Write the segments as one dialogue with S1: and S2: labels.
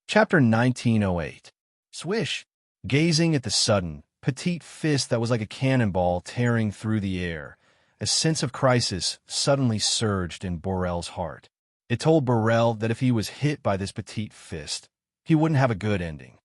S1: Chapter 1908. Swish. Gazing at the sudden, petite fist that was like a cannonball tearing through the air, a sense of crisis suddenly surged in Borel's heart. It told Borel that if he was hit by this petite fist, he wouldn't have a good ending.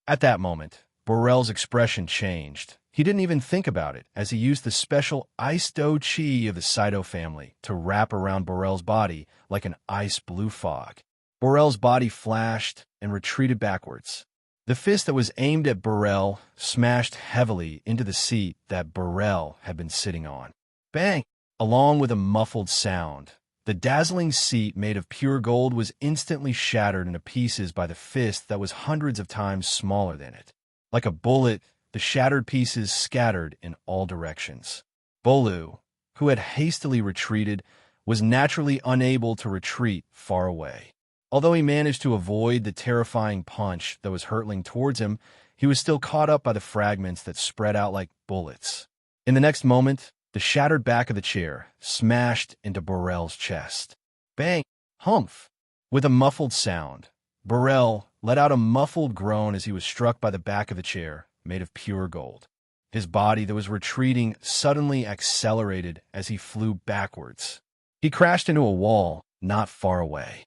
S1: At that moment, Borel's expression changed. He didn't even think about it as he used the special ice dough chi of the Saito family to wrap around Borel's body like an ice blue fog. Borel's body flashed and retreated backwards. The fist that was aimed at Borel smashed heavily into the seat that Borel had been sitting on. Bang! Along with a muffled sound, the dazzling seat made of pure gold was instantly shattered into pieces by the fist that was hundreds of times smaller than it. Like a bullet, the shattered pieces scattered in all directions. Bolu, who had hastily retreated, was naturally unable to retreat far away. Although he managed to avoid the terrifying punch that was hurtling towards him, he was still caught up by the fragments that spread out like bullets. In the next moment, the shattered back of the chair smashed into Borel's chest. Bang! Humph! With a muffled sound, Borel let out a muffled groan as he was struck by the back of the chair, made of pure gold. His body that was retreating suddenly accelerated as he flew backwards. He crashed into a wall not far away.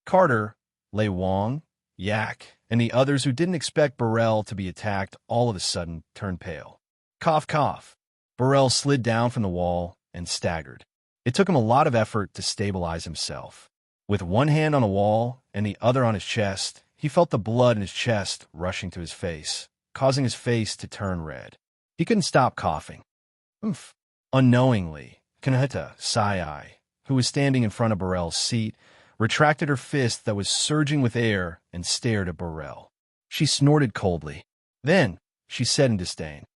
S1: Carter, Lei Wang, Yak, and the others who didn't expect Borel to be attacked all of a sudden turned pale. Cough, cough. Borel slid down from the wall and staggered. It took him a lot of effort to stabilize himself. With one hand on the wall and the other on his chest, he felt the blood in his chest rushing to his face, causing his face to turn red. He couldn't stop coughing. Oomph. Unknowingly, Kanahita Sai, who was standing in front of Borel's seat, retracted her fist that was surging with air and stared at Borel. She snorted coldly. Then, she said in disdain,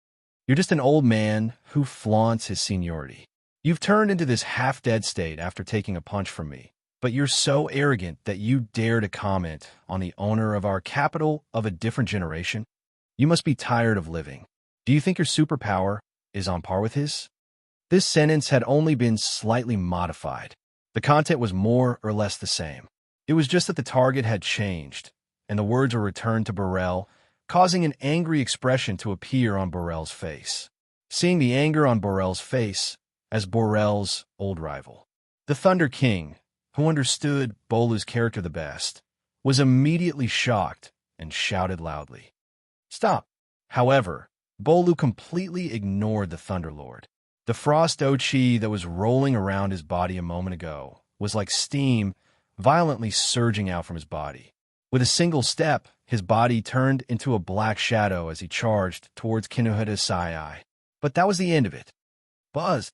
S1: "You're just an old man who flaunts his seniority. You've turned into this half-dead state after taking a punch from me, but you're so arrogant that you dare to comment on the owner of our capital of a different generation? You must be tired of living. Do you think your superpower is on par with his?" This sentence had only been slightly modified. The content was more or less the same. It was just that the target had changed, and the words were returned to Borel, causing an angry expression to appear on Borel's face. Seeing the anger on Borel's face as Borel's old rival, the Thunder King, who understood Bolu's character the best, was immediately shocked and shouted loudly, "Stop!" However, Bolu completely ignored the Thunder Lord. The frost Ochi that was rolling around his body a moment ago was like steam violently surging out from his body. With a single step, his body turned into a black shadow as he charged towards Kinuhita Sai. But that was the end of it. Buzz!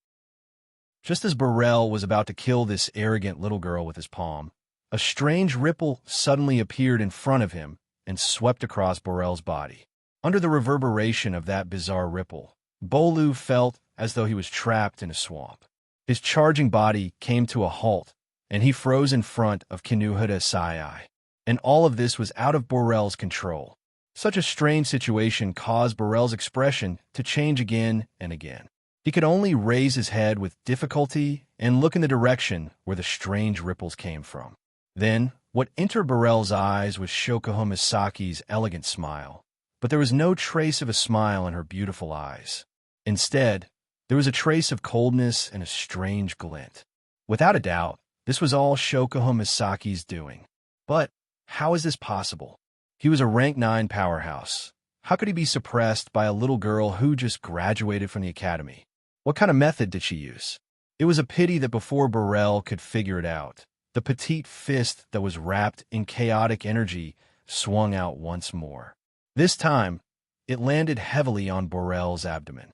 S1: Just as Borel was about to kill this arrogant little girl with his palm, a strange ripple suddenly appeared in front of him and swept across Borel's body. Under the reverberation of that bizarre ripple, Bolu felt as though he was trapped in a swamp. His charging body came to a halt, and he froze in front of Kinuhita Sai. And all of this was out of Borel's control. Such a strange situation caused Borel's expression to change again and again. He could only raise his head with difficulty and look in the direction where the strange ripples came from. Then, what entered Borel's eyes was Shokuho Misaki's elegant smile, but there was no trace of a smile in her beautiful eyes. Instead, there was a trace of coldness and a strange glint. Without a doubt, this was all Shokuho Misaki's doing. But how is this possible? He was a rank 9 powerhouse. How could he be suppressed by a little girl who just graduated from the academy? What kind of method did she use? It was a pity that before Borel could figure it out, the petite fist that was wrapped in chaotic energy swung out once more. This time, it landed heavily on Borel's abdomen.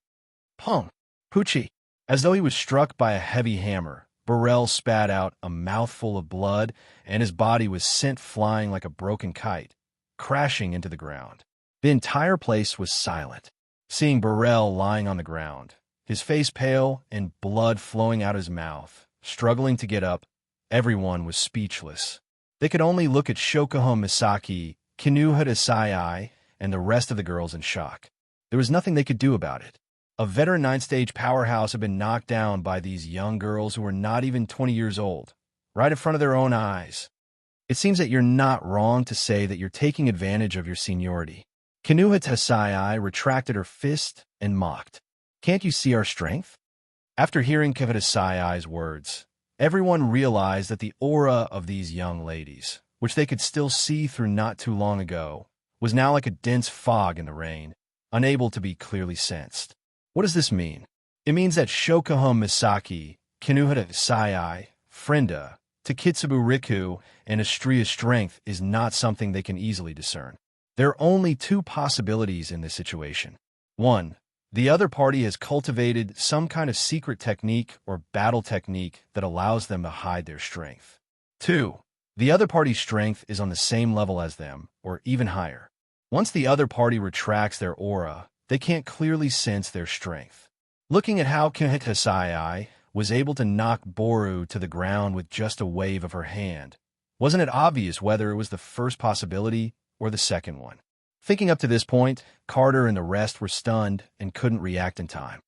S1: Pong! Poochie! As though he was struck by a heavy hammer, Borel spat out a mouthful of blood, and his body was sent flying like a broken kite, crashing into the ground. The entire place was silent. Seeing Borel lying on the ground, his face pale and blood flowing out his mouth, struggling to get up, everyone was speechless. They could only look at Shokuho Misaki, Kinuhita Sai, and the rest of the girls in shock. There was nothing they could do about it. A veteran 9-stage powerhouse had been knocked down by these young girls who were not even 20 years old, right in front of their own eyes. It seems that you're not wrong to say that you're taking advantage of your seniority. Kinuhatasai retracted her fist and mocked. Can't you see our strength? After hearing Kinuhatasai's words, everyone realized that the aura of these young ladies, which they could still see through not too long ago, was now like a dense fog in the rain, unable to be clearly sensed. What does this mean? It means that Shokuho Misaki, Kinuhatasai, Frenda, Takitsubu Riku, and Astria's strength is not something they can easily discern. There are only two possibilities in this situation. 1. The other party has cultivated some kind of secret technique or battle technique that allows them to hide their strength. 2. The other party's strength is on the same level as them, or even higher. Once the other party retracts their aura, they can't clearly sense their strength. Looking at how Kinuhatasai was able to knock Boru to the ground with just a wave of her hand, wasn't it obvious whether it was the first possibility or the second one? Thinking up to this point, Carter and the rest were stunned and couldn't react in time.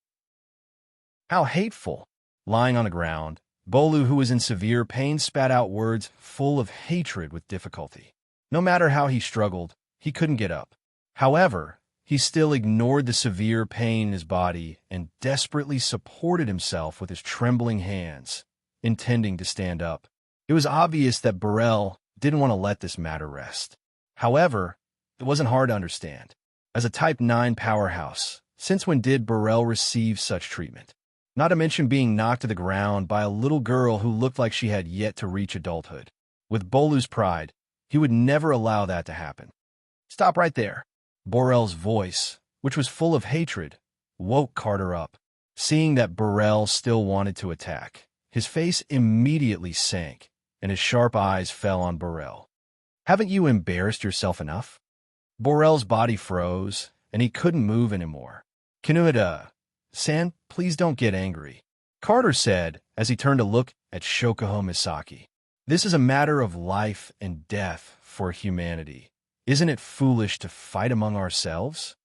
S1: How hateful! Lying on the ground, Bolu, who was in severe pain, spat out words full of hatred with difficulty. No matter how he struggled, he couldn't get up. However, he still ignored the severe pain in his body and desperately supported himself with his trembling hands, intending to stand up. It was obvious that Burrell didn't want to let this matter rest. However, it wasn't hard to understand. As a Type 9 powerhouse, since when did Burrell receive such treatment? Not to mention being knocked to the ground by a little girl who looked like she had yet to reach adulthood. With Bolu's pride, he would never allow that to happen. Stop right there. Burrell's voice, which was full of hatred, woke Carter up. Seeing that Burrell still wanted to attack, his face immediately sank, and his sharp eyes fell on Burrell. Haven't you embarrassed yourself enough? Burrell's body froze, and he couldn't move anymore. Kinuhada-san, please don't get angry, Carter said as he turned to look at Shokuho Misaki. This is a matter of life and death for humanity. Isn't it foolish to fight among ourselves?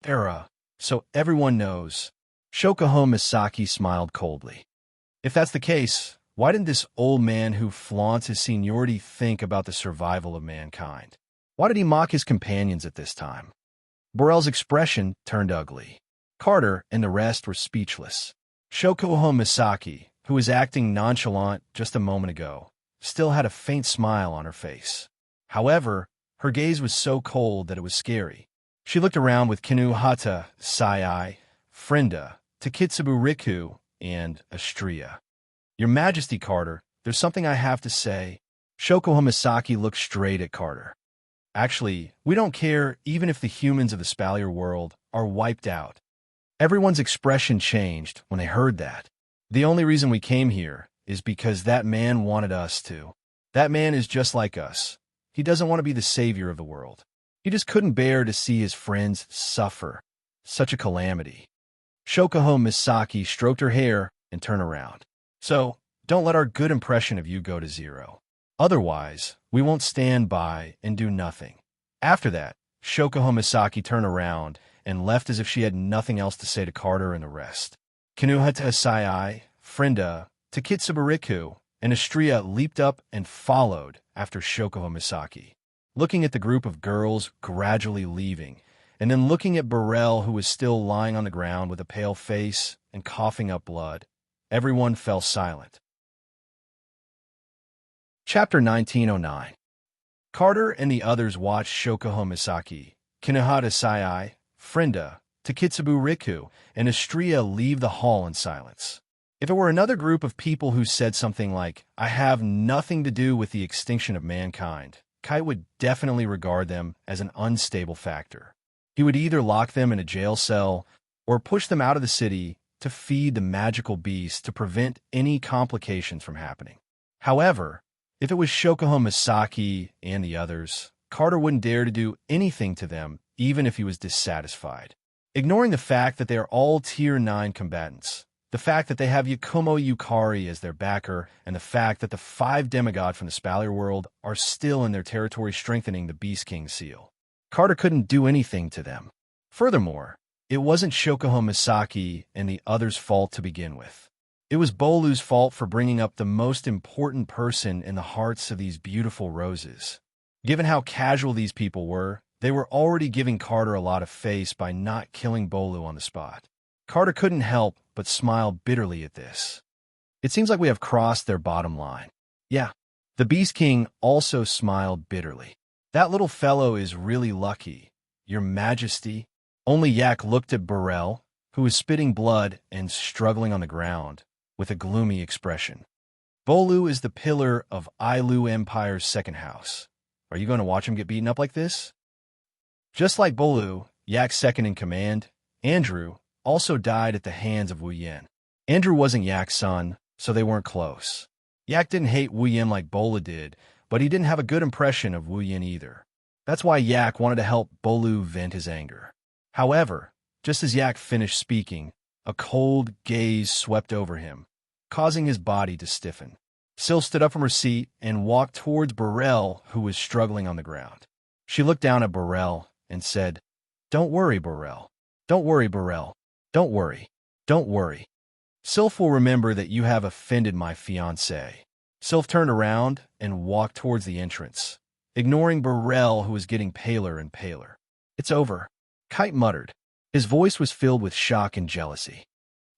S1: So everyone knows. Shokuho Misaki smiled coldly. If that's the case, why didn't this old man who flaunts his seniority think about the survival of mankind? Why did he mock his companions at this time? Burrell's expression turned ugly. Carter and the rest were speechless. Shokuho Misaki, who was acting nonchalant just a moment ago, still had a faint smile on her face. However, her gaze was so cold that it was scary. She looked around with Kinuhatasai, Frenda, Takitsubu Riku, and Astria. Your Majesty, Carter, there's something I have to say. Shokuho Misaki looked straight at Carter. Actually, we don't care even if the humans of the Spalier world are wiped out. Everyone's expression changed when they heard that. The only reason we came here is because that man wanted us to. That man is just like us. He doesn't want to be the savior of the world. He just couldn't bear to see his friends suffer such a calamity. Shokuho Misaki stroked her hair and turned around. So, don't let our good impression of you go to zero. Otherwise, we won't stand by and do nothing. After that, Shokuho Misaki turned around and left as if she had nothing else to say to Carter and the rest. Kinuhatasai, Frenda, Takitsubu Riku, and Astria leaped up and followed after Shokuho Misaki. Looking at the group of girls gradually leaving, and then looking at Burrell, who was still lying on the ground with a pale face and coughing up blood, everyone fell silent. Chapter 1909. Carter and the others watched Shokuho Misaki, Kinuhatasai, Frenda, Takitsubu Riku, and Astria leave the hall in silence. If it were another group of people who said something like, I have nothing to do with the extinction of mankind, Kai would definitely regard them as an unstable factor. He would either lock them in a jail cell or push them out of the city to feed the magical beast to prevent any complications from happening. However, if it was Shokuho Misaki and the others, Carter wouldn't dare to do anything to them, even if he was dissatisfied. Ignoring the fact that they are all Tier 9 combatants, the fact that they have Yakumo Yukari as their backer, and the fact that the 5 demigods from the Spalier world are still in their territory strengthening the Beast King's seal, Carter couldn't do anything to them. Furthermore, it wasn't Shokuho Misaki and the others' fault to begin with. It was Bolu's fault for bringing up the most important person in the hearts of these beautiful roses. Given how casual these people were, they were already giving Carter a lot of face by not killing Bolu on the spot. Carter couldn't help but smile bitterly at this. It seems like we have crossed their bottom line. Yeah. The Beast King also smiled bitterly. That little fellow is really lucky, Your Majesty. Only Yak looked at Burrell, who was spitting blood and struggling on the ground, with a gloomy expression. Bolu is the pillar of Ailu Empire's second house. Are you going to watch him get beaten up like this? Just like Bolu, Yak's second in command, Andrew, also died at the hands of Wu Yan. Andrew wasn't Yak's son, so they weren't close. Yak didn't hate Wu Yan like Bola did, but he didn't have a good impression of Wu Yan either. That's why Yak wanted to help Bolu vent his anger. However, just as Yak finished speaking, a cold gaze swept over him, causing his body to stiffen. Syl stood up from her seat and walked towards Burrell, who was struggling on the ground. She looked down at Burrell and said, "Don't worry, Burrell. Don't worry, Burrell. Don't worry. Don't worry. Sylph will remember that you have offended my fiancé." Sylph turned around and walked towards the entrance, ignoring Burrell, who was getting paler and paler. "It's over," Kite muttered. His voice was filled with shock and jealousy.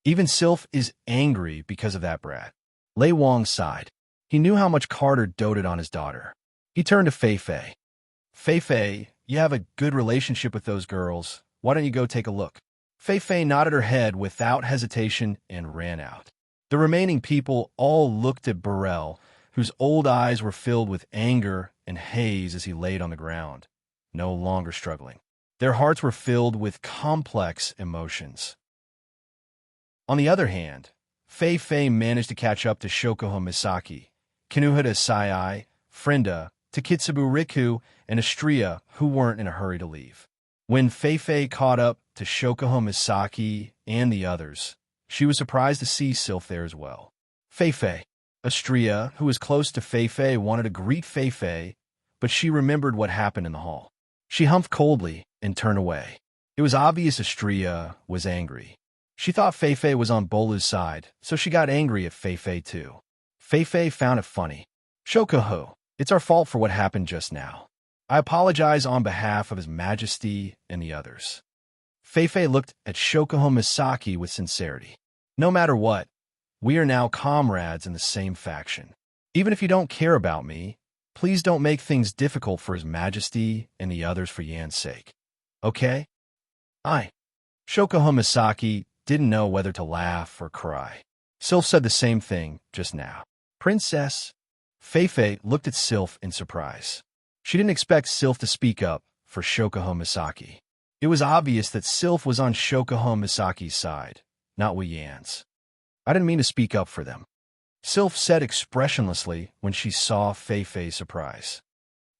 S1: "Even Sylph is angry because of that brat." Lei Wang sighed. He knew how much Carter doted on his daughter. He turned to Fei Fei. "Fei Fei, you have a good relationship with those girls. Why don't you go take a look?" Fei Fei nodded her head without hesitation and ran out. The remaining people all looked at Burrell, whose old eyes were filled with anger and haze as he laid on the ground, no longer struggling. Their hearts were filled with complex emotions. On the other hand, Fei Fei managed to catch up to Shokuho Misaki, Kinuhita Sai, Frenda, Takitsubu Riku, and Astria, who weren't in a hurry to leave. When Fei Fei caught up to Shokuho Misaki and the others, she was surprised to see Sylph there as well. Fei Fei. Astria, who was close to Fei Fei, wanted to greet Fei Fei, but she remembered what happened in the hall. She humphed coldly and turned away. It was obvious Astria was angry. She thought Fei Fei was on Bolu's side, so she got angry at Fei Fei too. Fei Fei found it funny. "Shokuho, it's our fault for what happened just now. I apologize on behalf of His Majesty and the others." Fei Fei looked at Shokuho Misaki with sincerity. "No matter what, we are now comrades in the same faction. Even if you don't care about me, please don't make things difficult for His Majesty and the others for Yan's sake. Okay?" Shokuho Misaki didn't know whether to laugh or cry. Sylph said the same thing just now. "Princess." Fei Fei looked at Sylph in surprise. She didn't expect Sylph to speak up for Shokuho Misaki. It was obvious that Sylph was on Shokuho Misaki's side, not Wu Yan's. "I didn't mean to speak up for them," Sylph said expressionlessly when she saw Fei Fei's surprise.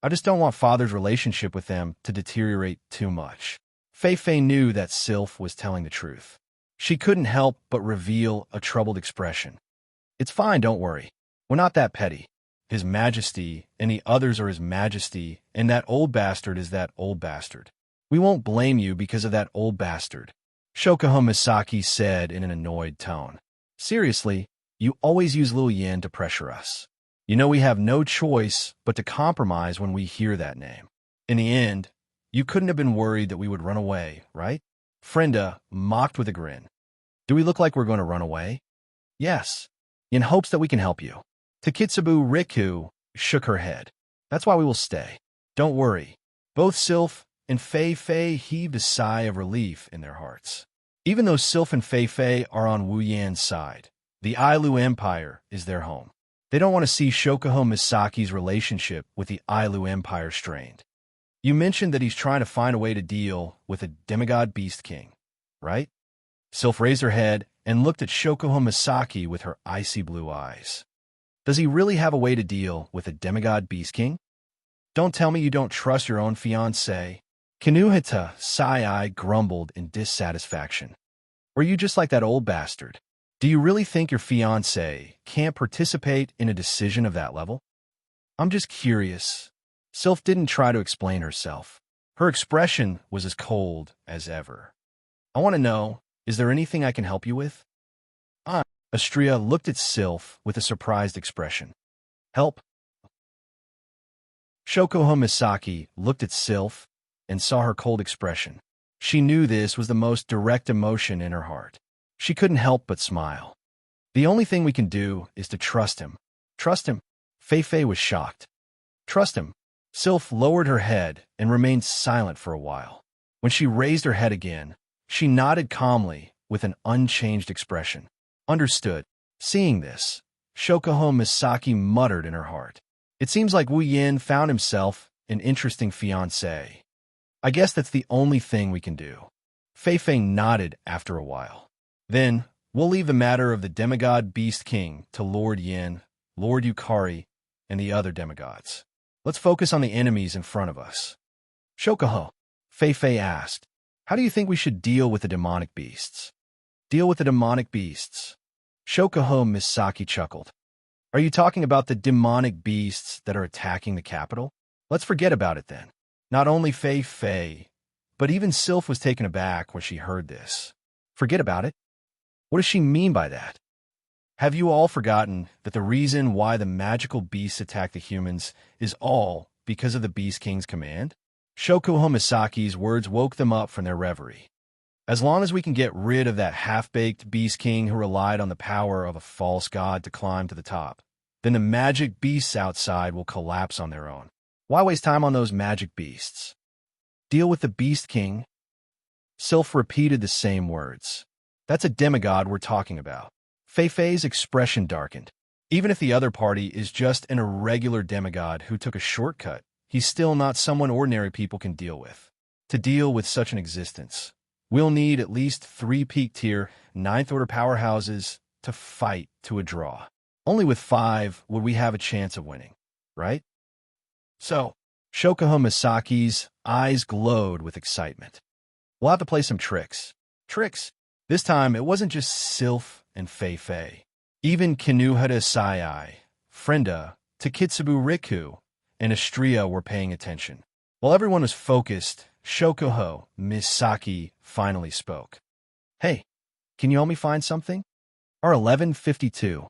S1: "I just don't want Father's relationship with them to deteriorate too much." Fei Fei knew that Sylph was telling the truth. She couldn't help but reveal a troubled expression. "It's fine, don't worry. We're not that petty. His Majesty and the others are His Majesty, and that old bastard is that old bastard. We won't blame you because of that old bastard," Shokuho Misaki said in an annoyed tone. "Seriously, you always use Lil Yan to pressure us. You know we have no choice but to compromise when we hear that name. In the end, you couldn't have been worried that we would run away, right?" Frenda mocked with a grin. "Do we look like we're going to run away?" "Yes, in hopes that we can help you." Takitsubu Riku shook her head. "That's why we will stay. Don't worry." Both Sylph and Fei Fei heaved a sigh of relief in their hearts. Even though Sylph and Fei Fei are on Wu Yan's side, the Ailu Empire is their home. They don't want to see Shokuho Misaki's relationship with the Ailu Empire strained. "You mentioned that he's trying to find a way to deal with a demigod beast king, right?" Sylph raised her head and looked at Shokuho Misaki with her icy blue eyes. "Does he really have a way to deal with a demigod beast king? Don't tell me you don't trust your own fiancé." Kinuhita Sai grumbled in dissatisfaction. "Or are you just like that old bastard? Do you really think your fiancé can't participate in a decision of that level?" "I'm just curious." Sylph didn't try to explain herself. Her expression was as cold as ever. "I want to know, is there anything I can help you with?" Astria looked at Sylph with a surprised expression. Help? Shokuho Misaki looked at Sylph and saw her cold expression. She knew this was the most direct emotion in her heart. She couldn't help but smile. The only thing we can do is to trust him. Trust him? Fei was shocked. Trust him. Sylph lowered her head and remained silent for a while. When she raised her head again, she nodded calmly with an unchanged expression. Understood. Seeing this, Shokuho Misaki muttered in her heart. It seems like Wu Yin found himself an interesting fiancé. I guess that's the only thing we can do. Fei nodded after a while. Then, we'll leave the matter of the demigod Beast King to Lord Yin, Lord Yukari, and the other demigods. Let's focus on the enemies in front of us. Shokuho, Fei asked, how do you think we should deal with the demonic beasts? Deal with the demonic beasts? Shokuho Misaki chuckled. Are you talking about the demonic beasts that are attacking the capital? Let's forget about it then. Not only Fei, but even Sylph was taken aback when she heard this. Forget about it? What does she mean by that? Have you all forgotten that the reason why the magical beasts attack the humans is all because of the Beast King's command? Shokuho Misaki's words woke them up from their reverie. As long as we can get rid of that half-baked Beast King who relied on the power of a false god to climb to the top, then the magic beasts outside will collapse on their own. Why waste time on those magic beasts? Deal with the Beast King? Sylph repeated the same words. That's a demigod we're talking about. Fei's expression darkened. Even if the other party is just an irregular demigod who took a shortcut, he's still not someone ordinary people can deal with. To deal with such an existence, we'll need at least 3 peak-tier, 9th-order powerhouses to fight to a draw. Only with 5 would we have a chance of winning, right? So, Shokuho Misaki's eyes glowed with excitement. We'll have to play some tricks. Tricks? This time, it wasn't just Sylph and Fei. Even Kinuhara Sai, Frenda, Takitsubu Riku, and Astria were paying attention. While everyone was focused, Shokuho Misaki finally spoke. Hey, can you help me find something? R1152.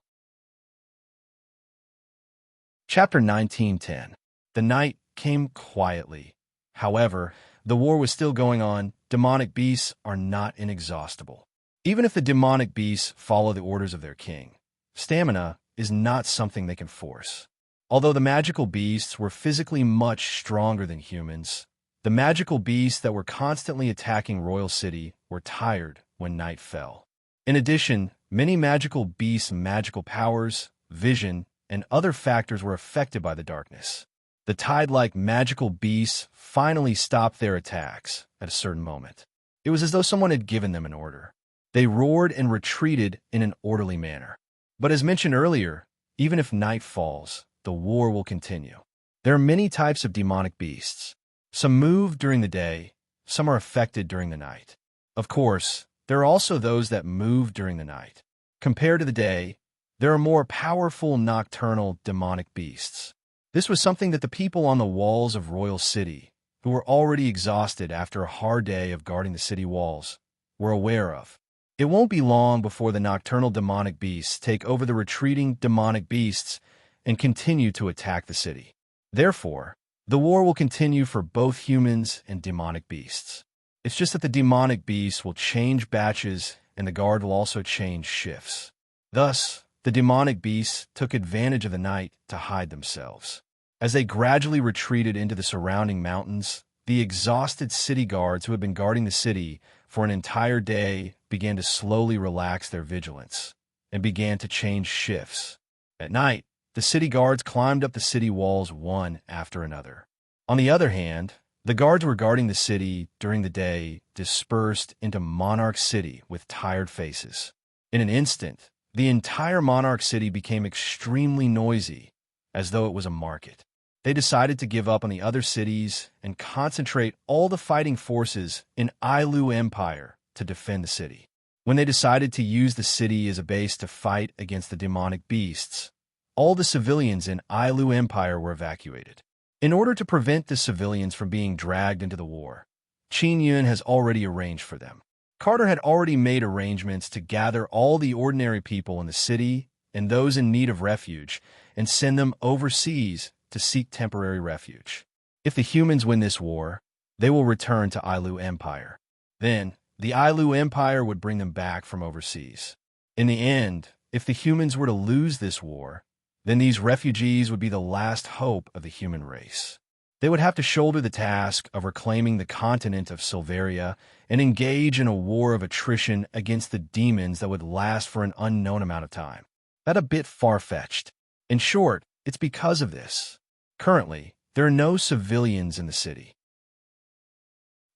S1: Chapter 1910. The night came quietly. However, the war was still going on. Demonic beasts are not inexhaustible. Even if the demonic beasts follow the orders of their king, stamina is not something they can force. Although the magical beasts were physically much stronger than humans, the magical beasts that were constantly attacking Royal City were tired when night fell. In addition, many magical beasts' magical powers, vision, and other factors were affected by the darkness. The tide-like magical beasts finally stopped their attacks at a certain moment. It was as though someone had given them an order. They roared and retreated in an orderly manner. But as mentioned earlier, even if night falls, the war will continue. There are many types of demonic beasts. Some move during the day, some are affected during the night. Of course, there are also those that move during the night. Compared to the day, there are more powerful nocturnal demonic beasts. This was something that the people on the walls of Royal City, who were already exhausted after a hard day of guarding the city walls, were aware of. It won't be long before the nocturnal demonic beasts take over the retreating demonic beasts and continue to attack the city. Therefore, the war will continue for both humans and demonic beasts. It's just that the demonic beasts will change batches and the guard will also change shifts. Thus, the demonic beasts took advantage of the night to hide themselves. As they gradually retreated into the surrounding mountains, the exhausted city guards who had been guarding the city for an entire day began to slowly relax their vigilance and began to change shifts. At night, the city guards climbed up the city walls one after another. On the other hand, the guards were guarding the city during the day dispersed into Monarch City with tired faces. In an instant, the entire Monarch City became extremely noisy, as though it was a market. They decided to give up on the other cities and concentrate all the fighting forces in Ailu Empire to defend the city. When they decided to use the city as a base to fight against the demonic beasts, all the civilians in Ailu Empire were evacuated. In order to prevent the civilians from being dragged into the war, Qin Yun has already arranged for them. Carter had already made arrangements to gather all the ordinary people in the city and those in need of refuge and send them overseas to seek temporary refuge. If the humans win this war, they will return to Ailu Empire. Then, the Ailu Empire would bring them back from overseas. In the end, if the humans were to lose this war, then these refugees would be the last hope of the human race. They would have to shoulder the task of reclaiming the continent of Silveria and engage in a war of attrition against the demons that would last for an unknown amount of time. That's a bit far-fetched. In short, it's because of this. Currently, there are no civilians in the city.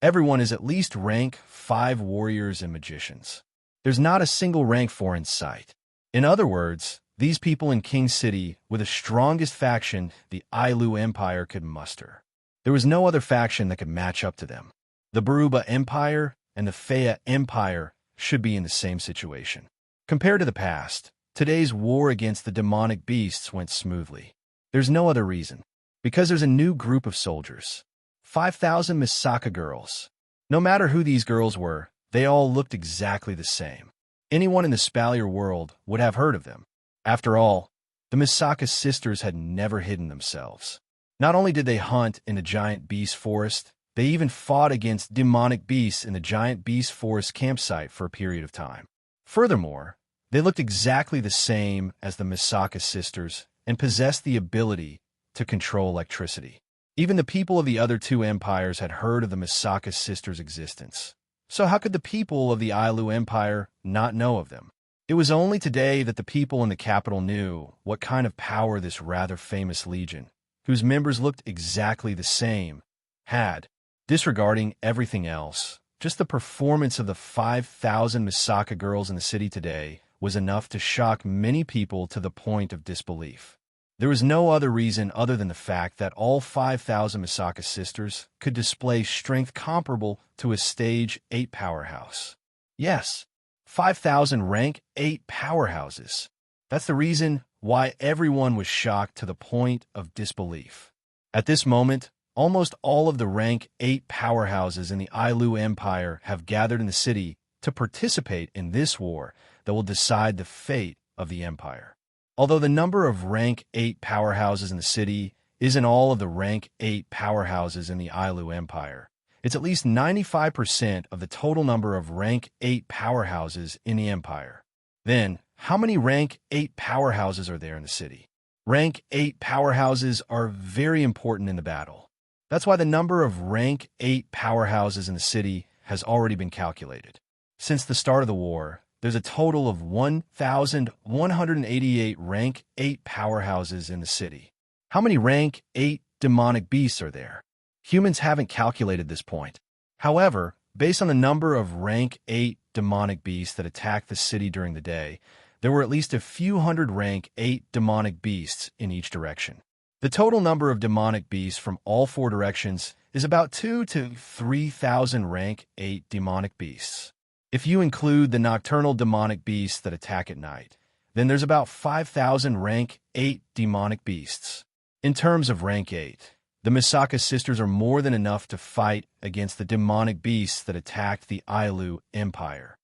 S1: Everyone is at least rank 5 warriors and magicians. There's not a single rank 4 in sight. In other words, these people in King City were the strongest faction the Ailu Empire could muster. There was no other faction that could match up to them. The Baruba Empire and the Fea Empire should be in the same situation. Compared to the past, today's war against the demonic beasts went smoothly. There's no other reason. Because there's a new group of soldiers. 5,000 Misaka girls. No matter who these girls were, they all looked exactly the same. Anyone in the Spalier world would have heard of them. After all, the Misaka sisters had never hidden themselves. Not only did they hunt in the giant beast forest, they even fought against demonic beasts in the giant beast forest campsite for a period of time. Furthermore, they looked exactly the same as the Misaka sisters and possessed the ability to control electricity. Even the people of the other 2 empires had heard of the Misaka sisters' existence. So how could the people of the Ailu Empire not know of them? It was only today that the people in the capital knew what kind of power this rather famous legion, whose members looked exactly the same, had. Disregarding everything else, just the performance of the 5,000 Misaka girls in the city today was enough to shock many people to the point of disbelief. There was no other reason other than the fact that all 5,000 Misaka sisters could display strength comparable to a stage 8 powerhouse. Yes, 5,000 rank 8 powerhouses. That's the reason why everyone was shocked to the point of disbelief. At this moment, almost all of the rank 8 powerhouses in the Ailu Empire have gathered in the city to participate in this war that will decide the fate of the empire. Although the number of rank 8 powerhouses in the city isn't all of the rank 8 powerhouses in the Ailu Empire, it's at least 95% of the total number of rank 8 powerhouses in the empire. Then, how many rank 8 powerhouses are there in the city? Rank 8 powerhouses are very important in the battle. That's why the number of rank 8 powerhouses in the city has already been calculated. Since the start of the war, there's a total of 1,188 rank 8 powerhouses in the city. How many rank 8 demonic beasts are there? Humans haven't calculated this point. However, based on the number of rank 8 demonic beasts that attacked the city during the day, there were at least a few hundred rank 8 demonic beasts in each direction. The total number of demonic beasts from all 4 directions is about 2,000 to 3,000 rank 8 demonic beasts. If you include the nocturnal demonic beasts that attack at night, then there's about 5,000 rank 8 demonic beasts. In terms of rank 8, the Misaka sisters are more than enough to fight against the demonic beasts that attacked the Ailu Empire.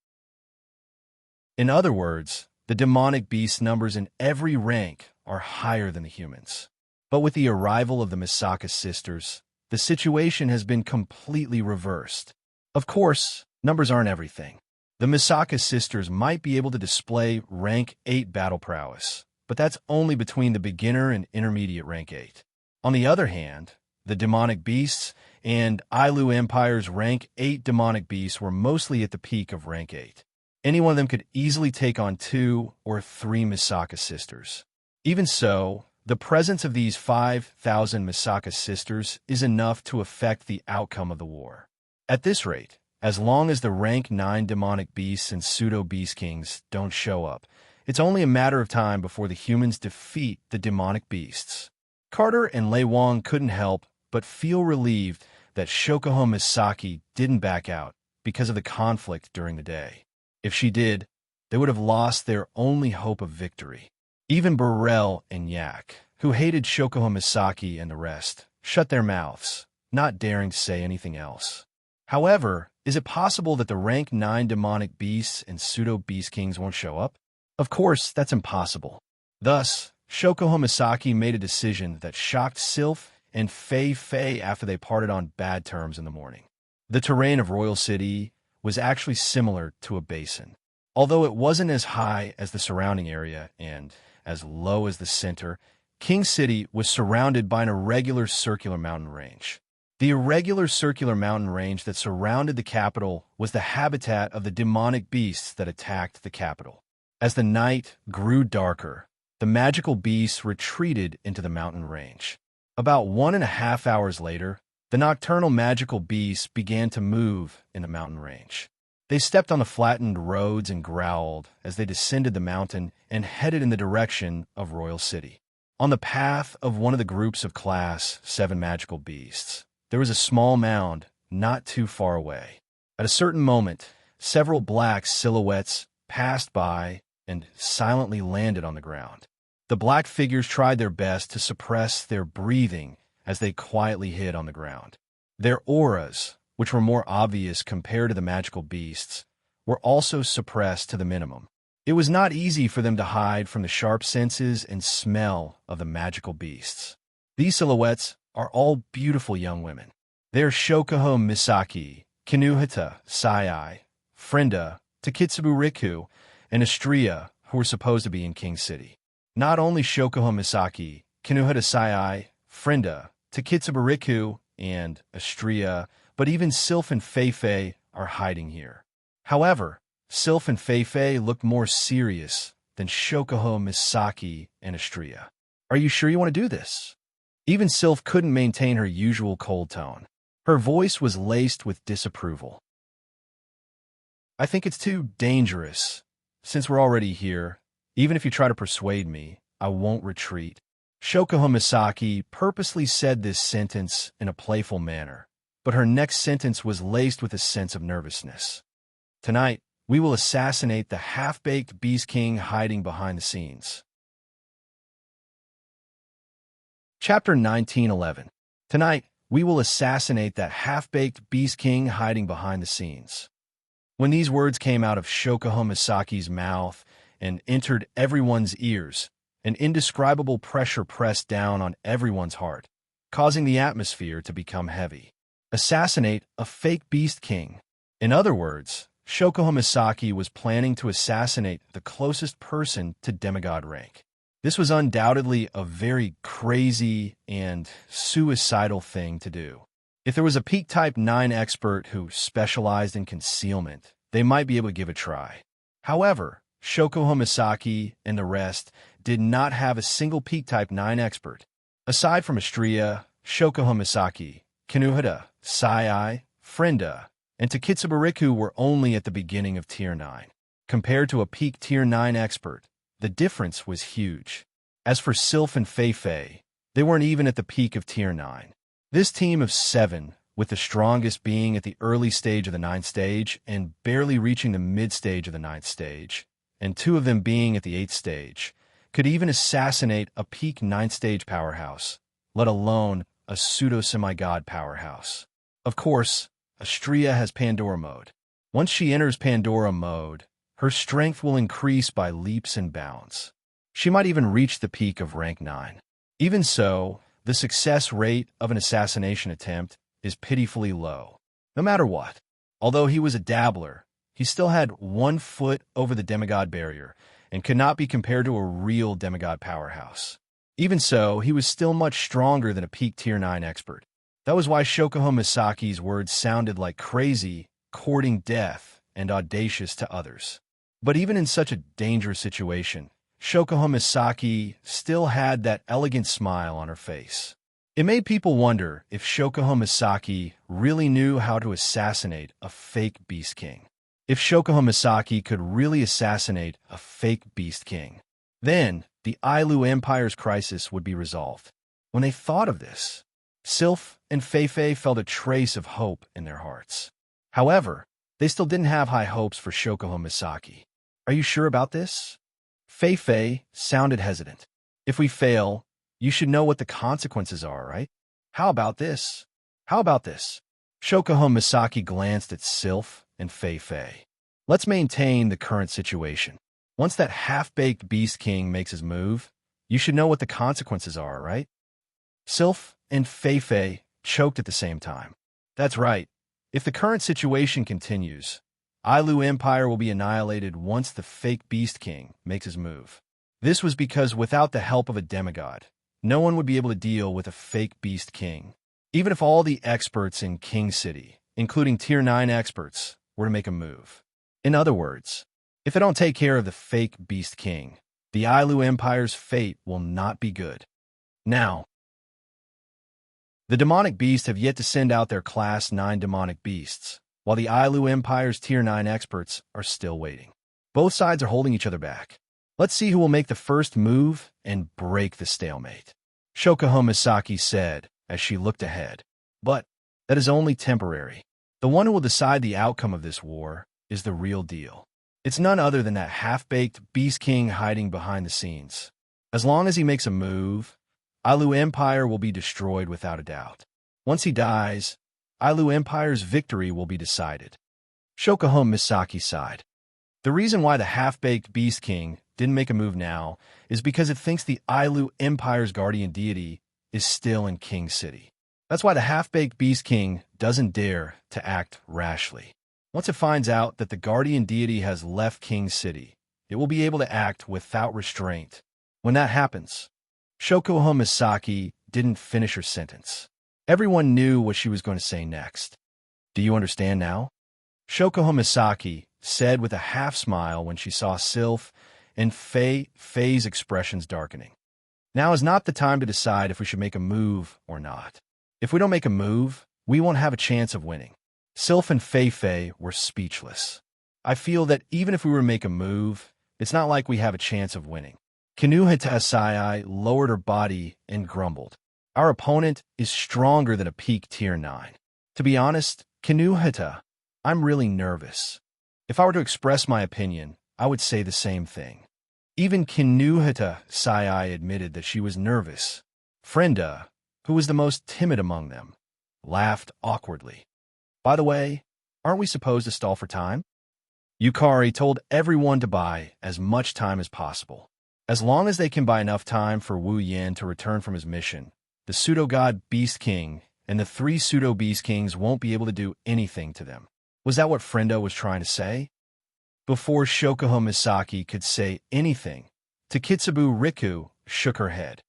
S1: In other words, the demonic beast numbers in every rank are higher than the humans. But with the arrival of the Misaka sisters, the situation has been completely reversed. Of course, numbers aren't everything. The Misaka sisters might be able to display rank 8 battle prowess, but that's only between the beginner and intermediate rank 8. On the other hand, the demonic beasts and Ailu Empire's rank 8 demonic beasts were mostly at the peak of rank 8. Any one of them could easily take on 2 or 3 Misaka sisters. Even so, the presence of these 5,000 Misaka sisters is enough to affect the outcome of the war. At this rate, as long as the rank 9 demonic beasts and pseudo-beast kings don't show up, it's only a matter of time before the humans defeat the demonic beasts. Carter and Lei Wang couldn't help but feel relieved that Shokuho Misaki didn't back out because of the conflict during the day. If she did, they would have lost their only hope of victory. Even Burrell and Yak, who hated Shokuho Misaki and the rest, shut their mouths, not daring to say anything else. However, is it possible that the rank 9 demonic beasts and pseudo-beast kings won't show up? Of course, that's impossible. Thus, Shokuho Misaki made a decision that shocked Sylph and Fei Fei after they parted on bad terms in the morning. The terrain of Royal City was actually similar to a basin. Although it wasn't as high as the surrounding area and as low as the center, King City was surrounded by an irregular circular mountain range. The irregular circular mountain range that surrounded the capital was the habitat of the demonic beasts that attacked the capital. As the night grew darker, the magical beasts retreated into the mountain range. About 1.5 hours later, the nocturnal magical beasts began to move in the mountain range. They stepped on the flattened roads and growled as they descended the mountain and headed in the direction of Royal City. On the path of one of the groups of Class 7 magical beasts, there was a small mound not too far away. At a certain moment, several black silhouettes passed by and silently landed on the ground. The black figures tried their best to suppress their breathing as they quietly hid on the ground. Their auras, which were more obvious compared to the magical beasts, were also suppressed to the minimum. It was not easy for them to hide from the sharp senses and smell of the magical beasts. These silhouettes are all beautiful young women. They are Shokuho Misaki, Kinuhita Sai, Frenda, Takitsubu Riku, and Astria, who were supposed to be in King City. Not only Shokuho Misaki, Kinuhita Sai, Frenda, Takitsubu Riku, and Astria, but even Sylph and Fei Fei are hiding here. However, Sylph and Fei Fei looked more serious than Shokuho Misaki and Astria. Are you sure you want to do this? Even Sylph couldn't maintain her usual cold tone. Her voice was laced with disapproval. I think it's too dangerous. Since we're already here, even if you try to persuade me, I won't retreat. Shokuho Misaki purposely said this sentence in a playful manner, but her next sentence was laced with a sense of nervousness. Tonight, we will assassinate the half-baked Beast King hiding behind the scenes. Chapter 1911. Tonight, we will assassinate that half-baked Beast King hiding behind the scenes. When these words came out of Shokuho Misaki's mouth and entered everyone's ears, an indescribable pressure pressed down on everyone's heart, causing the atmosphere to become heavy. Assassinate a fake Beast King. In other words, Shokuho Misaki was planning to assassinate the closest person to demigod rank. This was undoubtedly a very crazy and suicidal thing to do. If there was a peak type 9 expert who specialized in concealment, they might be able to give it a try. However, Shokuho Misaki and the rest did not have a single peak type 9 expert. Aside from Astria, Shokuho Misaki, Kinuhita, Sai, Frenda, and Takitsubu Riku were only at the beginning of Tier 9. Compared to a peak Tier 9 expert, the difference was huge. As for Sylph and Fei Fei, they weren't even at the peak of Tier 9. This team of 7, with the strongest being at the early stage of the 9th stage and barely reaching the mid-stage of the 9th stage, and 2 of them being at the 8th stage, could even assassinate a peak 9th stage powerhouse, let alone a pseudo-semi-god powerhouse. Of course, Astria has Pandora mode. Once she enters Pandora mode, her strength will increase by leaps and bounds. She might even reach the peak of rank 9. Even so, the success rate of an assassination attempt is pitifully low. No matter what, although he was a dabbler, he still had 1 foot over the demigod barrier and could not be compared to a real demigod powerhouse. Even so, he was still much stronger than a peak Tier 9 expert. That was why Shokuho Misaki's words sounded like crazy, courting death, and audacious to others. But even in such a dangerous situation, Shokuho Misaki still had that elegant smile on her face. It made people wonder if Shokuho Misaki really knew how to assassinate a fake Beast King. If Shokuho Misaki could really assassinate a fake Beast King, then the Ailu Empire's crisis would be resolved. When they thought of this, Sylph and Fei Fei felt a trace of hope in their hearts. However, they still didn't have high hopes for Shokuho Misaki. Are you sure about this? Fei Fei sounded hesitant. If we fail, you should know what the consequences are, right? How about this? How about this? Shokuho Misaki glanced at Sylph and Fei Fei. Let's maintain the current situation. Once that half-baked Beast King makes his move, you should know what the consequences are, right? Sylph and Fei Fei choked at the same time. That's right. If the current situation continues, Ailu Empire will be annihilated once the fake Beast King makes his move. This was because without the help of a demigod, no one would be able to deal with a fake Beast King. Even if all the experts in King City, including Tier 9 experts, were to make a move. In other words, if they don't take care of the fake Beast King, the Ailu Empire's fate will not be good. Now, the demonic beasts have yet to send out their Class 9 demonic beasts, while the Ailu Empire's Tier 9 experts are still waiting. Both sides are holding each other back. Let's see who will make the first move and break the stalemate, Shokuho Misaki said as she looked ahead. But that is only temporary. The one who will decide the outcome of this war is the real deal. It's none other than that half-baked Beast King hiding behind the scenes. As long as he makes a move, Ailu Empire will be destroyed without a doubt. Once he dies, Ailu Empire's victory will be decided. Shokuho Misaki sighed. The reason why the half-baked Beast King didn't make a move now is because it thinks the Ailu Empire's guardian deity is still in King City. That's why the half-baked Beast King doesn't dare to act rashly. Once it finds out that the guardian deity has left King City, it will be able to act without restraint. When that happens, Shokuho Misaki didn't finish her sentence. Everyone knew what she was going to say next. Do you understand now? Shokuho Misaki said with a half-smile when she saw Sylph and Fei's expressions darkening. Now is not the time to decide if we should make a move or not. If we don't make a move, we won't have a chance of winning. Sylph and Fei were speechless. I feel that even if we were to make a move, it's not like we have a chance of winning. Kinuhita Asai lowered her body and grumbled. Our opponent is stronger than a peak Tier 9. To be honest, Kinuhita, I'm really nervous. If I were to express my opinion, I would say the same thing. Even Kinuhita Asai admitted that she was nervous. Frenda, who was the most timid among them, laughed awkwardly. By the way, aren't we supposed to stall for time? Yukari told everyone to buy as much time as possible. As long as they can buy enough time for Wu Yan to return from his mission, the pseudo-god Beast King and the 3 pseudo-Beast Kings won't be able to do anything to them. Was that what Frenda was trying to say? Before Shokuho Misaki could say anything, Takitsubu Riku shook her head.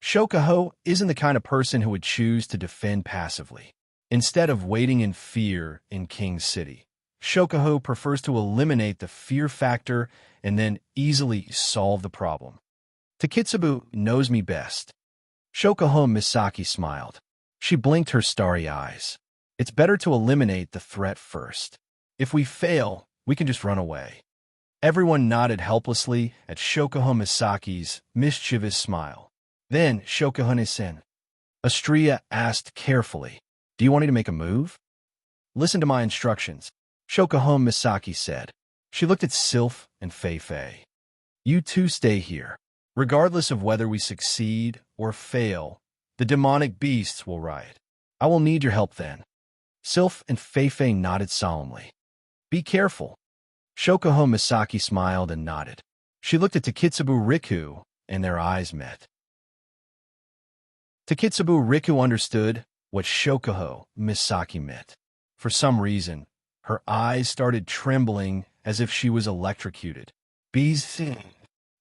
S1: Shokuho isn't the kind of person who would choose to defend passively. Instead of waiting in fear in King City, Shokuho prefers to eliminate the fear factor and then easily solve the problem. Takitsubu knows me best. Shokuho Misaki smiled. She blinked her starry eyes. It's better to eliminate the threat first. If we fail, we can just run away. Everyone nodded helplessly at Shokuho Misaki's mischievous smile. Then Shokuho-sen. Astria asked carefully, "Do you want me to make a move?" "Listen to my instructions," Shokuho Misaki said. She looked at Sylph and Fei. "You two stay here. Regardless of whether we succeed or fail, the demonic beasts will riot. I will need your help then." Sylph and Fei nodded solemnly. "Be careful." Shokuho Misaki smiled and nodded. She looked at Takitsubu Riku, and their eyes met. Takitsubu Riku understood what Shokuho Misaki meant. For some reason, her eyes started trembling as if she was electrocuted.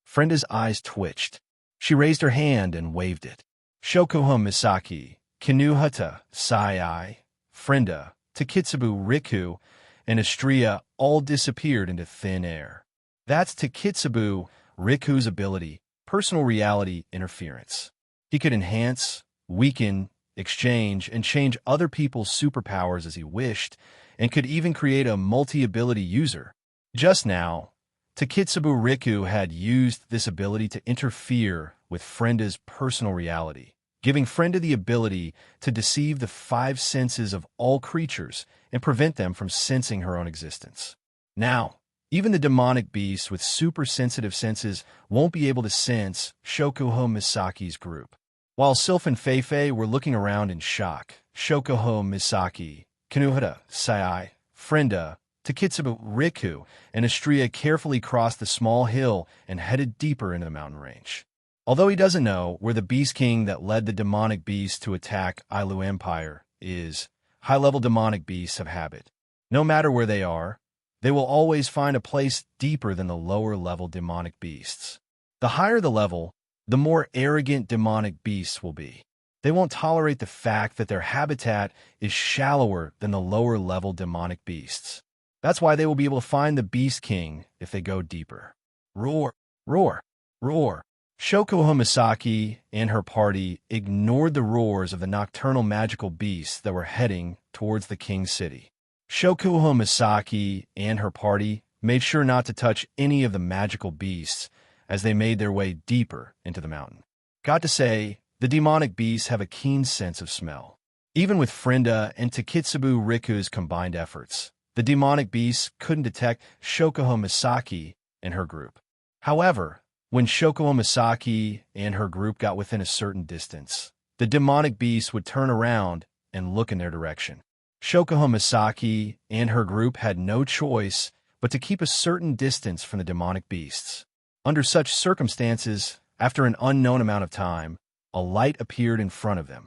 S1: Frenda's eyes twitched. She raised her hand and waved it. Shokuho Misaki, Kinuhita Asai, Frenda, Takitsubu Riku, and Astria all disappeared into thin air. That's Takitsubu Riku's ability, personal reality interference. He could enhance, weaken, exchange, and change other people's superpowers as he wished, and could even create a multi-ability user. Just now, Takitsubu Riku had used this ability to interfere with Frenda's personal reality, giving Frenda the ability to deceive the 5 senses of all creatures and prevent them from sensing her own existence. Now, even the demonic beasts with super-sensitive senses won't be able to sense Shokuho Misaki's group. While Sylph and Fei were looking around in shock, Shokuho Misaki Xianxia, Frenda, Takitsubu, Riku, and Istria carefully crossed the small hill and headed deeper into the mountain range. Although he doesn't know where the Beast King that led the demonic beasts to attack Ailu Empire is, high-level demonic beasts have habit. No matter where they are, they will always find a place deeper than the lower-level demonic beasts. The higher the level, the more arrogant demonic beasts will be. They won't tolerate the fact that their habitat is shallower than the lower-level demonic beasts. That's why they will be able to find the Beast King if they go deeper. Roar, roar, roar. Shokuho Misaki and her party ignored the roars of the nocturnal magical beasts that were heading towards the king's city. Shokuho Misaki and her party made sure not to touch any of the magical beasts as they made their way deeper into the mountain. Got to say, the demonic beasts have a keen sense of smell. Even with Frenda and Takitsubu Riku's combined efforts, the demonic beasts couldn't detect Shokuho Misaki and her group. However, when Shokuho Misaki and her group got within a certain distance, the demonic beasts would turn around and look in their direction. Shokuho Misaki and her group had no choice but to keep a certain distance from the demonic beasts. Under such circumstances, after an unknown amount of time, a light appeared in front of them.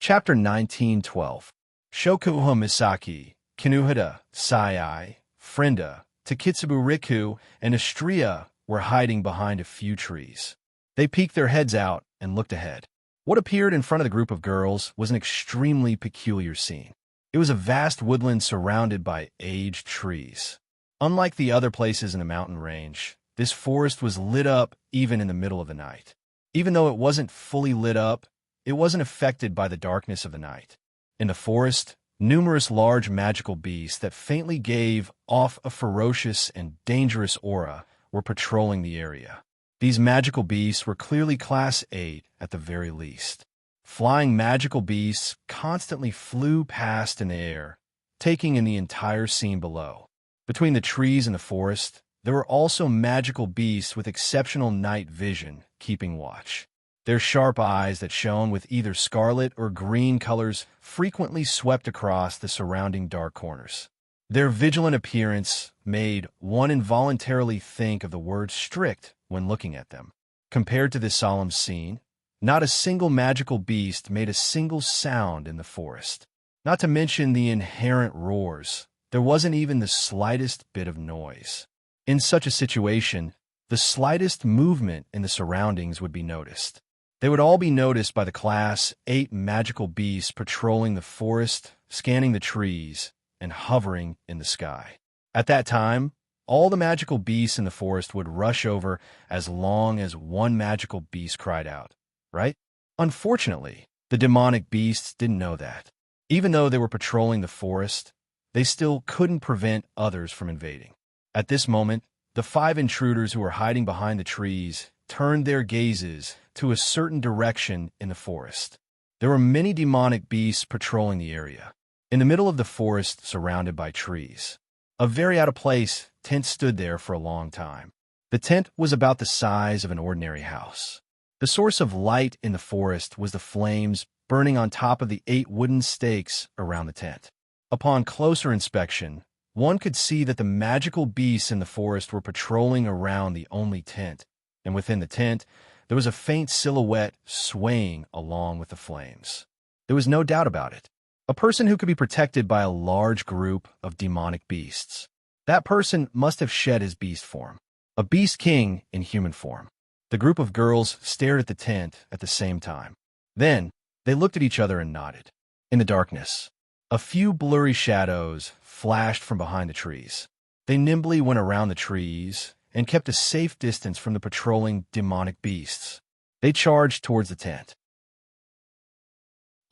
S1: Chapter 1912. Shokuho Misaki, Xianxia, Frenda, Takitsubu Riku, and Istria were hiding behind a few trees. They peeked their heads out and looked ahead. What appeared in front of the group of girls was an extremely peculiar scene. It was a vast woodland surrounded by aged trees. Unlike the other places in the mountain range, this forest was lit up even in the middle of the night. Even though it wasn't fully lit up, it wasn't affected by the darkness of the night. In the forest, numerous large magical beasts that faintly gave off a ferocious and dangerous aura were patrolling the area. These magical beasts were clearly Class 8 at the very least. Flying magical beasts constantly flew past in the air, taking in the entire scene below. Between the trees and the forest, there were also magical beasts with exceptional night vision keeping watch. Their sharp eyes that shone with either scarlet or green colors frequently swept across the surrounding dark corners. Their vigilant appearance made one involuntarily think of the word strict when looking at them. Compared to this solemn scene, not a single magical beast made a single sound in the forest. Not to mention the inherent roars, there wasn't even the slightest bit of noise. In such a situation, the slightest movement in the surroundings would be noticed. They would all be noticed by the Class 8 magical beasts patrolling the forest, scanning the trees, and hovering in the sky. At that time, all the magical beasts in the forest would rush over as long as one magical beast cried out, right? Unfortunately, the demonic beasts didn't know that. Even though they were patrolling the forest, they still couldn't prevent others from invading. At this moment, the 5 intruders who were hiding behind the trees turned their gazes to a certain direction in the forest. There were many demonic beasts patrolling the area. In the middle of the forest, surrounded by trees, a very out-of-place tent stood there for a long time. The tent was about the size of an ordinary house. The source of light in the forest was the flames burning on top of the 8 wooden stakes around the tent. Upon closer inspection, one could see that the magical beasts in the forest were patrolling around the only tent, and within the tent, there was a faint silhouette swaying along with the flames. There was no doubt about it. A person who could be protected by a large group of demonic beasts. That person must have shed his beast form. A beast king in human form. The group of girls stared at the tent at the same time. Then, they looked at each other and nodded. In the darkness, a few blurry shadows flashed from behind the trees. They nimbly went around the trees and kept a safe distance from the patrolling demonic beasts. They charged towards the tent.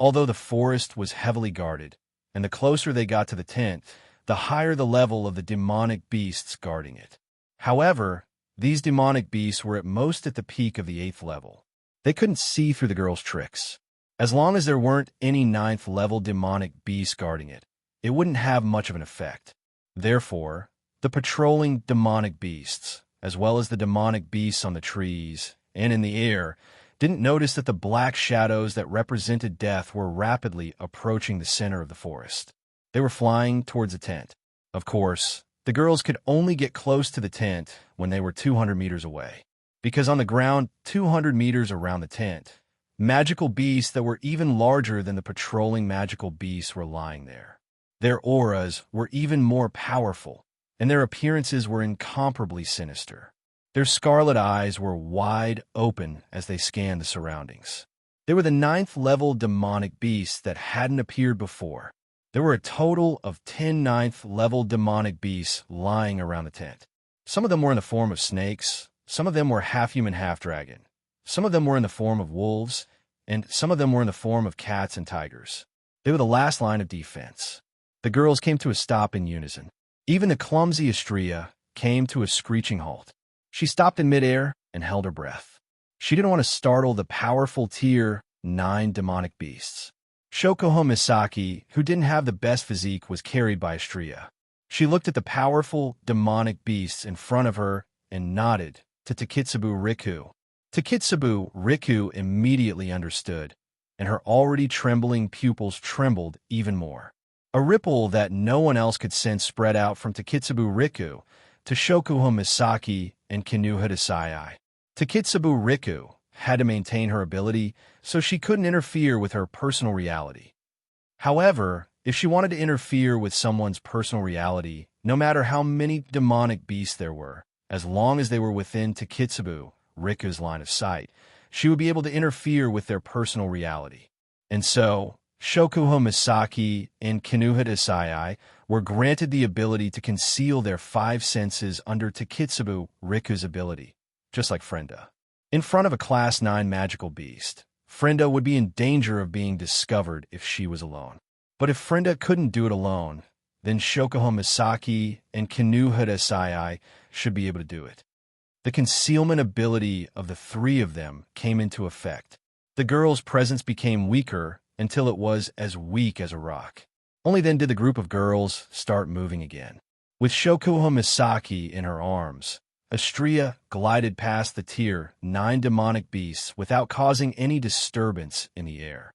S1: Although the forest was heavily guarded, and the closer they got to the tent, the higher the level of the demonic beasts guarding it. However, these demonic beasts were at most at the peak of the 8th level. They couldn't see through the girls' tricks. As long as there weren't any 9th level demonic beasts guarding it, it wouldn't have much of an effect. Therefore, the patrolling demonic beasts, as well as the demonic beasts on the trees and in the air, didn't notice that the black shadows that represented death were rapidly approaching the center of the forest. They were flying towards the tent. Of course, the girls could only get close to the tent when they were 200 meters away, because on the ground 200 meters around the tent, magical beasts that were even larger than the patrolling magical beasts were lying there. Their auras were even more powerful, and their appearances were incomparably sinister. Their scarlet eyes were wide open as they scanned the surroundings. They were the 9th-level demonic beasts that hadn't appeared before. There were a total of 10 9th-level demonic beasts lying around the tent. Some of them were in the form of snakes, some of them were half-human, half-dragon, some of them were in the form of wolves, and some of them were in the form of cats and tigers. They were the last line of defense. The girls came to a stop in unison. Even the clumsy Xianxia came to a screeching halt. She stopped in midair and held her breath. She didn't want to startle the powerful Tier 9 demonic beasts. Shokuho Misaki, who didn't have the best physique, was carried by Xianxia. She looked at the powerful demonic beasts in front of her and nodded to Takitsubu Riku. Takitsubu Riku immediately understood, and her already trembling pupils trembled even more. A ripple that no one else could sense spread out from Takitsubu Riku to Shokuho Misaki and Kinuhata Sai. Takitsubu Riku had to maintain her ability, so she couldn't interfere with her personal reality. However, if she wanted to interfere with someone's personal reality, no matter how many demonic beasts there were, as long as they were within Takitsubu Riku's line of sight, she would be able to interfere with their personal reality. And so, Shokuho Misaki and Kinuhata Sai were granted the ability to conceal their 5 senses under Takitsubu Riku's ability, just like Frenda. In front of a Class 9 magical beast, Frenda would be in danger of being discovered if she was alone. But if Frenda couldn't do it alone, then Shokuho Misaki and Kinuhata Sai should be able to do it. The concealment ability of the 3 of them came into effect. The girl's presence became weaker until it was as weak as a rock. Only then did the group of girls start moving again. With Shokuho Misaki in her arms, Xianxia glided past the Tier 9 demonic beasts without causing any disturbance in the air.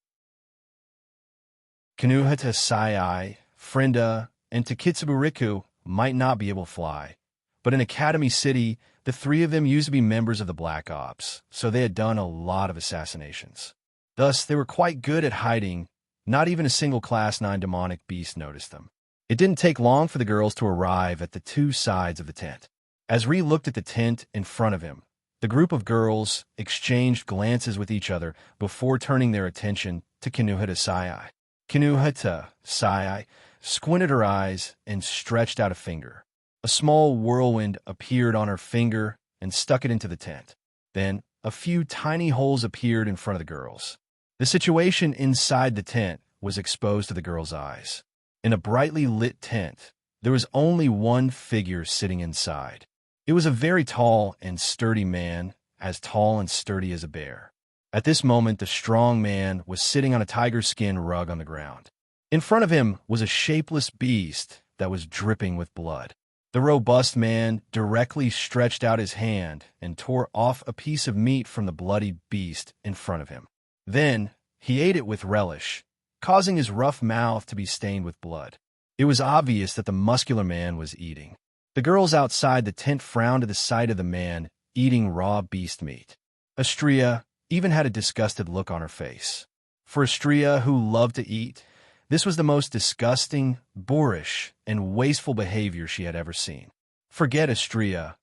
S1: Kinuhata Sai, Frenda, and Takitsubu Riku might not be able to fly, but in Academy City, the 3 of them used to be members of the Black Ops, so they had done a lot of assassinations. Thus, they were quite good at hiding. Not even a single Class 9 demonic beast noticed them. It didn't take long for the girls to arrive at the 2 sides of the tent. As Ri looked at the tent in front of him, the group of girls exchanged glances with each other before turning their attention to Kinuhata Sai. Kinuhata Sai squinted her eyes and stretched out a finger. A small whirlwind appeared on her finger and stuck it into the tent. Then, a few tiny holes appeared in front of the girls. The situation inside the tent was exposed to the girls' eyes. In a brightly lit tent, there was only one figure sitting inside. It was a very tall and sturdy man, as tall and sturdy as a bear. At this moment, the strong man was sitting on a tiger skin rug on the ground. In front of him was a shapeless beast that was dripping with blood. The robust man directly stretched out his hand and tore off a piece of meat from the bloody beast in front of him. Then, he ate it with relish, causing his rough mouth to be stained with blood. It was obvious that the muscular man was eating. The girls outside the tent frowned at the sight of the man eating raw beast meat. Xianxia even had a disgusted look on her face. For Xianxia, who loved to eat, this was the most disgusting, boorish, and wasteful behavior she had ever seen. Forget Xianxia.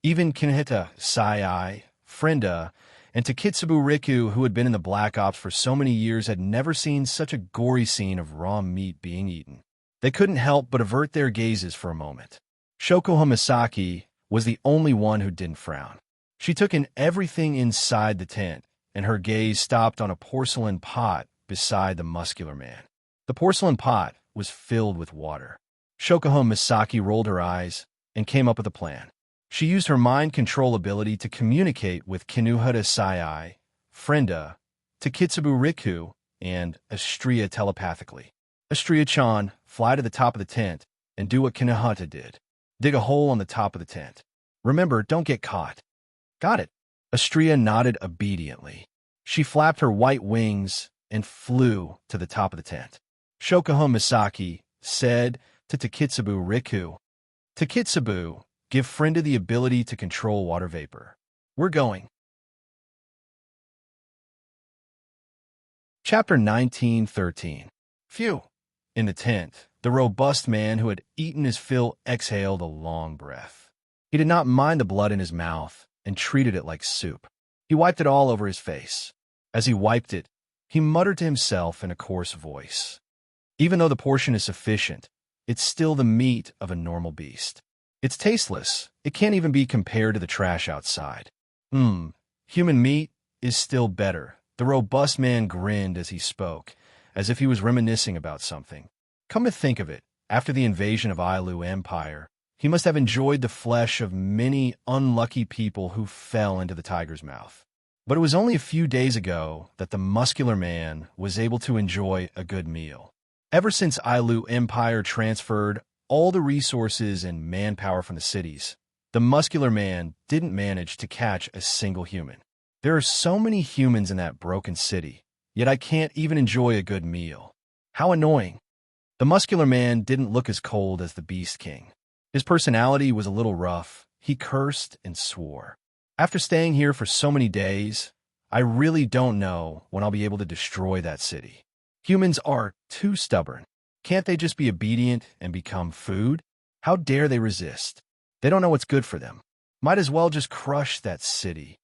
S1: Even Kinuhata Sai, Frenda, and Takitsubu Riku, who had been in the Black Ops for so many years, had never seen such a gory scene of raw meat being eaten. They couldn't help but avert their gazes for a moment. Shokuho Misaki was the only one who didn't frown. She took in everything inside the tent, and her gaze stopped on a porcelain pot beside the muscular man. The porcelain pot was filled with water. Shokuho Misaki rolled her eyes and came up with a plan. She used her mind control ability to communicate with Kinuhata Sai, Frenda, Takitsubu Riku, and Xianxia telepathically. Xianxia-chan, fly to the top of the tent and do what Kinuhata did. Dig a hole on the top of the tent. Remember, don't get caught. Got it. Xianxia nodded obediently. She flapped her white wings and flew to the top of the tent. Shokuhun Misaki said to Takitsubu Riku, "Takitsubu, give Frenda the ability to control water vapor. We're going." Chapter 19:13. Phew. In the tent, the robust man who had eaten his fill exhaled a long breath. He did not mind the blood in his mouth and treated it like soup. He wiped it all over his face. As he wiped it, he muttered to himself in a coarse voice, "Even though the portion is sufficient, it's still the meat of a normal beast. It's tasteless. It can't even be compared to the trash outside. Human meat is still better." The robust man grinned as he spoke, as if he was reminiscing about something. Come to think of it, after the invasion of Ailu Empire, he must have enjoyed the flesh of many unlucky people who fell into the tiger's mouth. But it was only a few days ago that the muscular man was able to enjoy a good meal. Ever since Ailu Empire transferred all the resources and manpower from the cities, the muscular man didn't manage to catch a single human. There are so many humans in that broken city, yet I can't even enjoy a good meal. How annoying. The muscular man didn't look as cold as the Beast King. His personality was a little rough. He cursed and swore. After staying here for so many days, I really don't know when I'll be able to destroy that city. Humans are too stubborn. Can't they just be obedient and become food? How dare they resist? They don't know what's good for them. Might as well just crush that city.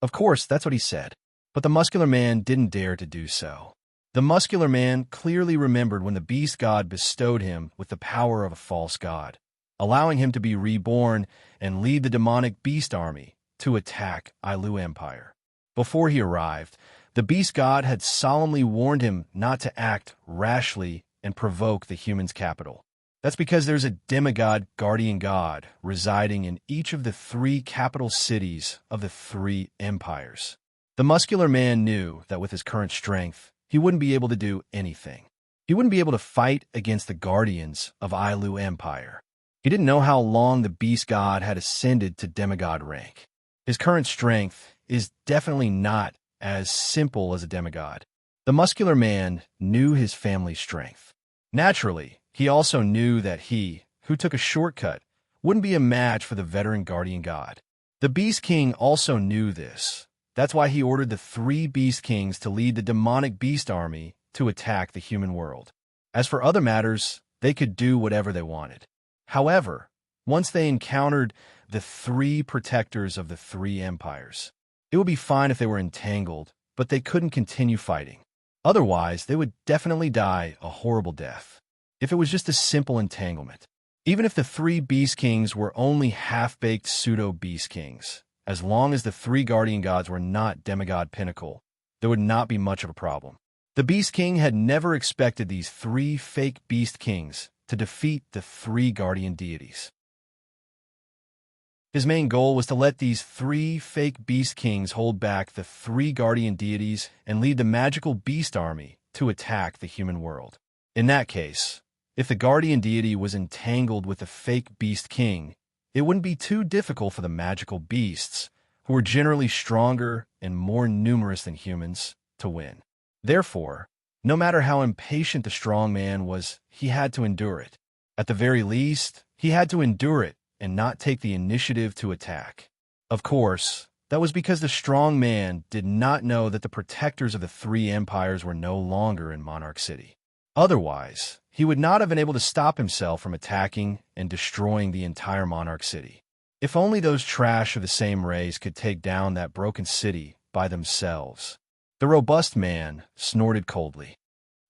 S1: Of course, that's what he said. But the muscular man didn't dare to do so. The muscular man clearly remembered when the beast god bestowed him with the power of a false god, allowing him to be reborn and lead the demonic beast army to attack Ailu Empire. Before he arrived, the beast god had solemnly warned him not to act rashly and provoke the humans' capital. That's because there's a demigod guardian god residing in each of the 3 capital cities of the 3 empires. The muscular man knew that with his current strength, he wouldn't be able to do anything. He wouldn't be able to fight against the guardians of Ailu Empire. He didn't know how long the beast god had ascended to demigod rank. His current strength is definitely not as simple as a demigod. The muscular man knew his family's strength. Naturally, he also knew that he, who took a shortcut, wouldn't be a match for the veteran guardian god. The Beast King also knew this. That's why he ordered the 3 Beast Kings to lead the demonic beast army to attack the human world. As for other matters, they could do whatever they wanted. However, once they encountered the 3 protectors of the 3 empires, it would be fine if they were entangled, but they couldn't continue fighting. Otherwise, they would definitely die a horrible death. If it was just a simple entanglement. Even if the 3 Beast Kings were only half-baked pseudo-Beast Kings, as long as the 3 guardian gods were not demigod pinnacle, there would not be much of a problem. The Beast King had never expected these 3 fake Beast Kings to defeat the 3 guardian deities. His main goal was to let these 3 fake Beast Kings hold back the 3 guardian deities and lead the magical beast army to attack the human world. In that case, if the guardian deity was entangled with the fake Beast King, it wouldn't be too difficult for the magical beasts, who were generally stronger and more numerous than humans, to win. Therefore, no matter how impatient the strong man was, he had to endure it. At the very least, he had to endure it and not take the initiative to attack. Of course, that was because the strong man did not know that the protectors of the 3 empires were no longer in Monarch City. Otherwise, he would not have been able to stop himself from attacking and destroying the entire Monarch City. If only those trash of the same race could take down that broken city by themselves. The robust man snorted coldly.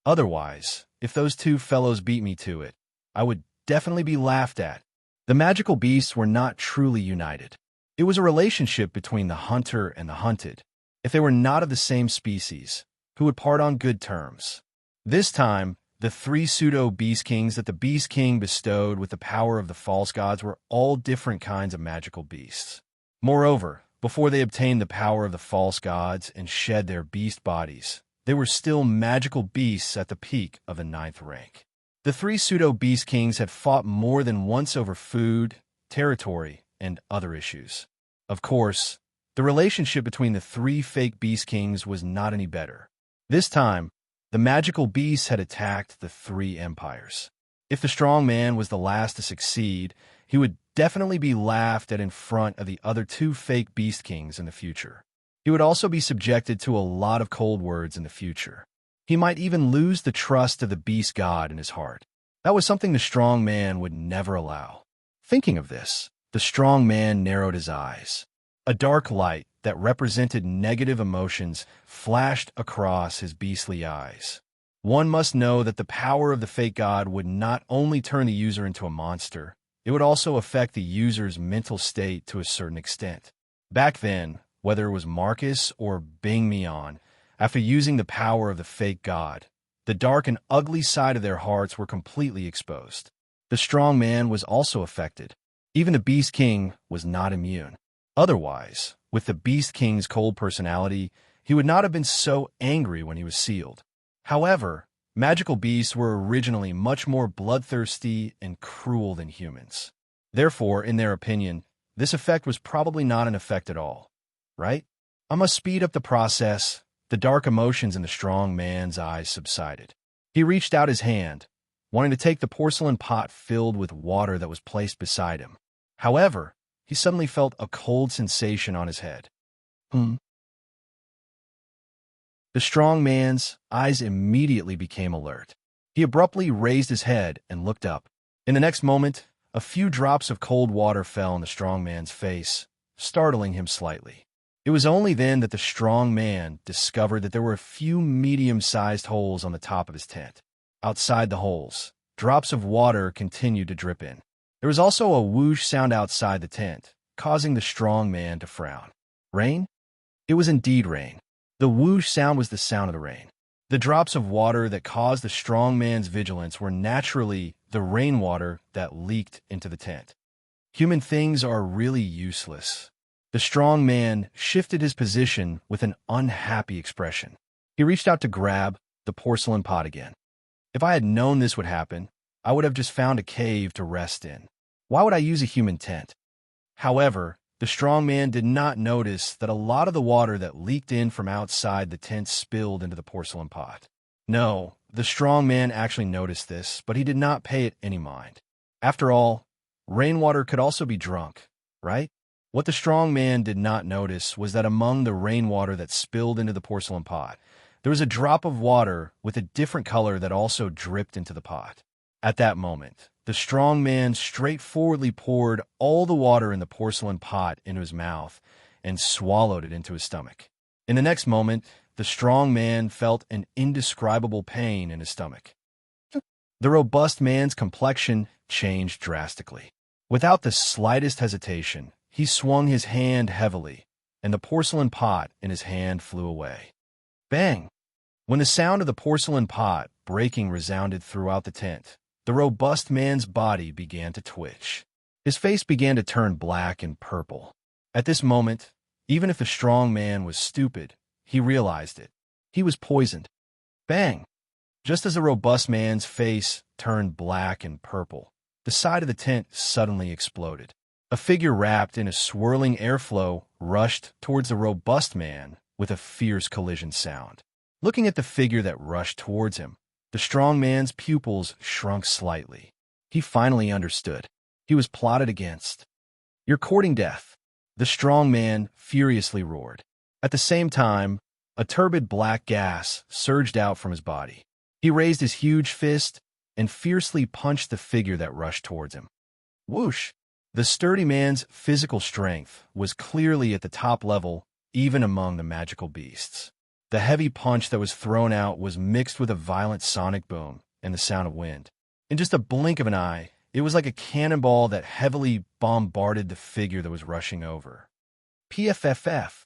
S1: Otherwise, if those 2 fellows beat me to it, I would definitely be laughed at. The magical beasts were not truly united. It was a relationship between the hunter and the hunted. If they were not of the same species, who would part on good terms. This time, the 3 pseudo-beast kings that the Beast King bestowed with the power of the false gods were all different kinds of magical beasts. Moreover, before they obtained the power of the false gods and shed their beast bodies, they were still magical beasts at the peak of the 9th rank. The 3 pseudo-beast kings had fought more than once over food, territory, and other issues. Of course, The relationship between the three fake Beast Kings was not any better. This time, the magical beasts had attacked the three empires. If the strong man was the last to succeed, he would definitely be laughed at in front of the other two fake Beast Kings in the future. He would also be subjected to a lot of cold words in the future. He might even lose the trust of the beast god in his heart. That was something the strong man would never allow. Thinking of this, the strong man narrowed his eyes. A dark light that represented negative emotions flashed across his beastly eyes. One must know that the power of the fake god would not only turn the user into a monster, it would also affect the user's mental state to a certain extent. Back then, whether it was Marcus or Bing Mian, after using the power of the fake god, the dark and ugly side of their hearts were completely exposed. The strong man was also affected. Even the Beast King was not immune. Otherwise, with the Beast King's cold personality, he would not have been so angry when he was sealed. However, magical beasts were originally much more bloodthirsty and cruel than humans. Therefore, in their opinion, this effect was probably not an effect at all. Right? I must speed up the process. The dark emotions in the strong man's eyes subsided. He reached out his hand, wanting to take the porcelain pot filled with water that was placed beside him. However, he suddenly felt a cold sensation on his head. The strong man's eyes immediately became alert. He abruptly raised his head and looked up. In the next moment, a few drops of cold water fell on the strong man's face, startling him slightly. It was only then that the strong man discovered that there were a few medium-sized holes on the top of his tent. Outside the holes, drops of water continued to drip in. There was also a whoosh sound outside the tent, causing the strong man to frown. Rain? It was indeed rain. The whoosh sound was the sound of the rain. The drops of water that caused the strong man's vigilance were naturally the rainwater that leaked into the tent. Human things are really useless. The strong man shifted his position with an unhappy expression. He reached out to grab the porcelain pot again. If I had known this would happen, I would have just found a cave to rest in. Why would I use a human tent? However, the strong man did not notice that a lot of the water that leaked in from outside the tent spilled into the porcelain pot. No, the strong man actually noticed this, but he did not pay it any mind. After all, rainwater could also be drunk, right? What the strong man did not notice was that among the rainwater that spilled into the porcelain pot, there was a drop of water with a different color that also dripped into the pot. At that moment, the strong man straightforwardly poured all the water in the porcelain pot into his mouth and swallowed it into his stomach. In the next moment, the strong man felt an indescribable pain in his stomach. The robust man's complexion changed drastically. Without the slightest hesitation, he swung his hand heavily, and the porcelain pot in his hand flew away. Bang! When the sound of the porcelain pot breaking resounded throughout the tent, the robust man's body began to twitch. His face began to turn black and purple. At this moment, even if the strong man was stupid, he realized it. He was poisoned. Bang! Just as the robust man's face turned black and purple, the side of the tent suddenly exploded. A figure wrapped in a swirling airflow rushed towards the robust man with a fierce collision sound. Looking at the figure that rushed towards him, the strong man's pupils shrunk slightly. He finally understood. He was plotted against. "You're courting death," the strong man furiously roared. At the same time, a turbid black gas surged out from his body. He raised his huge fist and fiercely punched the figure that rushed towards him. Whoosh! The sturdy man's physical strength was clearly at the top level, even among the magical beasts. The heavy punch that was thrown out was mixed with a violent sonic boom and the sound of wind. In just a blink of an eye, it was like a cannonball that heavily bombarded the figure that was rushing over. PFFF.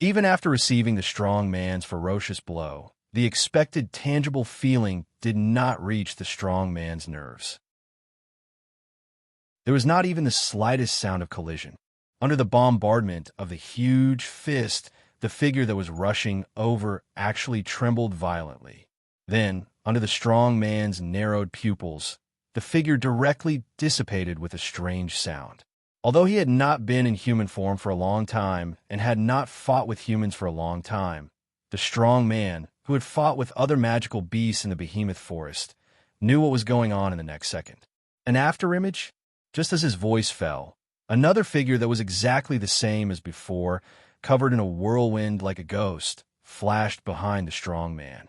S1: Even after receiving the strong man's ferocious blow, the expected tangible feeling did not reach the strong man's nerves. There was not even the slightest sound of collision. Under the bombardment of the huge fist, the figure that was rushing over actually trembled violently. Then, under the strong man's narrowed pupils, the figure directly dissipated with a strange sound. Although he had not been in human form for a long time and had not fought with humans for a long time, the strong man, who had fought with other magical beasts in the behemoth forest, knew what was going on in the next second. An afterimage? Just as his voice fell, another figure that was exactly the same as before, covered in a whirlwind like a ghost, flashed behind the strong man.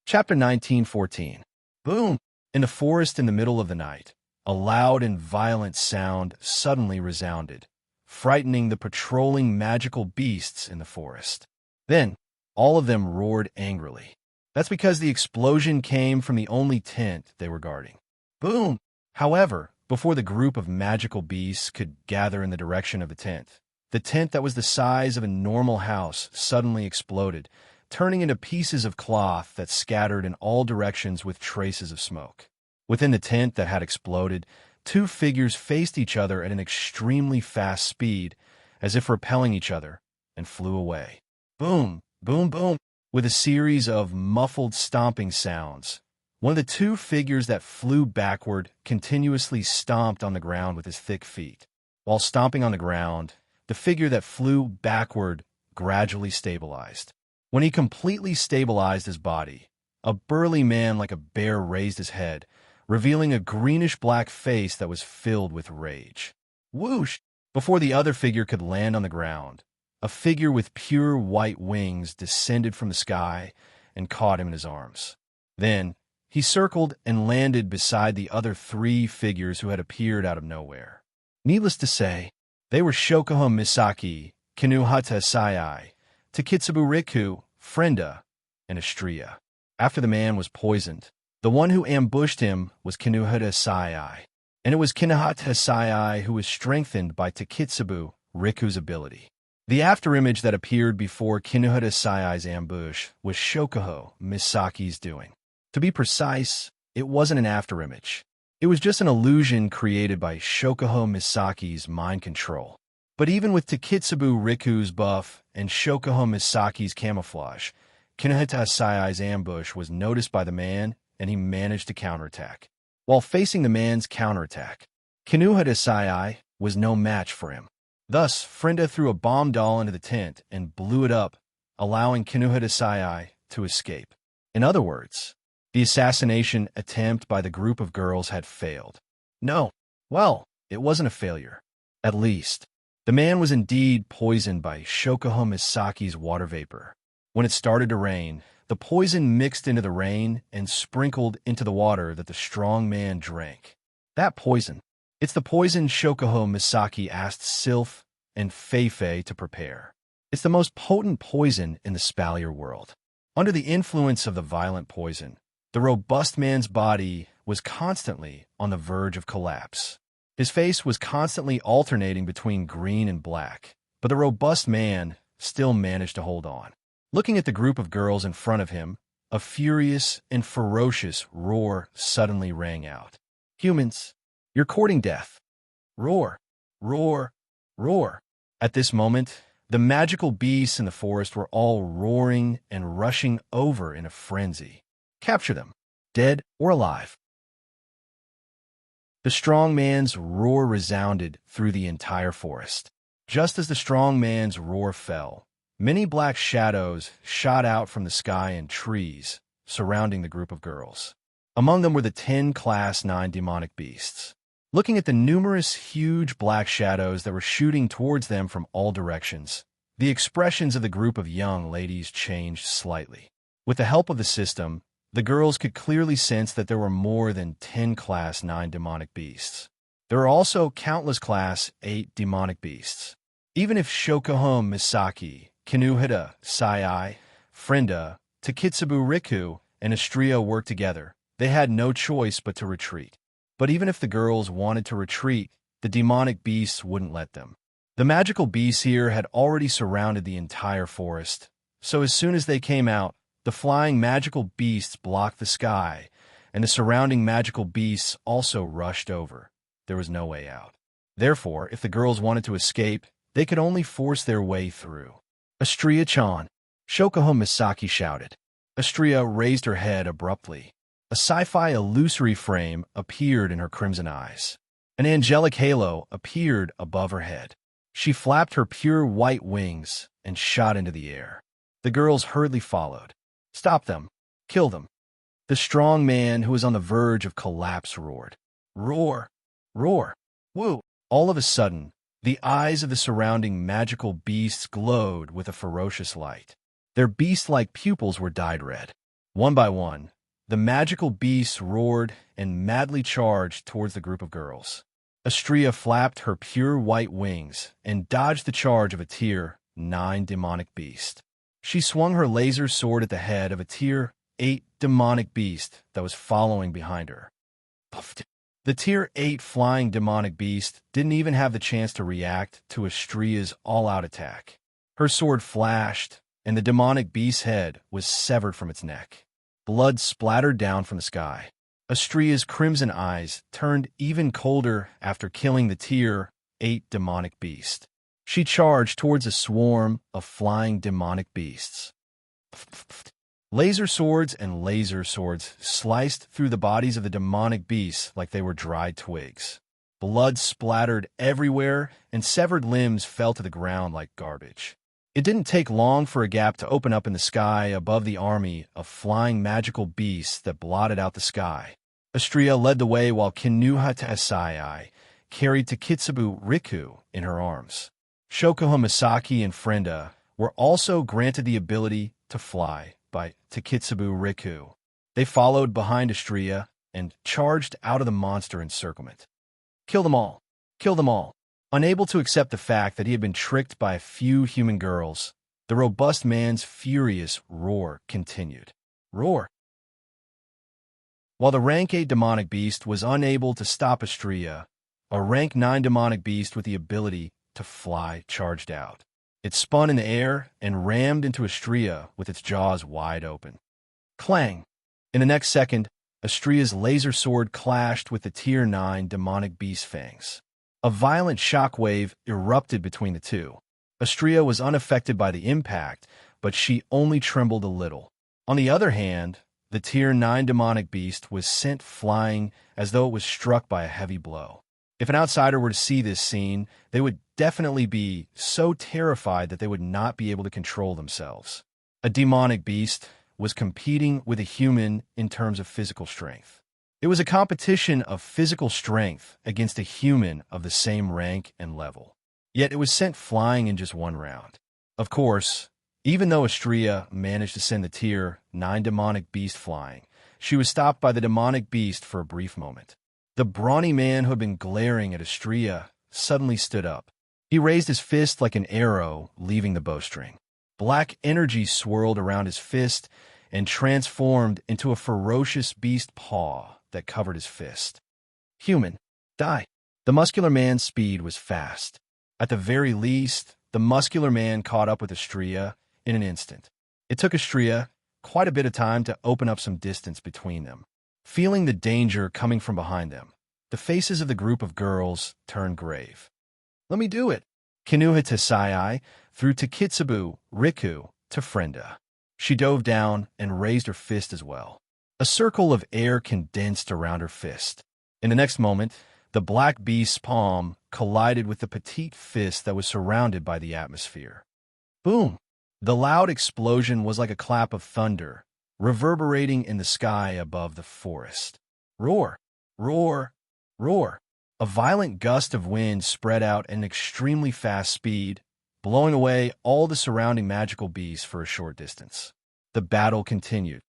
S1: Chapter 19:14. Boom! In the forest in the middle of the night, a loud and violent sound suddenly resounded, frightening the patrolling magical beasts in the forest. Then, all of them roared angrily. That's because the explosion came from the only tent they were guarding. Boom! However, before the group of magical beasts could gather in the direction of the tent that was the size of a normal house suddenly exploded, turning into pieces of cloth that scattered in all directions with traces of smoke. Within the tent that had exploded, two figures faced each other at an extremely fast speed, as if repelling each other, and flew away. Boom, boom, boom, with a series of muffled stomping sounds. One of the two figures that flew backward continuously stomped on the ground with his thick feet. While stomping on the ground, the figure that flew backward gradually stabilized. When he completely stabilized his body, a burly man like a bear raised his head, revealing a greenish-black face that was filled with rage. Whoosh! Before the other figure could land on the ground, a figure with pure white wings descended from the sky and caught him in his arms. Then, he circled and landed beside the other three figures who had appeared out of nowhere. Needless to say, they were Shokuho Misaki, Kinuhata Sayai, Takitsubu Riku, Frenda, and Astria. After the man was poisoned, the one who ambushed him was Kinuhata Sayai, and it was Kinuhata Sayai who was strengthened by Takitsubu Riku's ability. The afterimage that appeared before Kinuhata Sayai's ambush was Shokuho Misaki's doing. To be precise, it wasn't an afterimage. It was just an illusion created by Shokuho Misaki's mind control. But even with Takitsubu Riku's buff and Shokuho Misaki's camouflage, Kinuhata Sayai's ambush was noticed by the man, and he managed to counterattack. While facing the man's counterattack, Kinuhata Sayai was no match for him. Thus, Frenda threw a bomb doll into the tent and blew it up, allowing Kinuhata Sayai to escape. In other words, the assassination attempt by the group of girls had failed. No, well, it wasn't a failure. At least, the man was indeed poisoned by Shokuho Misaki's water vapor. When it started to rain, the poison mixed into the rain and sprinkled into the water that the strong man drank. That poison, it's the poison Shokuho Misaki asked Sylph and Feifei to prepare. It's the most potent poison in the Spalier world. Under the influence of the violent poison, the robust man's body was constantly on the verge of collapse. His face was constantly alternating between green and black, but the robust man still managed to hold on. Looking at the group of girls in front of him, a furious and ferocious roar suddenly rang out. Humans, you're courting death. Roar, roar, roar. At this moment, the magical beasts in the forest were all roaring and rushing over in a frenzy. Capture them, dead or alive. The strong man's roar resounded through the entire forest. Just as the strong man's roar fell, many black shadows shot out from the sky and trees surrounding the group of girls. Among them were the 10 Class 9 demonic beasts. Looking at the numerous huge black shadows that were shooting towards them from all directions, the expressions of the group of young ladies changed slightly. With the help of the system, the girls could clearly sense that there were more than 10 Class 9 demonic beasts. There are also countless Class 8 demonic beasts. Even if Shokuho Misaki, Kinuhata Sayai, Frenda, Takitsubu Riku, and Astria worked together, they had no choice but to retreat. But even if the girls wanted to retreat, the demonic beasts wouldn't let them. The magical beasts here had already surrounded the entire forest, so as soon as they came out, the flying magical beasts blocked the sky, and the surrounding magical beasts also rushed over. There was no way out. Therefore, if the girls wanted to escape, they could only force their way through. Astria-chan, Shokuho Misaki shouted. Astria raised her head abruptly. A sci-fi illusory frame appeared in her crimson eyes. An angelic halo appeared above her head. She flapped her pure white wings and shot into the air. The girls hurriedly followed. "Stop them! Kill them!" The strong man who was on the verge of collapse roared. "Roar! Roar! Woo!" All of a sudden, the eyes of the surrounding magical beasts glowed with a ferocious light. Their beast-like pupils were dyed red. One by one, the magical beasts roared and madly charged towards the group of girls. Xianxia flapped her pure white wings and dodged the charge of a Tier 9 demonic beast. She swung her laser sword at the head of a Tier 8 demonic beast that was following behind her. Puffed. The Tier 8 flying demonic beast didn't even have the chance to react to Xianxia's all-out attack. Her sword flashed, and the demonic beast's head was severed from its neck. Blood splattered down from the sky. Xianxia's crimson eyes turned even colder after killing the Tier 8 demonic beast. She charged towards a swarm of flying demonic beasts. Laser swords and laser swords sliced through the bodies of the demonic beasts like they were dried twigs. Blood splattered everywhere, and severed limbs fell to the ground like garbage. It didn't take long for a gap to open up in the sky above the army of flying magical beasts that blotted out the sky. Xianxia led the way while Kinuha carried Takitsubu Riku in her arms. Shokuha Misaki and Frenda were also granted the ability to fly by Takitsubu Riku. They followed behind Xianxia and charged out of the monster encirclement. "Kill them all! Kill them all!" Unable to accept the fact that he had been tricked by a few human girls, the robust man's furious roar continued. Roar! While the rank 8 demonic beast was unable to stop Xianxia, a rank 9 demonic beast with the ability to fly charged out. It spun in the air and rammed into Xianxia with its jaws wide open. Clang! In the next second, Xianxia's laser sword clashed with the Tier 9 demonic beast fangs. A violent shockwave erupted between the two. Xianxia was unaffected by the impact, but she only trembled a little. On the other hand, the Tier 9 demonic beast was sent flying as though it was struck by a heavy blow. If an outsider were to see this scene, they would definitely be so terrified that they would not be able to control themselves. A demonic beast was competing with a human in terms of physical strength. It was a competition of physical strength against a human of the same rank and level. Yet it was sent flying in just one round. Of course, even though Xianxia managed to send the Tier 9 demonic beast flying, she was stopped by the demonic beast for a brief moment. The brawny man who had been glaring at Xianxia suddenly stood up. He raised his fist like an arrow leaving the bowstring. Black energy swirled around his fist and transformed into a ferocious beast paw that covered his fist. Human, die. The muscular man's speed was fast. At the very least, the muscular man caught up with Xianxia in an instant. It took Xianxia quite a bit of time to open up some distance between them. Feeling the danger coming from behind them, the faces of the group of girls turned grave. "Let me do it." Kinuha Tesai threw Takitsubu Riku to Frenda. She dove down and raised her fist as well. A circle of air condensed around her fist. In the next moment, the black beast's palm collided with the petite fist that was surrounded by the atmosphere. Boom! The loud explosion was like a clap of thunder, reverberating in the sky above the forest. Roar! Roar! Roar! A violent gust of wind spread out at an extremely fast speed, blowing away all the surrounding magical beasts for a short distance. The battle continued.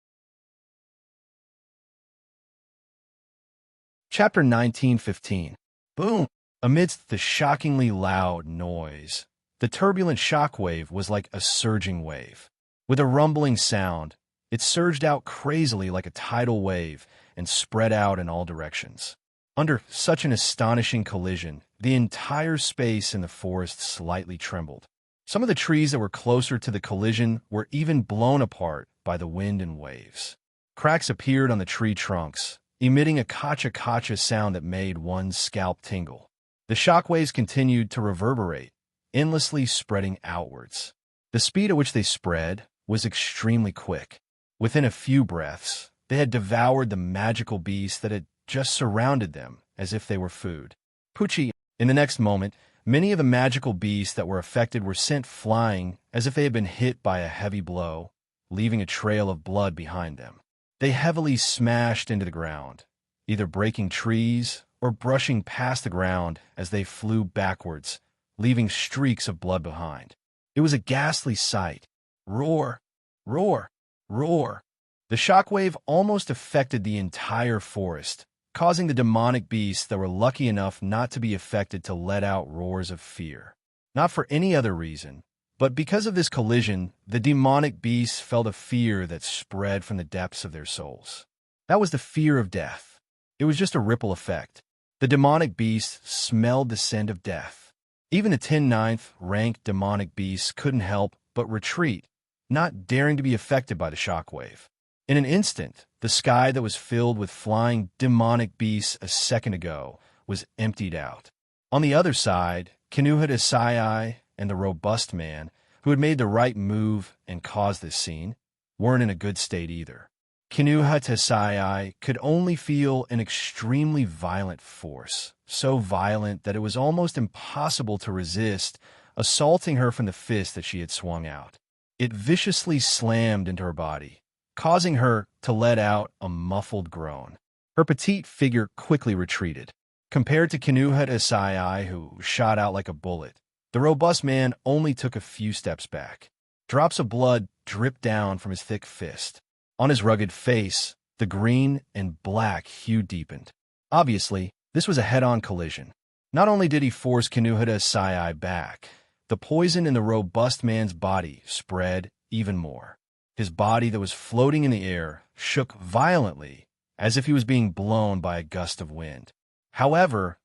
S1: Chapter 1915. Boom! Amidst the shockingly loud noise, the turbulent shockwave was like a surging wave. With a rumbling sound, it surged out crazily like a tidal wave and spread out in all directions. Under such an astonishing collision, the entire space in the forest slightly trembled. Some of the trees that were closer to the collision were even blown apart by the wind and waves. Cracks appeared on the tree trunks, emitting a kacha-kacha sound that made one's scalp tingle. The shockwaves continued to reverberate, endlessly spreading outwards. The speed at which they spread was extremely quick. Within a few breaths, They had devoured the magical beasts that had just surrounded them as if they were food. Pucci, in the next moment, many of the magical beasts that were affected were sent flying as if they had been hit by a heavy blow, leaving a trail of blood behind them. They heavily smashed into the ground, either breaking trees or brushing past the ground as they flew backwards, leaving streaks of blood behind. It was a ghastly sight. Roar, roar, roar. The shockwave almost affected the entire forest, causing the demonic beasts that were lucky enough not to be affected to let out roars of fear. Not for any other reason, but because of this collision, the demonic beasts felt a fear that spread from the depths of their souls. That was the fear of death. It was just a ripple effect. The demonic beasts smelled the scent of death. Even the 10th ranked demonic beasts couldn't help but retreat, not daring to be affected by the shockwave. In an instant, the sky that was filled with flying demonic beasts a second ago was emptied out. On the other side, Xianxia and the robust man, who had made the right move and caused this scene, weren't in a good state either. Xianxia could only feel an extremely violent force, so violent that it was almost impossible to resist, assaulting her from the fist that she had swung out. It viciously slammed into her body, causing her to let out a muffled groan. Her petite figure quickly retreated. Compared to Xianxia, who shot out like a bullet, the robust man only took a few steps back. Drops of blood dripped down from his thick fist. On his rugged face, the green and black hue deepened. Obviously, this was a head-on collision. Not only did he force Xianxia back, the poison in the robust man's body spread even more. His body that was floating in the air shook violently as if he was being blown by a gust of wind. However,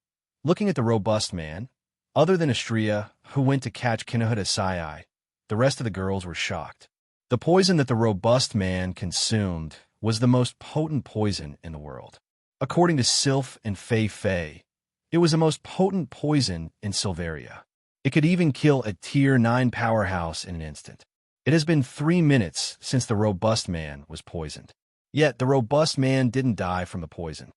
S1: looking at the robust man, other than Xianxia, who went to catch Xianxia, the rest of the girls were shocked. The poison that the robust man consumed was the most potent poison in the world. According to Sylph and Fei, it was the most potent poison in Silveria. It could even kill a Tier 9 powerhouse in an instant. It has been 3 minutes since the robust man was poisoned. Yet the robust man didn't die from the poison.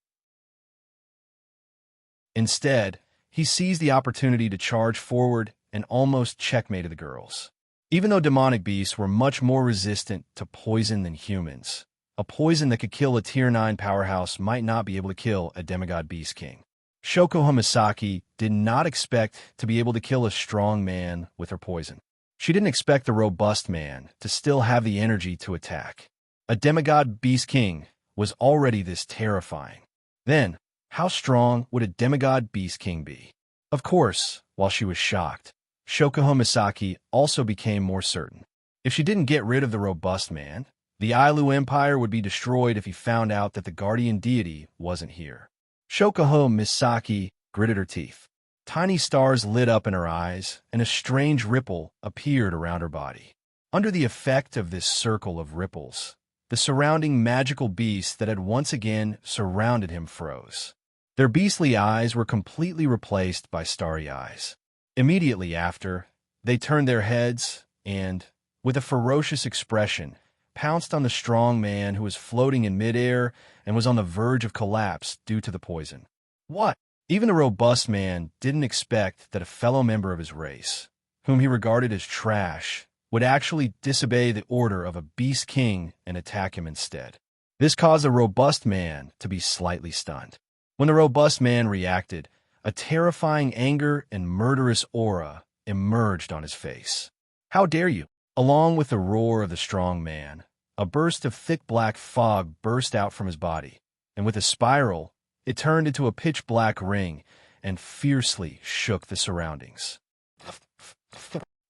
S1: Instead, he seized the opportunity to charge forward and almost checkmated the girls. Even though demonic beasts were much more resistant to poison than humans, a poison that could kill a Tier 9 powerhouse might not be able to kill a demigod beast king. Shoko Misaki did not expect to be able to kill a strong man with her poison. She didn't expect the robust man to still have the energy to attack. A demigod beast king was already this terrifying. Then, how strong would a demigod beast king be? Of course, while she was shocked, Shoko Misaki also became more certain. If she didn't get rid of the robust man, the Ailu Empire would be destroyed if he found out that the guardian deity wasn't here. Shoko Misaki gritted her teeth. Tiny stars lit up in her eyes, and a strange ripple appeared around her body. Under the effect of this circle of ripples, the surrounding magical beasts that had once again surrounded him froze. Their beastly eyes were completely replaced by starry eyes. Immediately after, they turned their heads and, with a ferocious expression, pounced on the strong man who was floating in midair and was on the verge of collapse due to the poison. What? Even the robust man didn't expect that a fellow member of his race, whom he regarded as trash, would actually disobey the order of a beast king and attack him instead. This caused the robust man to be slightly stunned. When the robust man reacted, a terrifying anger and murderous aura emerged on his face. How dare you? Along with the roar of the strong man, a burst of thick black fog burst out from his body, and with a spiral, it turned into a pitch-black ring and fiercely shook the surroundings.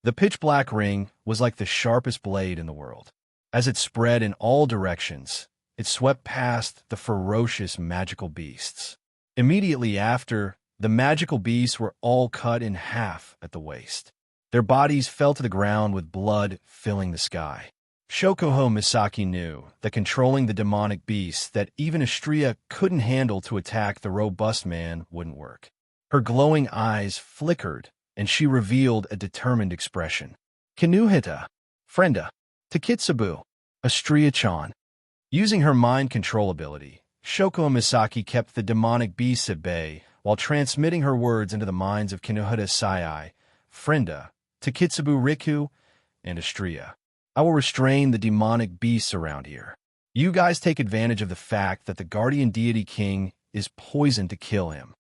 S1: The pitch-black ring was like the sharpest blade in the world. As it spread in all directions, it swept past the ferocious magical beasts. Immediately after, the magical beasts were all cut in half at the waist. Their bodies fell to the ground with blood filling the sky. Shoko Misaki knew that controlling the demonic beasts that even Xianxia couldn't handle to attack the robust man wouldn't work. Her glowing eyes flickered, and she revealed a determined expression. Kinuhita, Frenda, Takitsubu, Xianxia-chan. Using her mind control ability, Shoko Misaki kept the demonic beasts at bay while transmitting her words into the minds of Kinuhata Sai, Frenda, Takitsubu Riku, and Astria. I will restrain the demonic beasts around here. You guys take advantage of the fact that the guardian deity king is poisoned to kill him.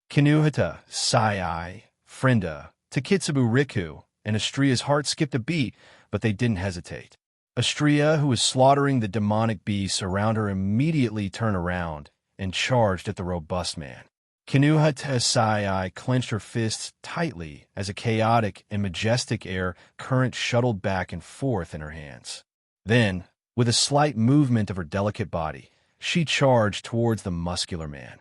S1: Kinuhata Sai, Frenda, Takitsubu Riku, and Astria's heart skipped a beat, but they didn't hesitate. Astria, who was slaughtering the demonic beasts around her, immediately turned around and charged at the robust man. Kinuhata Sai clenched her fists tightly as a chaotic and majestic air current shuttled back and forth in her hands. Then, with a slight movement of her delicate body, she charged towards the muscular man.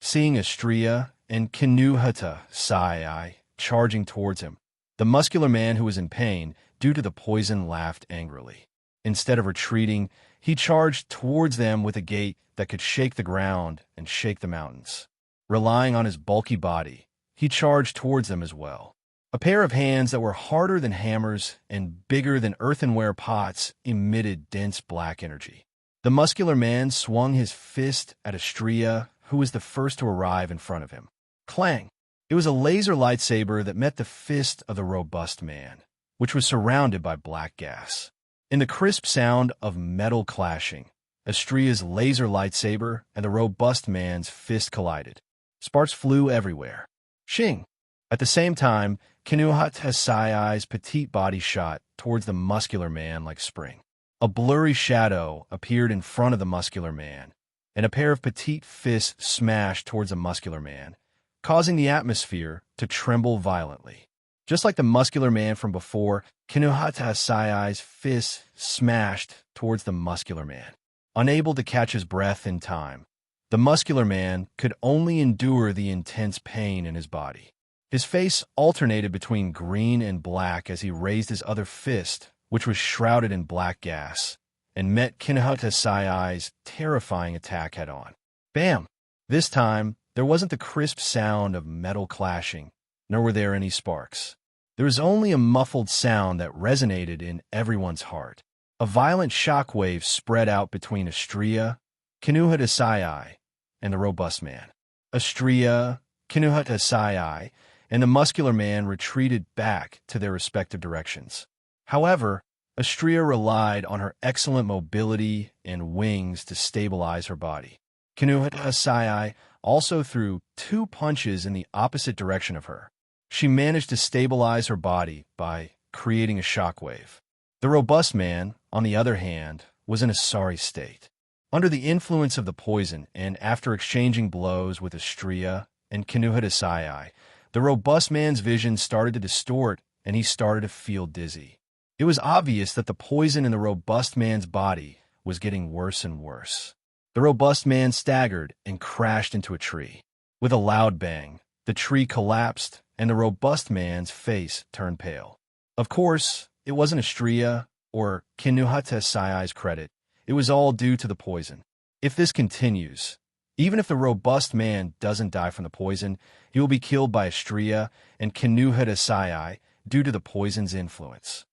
S1: Seeing Astria and Kinuhata Sai charging towards him, the muscular man, who was in pain due to the poison, laughed angrily. Instead of retreating, he charged towards them with a gait that could shake the ground and shake the mountains. Relying on his bulky body, he charged towards them as well. A pair of hands that were harder than hammers and bigger than earthenware pots emitted dense black energy. The muscular man swung his fist at Astria, who was the first to arrive in front of him. Clang! It was a laser lightsaber that met the fist of the robust man, which was surrounded by black gas. In the crisp sound of metal clashing, Astria's laser lightsaber and the robust man's fist collided. Sparks flew everywhere. Shing! At the same time, Kinuhata Sai's petite body shot towards the muscular man like spring. A blurry shadow appeared in front of the muscular man, and a pair of petite fists smashed towards the muscular man, causing the atmosphere to tremble violently. Just like the muscular man from before, Kinuhata Sai's fists smashed towards the muscular man. Unable to catch his breath in time, the muscular man could only endure the intense pain in his body. His face alternated between green and black as he raised his other fist, which was shrouded in black gas, and met Kinuhata Sai's terrifying attack head-on. Bam! This time, there wasn't the crisp sound of metal clashing, nor were there any sparks. There was only a muffled sound that resonated in everyone's heart. A violent shockwave spread out between Astria, Kinuhata Sai, and the robust man. Astria, Kinuhata Sai, and the muscular man retreated back to their respective directions. However, Astria relied on her excellent mobility and wings to stabilize her body. Kinuhata Sai also threw 2 punches in the opposite direction of her. She managed to stabilize her body by creating a shockwave. The robust man, on the other hand, was in a sorry state. Under the influence of the poison and after exchanging blows with Astria and Kinuhata Sai, the robust man's vision started to distort and he started to feel dizzy. It was obvious that the poison in the robust man's body was getting worse and worse. The robust man staggered and crashed into a tree. With a loud bang, the tree collapsed and the robust man's face turned pale. Of course, it wasn't Astria or Kinuhata Sai's credit. It was all due to the poison. If this continues, even if the robust man doesn't die from the poison, he will be killed by Astria and Kinuhata Sai due to the poison's influence.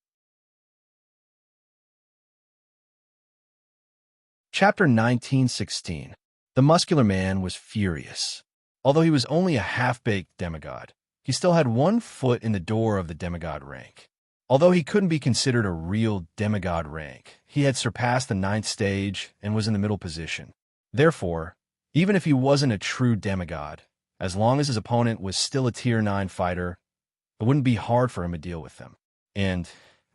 S1: Chapter 1916. The muscular man was furious. Although he was only a half-baked demigod, he still had 1 foot in the door of the demigod rank. Although he couldn't be considered a real demigod rank, he had surpassed the 9th stage and was in the middle position. Therefore, even if he wasn't a true demigod, as long as his opponent was still a Tier 9 fighter, it wouldn't be hard for him to deal with them. And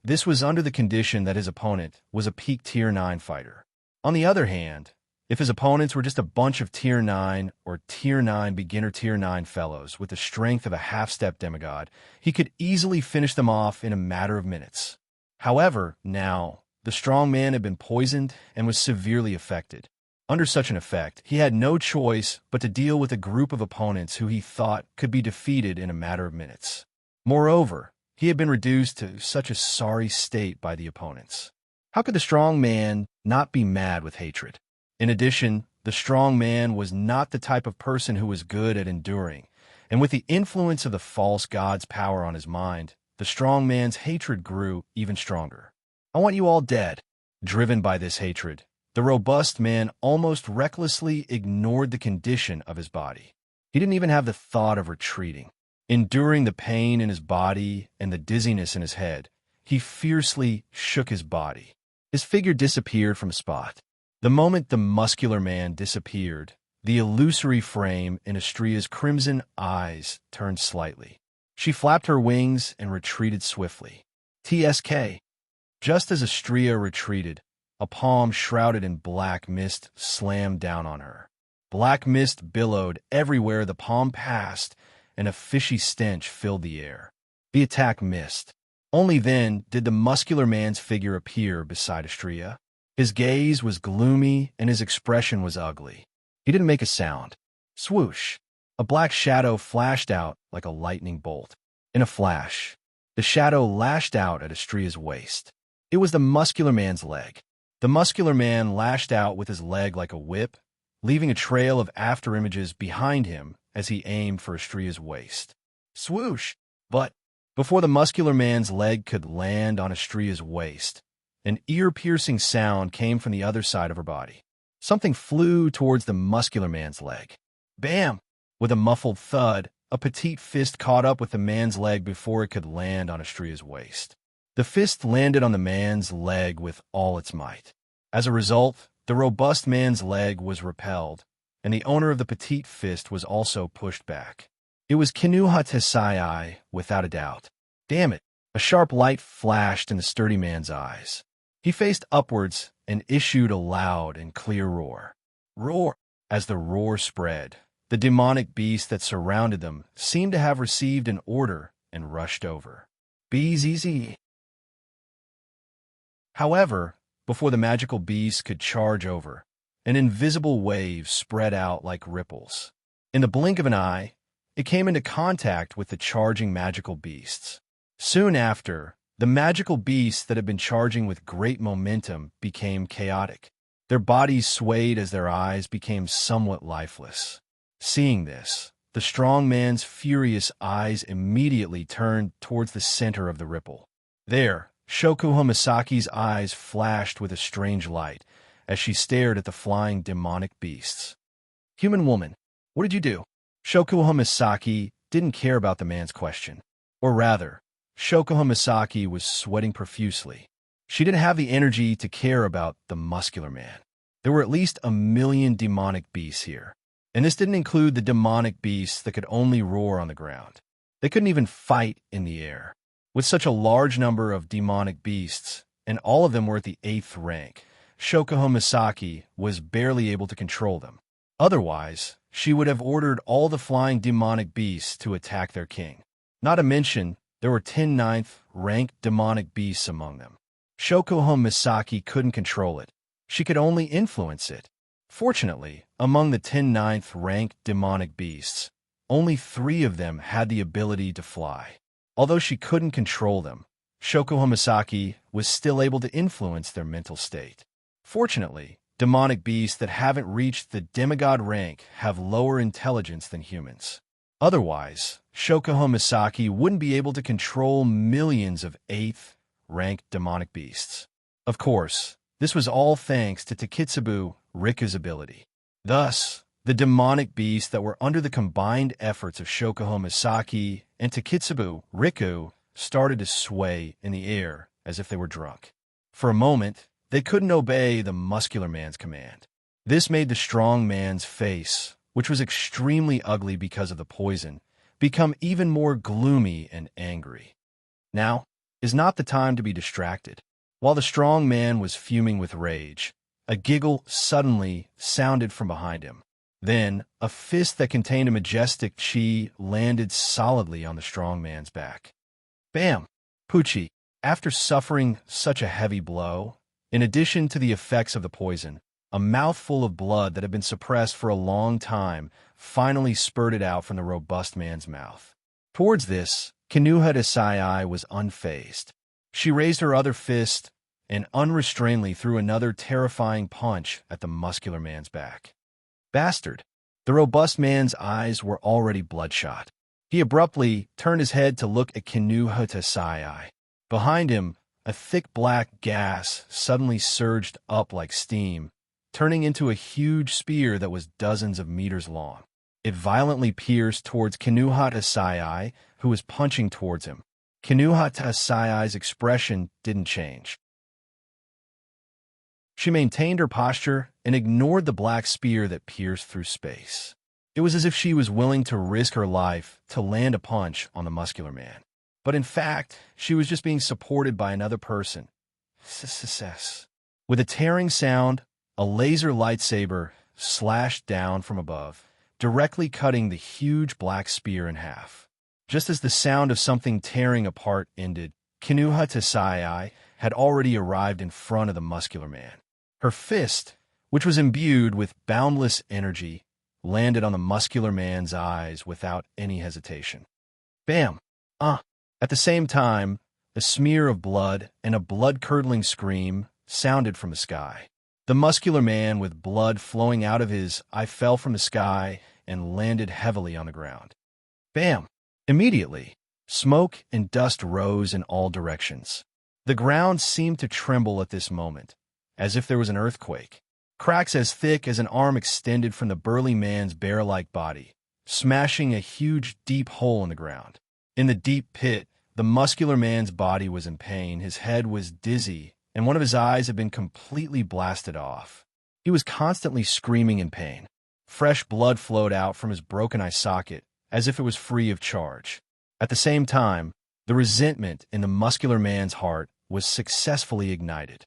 S1: this was under the condition that his opponent was a peak Tier 9 fighter. On the other hand, if his opponents were just a bunch of Tier 9 or Tier 9 beginner Tier 9 fellows with the strength of a half-step demigod, he could easily finish them off in a matter of minutes. However, now, the strong man had been poisoned and was severely affected. Under such an effect, he had no choice but to deal with a group of opponents who he thought could be defeated in a matter of minutes. Moreover, he had been reduced to such a sorry state by the opponents. How could the strong man not be mad with hatred? In addition, the strong man was not the type of person who was good at enduring, and with the influence of the false god's power on his mind, the strong man's hatred grew even stronger. I want you all dead. Driven by this hatred, the robust man almost recklessly ignored the condition of his body. He didn't even have the thought of retreating. Enduring the pain in his body and the dizziness in his head, he fiercely shook his body. His figure disappeared from spot. The moment the muscular man disappeared, the illusory frame in Astria's crimson eyes turned slightly. She flapped her wings and retreated swiftly. TSK. Just as Astria retreated, a palm shrouded in black mist slammed down on her. Black mist billowed everywhere the palm passed, and a fishy stench filled the air. The attack missed. Only then did the muscular man's figure appear beside Astria. His gaze was gloomy and his expression was ugly. He didn't make a sound. Swoosh! A black shadow flashed out like a lightning bolt. In a flash, the shadow lashed out at Astria's waist. It was the muscular man's leg. The muscular man lashed out with his leg like a whip, leaving a trail of afterimages behind him as he aimed for Astria's waist. Swoosh! But before the muscular man's leg could land on Astria's waist, an ear-piercing sound came from the other side of her body. Something flew towards the muscular man's leg. Bam! With a muffled thud, a petite fist caught up with the man's leg before it could land on Astria's waist. The fist landed on the man's leg with all its might. As a result, the robust man's leg was repelled, and the owner of the petite fist was also pushed back. It was Kinuha Tesai, without a doubt. Damn it! A sharp light flashed in the sturdy man's eyes. He faced upwards and issued a loud and clear roar. Roar! As the roar spread, the demonic beast that surrounded them seemed to have received an order and rushed over. BZZ. However, before the magical beast could charge over, an invisible wave spread out like ripples. In the blink of an eye, it came into contact with the charging magical beasts. Soon after, the magical beasts that had been charging with great momentum became chaotic. Their bodies swayed as their eyes became somewhat lifeless. Seeing this, the strong man's furious eyes immediately turned towards the center of the ripple. There, Shokuha Misaki's eyes flashed with a strange light as she stared at the flying demonic beasts. Human woman, what did you do? Shokuha Misaki didn't care about the man's question. Or rather, Shokuha Misaki was sweating profusely. She didn't have the energy to care about the muscular man. There were at least 1 million demonic beasts here, and this didn't include the demonic beasts that could only roar on the ground. They couldn't even fight in the air. With such a large number of demonic beasts, and all of them were at the 8th rank, Shokuha Misaki was barely able to control them. Otherwise, she would have ordered all the flying demonic beasts to attack their king. Not to mention, there were 10 9th-ranked demonic beasts among them. Shokuha Misaki couldn't control it. She could only influence it. Fortunately, among the 10 9th-ranked demonic beasts, only 3 of them had the ability to fly. Although she couldn't control them, Shokuha Misaki was still able to influence their mental state. Fortunately, demonic beasts that haven't reached the demigod rank have lower intelligence than humans. Otherwise, Shokuha Misaki wouldn't be able to control millions of 8th-ranked demonic beasts. Of course, this was all thanks to Takitsubu Riku's ability. Thus, the demonic beasts that were under the combined efforts of Shokuha Misaki and Takitsubu Riku started to sway in the air as if they were drunk. For a moment, they couldn't obey the muscular man's command. This made the strong man's face, which was extremely ugly because of the poison, become even more gloomy and angry. Now is not the time to be distracted. While the strong man was fuming with rage, a giggle suddenly sounded from behind him. Then, a fist that contained a majestic chi landed solidly on the strong man's back. Bam! Pucci, after suffering such a heavy blow, in addition to the effects of the poison, a mouthful of blood that had been suppressed for a long time finally spurted out from the robust man's mouth. Towards this, Kinuha Desai was unfazed. She raised her other fist and unrestrainedly threw another terrifying punch at the muscular man's back. Bastard! The robust man's eyes were already bloodshot. He abruptly turned his head to look at Kinuha Desai. Behind him, a thick black gas suddenly surged up like steam, turning into a huge spear that was dozens of meters long. It violently pierced towards Kinuhatasai, who was punching towards him. Kinuhatasai's expression didn't change. She maintained her posture and ignored the black spear that pierced through space. It was as if she was willing to risk her life to land a punch on the muscular man. But in fact, she was just being supported by another person. With a tearing sound, a laser lightsaber slashed down from above, directly cutting the huge black spear in half. Just as the sound of something tearing apart ended, Kinuhatasai had already arrived in front of the muscular man. Her fist, which was imbued with boundless energy, landed on the muscular man's eyes without any hesitation. Bam! At the same time, a smear of blood and a blood-curdling scream sounded from the sky. The muscular man, with blood flowing out of his eye, fell from the sky and landed heavily on the ground. Bam! Immediately, smoke and dust rose in all directions. The ground seemed to tremble at this moment, as if there was an earthquake. Cracks as thick as an arm extended from the burly man's bear-like body, smashing a huge deep hole in the ground. In the deep pit, the muscular man's body was in pain, his head was dizzy, and one of his eyes had been completely blasted off. He was constantly screaming in pain. Fresh blood flowed out from his broken eye socket, as if it was free of charge. At the same time, the resentment in the muscular man's heart was successfully ignited.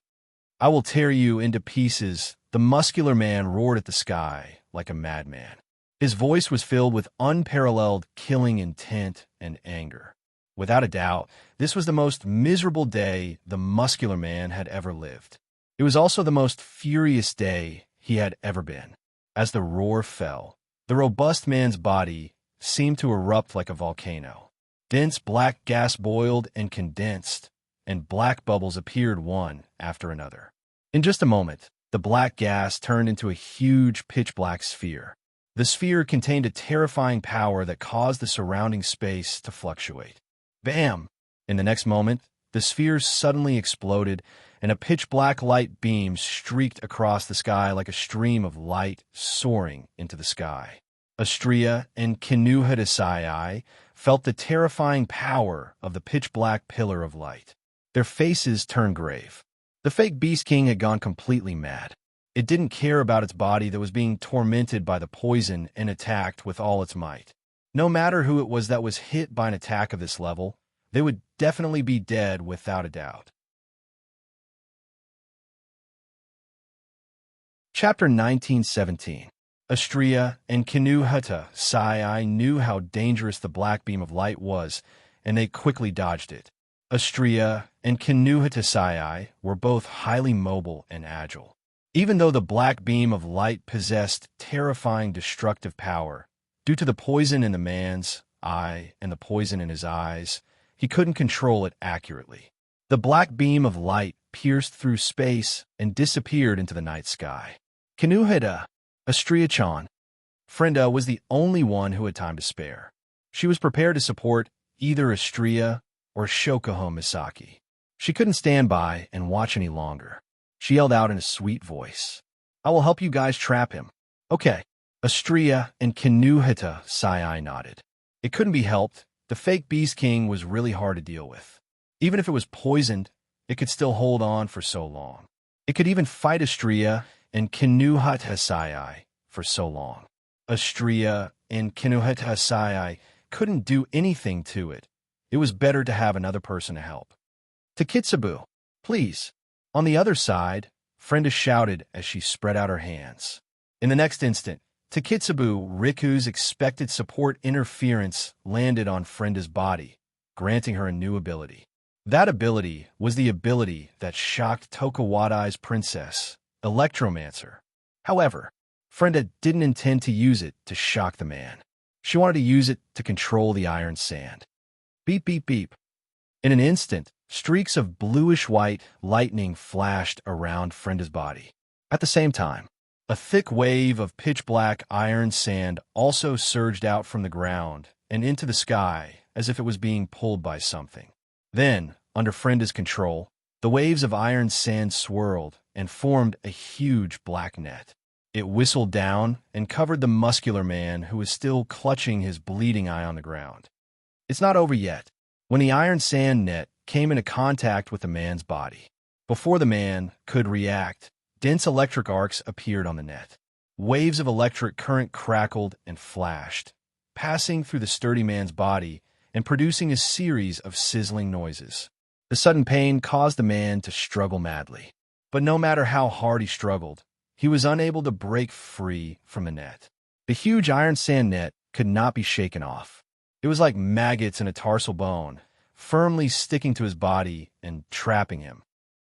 S1: "I will tear you into pieces," the muscular man roared at the sky like a madman. His voice was filled with unparalleled killing intent and anger. Without a doubt, this was the most miserable day the muscular man had ever lived. It was also the most furious day he had ever been. As the roar fell, the robust man's body seemed to erupt like a volcano. Dense black gas boiled and condensed, and black bubbles appeared one after another. In just a moment, the black gas turned into a huge pitch-black sphere. The sphere contained a terrifying power that caused the surrounding space to fluctuate. Bam! In the next moment, the sphere suddenly exploded, and a pitch-black light beam streaked across the sky like a stream of light soaring into the sky. Xianxia and Kinuhatasai felt the terrifying power of the pitch-black pillar of light. Their faces turned grave. The fake Beast King had gone completely mad. It didn't care about its body that was being tormented by the poison and attacked with all its might. No matter who it was that was hit by an attack of this level, they would definitely be dead without a doubt. Chapter 1917. Xianxia and Kinuhatasai knew how dangerous the black beam of light was, and they quickly dodged it. Xianxia and Kinuhatasai were both highly mobile and agile. Even though the black beam of light possessed terrifying destructive power, due to the poison in the man's eye and the poison in his eyes, he couldn't control it accurately. The black beam of light pierced through space and disappeared into the night sky. Xianxia-chan. Frenda was the only one who had time to spare. She was prepared to support either Xianxia or Shokuho Misaki. She couldn't stand by and watch any longer. She yelled out in a sweet voice, "I will help you guys trap him." "Okay." Xianxia and Kinuhatasai nodded. It couldn't be helped. The fake Beast King was really hard to deal with. Even if it was poisoned, it could still hold on for so long. It could even fight Xianxia and Kinuhatasai for so long. Xianxia and Kinuhatasai couldn't do anything to it. It was better to have another person to help. "Takitsubu, please." On the other side, Frenda shouted as she spread out her hands. In the next instant, Takitsubu Riku's expected support interference landed on Frenda's body, granting her a new ability. That ability was the ability that shocked Tokuwadai's princess, Electromancer. However, Frenda didn't intend to use it to shock the man. She wanted to use it to control the iron sand. Beep, beep, beep. In an instant, streaks of bluish-white lightning flashed around Frenda's body. At the same time, a thick wave of pitch-black iron sand also surged out from the ground and into the sky as if it was being pulled by something. Then, under Frenda's control, The waves of iron sand swirled and formed a huge black net. It whistled down and covered the muscular man who was still clutching his bleeding eye on the ground. It's not over yet. When the iron sand net came into contact with the man's body, before the man could react, dense electric arcs appeared on the net. Waves of electric current crackled and flashed, passing through the sturdy man's body and producing a series of sizzling noises. The sudden pain caused the man to struggle madly. But no matter how hard he struggled, he was unable to break free from the net. The huge iron sand net could not be shaken off. It was like maggots in a tarsal bone, firmly sticking to his body and trapping him.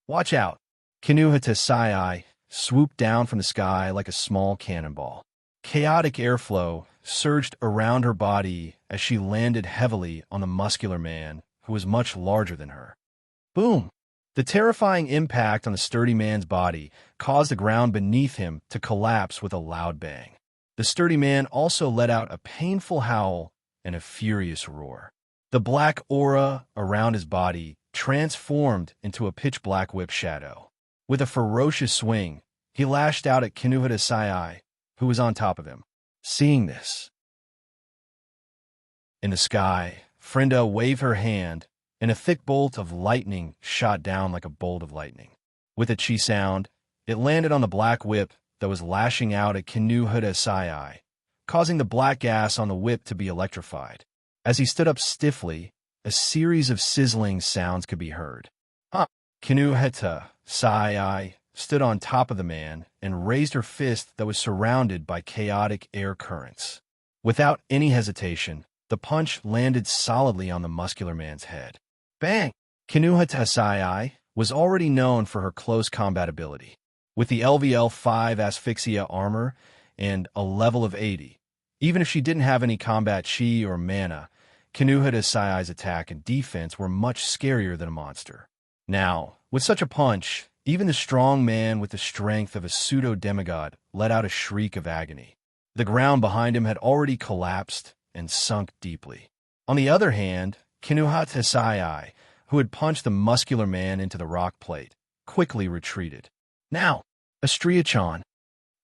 S1: "Watch out!" Xianxia swooped down from the sky like a small cannonball. Chaotic airflow surged around her body as she landed heavily on the muscular man who was much larger than her. Boom! The terrifying impact on the sturdy man's body caused the ground beneath him to collapse with a loud bang. The sturdy man also let out a painful howl and a furious roar. The black aura around his body transformed into a pitch-black whip shadow. With a ferocious swing, he lashed out at Xianxia, who was on top of him. Seeing this, in the sky, Frenda waved her hand, and a thick bolt of lightning shot down like a bolt of lightning. With a chi sound, it landed on the black whip that was lashing out at Xianxia, causing the black gas on the whip to be electrified. As he stood up stiffly, a series of sizzling sounds could be heard. Xianxia stood on top of the man and raised her fist that was surrounded by chaotic air currents. Without any hesitation, the punch landed solidly on the muscular man's head. Bang! Xianxia was already known for her close combat ability. With the LVL-5 Asphyxia armor and a level of 80, even if she didn't have any combat chi or mana, Xianxia's attack and defense were much scarier than a monster. Now, with such a punch, even the strong man with the strength of a pseudo-demigod let out a shriek of agony. The ground behind him had already collapsed and sunk deeply. On the other hand, Xianxia, who had punched the muscular man into the rock plate, quickly retreated. Now, Astria-chan.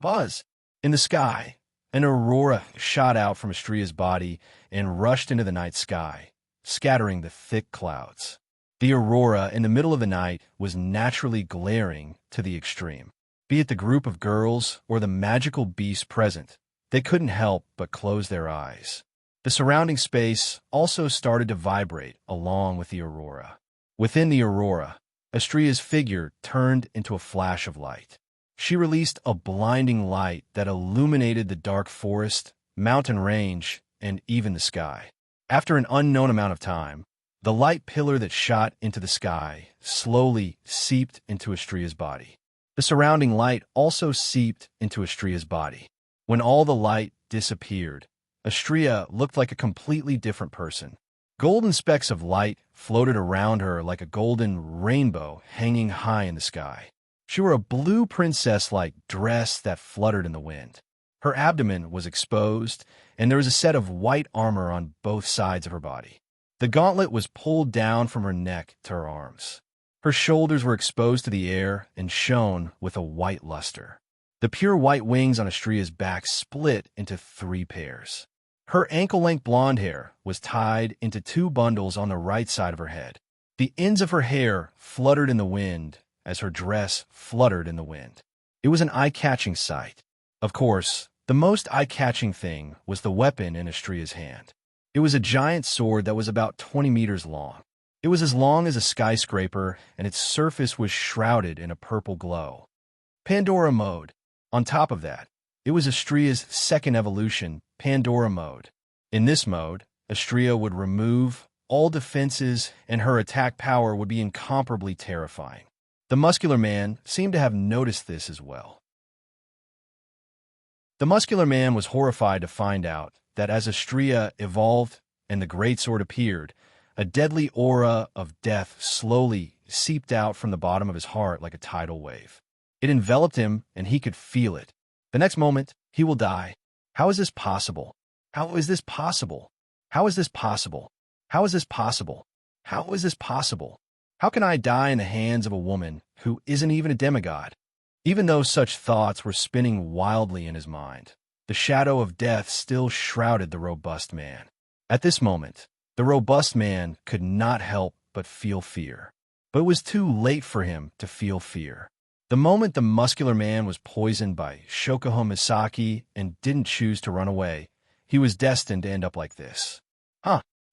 S1: Buzz! In the sky, an aurora shot out from Astria's body and rushed into the night sky, scattering the thick clouds. The aurora in the middle of the night was naturally glaring to the extreme. Be it the group of girls or the magical beast present, they couldn't help but close their eyes. The surrounding space also started to vibrate along with the aurora. Within the aurora, Astria's figure turned into a flash of light. She released a blinding light that illuminated the dark forest, mountain range, and even the sky. After an unknown amount of time, the light pillar that shot into the sky slowly seeped into Astria's body. The surrounding light also seeped into Astria's body. When all the light disappeared, Astria looked like a completely different person. Golden specks of light floated around her like a golden rainbow hanging high in the sky. She wore a blue princess-like dress that fluttered in the wind. Her abdomen was exposed, and there was a set of white armor on both sides of her body. The gauntlet was pulled down from her neck to her arms. Her shoulders were exposed to the air and shone with a white luster. The pure white wings on Astria's back split into 3 pairs. Her ankle-length blonde hair was tied into 2 bundles on the right side of her head. The ends of her hair fluttered in the wind as her dress fluttered in the wind. It was an eye-catching sight. Of course, the most eye-catching thing was the weapon in Astria's hand. It was a giant sword that was about 20 meters long. It was as long as a skyscraper, and its surface was shrouded in a purple glow. Pandora mode. On top of that, it was Astria's second evolution, Pandora mode. In this mode, Astria would remove all defenses and her attack power would be incomparably terrifying. The muscular man seemed to have noticed this as well. The muscular man was horrified to find out that as Astria evolved and the great sword appeared, a deadly aura of death slowly seeped out from the bottom of his heart like a tidal wave. It enveloped him, and he could feel it. The next moment, he will die. How is this possible? How is this possible? How is this possible? How is this possible? How is this possible? How can I die in the hands of a woman who isn't even a demigod? Even though such thoughts were spinning wildly in his mind, the shadow of death still shrouded the robust man. At this moment, the robust man could not help but feel fear. But it was too late for him to feel fear. The moment the muscular man was poisoned by Shokuho Misaki and didn't choose to run away, he was destined to end up like this.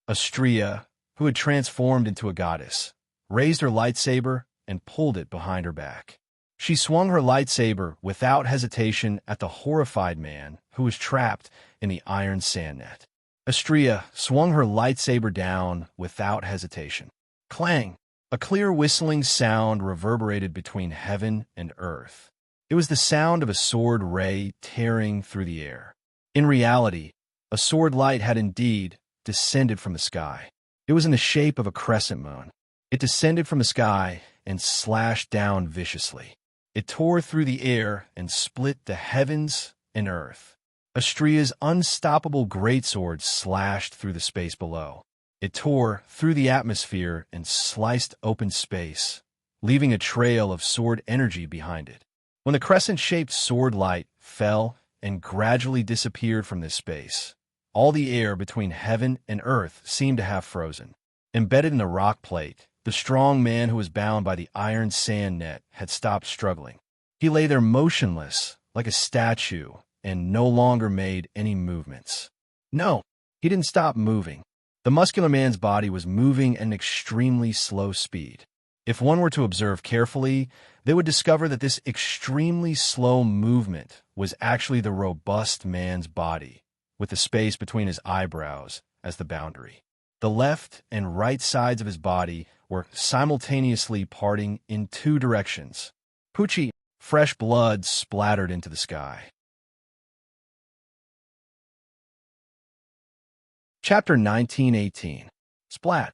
S1: Astria, who had transformed into a goddess, raised her lightsaber and pulled it behind her back. She swung her lightsaber without hesitation at the horrified man who was trapped in the iron sand net. Astria swung her lightsaber down without hesitation. Clang! A clear whistling sound reverberated between heaven and earth. It was the sound of a sword ray tearing through the air. In reality, a sword light had indeed descended from the sky. It was in the shape of a crescent moon. It descended from the sky and slashed down viciously. It tore through the air and split the heavens and earth. Astria's unstoppable greatsword slashed through the space below. It tore through the atmosphere and sliced open space, leaving a trail of sword energy behind it. When the crescent-shaped sword light fell and gradually disappeared from this space, all the air between heaven and earth seemed to have frozen. Embedded in the rock plate, the strong man who was bound by the iron sand net had stopped struggling. He lay there motionless, like a statue, and no longer made any movements. No, he didn't stop moving. The muscular man's body was moving at an extremely slow speed. If one were to observe carefully, they would discover that this extremely slow movement was actually the robust man's body, with the space between his eyebrows as the boundary. The left and right sides of his body were simultaneously parting in two directions. Pucci, fresh blood splattered into the sky. Chapter 1918. Splat.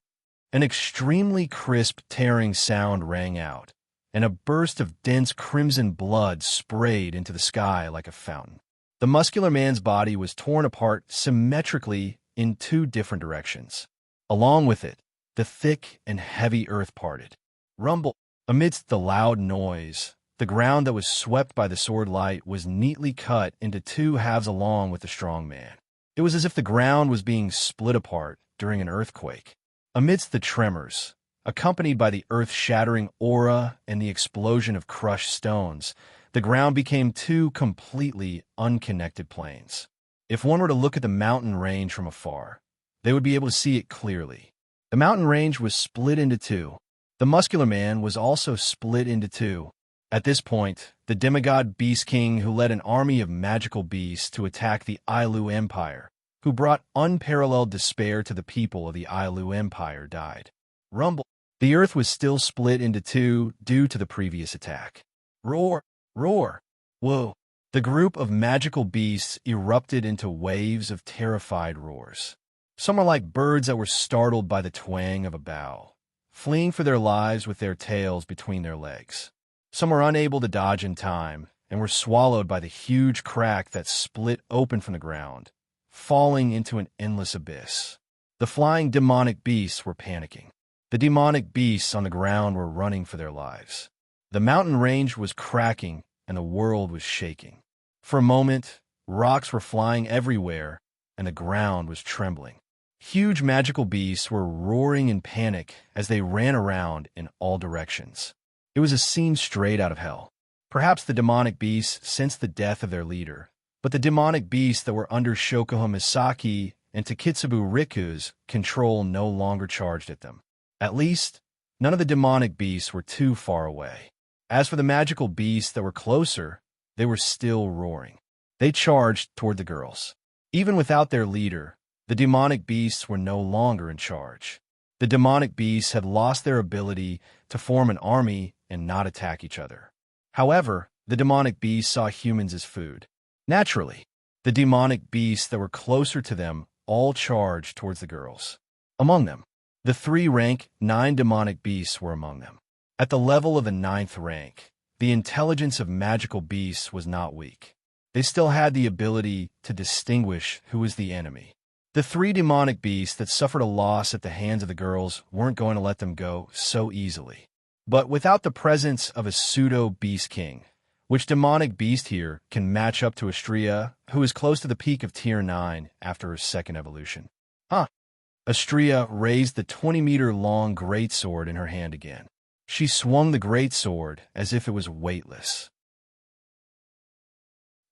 S1: An extremely crisp, tearing sound rang out, and a burst of dense crimson blood sprayed into the sky like a fountain. The muscular man's body was torn apart symmetrically in two different directions. Along with it, the thick and heavy earth parted. Rumble. Amidst the loud noise, the ground that was swept by the sword light was neatly cut into two halves along with the strong man. It was as if the ground was being split apart during an earthquake. Amidst the tremors, accompanied by the earth-shattering aura and the explosion of crushed stones, the ground became two completely unconnected plains. If one were to look at the mountain range from afar, they would be able to see it clearly. The mountain range was split into two. The muscular man was also split into two. At this point, the demigod Beast King who led an army of magical beasts to attack the Ailu Empire, who brought unparalleled despair to the people of the Ailu Empire, died. Rumble. The earth was still split into two due to the previous attack. Roar! Roar! Whoa! The group of magical beasts erupted into waves of terrified roars. Some are like birds that were startled by the twang of a bow, fleeing for their lives with their tails between their legs. Some were unable to dodge in time and were swallowed by the huge crack that split open from the ground, falling into an endless abyss. The flying demonic beasts were panicking. The demonic beasts on the ground were running for their lives. The mountain range was cracking and the world was shaking. For a moment, rocks were flying everywhere and the ground was trembling. Huge magical beasts were roaring in panic as they ran around in all directions. It was a scene straight out of hell. Perhaps the demonic beasts sensed the death of their leader, but the demonic beasts that were under Shokuho Misaki and Takitsubu Riku's control no longer charged at them. At least, none of the demonic beasts were too far away. As for the magical beasts that were closer, they were still roaring. They charged toward the girls. Even without their leader, the demonic beasts were no longer in charge. The demonic beasts had lost their ability to form an army and not attack each other. However, the demonic beasts saw humans as food. Naturally, the demonic beasts that were closer to them all charged towards the girls. Among them, the 3-rank 9 demonic beasts were among them. At the level of the 9th rank, the intelligence of magical beasts was not weak. They still had the ability to distinguish who was the enemy. The three demonic beasts that suffered a loss at the hands of the girls weren't going to let them go so easily. But without the presence of a pseudo-beast king, which demonic beast here can match up to Xianxia, who is close to the peak of Tier 9 after her second evolution? Xianxia raised the 20-meter-long greatsword in her hand again. She swung the greatsword as if it was weightless.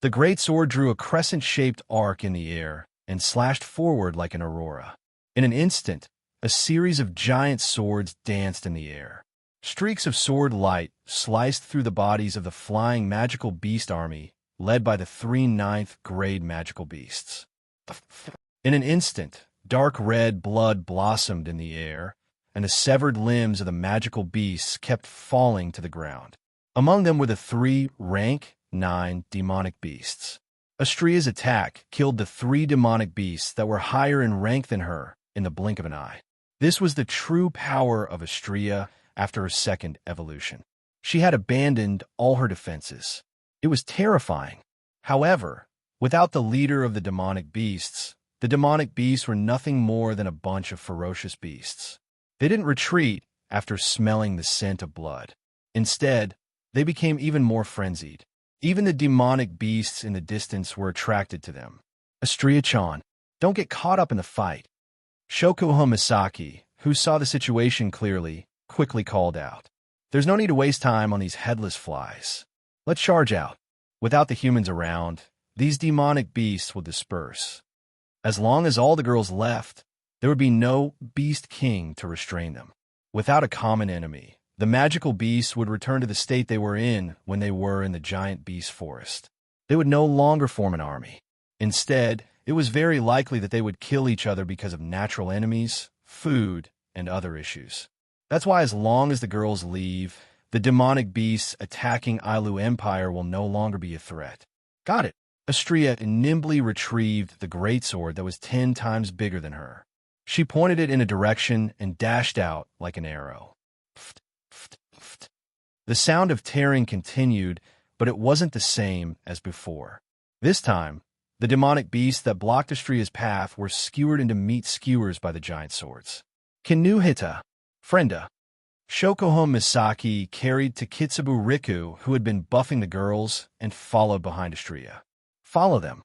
S1: The greatsword drew a crescent-shaped arc in the air and slashed forward like an aurora. In an instant, a series of giant swords danced in the air. Streaks of sword light sliced through the bodies of the flying magical beast army, led by the 3 9th-grade magical beasts. In an instant, dark red blood blossomed in the air, and the severed limbs of the magical beasts kept falling to the ground. Among them were the 3 rank 9 demonic beasts. Xianxia's attack killed the 3 demonic beasts that were higher in rank than her in the blink of an eye. This was the true power of Xianxia after her second evolution. She had abandoned all her defenses. It was terrifying. However, without the leader of the demonic beasts were nothing more than a bunch of ferocious beasts. They didn't retreat after smelling the scent of blood. Instead, they became even more frenzied. Even the demonic beasts in the distance were attracted to them. Xianxia-chan, don't get caught up in the fight. Shokuho Misaki, who saw the situation clearly, quickly called out. There's no need to waste time on these headless flies. Let's charge out. Without the humans around, these demonic beasts will disperse. As long as all the girls left, there would be no beast king to restrain them. Without a common enemy, the magical beasts would return to the state they were in when they were in the giant beast forest. They would no longer form an army. Instead, it was very likely that they would kill each other because of natural enemies, food, and other issues. That's why as long as the girls leave, the demonic beasts attacking Ailu Empire will no longer be a threat. Got it. Xianxia nimbly retrieved the greatsword that was 10 times bigger than her. She pointed it in a direction and dashed out like an arrow. The sound of tearing continued, but it wasn't the same as before. This time, the demonic beasts that blocked Xianxia's path were skewered into meat skewers by the giant swords. Kinuhita, Frenda. Shokuho Misaki carried to Kitsubu Riku, who had been buffing the girls, and followed behind Xianxia. Follow them.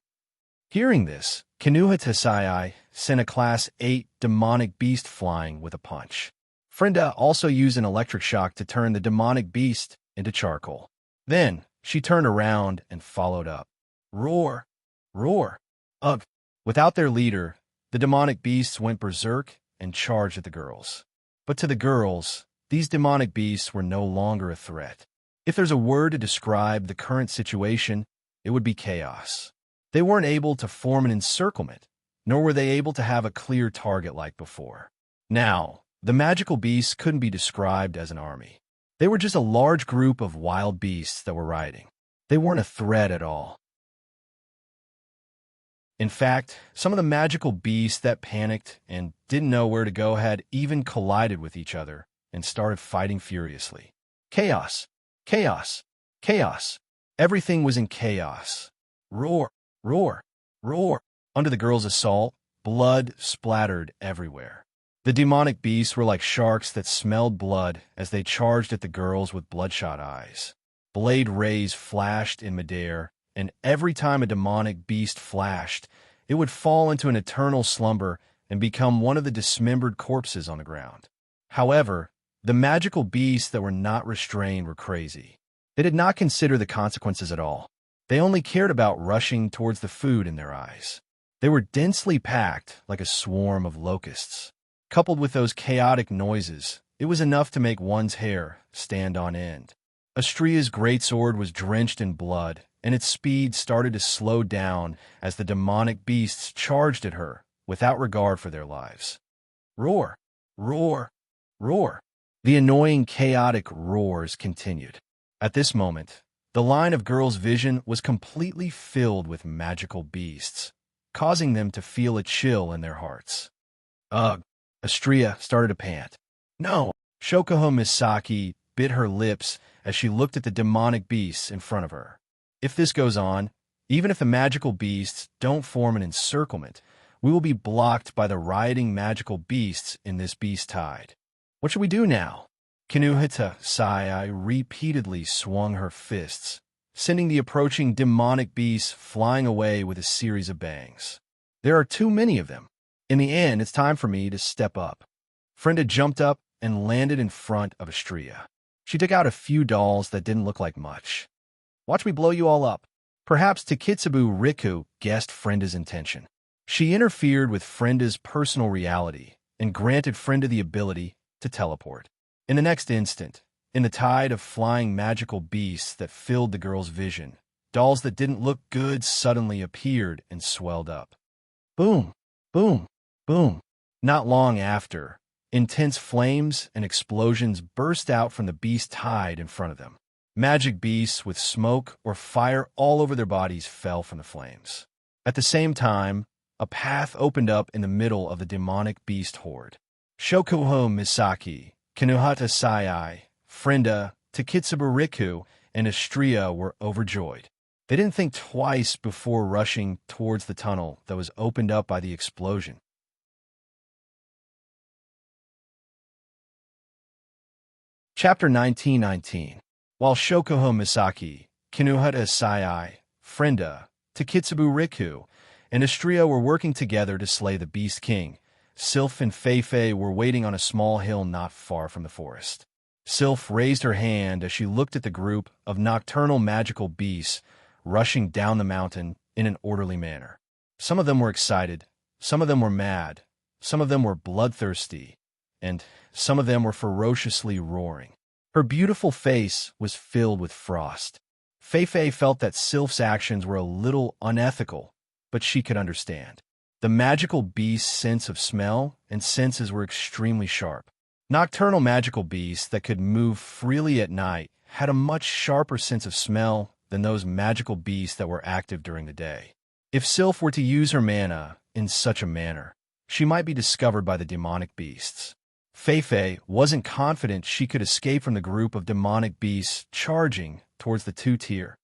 S1: Hearing this, Kinuhita Sai sent a Class 8 demonic beast flying with a punch. Frenda also used an electric shock to turn the demonic beast into charcoal. Then, she turned around and followed up. Roar! Roar! Ugh! Without their leader, the demonic beasts went berserk and charged at the girls. But to the girls, these demonic beasts were no longer a threat. If there's a word to describe the current situation, it would be chaos. They weren't able to form an encirclement, nor were they able to have a clear target like before. Now, the magical beasts couldn't be described as an army. They were just a large group of wild beasts that were rioting. They weren't a threat at all. In fact, some of the magical beasts that panicked and didn't know where to go had even collided with each other and started fighting furiously. Chaos! Chaos! Chaos! Everything was in chaos. Roar! Roar! Roar! Under the girls' assault, blood splattered everywhere. The demonic beasts were like sharks that smelled blood as they charged at the girls with bloodshot eyes. Blade rays flashed in midair, and every time a demonic beast flashed, it would fall into an eternal slumber and become one of the dismembered corpses on the ground. However, the magical beasts that were not restrained were crazy. They did not consider the consequences at all. They only cared about rushing towards the food in their eyes. They were densely packed like a swarm of locusts. Coupled with those chaotic noises, it was enough to make one's hair stand on end. Xianxia's greatsword was drenched in blood, and its speed started to slow down as the demonic beasts charged at her without regard for their lives. Roar! Roar! Roar! The annoying, chaotic roars continued. At this moment, the line of girls' vision was completely filled with magical beasts, causing them to feel a chill in their hearts. Ugh! Xianxia started to pant. No! Shokuho Misaki bit her lips as she looked at the demonic beasts in front of her. If this goes on, even if the magical beasts don't form an encirclement, We will be blocked by the rioting magical beasts in this beast tide. What should we do now? Xianxia repeatedly swung her fists, sending the approaching demonic beasts flying away with a series of bangs. There are too many of them. In the end, it's time for me to step up. Frenda jumped up and landed in front of Xianxia. She took out a few dolls that didn't look like much. Watch me blow you all up. Perhaps Takitsubu Riku guessed Frenda's intention. She interfered with Frenda's personal reality and granted Frenda the ability to teleport. In the next instant, in the tide of flying magical beasts that filled the girl's vision, dolls that didn't look good suddenly appeared and swelled up. Boom, boom, boom. Not long after, intense flames and explosions burst out from the beast tide in front of them. Magic beasts with smoke or fire all over their bodies fell from the flames. At the same time, a path opened up in the middle of the demonic beast horde. Shokuho Misaki, Kinuhata Sai, Frenda, Takitsubu Riku, and Xianxia were overjoyed. They didn't think twice before rushing towards the tunnel that was opened up by the explosion. Chapter 1919. While Shokuho Misaki, Kinuhata Sai, Frenda, Takitsubu Riku, and Xianxia were working together to slay the Beast King, Sylph and Feifei were waiting on a small hill not far from the forest. Sylph raised her hand as she looked at the group of nocturnal magical beasts rushing down the mountain in an orderly manner. Some of them were excited, some of them were mad, some of them were bloodthirsty, and some of them were ferociously roaring. Her beautiful face was filled with frost. Feifei felt that Sylph's actions were a little unethical, but she could understand. The magical beast's sense of smell and senses were extremely sharp. Nocturnal magical beasts that could move freely at night had a much sharper sense of smell than those magical beasts that were active during the day. If Sylph were to use her mana in such a manner, she might be discovered by the demonic beasts. Feifei wasn't confident she could escape from the group of demonic beasts charging towards the two-tier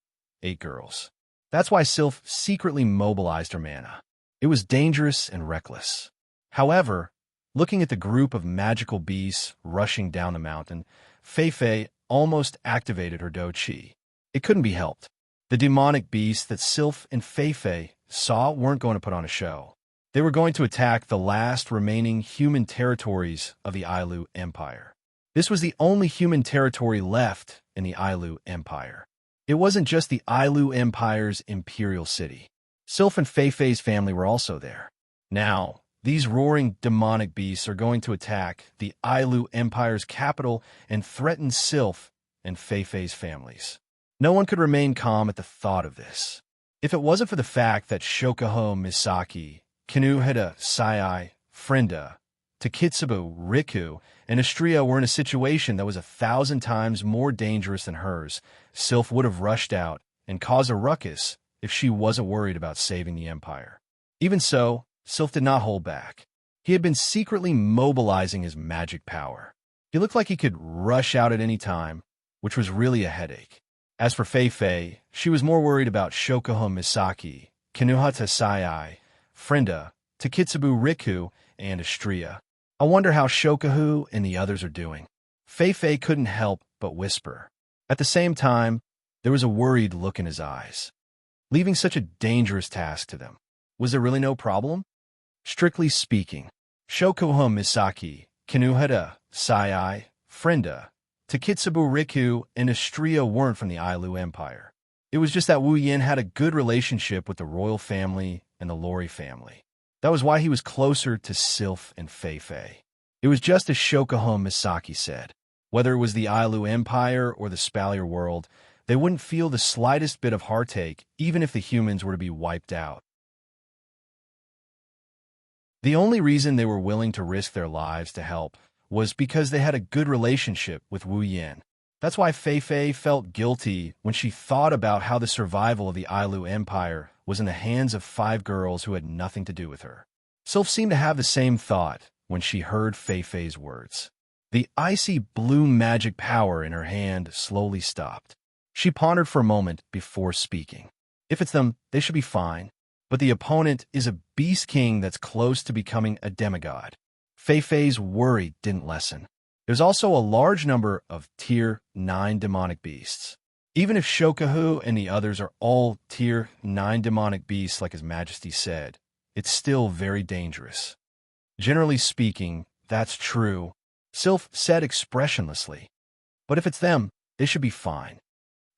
S1: 8 girls. That's why Sylph secretly mobilized her mana. It was dangerous and reckless. However, looking at the group of magical beasts rushing down the mountain, Feifei almost activated her Do-Chi. It couldn't be helped. The demonic beasts that Sylph and Feifei saw weren't going to put on a show. They were going to attack the last remaining human territories of the Ailu Empire. This was the only human territory left in the Ailu Empire. It wasn't just the Ailu Empire's imperial city. Sylph and Feifei's family were also there. Now, these roaring demonic beasts are going to attack the Ailu Empire's capital and threaten Sylph and Feifei's families. No one could remain calm at the thought of this. If it wasn't for the fact that Shokuho Misaki, Kinuhata Sai, Frenda, Takitsubu Riku, and Xianxia were in a situation that was 1,000 times more dangerous than hers, Sylph would have rushed out and caused a ruckus if she wasn't worried about saving the Empire. Even so, Sylph did not hold back. He had been secretly mobilizing his magic power. He looked like he could rush out at any time, which was really a headache. As for Feifei, she was more worried about Shokuho Misaki, Kinuhata Sai, Frenda, Takitsubu Riku, and Xianxia. I wonder how Shokuho and the others are doing. Feifei couldn't help but whisper. At the same time, there was a worried look in his eyes. Leaving such a dangerous task to them, was there really no problem? Strictly speaking, Shokuho Misaki, Kinuhata Sai, Frenda, Takitsubu Riku, and Xianxia weren't from the Ailu Empire. It was just that Wu Yin had a good relationship with the royal family and the Lori family. That was why he was closer to Sylph and Feifei. It was just as Shokuho Misaki said. Whether it was the Ailu Empire or the Spalier world, they wouldn't feel the slightest bit of heartache, even if the humans were to be wiped out. The only reason they were willing to risk their lives to help was because they had a good relationship with Wu Yin. That's why Feifei felt guilty when she thought about how the survival of the Ailu Empire was in the hands of 5 girls who had nothing to do with her. Sylph seemed to have the same thought when she heard Feifei's words. The icy blue magic power in her hand slowly stopped. She pondered for a moment before speaking. If it's them, they should be fine. but the opponent is a beast king that's close to becoming a demigod. Fei Fei's worry didn't lessen. There's also a large number of Tier 9 demonic beasts. Even if Shokahu and the others are all Tier 9 demonic beasts like His Majesty said, it's still very dangerous. Generally speaking, that's true, Sylph said expressionlessly. But if it's them, they should be fine.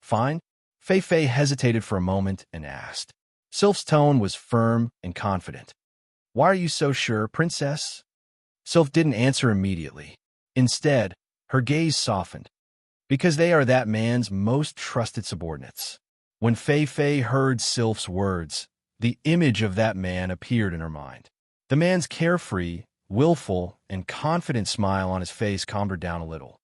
S1: Fine? Fei Fei hesitated for a moment and asked. Sylph's tone was firm and confident. Why are you so sure, Princess? Sylph didn't answer immediately. Instead, her gaze softened. Because they are that man's most trusted subordinates. When Fei Fei heard Sylph's words, the image of that man appeared in her mind. The man's carefree, willful, and confident smile on his face calmed her down a little.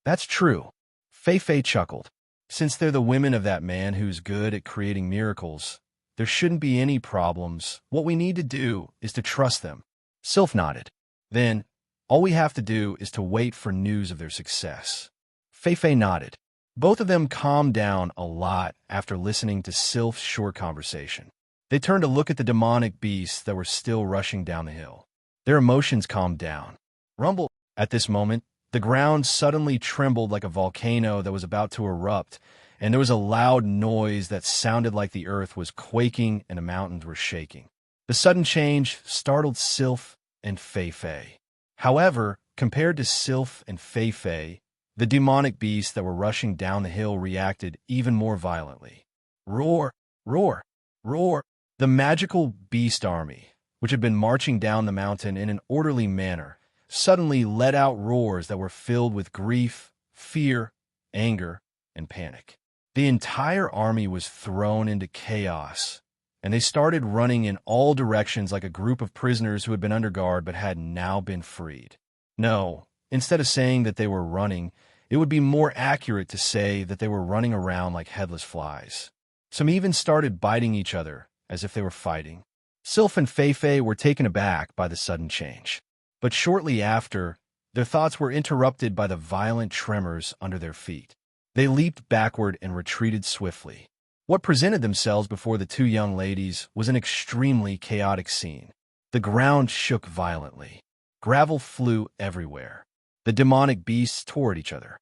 S1: That's true. Fei Fei chuckled. Since they're the women of that man who's good at creating miracles, there shouldn't be any problems. What we need to do is to trust them. Sylph nodded. Then, all we have to do is to wait for news of their success. Fei Fei nodded. Both of them calmed down a lot after listening to Sylph's short conversation. They turned to look at the demonic beasts that were still rushing down the hill. Their emotions calmed down. Rumble. At this moment, the ground suddenly trembled like a volcano that was about to erupt, and there was a loud noise that sounded like the earth was quaking and the mountains were shaking. The sudden change startled Sylph and Fei Fei. However, compared to Sylph and Fei Fei, the demonic beasts that were rushing down the hill reacted even more violently. Roar! Roar! Roar! The magical beast army, which had been marching down the mountain in an orderly manner, suddenly let out roars that were filled with grief, fear, anger, and panic. The entire army was thrown into chaos, and they started running in all directions like a group of prisoners who had been under guard but had now been freed. No, instead of saying that they were running, it would be more accurate to say that they were running around like headless flies. Some even started biting each other, as if they were fighting. Sylph and Fei Fei were taken aback by the sudden change. But shortly after, their thoughts were interrupted by the violent tremors under their feet. They leaped backward and retreated swiftly. What presented themselves before the two young ladies was an extremely chaotic scene. The ground shook violently. Gravel flew everywhere. The demonic beasts tore at each other.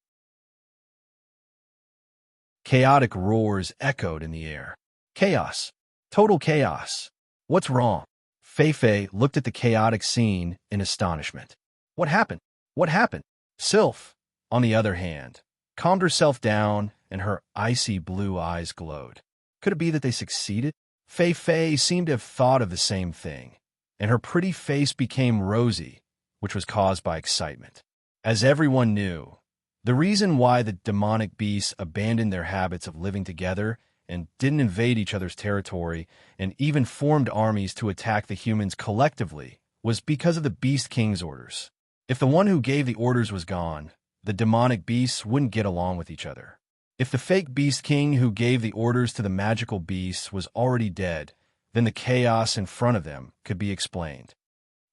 S1: Chaotic roars echoed in the air. Chaos. Total chaos. What's wrong? Fei Fei looked at the chaotic scene in astonishment. What happened? What happened? Sylph, on the other hand, calmed herself down and her icy blue eyes glowed. Could it be that they succeeded? Fei Fei seemed to have thought of the same thing, and her pretty face became rosy, which was caused by excitement. As everyone knew, the reason why the demonic beasts abandoned their habits of living together and didn't invade each other's territory and even formed armies to attack the humans collectively was because of the Beast King's orders. If the one who gave the orders was gone, the demonic beasts wouldn't get along with each other. If the fake Beast King who gave the orders to the magical beasts was already dead, then the chaos in front of them could be explained.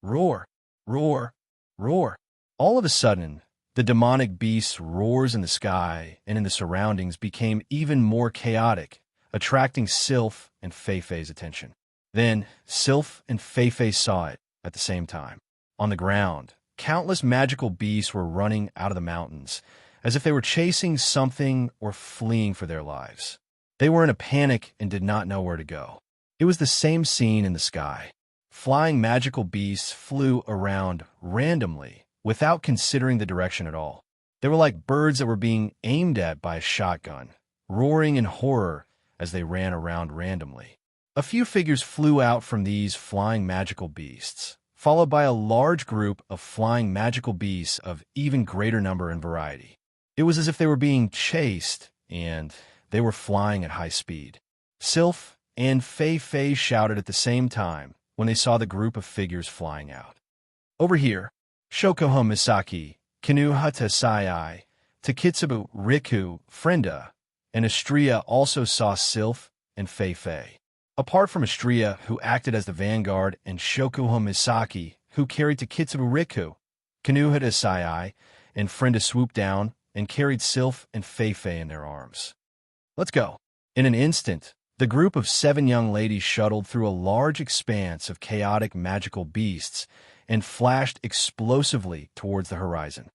S1: Roar! Roar! Roar! All of a sudden, the demonic beast's roars in the sky and in the surroundings became even more chaotic, attracting Sylph and Fei Fei's attention. Then, Sylph and Fei Fei saw it at the same time. On the ground, countless magical beasts were running out of the mountains, as if they were chasing something or fleeing for their lives. They were in a panic and did not know where to go. It was the same scene in the sky. Flying magical beasts flew around randomly, without considering the direction at all. They were like birds that were being aimed at by a shotgun, roaring in horror as they ran around randomly. A few figures flew out from these flying magical beasts, followed by a large group of flying magical beasts of even greater number and variety. It was as if they were being chased, and they were flying at high speed. Sylph and Fei Fei shouted at the same time when they saw the group of figures flying out. Over here! Shokoho Misaki, Kinuhata Sai, Takitsubu Riku, Frenda, and Astria also saw Sylph and Fei Fei. Apart from Astria, who acted as the vanguard, and Shokoho Misaki, who carried Takitsubu Riku, Kinuhata Sai, and Frenda swooped down and carried Sylph and Fei Fei in their arms. Let's go. In an instant, The group of 7 young ladies shuttled through a large expanse of chaotic magical beasts and flashed explosively towards the horizon.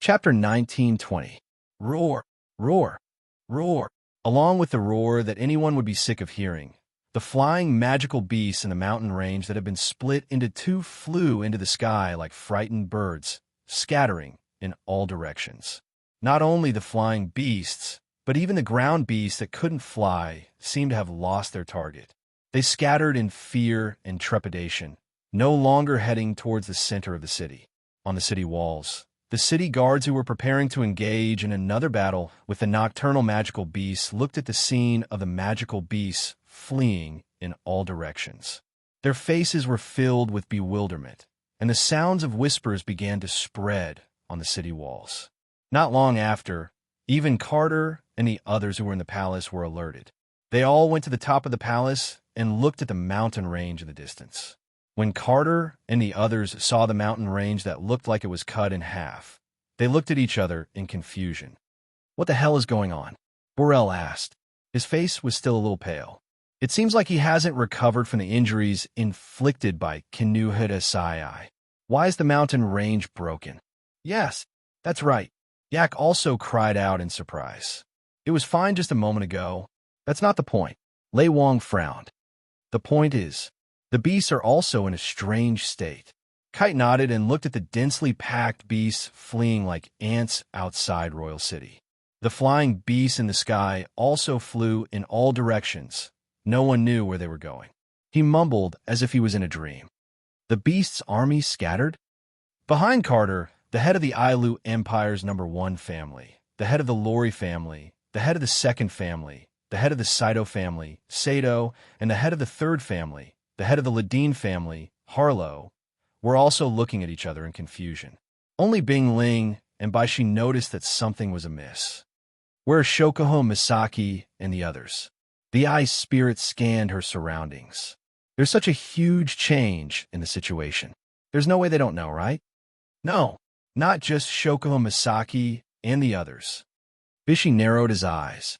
S1: Chapter 19:20. Roar, roar, roar. Along with the roar that anyone would be sick of hearing, the flying magical beasts in the mountain range that had been split into two flew into the sky like frightened birds, scattering in all directions. Not only the flying beasts, but even the ground beasts that couldn't fly seemed to have lost their target. They scattered in fear and trepidation, no longer heading towards the center of the city. On the city walls, the city guards who were preparing to engage in another battle with the nocturnal magical beasts looked at the scene of the magical beasts fleeing in all directions. Their faces were filled with bewilderment, and the sounds of whispers began to spread on the city walls. Not long after, even Carter and the others who were in the palace were alerted. They all went to the top of the palace and looked at the mountain range in the distance. When Carter and the others saw the mountain range that looked like it was cut in half, they looked at each other in confusion. "What the hell is going on?" Borel asked. His face was still a little pale. "It seems like he hasn't recovered from the injuries inflicted by Kinuhida Sai. Why is the mountain range broken?" "Yes, that's right." Yak also cried out in surprise. "It was fine just a moment ago." "That's not the point." Lei Wang frowned. "The point is, the beasts are also in a strange state." Kite nodded and looked at the densely packed beasts fleeing like ants outside Royal City. The flying beasts in the sky also flew in all directions. No one knew where they were going. He mumbled as if he was in a dream. "The beasts' army scattered?" Behind Carter, the head of the Ailu Empire's #1 family, the head of the Lori family, the head of the 2nd family, the head of the Saito family, Sato, and the head of the 3rd family, the head of the Ladine family, Harlow, were also looking at each other in confusion. Only Bing Ling and Baishi noticed that something was amiss. "Where are Shokuho Misaki and the others?" The ice spirit scanned her surroundings. "There's such a huge change in the situation. There's no way they don't know, right?" "No, not just Shokuho Misaki and the others." Bishi narrowed his eyes.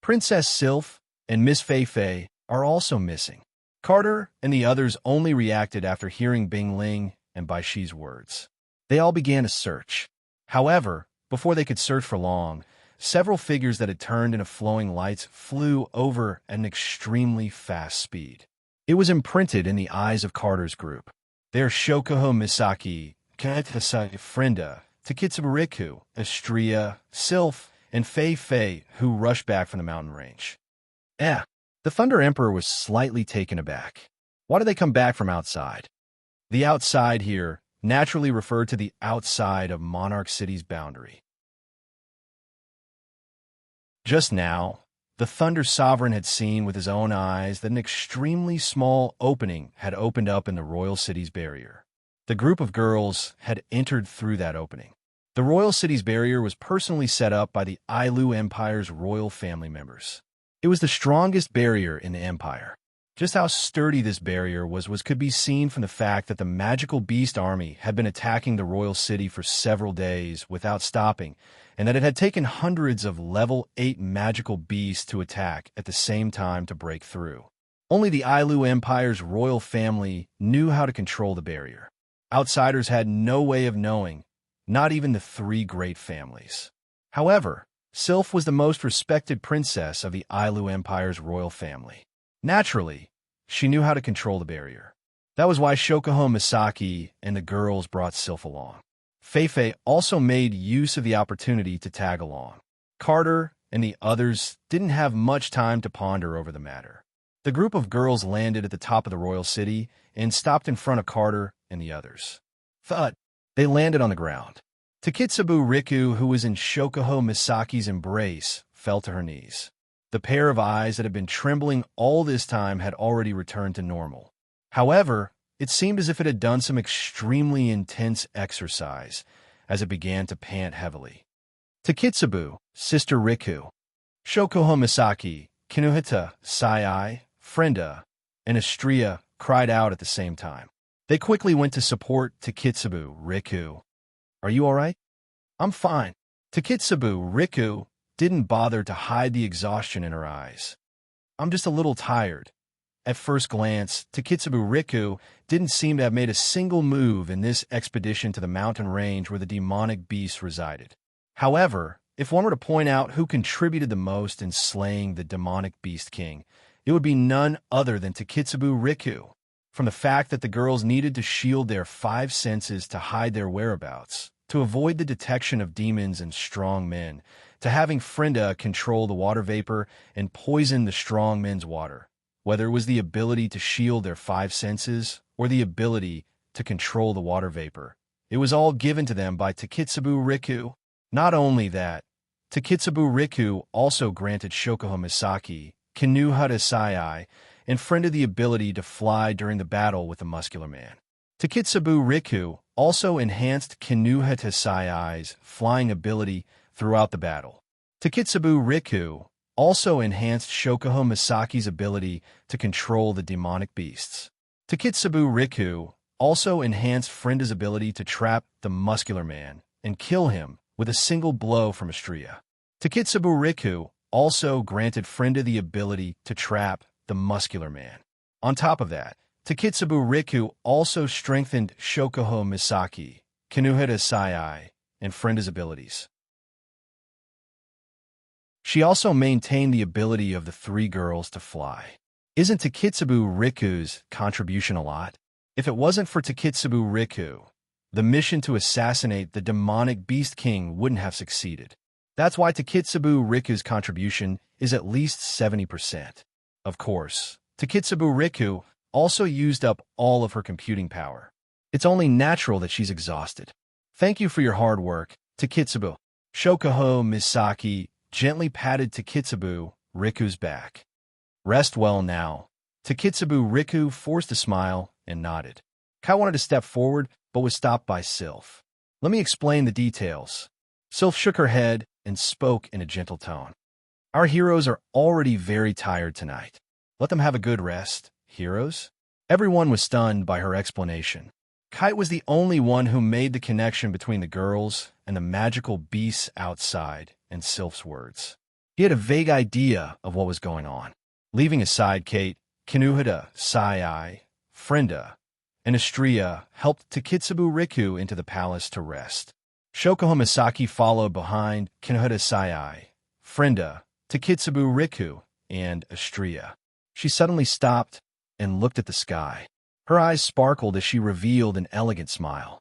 S1: "Princess Sylph and Miss Fei Fei are also missing." Carter and the others only reacted after hearing Bing Ling and Baishi's words. They all began a search. However, before they could search for long, several figures that had turned into flowing lights flew over at an extremely fast speed. It was imprinted in the eyes of Carter's group. "They're Shokuho Misaki, Kanetasa Frenda, Takitsuba Riku, Astria, Sylph, and Fei Fei, who rushed back from the mountain range." The Thunder Emperor was slightly taken aback. Why did they come back from outside? The outside here naturally referred to the outside of Monarch City's boundary. Just now, the Thunder Sovereign had seen with his own eyes that an extremely small opening had opened up in the Royal City's barrier. The group of girls had entered through that opening. The Royal City's barrier was personally set up by the Ailu Empire's royal family members. It was the strongest barrier in the empire. Just how sturdy this barrier was could be seen from the fact that the magical beast army had been attacking the royal city for several days without stopping, and that it had taken hundreds of level 8 magical beasts to attack at the same time to break through. Only the Ailu Empire's royal family knew how to control the barrier. Outsiders had no way of knowing, not even the 3 great families. However, Sylph was the most respected princess of the Ailu Empire's royal family. Naturally, she knew how to control the barrier. That was why Shokuho Misaki and the girls brought Sylph along. Fei Fei also made use of the opportunity to tag along. Carter and the others didn't have much time to ponder over the matter. The group of girls landed at the top of the royal city and stopped in front of Carter and the others. Thud! They landed on the ground. Takitsubu Riku, who was in Shokuho Misaki's embrace, fell to her knees. The pair of eyes that had been trembling all this time had already returned to normal. However, it seemed as if it had done some extremely intense exercise, as it began to pant heavily. Takitsubu, Sister Riku, Shokuho Misaki, Kinuhita, Sai, Frenda, and Astria cried out at the same time. They quickly went to support Takitsubu Riku. "Are you all right?" "I'm fine." Takitsubu Riku didn't bother to hide the exhaustion in her eyes. "I'm just a little tired." At first glance, Takitsubu Riku didn't seem to have made a single move in this expedition to the mountain range where the demonic beast resided. However, if one were to point out who contributed the most in slaying the demonic beast king, it would be none other than Takitsubu Riku. From the fact that the girls needed to shield their five senses to hide their whereabouts, to avoid the detection of demons and strong men, to having Frenda control the water vapor and poison the strong men's water, whether it was the ability to shield their five senses or the ability to control the water vapor, it was all given to them by Takitsubu Riku. Not only that, Takitsubu Riku also granted Shokuha Misaki, Kinuhata Sai, and Frenda the ability to fly during the battle with the muscular man. Takitsubu Riku also enhanced Kinuhata Sai's flying ability throughout the battle. Takitsubu Riku also enhanced Shokuha Misaki's ability to control the demonic beasts. Takitsubu Riku also enhanced Frenda's ability to trap the muscular man and kill him with a single blow from a Xianxia. Takitsubu Riku also granted Frenda the ability to trap the muscular man. On top of that, Takitsubu Riku also strengthened Shokuha Misaki, Kinuhata Sai, and Frenda's abilities. She also maintained the ability of the three girls to fly. Isn't Takitsubu Riku's contribution a lot? If it wasn't for Takitsubu Riku, the mission to assassinate the demonic beast king wouldn't have succeeded. That's why Takitsubu Riku's contribution is at least 70%. Of course, Takitsubu Riku also used up all of her computing power. It's only natural that she's exhausted. Thank you for your hard work, Takitsubu. Shokuha Misaki gently patted Takitsubu Riku's back. Rest well now. Takitsubu Riku forced a smile and nodded. Kai wanted to step forward, but was stopped by Sylph. Let me explain the details. Sylph shook her head and spoke in a gentle tone. Our heroes are already very tired tonight. Let them have a good rest. Heroes? Everyone was stunned by her explanation. Kite was the only one who made the connection between the girls and the magical beasts outside and Sylph's words. He had a vague idea of what was going on. Leaving aside Kate, Kinuhata, Sai, Frenda, and Xianxia helped Takitsubu Riku into the palace to rest. Shokuha Misaki followed behind Kinuhata Sai, Frenda, Takitsubu Riku, and Xianxia. She suddenly stopped and looked at the sky. Her eyes sparkled as she revealed an elegant smile.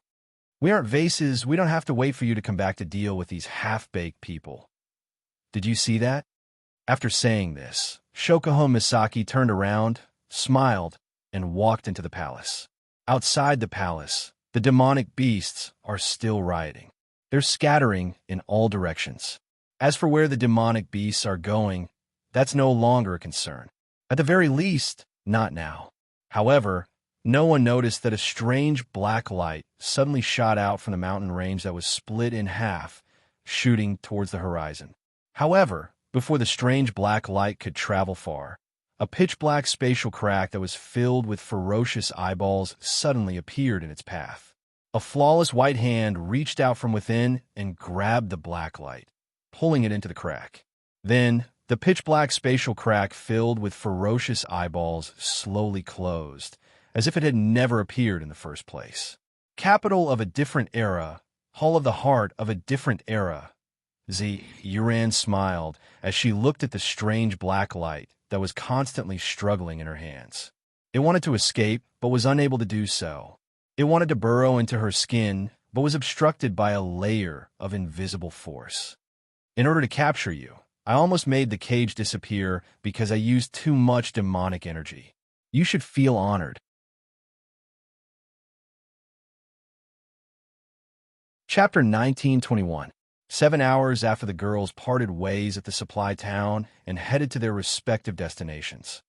S1: We aren't vases. We don't have to wait for you to come back to deal with these half-baked people. Did you see that? After saying this, Shokuha Misaki turned around, smiled, and walked into the palace. Outside the palace, the demonic beasts are still rioting. They're scattering in all directions. As for where the demonic beasts are going, that's no longer a concern. At the very least, not now. However, no one noticed that a strange black light suddenly shot out from the mountain range that was split in half, shooting towards the horizon. However, before the strange black light could travel far, a pitch-black spatial crack that was filled with ferocious eyeballs suddenly appeared in its path. A flawless white hand reached out from within and grabbed the black light, pulling it into the crack. Then, the pitch-black spatial crack filled with ferocious eyeballs slowly closed, as if it had never appeared in the first place. Capital of a different era, Hall of the Heart of a different era. Yuran smiled as she looked at the strange black light that was constantly struggling in her hands. It wanted to escape, but was unable to do so. It wanted to burrow into her skin, but was obstructed by a layer of invisible force. In order to capture you, I almost made the cage disappear because I used too much demonic energy. You should feel honored. Chapter 1921. 7 hours after the girls parted ways at the supply town and headed to their respective destinations.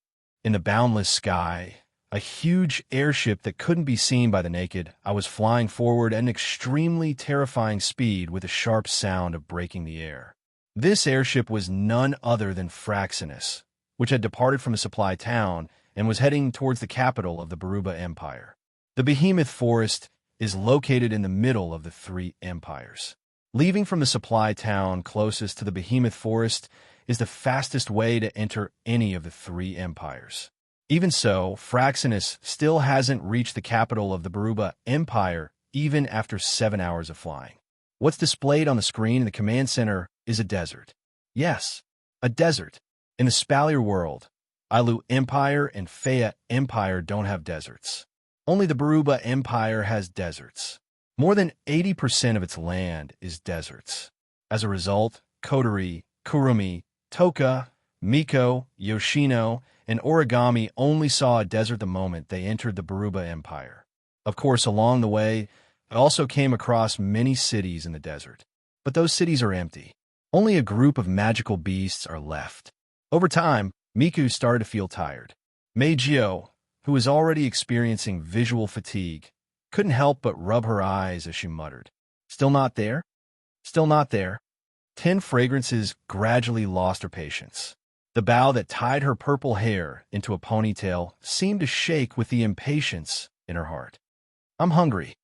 S1: In the boundless sky, a huge airship that couldn't be seen by the naked, I was flying forward at an extremely terrifying speed with a sharp sound of breaking the air. This airship was none other than Fraxinus, which had departed from the supply town and was heading towards the capital of the Baruba Empire. The behemoth forest is located in the middle of the three empires. Leaving from the supply town closest to the behemoth forest is the fastest way to enter any of the three empires. Even so, Fraxinus still hasn't reached the capital of the Baruba Empire even after 7 hours of flying. What's displayed on the screen in the command center is a desert. Yes, a desert. In the Spalier world, Ailu Empire and Fea Empire don't have deserts. Only the Baruba Empire has deserts. More than 80% of its land is deserts. As a result, Kodori, Kurumi, Toka, Miko, Yoshino, and Origami only saw a desert the moment they entered the Baruba Empire. Of course, along the way, I also came across many cities in the desert. But those cities are empty. Only a group of magical beasts are left. Over time, Miku started to feel tired. Meijio, who was already experiencing visual fatigue, couldn't help but rub her eyes as she muttered, "Still not there? Still not there?" 10 Fragrances gradually lost her patience. The bow that tied her purple hair into a ponytail seemed to shake with the impatience in her heart. "I'm hungry."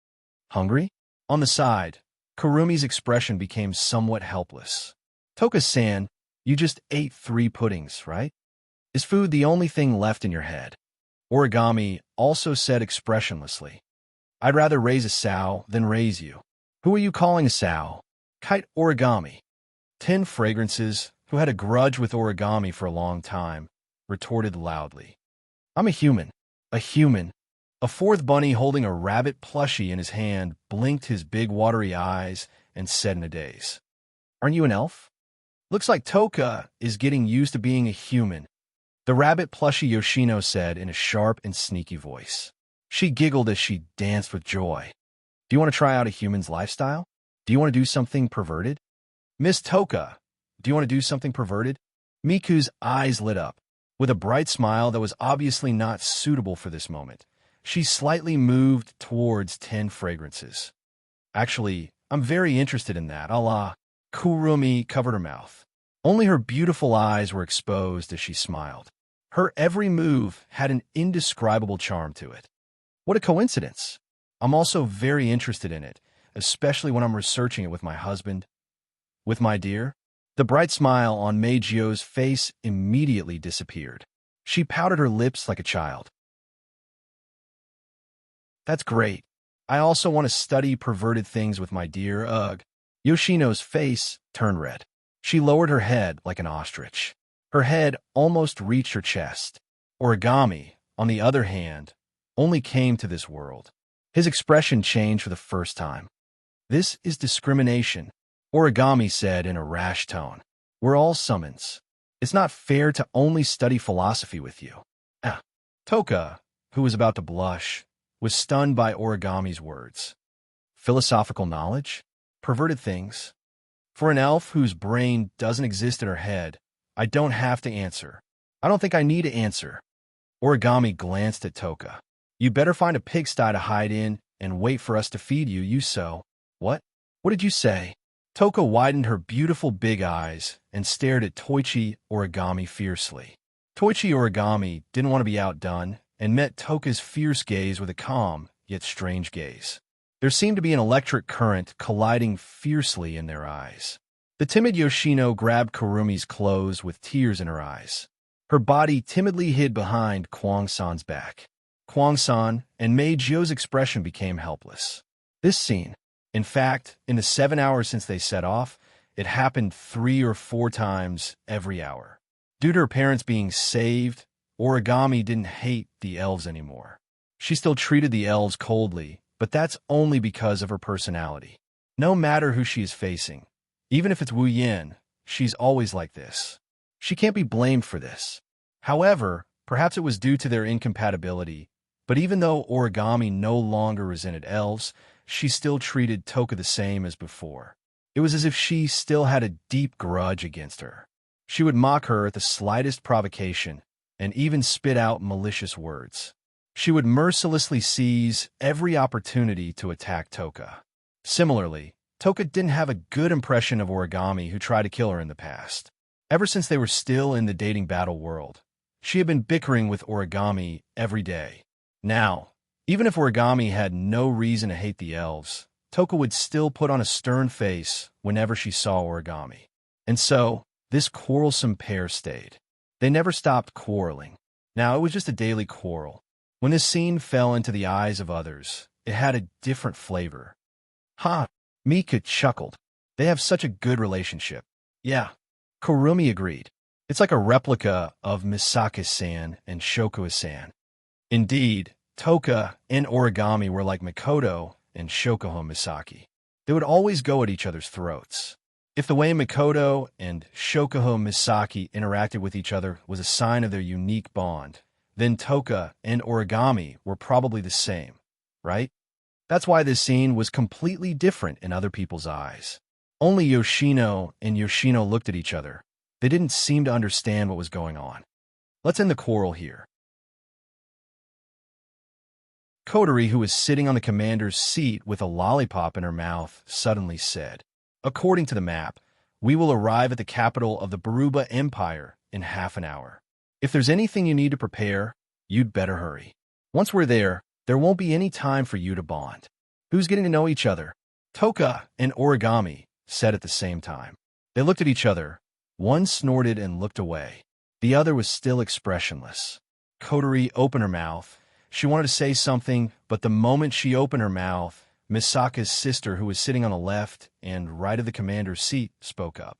S1: "Hungry?" On the side, Kurumi's expression became somewhat helpless. "Toka-san, you just ate 3 puddings, right? Is food the only thing left in your head?" Origami also said expressionlessly, "I'd rather raise a sow than raise you." "Who are you calling a sow?" "Kite Origami." 10 Fragrances, who had a grudge with Origami for a long time, retorted loudly, "I'm a human." "A human?" A 4th bunny holding a rabbit plushie in his hand blinked his big watery eyes and said in a daze, "Aren't you an elf?" "Looks like Toka is getting used to being a human," the rabbit plushie Yoshino said in a sharp and sneaky voice. She giggled as she danced with joy. "Do you want to try out a human's lifestyle? Do you want to do something perverted?" "Miss Toka, do you want to do something perverted?" Miku's eyes lit up. With a bright smile that was obviously not suitable for this moment, she slightly moved towards 10 Fragrances. "Actually, I'm very interested in that, a la..." Kurumi covered her mouth. Only her beautiful eyes were exposed as she smiled. Her every move had an indescribable charm to it. "What a coincidence. I'm also very interested in it, especially when I'm researching it with my husband." "With my dear?" The bright smile on Meijio's face immediately disappeared. She pouted her lips like a child. "That's great. I also want to study perverted things with my dear. Ugh." Yoshino's face turned red. She lowered her head like an ostrich. Her head almost reached her chest. Origami, on the other hand, only came to this world. His expression changed for the first time. "This is discrimination," Origami said in a rash tone. "We're all summons. It's not fair to only study philosophy with you." Toka, who was about to blush, was stunned by Origami's words. "Philosophical knowledge? Perverted things? For an elf whose brain doesn't exist in her head, I don't have to answer. I don't think I need to answer." Origami glanced at Toka. "You better find a pigsty to hide in and wait for us to feed you, you so." "What? What did you say?" Toka widened her beautiful big eyes and stared at Toichi Origami fiercely. Toichi Origami didn't want to be outdone and met Toka's fierce gaze with a calm, yet strange gaze. There seemed to be an electric current colliding fiercely in their eyes. The timid Yoshino grabbed Kurumi's clothes with tears in her eyes. Her body timidly hid behind Kwang-san's back. Kwang-san and Meijio's expression became helpless. This scene, in fact, in the 7 hours since they set off, it happened 3 or 4 times every hour. Due to her parents being saved, Origami didn't hate the elves anymore. She still treated the elves coldly, but that's only because of her personality. No matter who she is facing, even if it's Wu Yin, she's always like this. She can't be blamed for this. However, perhaps it was due to their incompatibility, but even though Origami no longer resented elves, she still treated Toka the same as before. It was as if she still had a deep grudge against her. She would mock her at the slightest provocation and even spit out malicious words. She would mercilessly seize every opportunity to attack Toka. Similarly, Toka didn't have a good impression of Origami, who tried to kill her in the past. Ever since they were still in the dating battle world, she had been bickering with Origami every day. Now, even if Origami had no reason to hate the elves, Toka would still put on a stern face whenever she saw Origami. And so, this quarrelsome pair stayed. They never stopped quarreling. Now, it was just a daily quarrel. When this scene fell into the eyes of others, it had a different flavor. Ha! Mika chuckled. They have such a good relationship. Yeah. Kurumi agreed. It's like a replica of Misaki-san and Shoko-san. Indeed, Toka and Origami were like Mikoto and Shokuho Misaki. They would always go at each other's throats. If the way Mikoto and Shokuho Misaki interacted with each other was a sign of their unique bond, then Toka and Origami were probably the same, right? That's why this scene was completely different in other people's eyes. Only Yoshino and Yoshino looked at each other. They didn't seem to understand what was going on. Let's end the quarrel here. Kotori, who was sitting on the commander's seat with a lollipop in her mouth, suddenly said, "According to the map, we will arrive at the capital of the Baruba Empire in half an hour. If there's anything you need to prepare, you'd better hurry. Once we're there won't be any time for you to bond." Who's getting to know each other? Toka and Origami said at the same time. They looked at each other. One snorted and looked away. The other was still expressionless. Kotori opened her mouth. She wanted to say something, but the moment she opened her mouth, Misaka's sister, who was sitting on the left and right of the commander's seat, spoke up.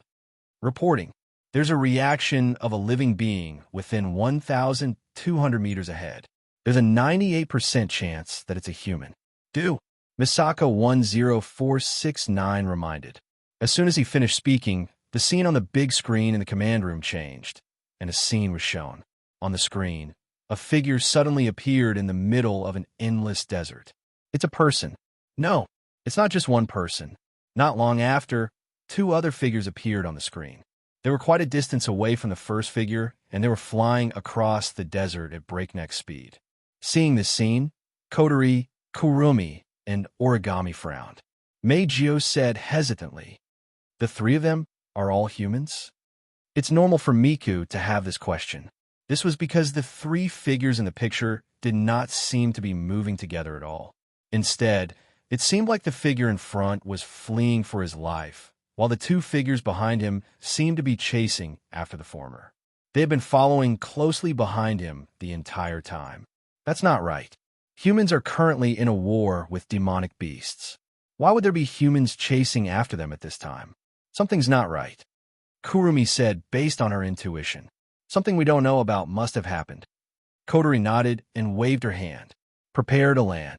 S1: Reporting. There's a reaction of a living being within 1,200 meters ahead. There's a 98% chance that it's a human. Misaka 10469 reminded. As soon as he finished speaking, the scene on the big screen in the command room changed, and a scene was shown. On the screen, a figure suddenly appeared in the middle of an endless desert. It's a person. No, it's not just one person. Not long after, two other figures appeared on the screen. They were quite a distance away from the first figure, and they were flying across the desert at breakneck speed. Seeing this scene, Kotori, Kurumi, and Origami frowned. Meijio said hesitantly, "The three of them are all humans?" It's normal for Miku to have this question. This was because the three figures in the picture did not seem to be moving together at all. Instead, it seemed like the figure in front was fleeing for his life, while the two figures behind him seemed to be chasing after the former. They had been following closely behind him the entire time. That's not right. Humans are currently in a war with demonic beasts. Why would there be humans chasing after them at this time? Something's not right. Kurumi said based on her intuition. Something we don't know about must have happened. Kotori nodded and waved her hand. Prepare to land.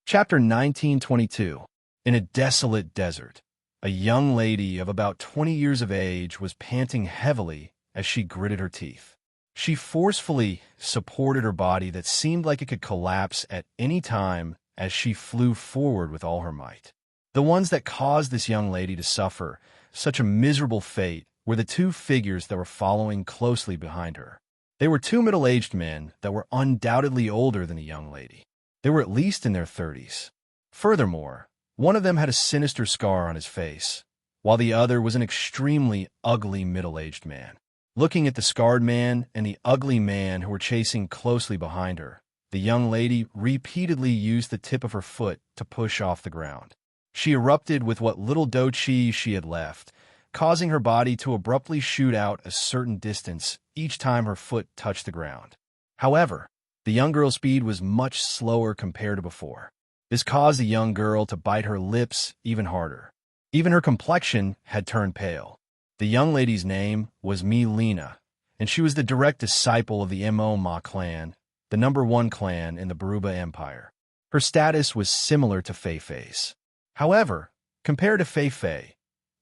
S1: Chapter 1922. In a desolate desert, a young lady of about 20 years of age was panting heavily as she gritted her teeth. She forcefully supported her body that seemed like it could collapse at any time as she flew forward with all her might. The ones that caused this young lady to suffer such a miserable fate were the two figures that were following closely behind her. They were two middle-aged men that were undoubtedly older than the young lady. They were at least in their 30s. Furthermore, one of them had a sinister scar on his face, while the other was an extremely ugly middle-aged man. Looking at the scarred man and the ugly man who were chasing closely behind her, the young lady repeatedly used the tip of her foot to push off the ground. She erupted with what little dochi she had left, causing her body to abruptly shoot out a certain distance each time her foot touched the ground. However, the young girl's speed was much slower compared to before. This caused the young girl to bite her lips even harder. Even her complexion had turned pale. The young lady's name was Milena, and she was the direct disciple of the Mo clan, the #1 clan in the Baruba Empire. Her status was similar to Fei-Fei's. However, compared to Fei-Fei,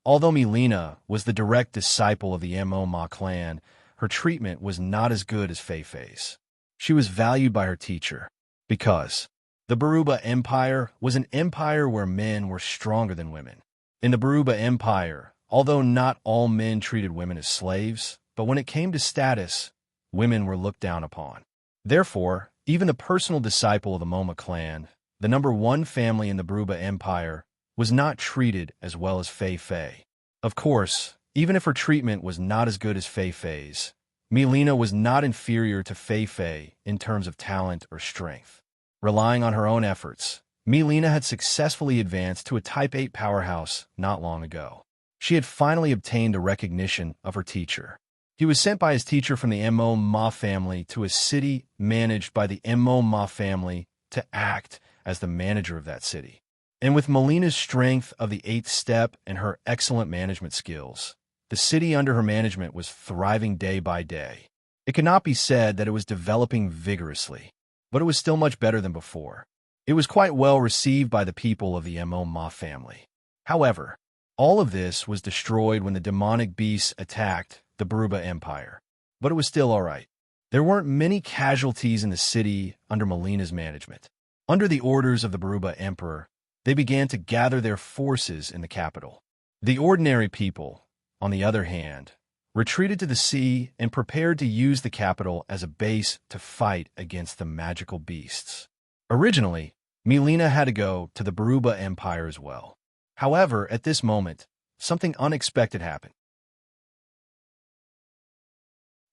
S1: although Milena was the direct disciple of the Mo clan, her treatment was not as good as Fei-Fei's. She was valued by her teacher, because the Baruba Empire was an empire where men were stronger than women. In the Baruba Empire, although not all men treated women as slaves, but when it came to status, women were looked down upon. Therefore, even the personal disciple of the Moma clan, the #1 family in the Baruba Empire, was not treated as well as Fei-Fei. Of course, even if her treatment was not as good as Fei-Fei's, Milena was not inferior to Fei Fei in terms of talent or strength. Relying on her own efforts, Milena had successfully advanced to a Type 8 powerhouse not long ago. She had finally obtained the recognition of her teacher. He was sent by his teacher from the Mo Ma family to a city managed by the Mo Ma family to act as the manager of that city. And with Milena's strength of the 8th step and her excellent management skills, the city under her management was thriving day by day. It could not be said that it was developing vigorously, but it was still much better than before. It was quite well received by the people of the Mo Ma family. However, all of this was destroyed when the demonic beasts attacked the Baruba Empire. But it was still all right. There weren't many casualties in the city under Milena's management. Under the orders of the Baruba Emperor, they began to gather their forces in the capital. The ordinary people, on the other hand, retreated to the sea and prepared to use the capital as a base to fight against the magical beasts. Originally, Milena had to go to the Baruba Empire as well. However, at this moment, something unexpected happened.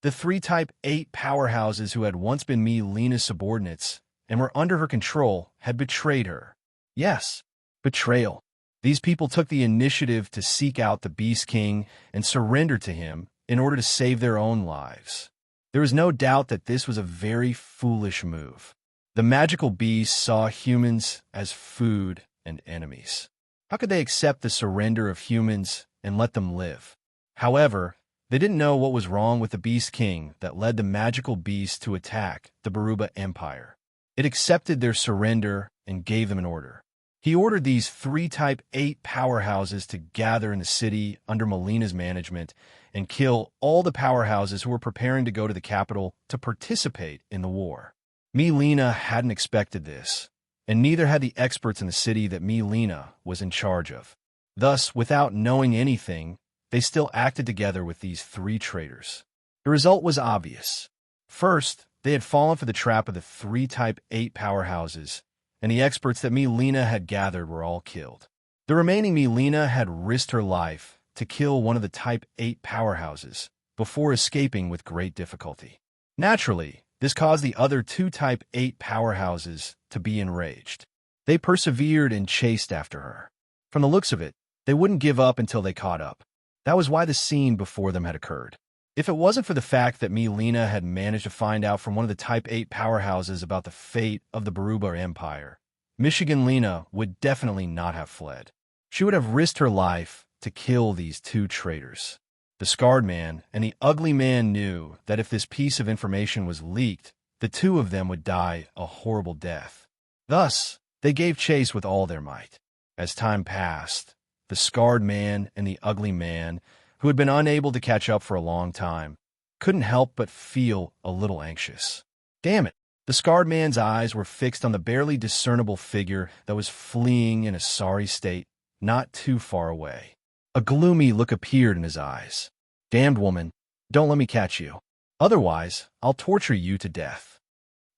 S1: The 3 Type 8 powerhouses who had once been Milena's subordinates and were under her control had betrayed her. Yes, betrayal. These people took the initiative to seek out the Beast King and surrender to him in order to save their own lives. There is no doubt that this was a very foolish move. The magical beasts saw humans as food and enemies. How could they accept the surrender of humans and let them live? However, they didn't know what was wrong with the Beast King that led the magical beasts to attack the Baruba Empire. It accepted their surrender and gave them an order. He ordered these 3 Type 8 powerhouses to gather in the city under Milena's management and kill all the powerhouses who were preparing to go to the capital to participate in the war. Milena hadn't expected this, and neither had the experts in the city that Milena was in charge of. Thus, without knowing anything, they still acted together with these 3 traitors. The result was obvious. First, they had fallen for the trap of the 3 Type 8 powerhouses, and the experts that Milena had gathered were all killed. The remaining Milena had risked her life to kill one of the Type 8 powerhouses before escaping with great difficulty. Naturally, this caused the other 2 Type 8 powerhouses to be enraged. They persevered and chased after her. From the looks of it, they wouldn't give up until they caught up. That was why the scene before them had occurred. If it wasn't for the fact that Milena had managed to find out from one of the Type 8 powerhouses about the fate of the Baruba Empire, Michigan Lena would definitely not have fled. She would have risked her life to kill these 2 traitors. The Scarred Man and the Ugly Man knew that if this piece of information was leaked, the 2 of them would die a horrible death. Thus, they gave chase with all their might. As time passed, the Scarred Man and the Ugly Man, who had been unable to catch up for a long time, couldn't help but feel a little anxious. Damn it! The Scarred Man's eyes were fixed on the barely discernible figure that was fleeing in a sorry state not too far away. A gloomy look appeared in his eyes. Damned woman, don't let me catch you. Otherwise, I'll torture you to death.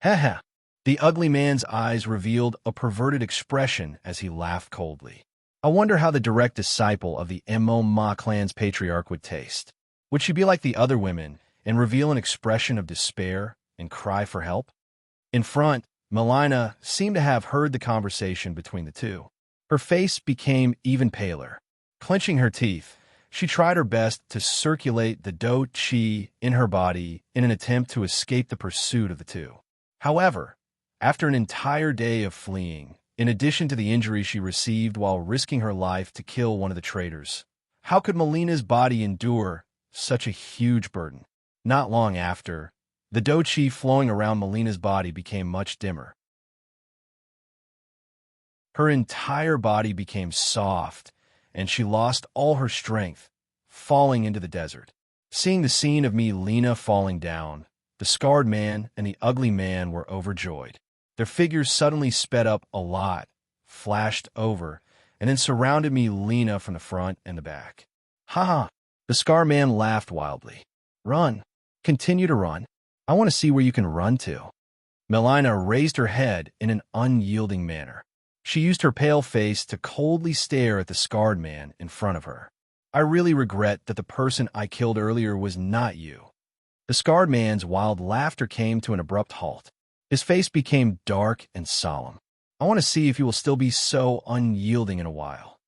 S1: Ha. The Ugly Man's eyes revealed a perverted expression as he laughed coldly. I wonder how the direct disciple of the Mo Ma clan's patriarch would taste. Would she be like the other women and reveal an expression of despair and cry for help? In front, Milena seemed to have heard the conversation between the 2. Her face became even paler. Clenching her teeth, she tried her best to circulate the Do Chi in her body in an attempt to escape the pursuit of the 2. However, after an entire day of fleeing, in addition to the injury she received while risking her life to kill one of the traitors, how could Milena's body endure such a huge burden? Not long after, the Do Chi flowing around Milena's body became much dimmer. Her entire body became soft, and she lost all her strength, falling into the desert. Seeing the scene of Milena falling down, the Scarred Man and the Ugly Man were overjoyed. Their figures suddenly sped up a lot, flashed over, and then surrounded Milena from the front and the back. Ha! The Scarred Man laughed wildly. Run. Continue to run. I want to see where you can run to. Milena raised her head in an unyielding manner. She used her pale face to coldly stare at the Scarred Man in front of her. I really regret that the person I killed earlier was not you. The scarred man's wild laughter came to an abrupt halt. His face became dark and solemn. I want to see if you will still be so unyielding in a while.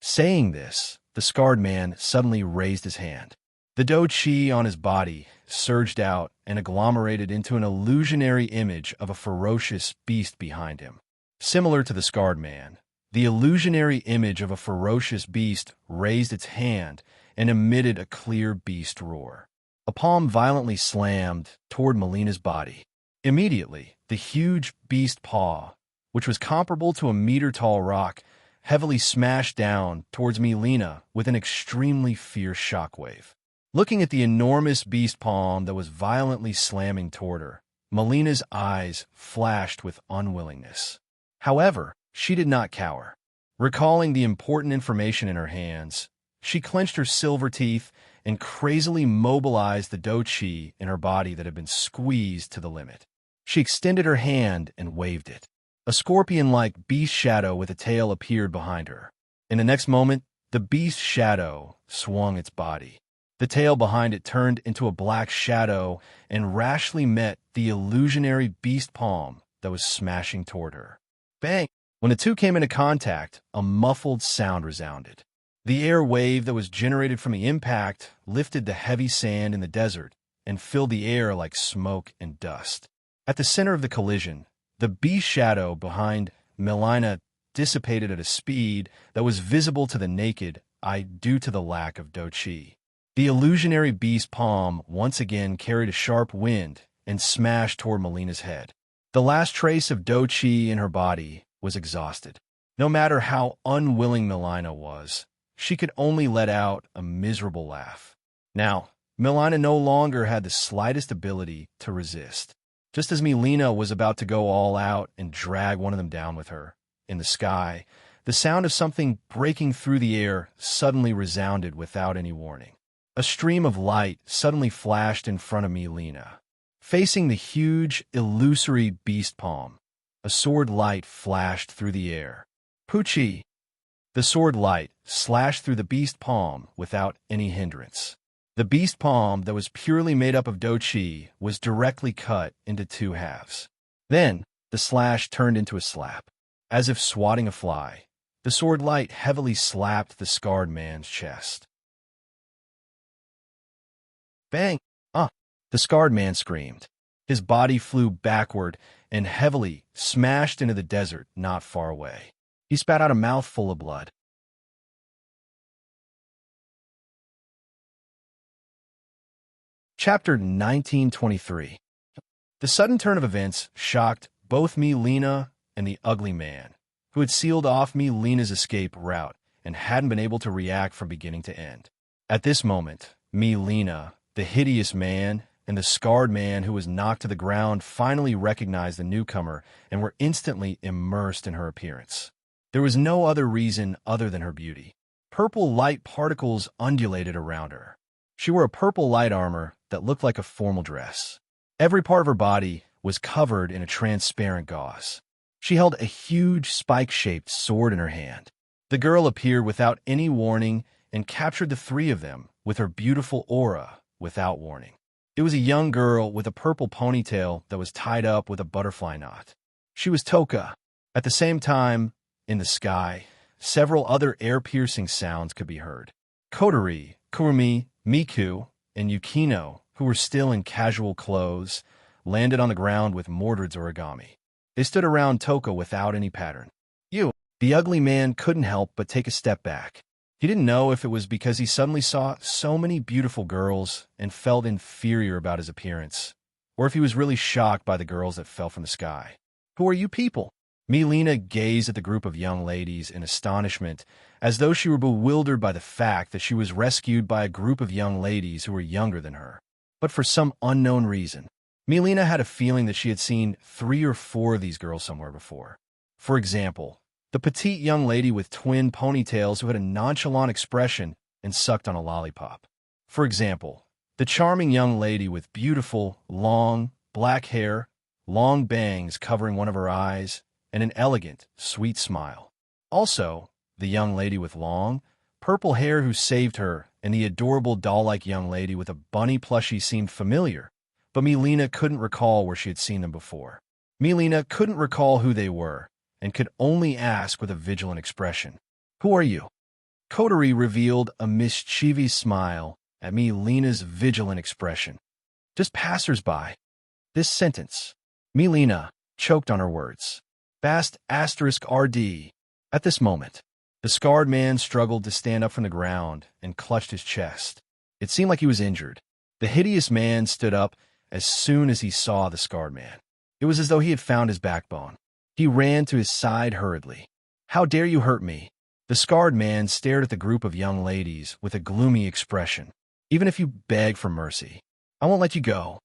S1: Saying this, the scarred man suddenly raised his hand. The dou qi on his body surged out and agglomerated into an illusionary image of a ferocious beast behind him. Similar to the scarred man, the illusionary image of a ferocious beast raised its hand and emitted a clear beast roar. A palm violently slammed toward Melina's body. Immediately, the huge beast paw, which was comparable to a meter-tall rock, heavily smashed down towards Melina with an extremely fierce shockwave. Looking at the enormous beast palm that was violently slamming toward her, Melina's eyes flashed with unwillingness. However, she did not cower. Recalling the important information in her hands, she clenched her silver teeth and crazily mobilized the dou qi in her body that had been squeezed to the limit. She extended her hand and waved it. A scorpion-like beast shadow with a tail appeared behind her. In the next moment, the beast shadow swung its body. The tail behind it turned into a black shadow and rashly met the illusionary beast palm that was smashing toward her. Bang! When the two came into contact, a muffled sound resounded. The air wave that was generated from the impact lifted the heavy sand in the desert and filled the air like smoke and dust. At the center of the collision, the beast shadow behind Melina dissipated at a speed that was visible to the naked eye due to the lack of dou qi. The illusionary beast palm once again carried a sharp wind and smashed toward Melina's head. The last trace of dou qi in her body was exhausted. No matter how unwilling Melina was, she could only let out a miserable laugh. Now, Melina no longer had the slightest ability to resist. Just as Melina was about to go all out and drag one of them down with her, in the sky, the sound of something breaking through the air suddenly resounded without any warning. A stream of light suddenly flashed in front of Melina. Facing the huge, illusory beast palm, a sword light flashed through the air. Puchi! The sword light slashed through the beast palm without any hindrance. The beast palm that was purely made up of dou qi was directly cut into two halves. Then, the slash turned into a slap. As if swatting a fly, the sword light heavily slapped the scarred man's chest. Bang! Ah! The scarred man screamed. His body flew backward and heavily smashed into the desert not far away. He spat out a mouthful of blood. Chapter 1923. The sudden turn of events shocked both Melina and the ugly man, who had sealed off Melina's escape route and hadn't been able to react from beginning to end. At this moment, Melina, the hideous man, and the scarred man who was knocked to the ground finally recognized the newcomer and were instantly immersed in her appearance. There was no other reason other than her beauty. Purple light particles undulated around her. She wore a purple light armor that looked like a formal dress. Every part of her body was covered in a transparent gauze. She held a huge spike-shaped sword in her hand. The girl appeared without any warning and captured the three of them with her beautiful aura without warning. It was a young girl with a purple ponytail that was tied up with a butterfly knot. She was Toka. At the same time, in the sky, several other air-piercing sounds could be heard. Kotori, Kurumi, Miku, and Yukino, who were still in casual clothes, landed on the ground with Mordred's origami. They stood around Toka without any pattern. The ugly man couldn't help but take a step back. He didn't know if it was because he suddenly saw so many beautiful girls and felt inferior about his appearance, or if he was really shocked by the girls that fell from the sky. Who are you people? Melina gazed at the group of young ladies in astonishment, as though she were bewildered by the fact that she was rescued by a group of young ladies who were younger than her. But for some unknown reason, Melina had a feeling that she had seen 3 or 4 of these girls somewhere before. For example, the petite young lady with twin ponytails who had a nonchalant expression and sucked on a lollipop. For example, the charming young lady with beautiful, long, black hair, long bangs covering one of her eyes, and an elegant, sweet smile. Also, the young lady with long, purple hair who saved her and the adorable doll-like young lady with a bunny plushie seemed familiar, but Milena couldn't recall where she had seen them before. Milena couldn't recall who they were, and could only ask with a vigilant expression, "Who are you?" Coterie revealed a mischievous smile at Milena's vigilant expression. "Just passers-by." This sentence, Milena choked on her words. Fast *RD. At this moment, the scarred man struggled to stand up from the ground and clutched his chest. It seemed like he was injured. The hideous man stood up as soon as he saw the scarred man. It was as though he had found his backbone. He ran to his side hurriedly. "How dare you hurt me?" The scarred man stared at the group of young ladies with a gloomy expression. "Even if you beg for mercy, I won't let you go."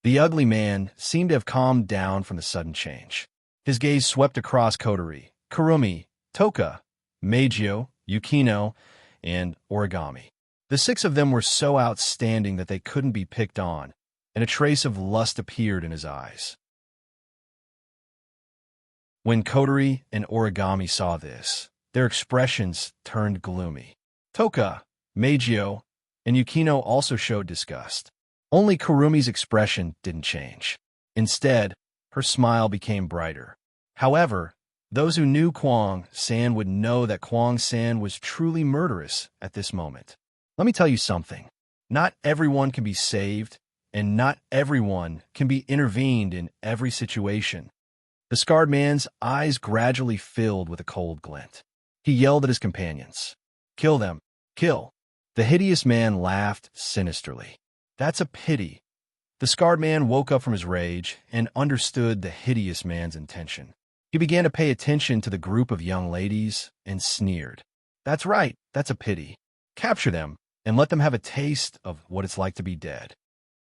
S1: The ugly man seemed to have calmed down from the sudden change. His gaze swept across Coterie, Kurumi, Toka, Meijio, Yukino, and Origami. The 6 of them were so outstanding that they couldn't be picked on, and a trace of lust appeared in his eyes. When Coterie and Origami saw this, their expressions turned gloomy. Toka, Meijio, and Yukino also showed disgust. Only Kurumi's expression didn't change. Instead, her smile became brighter. However, those who knew Kwang-san would know that Kwang-san was truly murderous at this moment. Let me tell you something. Not everyone can be saved, and not everyone can be intervened in every situation. The scarred man's eyes gradually filled with a cold glint. He yelled at his companions, "Kill them! Kill!" The hideous man laughed sinisterly. "That's a pity." The scarred man woke up from his rage and understood the hideous man's intention. He began to pay attention to the group of young ladies and sneered. "That's right, that's a pity. Capture them and let them have a taste of what it's like to be dead."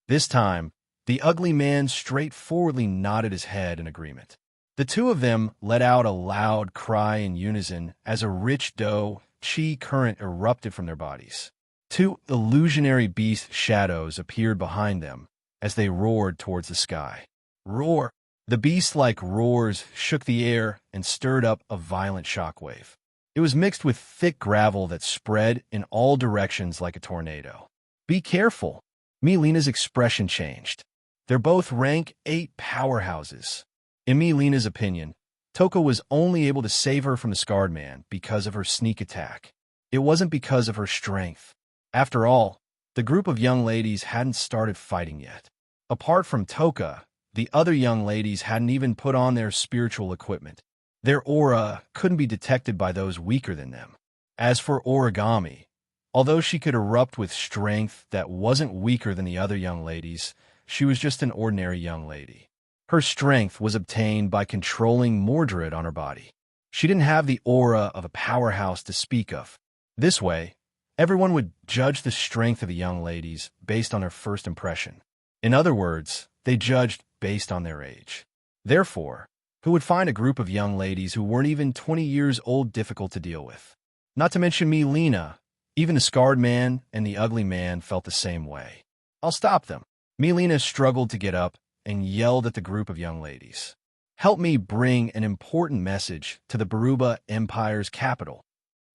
S1: This time, the ugly man straightforwardly nodded his head in agreement. The 2 of them let out a loud cry in unison as a rich dough chi current erupted from their bodies. 2 illusionary beast shadows appeared behind them as they roared towards the sky. Roar! The beast-like roars shook the air and stirred up a violent shockwave. It was mixed with thick gravel that spread in all directions like a tornado. "Be careful!" Milena's expression changed. "They're both rank 8 powerhouses." In Milena's opinion, Toka was only able to save her from the scarred man because of her sneak attack. It wasn't because of her strength. After all, the group of young ladies hadn't started fighting yet. Apart from Toka, the other young ladies hadn't even put on their spiritual equipment. Their aura couldn't be detected by those weaker than them. As for Origami, although she could erupt with strength that wasn't weaker than the other young ladies, she was just an ordinary young lady. Her strength was obtained by controlling Mordred on her body. She didn't have the aura of a powerhouse to speak of. This way, everyone would judge the strength of the young ladies based on their first impression. In other words, they judged based on their age. Therefore, who would find a group of young ladies who weren't even 20 years old difficult to deal with? Not to mention Milena, even the scarred man and the ugly man felt the same way. "I'll stop them." Milena struggled to get up and yelled at the group of young ladies. "Help me bring an important message to the Baruba Empire's capital."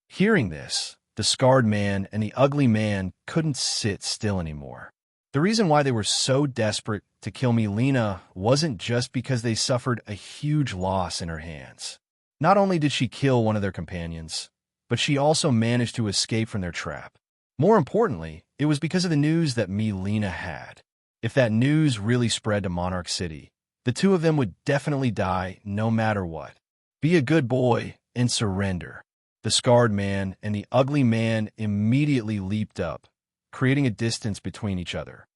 S1: Hearing this, the scarred man and the ugly man couldn't sit still anymore. The reason why they were so desperate to kill Milena wasn't just because they suffered a huge loss in her hands. Not only did she kill one of their companions, but she also managed to escape from their trap. More importantly, it was because of the news that Milena had. If that news really spread to Monarch City, the 2 of them would definitely die no matter what. "Be a good boy and surrender." The scarred man and the ugly man immediately leaped up, creating a distance between each other.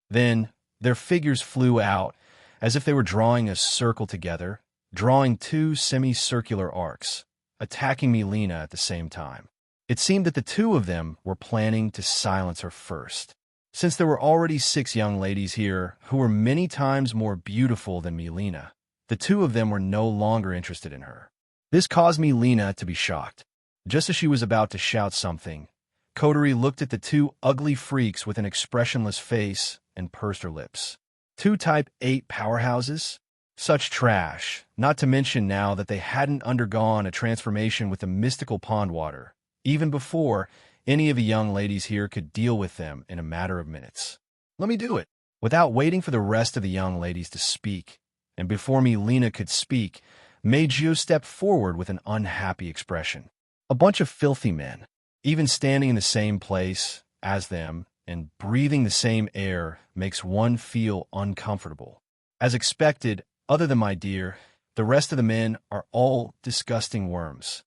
S1: Then, their figures flew out as if they were drawing a circle together, drawing 2 semicircular arcs, attacking Milena at the same time. It seemed that the 2 of them were planning to silence her first. Since there were already 6 young ladies here who were many times more beautiful than Milena, the 2 of them were no longer interested in her. This caused Milena to be shocked. Just as she was about to shout something, Coterie looked at the 2 ugly freaks with an expressionless face and pursed her lips. 2 Type 8 powerhouses? Such trash, not to mention now that they hadn't undergone a transformation with the mystical pond water, even before any of the young ladies here could deal with them in a matter of minutes. Let me do it. Without waiting for the rest of the young ladies to speak, and before Lena could speak, Meijio stepped forward with an unhappy expression. A bunch of filthy men, even standing in the same place as them and breathing the same air, makes one feel uncomfortable. As expected, other than my dear, the rest of the men are all disgusting worms.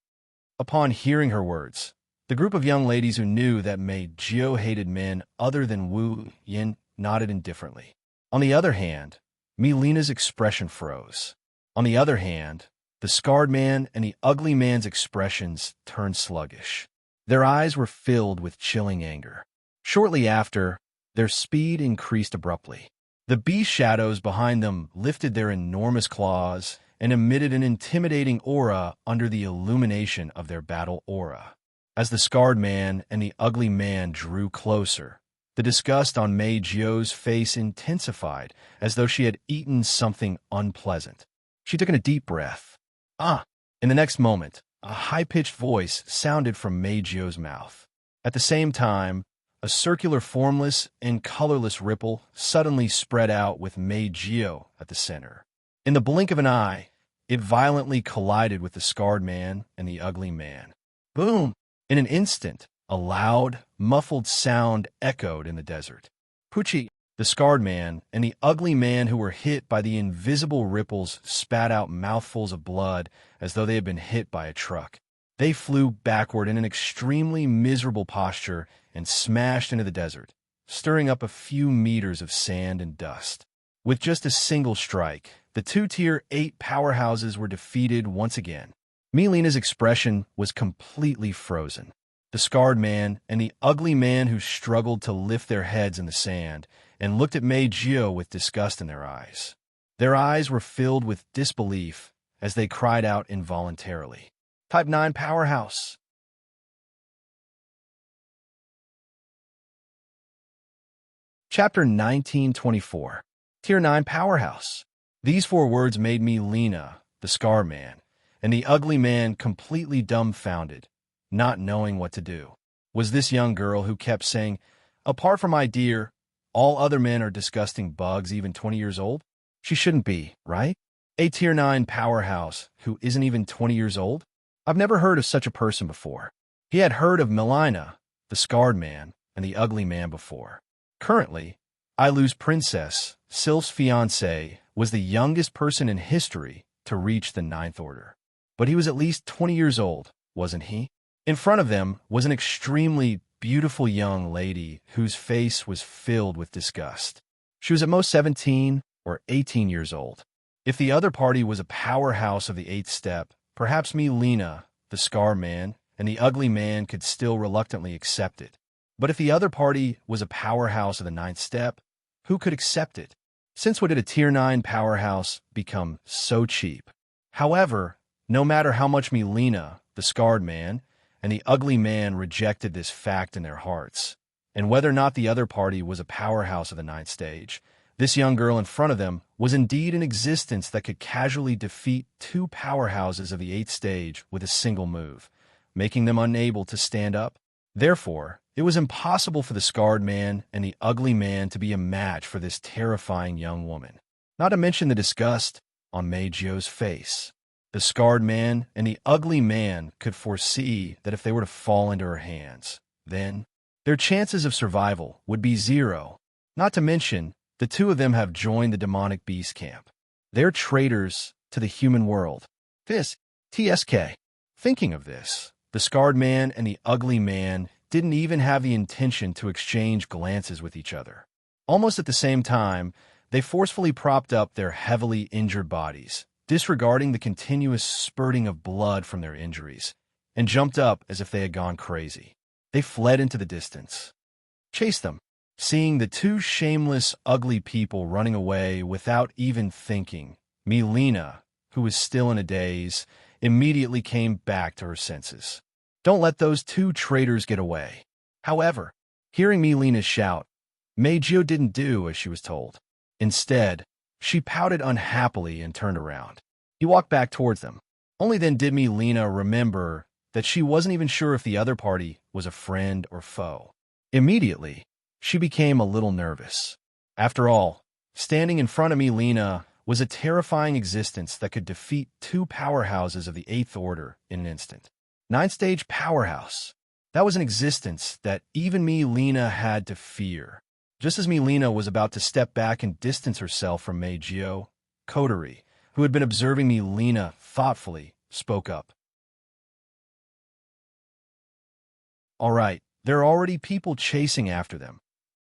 S1: Upon hearing her words, the group of young ladies who knew that Meijio hated men other than Wu Yin nodded indifferently. On the other hand, Lena's expression froze. On the other hand, the scarred man and the ugly man's expressions turned sluggish. Their eyes were filled with chilling anger. Shortly after, their speed increased abruptly. The beast shadows behind them lifted their enormous claws and emitted an intimidating aura under the illumination of their battle aura. As the scarred man and the ugly man drew closer, the disgust on Meijio's face intensified, as though she had eaten something unpleasant. She took in a deep breath. In the next moment, a high-pitched voice sounded from Meijio's mouth. At the same time, a circular formless and colorless ripple suddenly spread out with Meijio at the center. In the blink of an eye, it violently collided with the scarred man and the ugly man. Boom! In an instant, a loud, muffled sound echoed in the desert. Pucci, the scarred man, and the ugly man who were hit by the invisible ripples spat out mouthfuls of blood as though they had been hit by a truck. They flew backward in an extremely miserable posture and smashed into the desert, stirring up a few meters of sand and dust. With just a single strike, the 2-tier 8 powerhouses were defeated once again. Lena's expression was completely frozen. The scarred man and the ugly man who struggled to lift their heads in the sand and looked at Meijio with disgust in their eyes. Their eyes were filled with disbelief as they cried out involuntarily. Type 9 powerhouse. Chapter 1924. Tier 9 powerhouse. These 4 words made Lena, the scar man, and the ugly man completely dumbfounded, not knowing what to do. Was this young girl who kept saying, "Apart from my dear, all other men are disgusting bugs even 20 years old"? She shouldn't be, right? A Tier 9 powerhouse who isn't even 20 years old? I've never heard of such a person before. He had heard of Melina, the scarred man, and the ugly man before. Currently, Ailu's princess, Sylph's fiancé, was the youngest person in history to reach the 9th order. But he was at least 20 years old, wasn't he? In front of them was an extremely beautiful young lady whose face was filled with disgust. She was at most 17 or 18 years old. If the other party was a powerhouse of the 8th step, perhaps Lena, the scar man, and the ugly man could still reluctantly accept it. But if the other party was a powerhouse of the 9th step, who could accept it? Since when did a Tier 9 powerhouse become so cheap? However, no matter how much Lena, the scarred man, and the ugly man rejected this fact in their hearts, and whether or not the other party was a powerhouse of the 9th stage, this young girl in front of them was indeed an existence that could casually defeat 2 powerhouses of the 8th stage with a single move, making them unable to stand up. Therefore, it was impossible for the scarred man and the ugly man to be a match for this terrifying young woman, not to mention the disgust on Meijio's face. The scarred man and the ugly man could foresee that if they were to fall into her hands, then their chances of survival would be 0. Not to mention, the 2 of them have joined the demonic beast camp. They're traitors to the human world. This, TSK. Thinking of this, the scarred man and the ugly man didn't even have the intention to exchange glances with each other. Almost at the same time, they forcefully propped up their heavily injured bodies, disregarding the continuous spurting of blood from their injuries, and jumped up as if they had gone crazy. They fled into the distance. Chase them. Seeing the 2 shameless, ugly people running away without even thinking, Lena, who was still in a daze, immediately came back to her senses. Don't let those 2 traitors get away. However, hearing Lena's shout, Meijio didn't do as she was told. Instead, she pouted unhappily and turned around. He walked back towards them. Only then did Lena remember that she wasn't even sure if the other party was a friend or foe. Immediately, she became a little nervous. After all, standing in front of me, Lena, was a terrifying existence that could defeat two powerhouses of the Eighth Order in an instant. Nine-stage powerhouse. That was an existence that even me, Lena, had to fear. Just as Lena was about to step back and distance herself from Meijio, Kotori, who had been observing me, Lena thoughtfully spoke up. All right, there are already people chasing after them.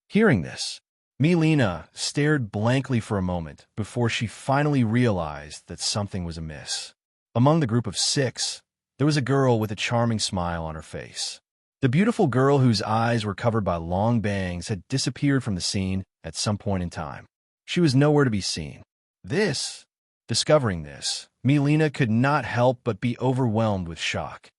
S1: Hearing this, Lena stared blankly for a moment before she finally realized that something was amiss. Among the group of 6, there was a girl with a charming smile on her face. The beautiful girl whose eyes were covered by long bangs had disappeared from the scene at some point in time. She was nowhere to be seen. Discovering this, Lena could not help but be overwhelmed with shock.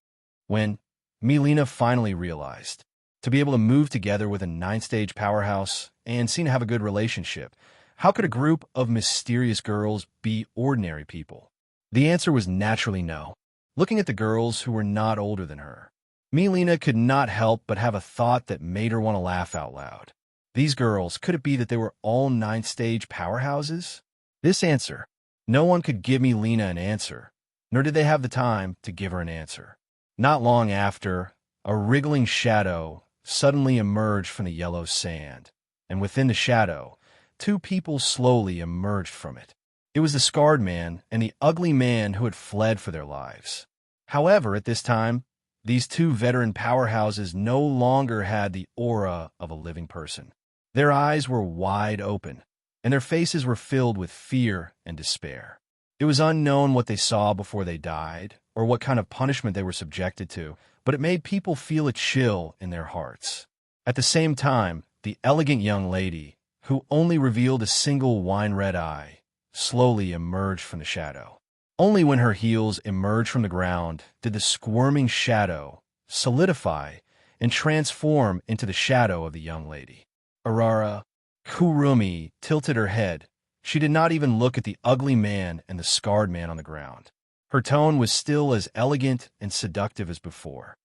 S1: When Lena finally realized, to be able to move together with a 9-stage powerhouse and seem to have a good relationship, how could a group of mysterious girls be ordinary people? The answer was naturally no. Looking at the girls who were not older than her, Lena could not help but have a thought that made her want to laugh out loud. These girls, could it be that they were all 9th-stage powerhouses? This answer, no one could give Lena an answer, nor did they have the time to give her an answer. Not long after, a wriggling shadow suddenly emerged from the yellow sand, and within the shadow, 2 people slowly emerged from it. It was the scarred man and the ugly man who had fled for their lives. However, at this time, these 2 veteran powerhouses no longer had the aura of a living person. Their eyes were wide open, and their faces were filled with fear and despair. It was unknown what they saw before they died, or what kind of punishment they were subjected to, but it made people feel a chill in their hearts. At the same time, the elegant young lady, who only revealed a single wine-red eye, slowly emerged from the shadow. Only when her heels emerged from the ground did the squirming shadow solidify and transform into the shadow of the young lady. Arara Kurumi tilted her head. She did not even look at the ugly man and the scarred man on the ground. Her tone was still as elegant and seductive as before.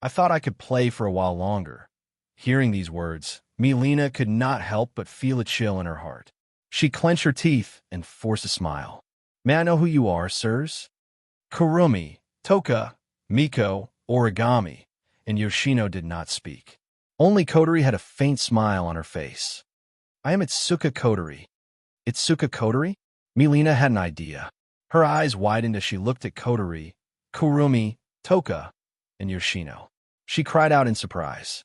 S1: I thought I could play for a while longer. Hearing these words, Lena could not help but feel a chill in her heart. She clenched her teeth and forced a smile. May I know who you are, sirs? Kurumi, Toka, Miko, Origami, and Yoshino did not speak. Only Kotori had a faint smile on her face. I am Itsuka Kotori. Itsuka Kotori? Lena had an idea. Her eyes widened as she looked at Kotori, Kurumi, Toka, and Yoshino. She cried out in surprise.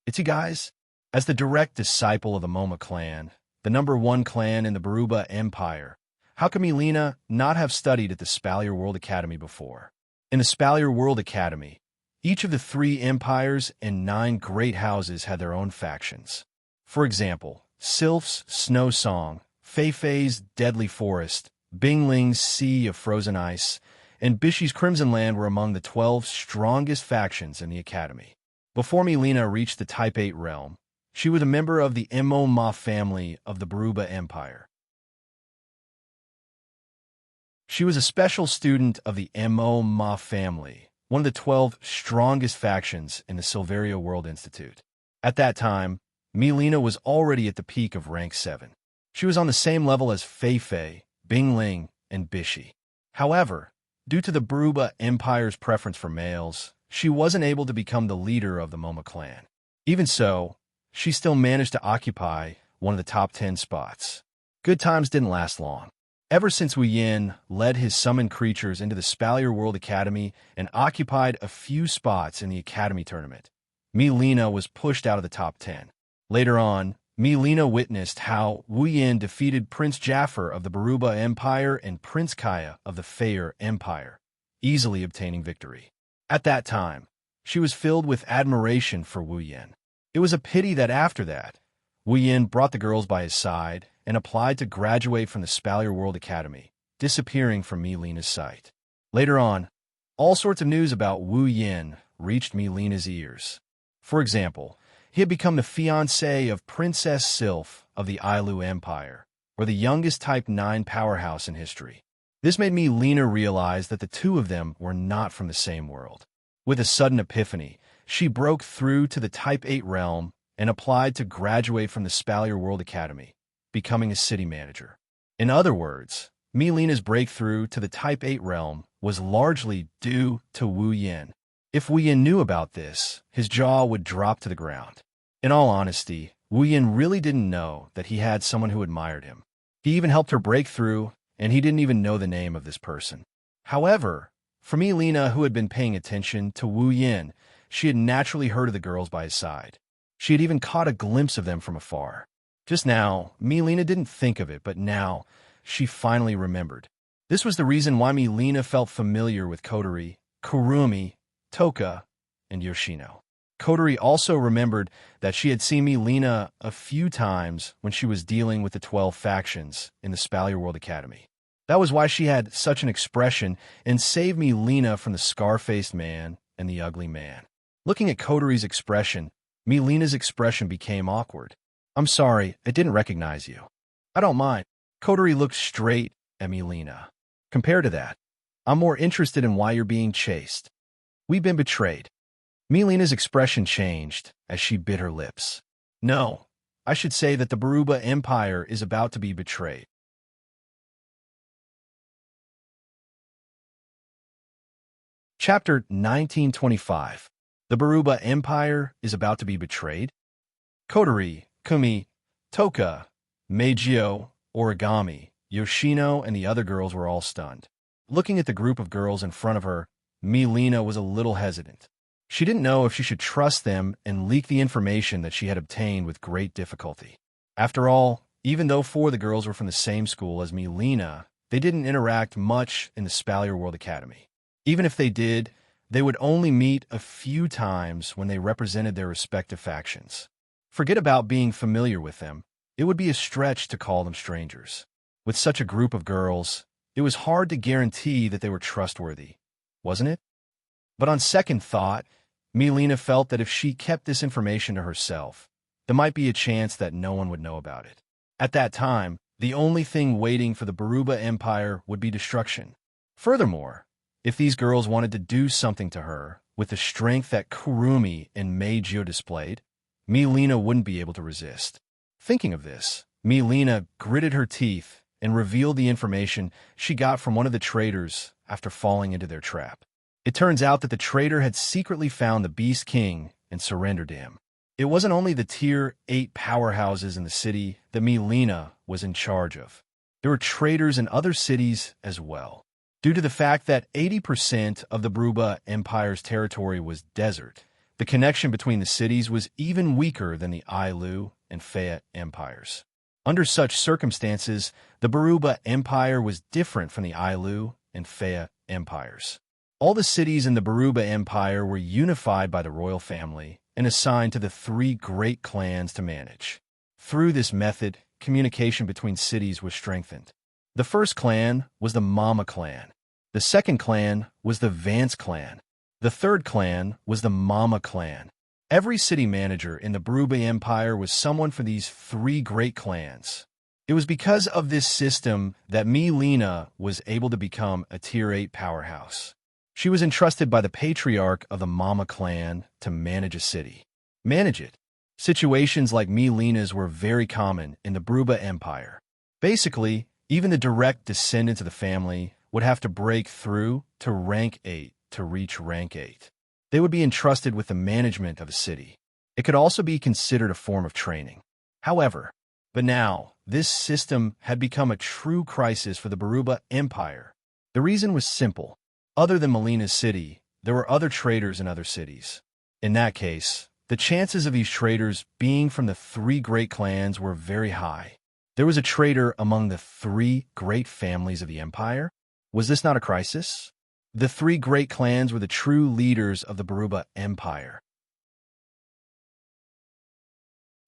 S1: It's you guys? As the direct disciple of the Moma clan, the #1 clan in the Baruba Empire, how could Lena not have studied at the Spalier World Academy before? In the Spalier World Academy, each of the 3 empires and 9 great houses had their own factions. For example, Sylph's Snow Song, Fei-Fei's Deadly Forest, Bingling's Sea of Frozen Ice, and Bishi's Crimson Land were among the 12 strongest factions in the academy. Before Lena reached the Type 8 realm, she was a member of the Mo family of the Baruba Empire. She was a special student of the Mo family, one of the 12 strongest factions in the Silveria World Institute. At that time, Lena was already at the peak of rank 7. She was on the same level as Fei-Fei, Bingling, and Bishi. However, due to the Baruba Empire's preference for males, she wasn't able to become the leader of the Moma clan. Even so, she still managed to occupy one of the top 10 spots. Good times didn't last long. Ever since Wu Yin led his summoned creatures into the Spalier World Academy and occupied a few spots in the Academy tournament, Lena was pushed out of the top 10. Later on, Lena witnessed how Wu Yin defeated Prince Jaffer of the Baruba Empire and Prince Kaya of the Fayer Empire, easily obtaining victory. At that time, she was filled with admiration for Wu Yin. It was a pity that after that, Wu Yin brought the girls by his side and applied to graduate from the Spalier World Academy, disappearing from Lena's sight. Later on, all sorts of news about Wu Yin reached Lena's ears. For example, he had become the fiancé of Princess Sylph of the Ailu Empire, or the youngest Type 9 powerhouse in history. This made Lena realize that the 2 of them were not from the same world. With a sudden epiphany, she broke through to the Type 8 realm and applied to graduate from the Spalier World Academy, becoming a city manager. In other words, Mileena's breakthrough to the Type 8 realm was largely due to Wu Yin. If Wu Yin knew about this, his jaw would drop to the ground. In all honesty, Wu Yin really didn't know that he had someone who admired him. He even helped her break through, and he didn't even know the name of this person. However, for Mileena, who had been paying attention to Wu Yin, she had naturally heard of the girls by his side. She had even caught a glimpse of them from afar. Just now, Mileena didn't think of it, but now she finally remembered. This was the reason why Mileena felt familiar with Kotori, Kurumi, Toka, and Yoshino. Kotori also remembered that she had seen Mileena a few times when she was dealing with the 12 factions in the Spalier World Academy. That was why she had such an expression and saved Mileena from the scar-faced man and the ugly man. Looking at Kotori's expression, Mileena's expression became awkward. "I'm sorry, I didn't recognize you." "I don't mind." Kotori looked straight at Mileena. "Compared to that, I'm more interested in why you're being chased. We've been betrayed." Mileena's expression changed as she bit her lips. "No, I should say that the Baruba Empire is about to be betrayed." Chapter 1925. The Baruba Empire is about to be betrayed? Kotori, Kumi, Toka, Meijio, Origami, Yoshino, and the other girls were all stunned. Looking at the group of girls in front of her, Mileena was a little hesitant. She didn't know if she should trust them and leak the information that she had obtained with great difficulty. After all, even though 4 of the girls were from the same school as Mileena, they didn't interact much in the Spalier World Academy. Even if they did, they would only meet a few times when they represented their respective factions. Forget about being familiar with them. It would be a stretch to call them strangers. With such a group of girls, it was hard to guarantee that they were trustworthy, wasn't it? But on second thought, Mileena felt that if she kept this information to herself, there might be a chance that no one would know about it. At that time, the only thing waiting for the Baruba Empire would be destruction. Furthermore, if these girls wanted to do something to her with the strength that Kurumi and Meijio displayed, Mileena wouldn't be able to resist. Thinking of this, Mileena gritted her teeth and revealed the information she got from one of the traders after falling into their trap. It turns out that the trader had secretly found the Beast King and surrendered to him. It wasn't only the Tier 8 powerhouses in the city that Mileena was in charge of. There were traders in other cities as well. Due to the fact that 80% of the Baruba Empire's territory was desert, the connection between the cities was even weaker than the Ailu and Feyat empires. Under such circumstances, the Baruba Empire was different from the Ailu and Feyat empires. All the cities in the Baruba Empire were unified by the royal family and assigned to the 3 great clans to manage. Through this method, communication between cities was strengthened. The first clan was the Mama clan. The second clan was the Vance clan. The third clan was the Mama clan. Every city manager in the Baruba Empire was someone from these 3 great clans. It was because of this system that Mileena was able to become a Tier 8 powerhouse. She was entrusted by the patriarch of the Mama clan to manage a city. Manage it. Situations like Mileena's were very common in the Baruba Empire. Basically, even the direct descendants of the family would have to break through to rank 8 to reach rank 8. They would be entrusted with the management of a city. It could also be considered a form of training. However, but now, this system had become a true crisis for the Baruba Empire. The reason was simple. Other than Mileena's city, there were other traders in other cities. In that case, the chances of these traders being from the 3 great clans were very high. There was a trader among the 3 great families of the empire. Was this not a crisis? The 3 great clans were the true leaders of the Baruba Empire.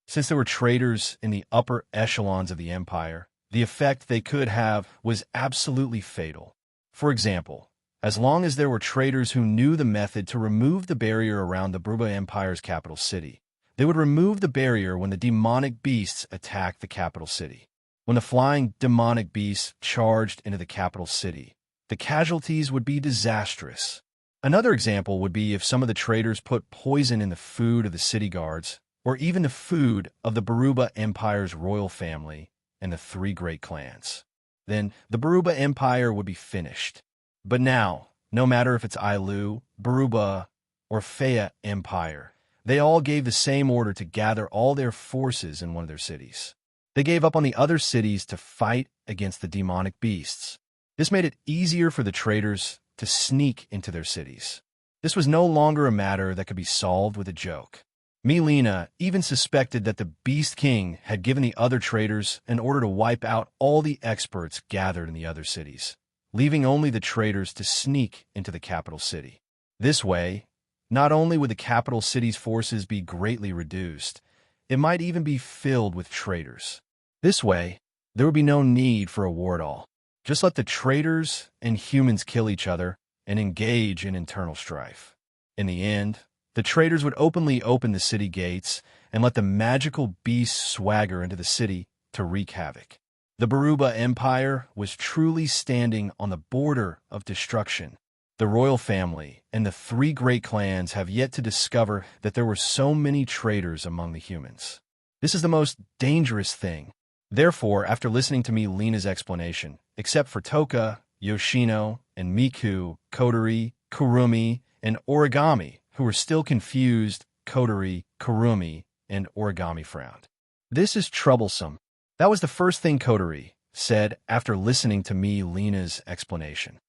S1: Since there were traders in the upper echelons of the empire, the effect they could have was absolutely fatal. For example, as long as there were traders who knew the method to remove the barrier around the Baruba Empire's capital city, they would remove the barrier when the demonic beasts attacked the capital city. When the flying demonic beasts charged into the capital city, the casualties would be disastrous. Another example would be if some of the traders put poison in the food of the city guards, or even the food of the Baruba Empire's royal family and the three great clans. Then the Baruba Empire would be finished. But now, no matter if it's Ailu, Baruba, or Fea Empire, they all gave the same order to gather all their forces in one of their cities. They gave up on the other cities to fight against the demonic beasts. This made it easier for the traders to sneak into their cities. This was no longer a matter that could be solved with a joke. Milena even suspected that the Beast King had given the other traders an order to wipe out all the experts gathered in the other cities, leaving only the traders to sneak into the capital city. This way, not only would the capital city's forces be greatly reduced, it might even be filled with traders. This way, there would be no need for a war at all. Just let the traders and humans kill each other and engage in internal strife. In the end, the traders would openly open the city gates and let the magical beasts swagger into the city to wreak havoc. The Baruba Empire was truly standing on the border of destruction. The royal family and the three great clans have yet to discover that there were so many traders among the humans. This is the most dangerous thing. Therefore, after listening to Lena's explanation, except for Toka, Yoshino, and Miku, Kotori, Kurumi, and Origami, who were still confused, Kotori, Kurumi, and Origami frowned. This is troublesome. That was the first thing Kotori said after listening to Lena's explanation.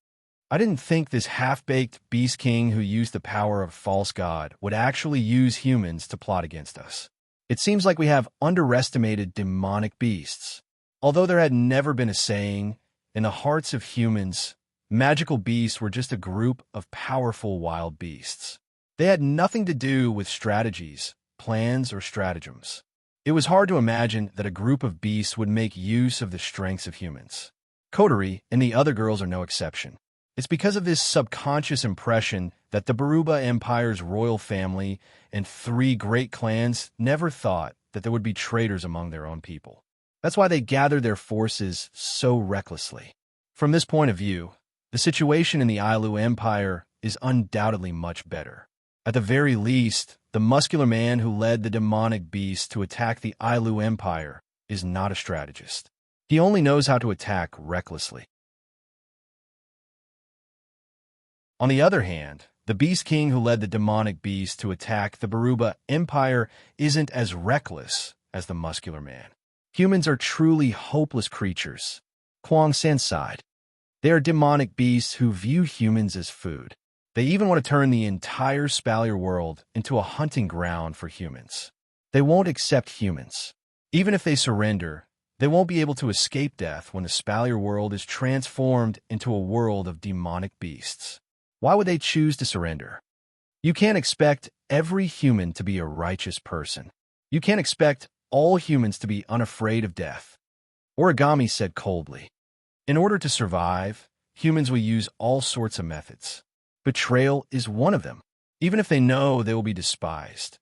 S1: I didn't think this half-baked Beast King who used the power of false god would actually use humans to plot against us. It seems like we have underestimated demonic beasts. Although there had never been a saying, in the hearts of humans, magical beasts were just a group of powerful wild beasts. They had nothing to do with strategies, plans, or stratagems. It was hard to imagine that a group of beasts would make use of the strengths of humans. Kotori and the other girls are no exception. It's because of this subconscious impression that the Baruba Empire's royal family and three great clans never thought that there would be traitors among their own people. That's why they gathered their forces so recklessly. From this point of view, the situation in the Ailu Empire is undoubtedly much better. At the very least, the muscular man who led the demonic beast to attack the Ailu Empire is not a strategist. He only knows how to attack recklessly. On the other hand, the Beast King who led the demonic beast to attack the Baruba Empire isn't as reckless as the muscular man. Humans are truly hopeless creatures. Huang San sighed. They are demonic beasts who view humans as food. They even want to turn the entire Spalier world into a hunting ground for humans. They won't accept humans. Even if they surrender, they won't be able to escape death when the Spalier world is transformed into a world of demonic beasts. Why would they choose to surrender? You can't expect every human to be a righteous person. You can't expect all humans to be unafraid of death. Origami said coldly. In order to survive, humans will use all sorts of methods. Betrayal is one of them, even if they know they will be despised.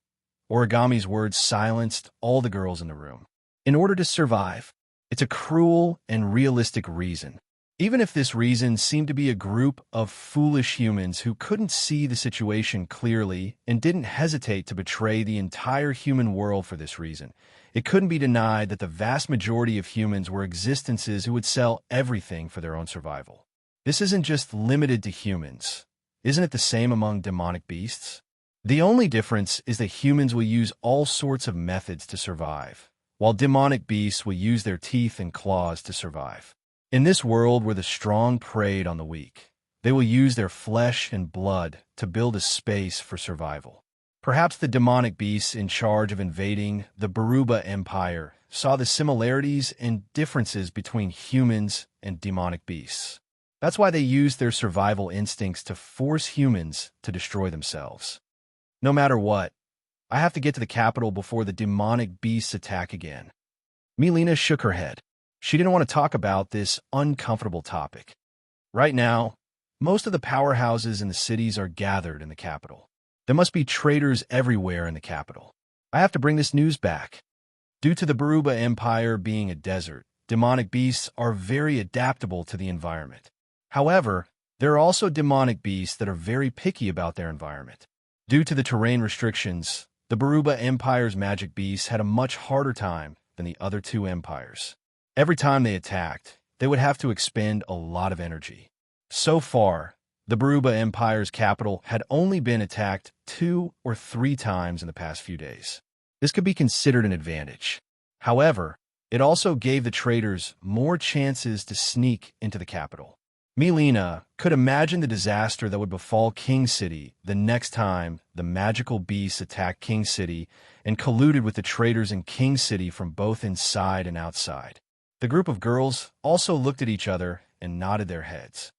S1: Origami's words silenced all the girls in the room. In order to survive, it's a cruel and realistic reason. Even if this reason seemed to be a group of foolish humans who couldn't see the situation clearly and didn't hesitate to betray the entire human world for this reason, it couldn't be denied that the vast majority of humans were existences who would sell everything for their own survival. This isn't just limited to humans. Isn't it the same among demonic beasts? The only difference is that humans will use all sorts of methods to survive, while demonic beasts will use their teeth and claws to survive. In this world where the strong preyed on the weak, they will use their flesh and blood to build a space for survival. Perhaps the demonic beasts in charge of invading the Baruba Empire saw the similarities and differences between humans and demonic beasts. That's why they used their survival instincts to force humans to destroy themselves. No matter what, I have to get to the capital before the demonic beasts attack again. Milena shook her head. She didn't want to talk about this uncomfortable topic. Right now, most of the powerhouses in the cities are gathered in the capital. There must be traitors everywhere in the capital. I have to bring this news back. Due to the Baruba Empire being a desert, demonic beasts are very adaptable to the environment. However, There are also demonic beasts that are very picky about their environment. Due to the terrain restrictions, the Baruba Empire's magic beasts had a much harder time than the other two empires. Every time they attacked, they would have to expend a lot of energy. So far, the Baruba Empire's capital had only been attacked 2 or 3 times in the past few days. This could be considered an advantage. However, it also gave the traders more chances to sneak into the capital. Milena could imagine the disaster that would befall King City the next time the magical beasts attacked King City and colluded with the traders in King City from both inside and outside. The group of girls also looked at each other and nodded their heads.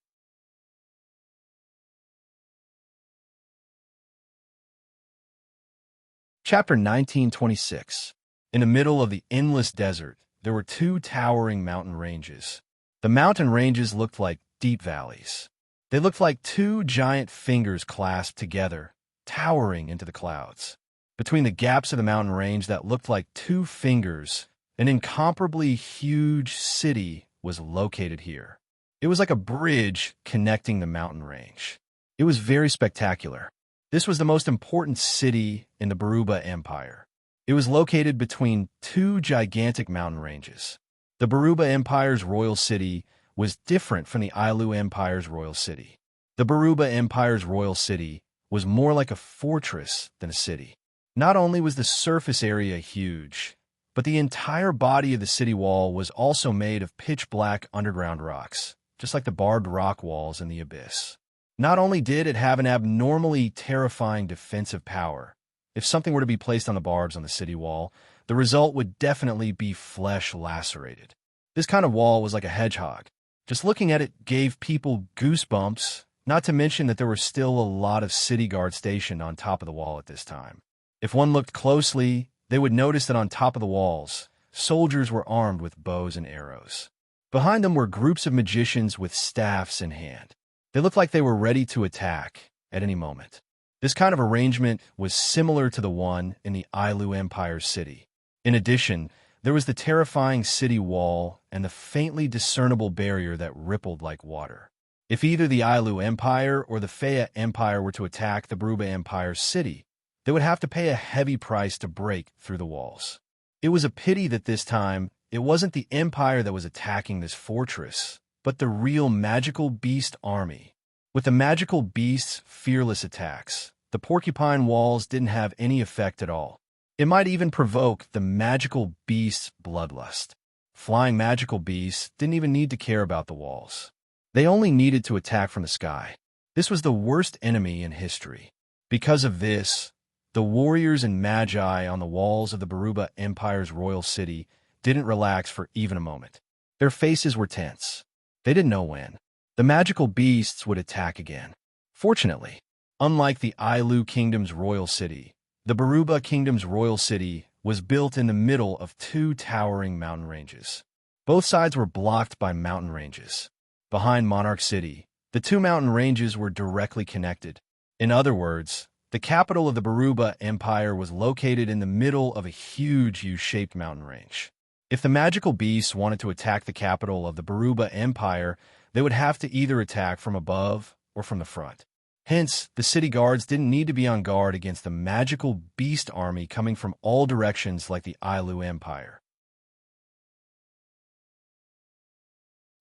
S1: Chapter 1926. In the middle of the endless desert, there were 2 towering mountain ranges. The mountain ranges looked like deep valleys. They looked like 2 giant fingers clasped together, towering into the clouds. Between the gaps of the mountain range that looked like 2 fingers, an incomparably huge city was located here. It was like a bridge connecting the mountain range. It was very spectacular. This was the most important city in the Baruba Empire. It was located between 2 gigantic mountain ranges. The Baruba Empire's royal city was different from the Ailu Empire's royal city. The Baruba Empire's royal city was more like a fortress than a city. Not only was the surface area huge, but the entire body of the city wall was also made of pitch-black underground rocks, just like the barbed rock walls in the abyss. Not only did it have an abnormally terrifying defensive power, if something were to be placed on the barbs on the city wall, the result would definitely be flesh lacerated. This kind of wall was like a hedgehog. Just looking at it gave people goosebumps, not to mention that there were still a lot of city guards stationed on top of the wall at this time. If one looked closely, they would notice that on top of the walls, soldiers were armed with bows and arrows. Behind them were groups of magicians with staffs in hand. They looked like they were ready to attack at any moment. This kind of arrangement was similar to the one in the Ailu Empire's city. In addition, there was the terrifying city wall and the faintly discernible barrier that rippled like water. If either the Ailu Empire or the Faya Empire were to attack the Baruba Empire's city, they would have to pay a heavy price to break through the walls. It was a pity that this time, it wasn't the Empire that was attacking this fortress, but the real magical beast army. With the magical beast's fearless attacks, the porcupine walls didn't have any effect at all. It might even provoke the magical beast's bloodlust. Flying magical beasts didn't even need to care about the walls. They only needed to attack from the sky. This was the worst enemy in history. Because of this, the warriors and magi on the walls of the Baruba Empire's royal city didn't relax for even a moment. Their faces were tense. They didn't know when the magical beasts would attack again. Fortunately, unlike the Ailu Kingdom's royal city, the Baruba Kingdom's royal city was built in the middle of 2 towering mountain ranges. Both sides were blocked by mountain ranges. Behind Monarch City, the 2 mountain ranges were directly connected. In other words, the capital of the Baruba Empire was located in the middle of a huge U-shaped mountain range. If the magical beasts wanted to attack the capital of the Baruba Empire, they would have to either attack from above or from the front. Hence, the city guards didn't need to be on guard against the magical beast army coming from all directions like the Ailu Empire.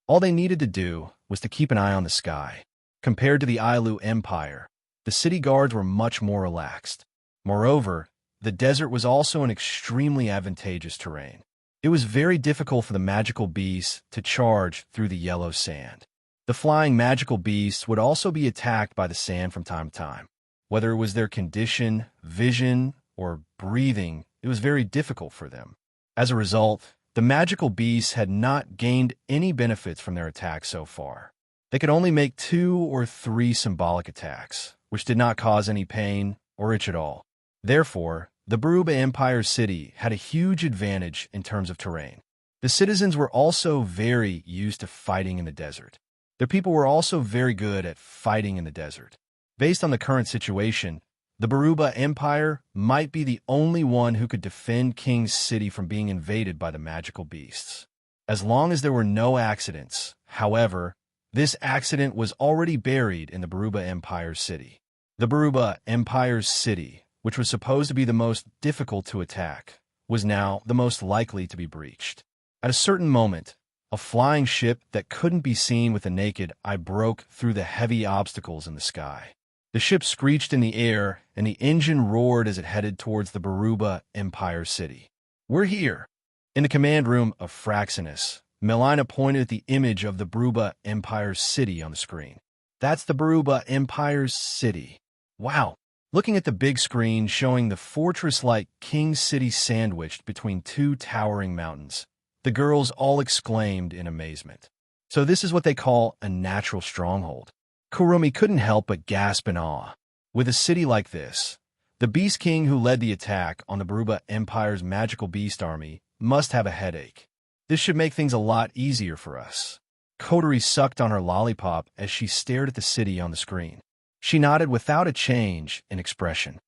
S1: All they needed to do was to keep an eye on the sky. Compared to the Ailu Empire, the city guards were much more relaxed. Moreover, the desert was also an extremely advantageous terrain. It was very difficult for the magical beasts to charge through the yellow sand. The flying magical beasts would also be attacked by the sand from time to time. Whether it was their condition, vision, or breathing, it was very difficult for them. As a result, the magical beasts had not gained any benefits from their attacks so far. They could only make 2 or 3 symbolic attacks, which did not cause any pain or itch at all. Therefore, the Baruba Empire city had a huge advantage in terms of terrain. The citizens were also very used to fighting in the desert. Their people were also very good at fighting in the desert. Based on the current situation, the Baruba Empire might be the only one who could defend King's City from being invaded by the magical beasts. As long as there were no accidents, however, This accident was already buried in the Baruba Empire's city. The Baruba Empire's city, which was supposed to be the most difficult to attack, was now the most likely to be breached. At a certain moment, a flying ship that couldn't be seen with the naked eye broke through the heavy obstacles in the sky. The ship screeched in the air, and the engine roared as it headed towards the Baruba Empire city. "We're here." In the command room of Fraxinus, Melina pointed at the image of the Baruba Empire's city on the screen. "That's the Baruba Empire's city. Wow." Looking at the big screen showing the fortress-like King City sandwiched between two towering mountains, the girls all exclaimed in amazement. "So this is what they call a natural stronghold." Kurumi couldn't help but gasp in awe. With a city like this, the Beast King who led the attack on the Baruba Empire's magical beast army must have a headache. "This should make things a lot easier for us." Kotori sucked on her lollipop as she stared at the city on the screen. She nodded without a change in expression.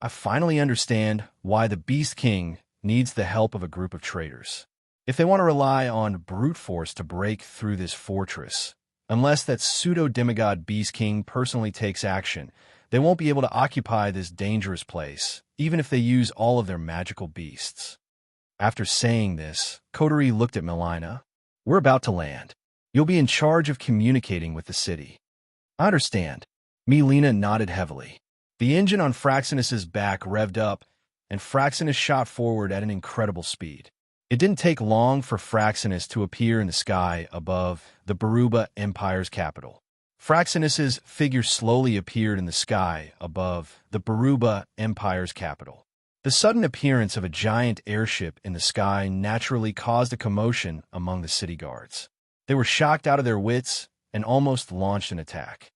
S1: "I finally understand why the Beast King needs the help of a group of traitors. If they want to rely on brute force to break through this fortress, unless that pseudo-demigod Beast King personally takes action, they won't be able to occupy this dangerous place, even if they use all of their magical beasts." After saying this, Kotori looked at Melina. "We're about to land. You'll be in charge of communicating with the city." "I understand." Melina nodded heavily. The engine on Fraxinus's back revved up, and Fraxinus shot forward at an incredible speed. It didn't take long for Fraxinus to appear in the sky above the Baruba Empire's capital. Fraxinus's figure slowly appeared in the sky above the Baruba Empire's capital. The sudden appearance of a giant airship in the sky naturally caused a commotion among the city guards. They were shocked out of their wits and almost launched an attack.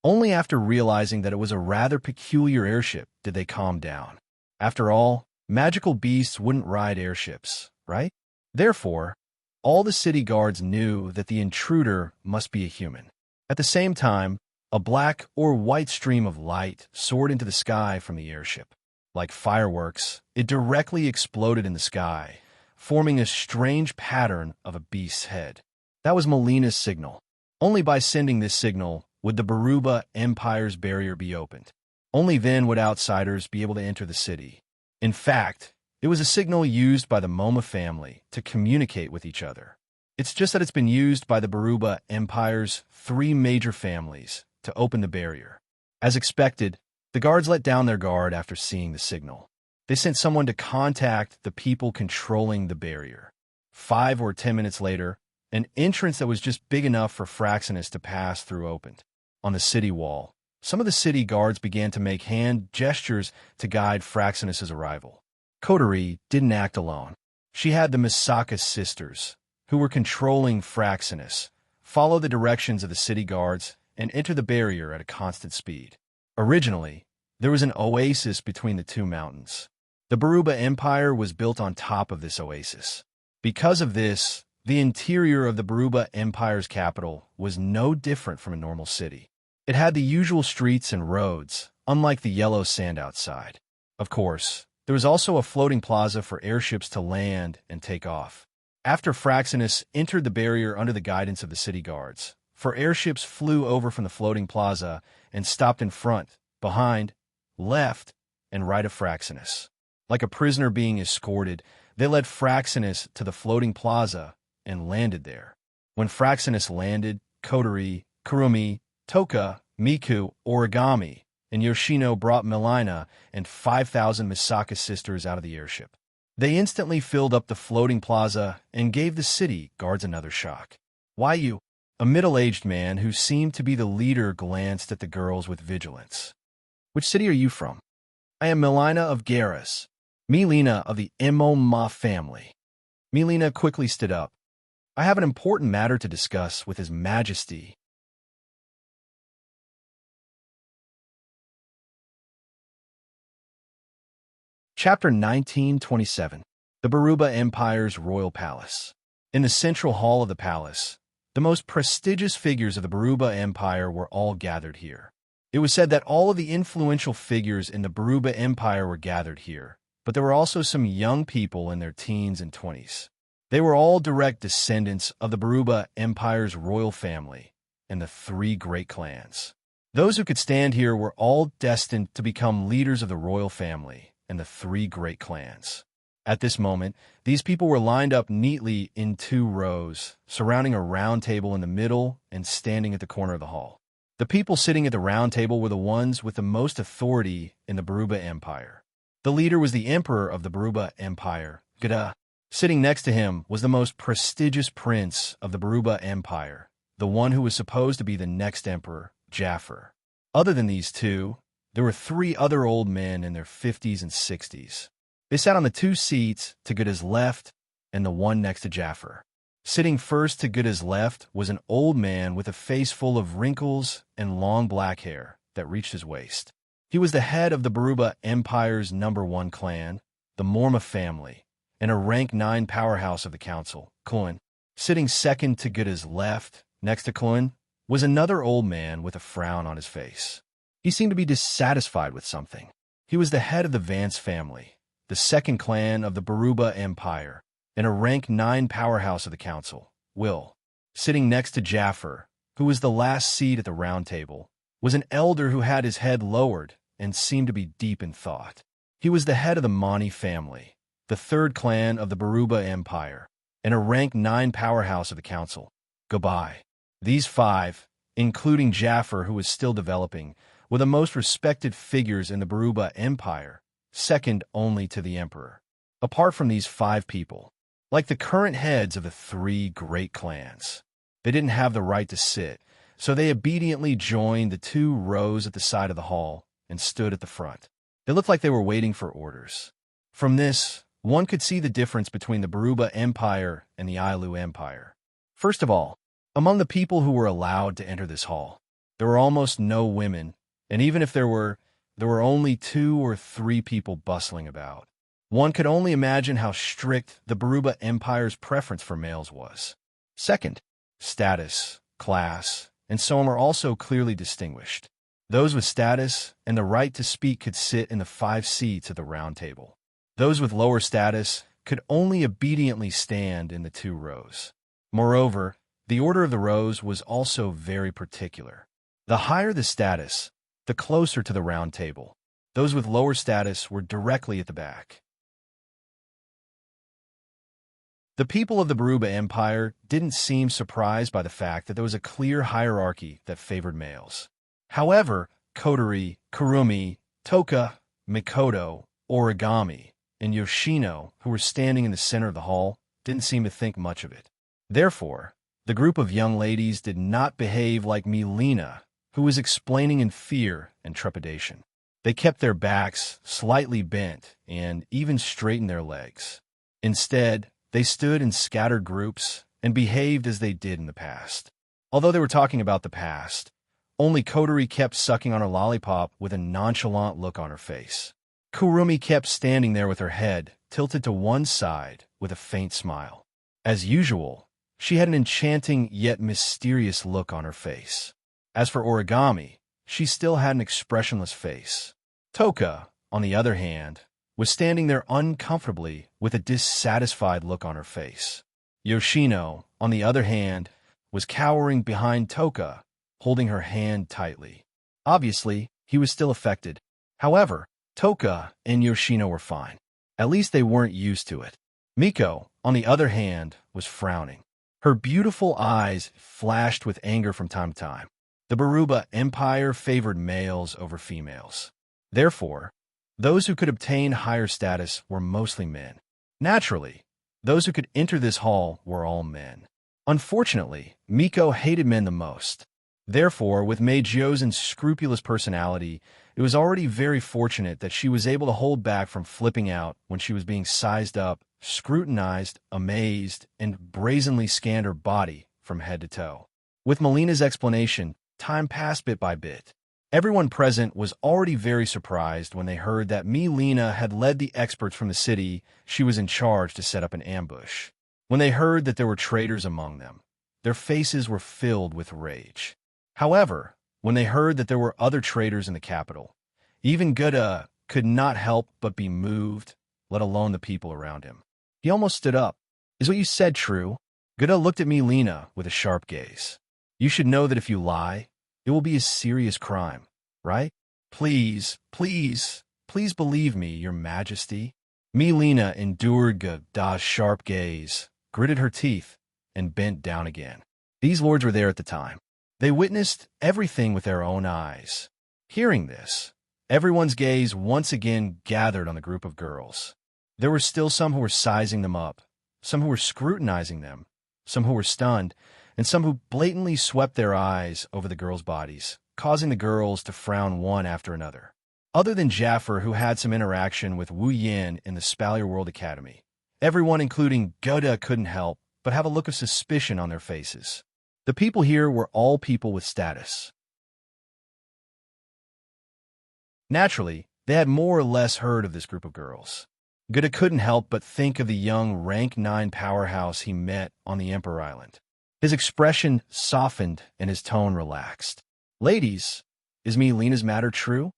S1: Only after realizing that it was a rather peculiar airship did they calm down. After all, magical beasts wouldn't ride airships, right? Therefore, all the city guards knew that the intruder must be a human. At the same time, a black or white stream of light soared into the sky from the airship. Like fireworks, it directly exploded in the sky, forming a strange pattern of a beast's head. That was Melina's signal. Only by sending this signal would the Baruba Empire's barrier be opened. Only then would outsiders be able to enter the city. In fact, it was a signal used by the Moma family to communicate with each other. It's just that it's been used by the Baruba Empire's 3 major families to open the barrier. As expected, the guards let down their guard after seeing the signal. They sent someone to contact the people controlling the barrier. 5 or 10 minutes later, an entrance that was just big enough for Fraxinus to pass through opened. On the city wall, some of the city guards began to make hand gestures to guide Fraxinus's arrival. Kotori didn't act alone. She had the Misaka sisters, who were controlling Fraxinus, follow the directions of the city guards and enter the barrier at a constant speed. Originally, there was an oasis between the 2 mountains. The Baruba Empire was built on top of this oasis. Because of this, the interior of the Baruba Empire's capital was no different from a normal city. It had the usual streets and roads, unlike the yellow sand outside. Of course, there was also a floating plaza for airships to land and take off. After Fraxinus entered the barrier under the guidance of the city guards, 4 airships flew over from the floating plaza and stopped in front, behind, left, and right of Fraxinus. Like a prisoner being escorted, they led Fraxinus to the floating plaza and landed there. When Fraxinus landed, Kotori, Kurumi, Toka, Miku, Origami, and Yoshino brought Melina and 5,000 Misaka sisters out of the airship. They instantly filled up the floating plaza and gave the city guards another shock. "Why you?" A middle-aged man who seemed to be the leader glanced at the girls with vigilance. "Which city are you from?" "I am Melina of Garrus, Melina of the Emoma family." Melina quickly stood up. "I have an important matter to discuss with His Majesty." Chapter 1927. The Baruba Empire's Royal Palace. In the central hall of the palace, the most prestigious figures of the Baruba Empire were all gathered here. It was said that all of the influential figures in the Baruba Empire were gathered here, but there were also some young people in their teens and 20s. They were all direct descendants of the Baruba Empire's royal family and the three great clans. Those who could stand here were all destined to become leaders of the royal family and the three great clans. At this moment, these people were lined up neatly in 2 rows, surrounding a round table in the middle and standing at the corner of the hall. The people sitting at the round table were the ones with the most authority in the Baruba Empire. The leader was the emperor of the Baruba Empire, Gada. Sitting next to him was the most prestigious prince of the Baruba Empire, the one who was supposed to be the next emperor, Jaffer. Other than these two, there were 3 other old men in their 50s and 60s. They sat on the 2 seats to Gada's left and the one next to Jaffer. Sitting first to Gada's left was an old man with a face full of wrinkles and long black hair that reached his waist. He was the head of the Baruba Empire's #1 clan, the Morma family, and a rank 9 powerhouse of the council, Kulin. Sitting second to Gada's left, next to Kulin, was another old man with a frown on his face. He seemed to be dissatisfied with something. He was the head of the Vance family, the 2nd clan of the Baruba Empire, and a rank 9 powerhouse of the council, Will. Sitting next to Jaffer, who was the last seat at the round table, was an elder who had his head lowered and seemed to be deep in thought. He was the head of the Mani family, the 3rd clan of the Baruba Empire, and a rank 9 powerhouse of the council, Gobai. These 5, including Jaffer, who was still developing, were the most respected figures in the Baruba Empire, second only to the emperor. Apart from these 5 people, like the current heads of the 3 great clans, they didn't have the right to sit, so they obediently joined the 2 rows at the side of the hall and stood at the front. They looked like they were waiting for orders. From this, one could see the difference between the Baruba Empire and the Ailu Empire. First of all, among the people who were allowed to enter this hall, there were almost no women, and even if there were only 2 or 3 people bustling about. One could only imagine how strict the Baruba Empire's preference for males was. Second, status, class, and so on were also clearly distinguished. Those with status and the right to speak could sit in the 5 seats at the round table. Those with lower status could only obediently stand in the 2 rows. Moreover, the order of the rows was also very particular. The higher the status, the closer to the round table. Those with lower status were directly at the back. The people of the Baruba Empire didn't seem surprised by the fact that there was a clear hierarchy that favored males. However, Kotori, Kurumi, Toka, Mikoto, Origami, and Yoshino, who were standing in the center of the hall, didn't seem to think much of it. Therefore, the group of young ladies did not behave like Milena, who was explaining in fear and trepidation. They kept their backs slightly bent and even straightened their legs. Instead, they stood in scattered groups and behaved as they did in the past. Although they were talking about the past, only Kotori kept sucking on her lollipop with a nonchalant look on her face. Kurumi kept standing there with her head tilted to one side with a faint smile. As usual, she had an enchanting yet mysterious look on her face. As for Origami, she still had an expressionless face. Toka, on the other hand, was standing there uncomfortably with a dissatisfied look on her face. Yoshino, on the other hand, was cowering behind Toka, holding her hand tightly. Obviously, he was still affected. However, Toka and Yoshino were fine. At least they weren't used to it. Miko, on the other hand, was frowning. Her beautiful eyes flashed with anger from time to time. The Baruba Empire favored males over females. Therefore, those who could obtain higher status were mostly men. Naturally, those who could enter this hall were all men. Unfortunately, Miko hated men the most. Therefore, with Meijio's scrupulous personality, it was already very fortunate that she was able to hold back from flipping out when she was being sized up, scrutinized, amazed, and brazenly scanned her body from head to toe. With Melina's explanation, time passed bit by bit. Everyone present was already very surprised when they heard that Melina had led the experts from the city she was in charge to set up an ambush. When they heard that there were traitors among them, their faces were filled with rage. However, when they heard that there were other traitors in the capital, even Gada could not help but be moved, let alone the people around him. He almost stood up. Is what you said true? Gutta looked at Milena with a sharp gaze. You should know that if you lie, it will be a serious crime, right? Please, please, please believe me, your majesty. Milena endured Gutta's sharp gaze, gritted her teeth, and bent down again. These lords were there at the time. They witnessed everything with their own eyes. Hearing this, everyone's gaze once again gathered on the group of girls. There were still some who were sizing them up, some who were scrutinizing them, some who were stunned, and some who blatantly swept their eyes over the girls' bodies, causing the girls to frown one after another. Other than Jaffer, who had some interaction with Wu Yin in the Spalier World Academy, everyone, including Gutta, couldn't help but have a look of suspicion on their faces. The people here were all people with status. Naturally, they had more or less heard of this group of girls. Gutta couldn't help but think of the young Rank 9 powerhouse he met on the Emperor Island. His expression softened and his tone relaxed. Ladies, is Milena's matter true?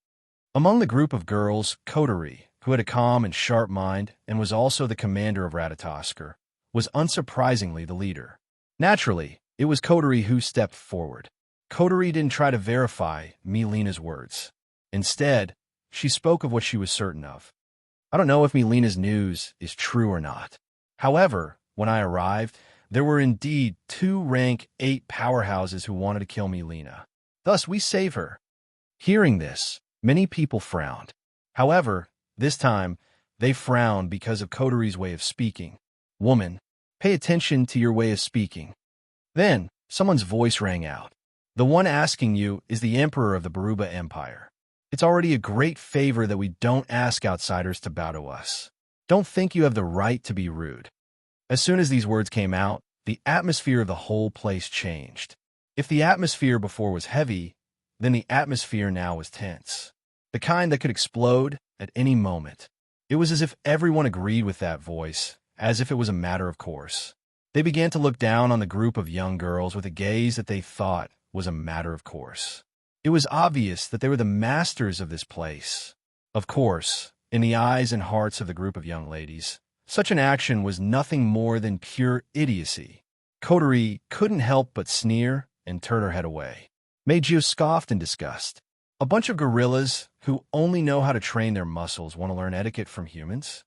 S1: Among the group of girls, Coterie, who had a calm and sharp mind and was also the commander of Ratatoskr, was unsurprisingly the leader. Naturally, it was Coterie who stepped forward. Coterie didn't try to verify Milena's words. Instead, she spoke of what she was certain of. I don't know if Milena's news is true or not. However, when I arrived, there were indeed 2 Rank 8 powerhouses who wanted to kill Milena. Thus, we save her. Hearing this, many people frowned. However, this time, they frowned because of Coterie's way of speaking. Woman, pay attention to your way of speaking. Then, someone's voice rang out. The one asking you is the Emperor of the Baruba Empire. It's already a great favor that we don't ask outsiders to bow to us. Don't think you have the right to be rude. As soon as these words came out, the atmosphere of the whole place changed. If the atmosphere before was heavy, then the atmosphere now was tense. The kind that could explode at any moment. It was as if everyone agreed with that voice, as if it was a matter of course. They began to look down on the group of young girls with a gaze that they thought was a matter of course. It was obvious that they were the masters of this place. Of course, in the eyes and hearts of the group of young ladies, such an action was nothing more than pure idiocy. Coterie couldn't help but sneer and turn her head away. Meijio scoffed in disgust. A bunch of gorillas who only know how to train their muscles want to learn etiquette from humans?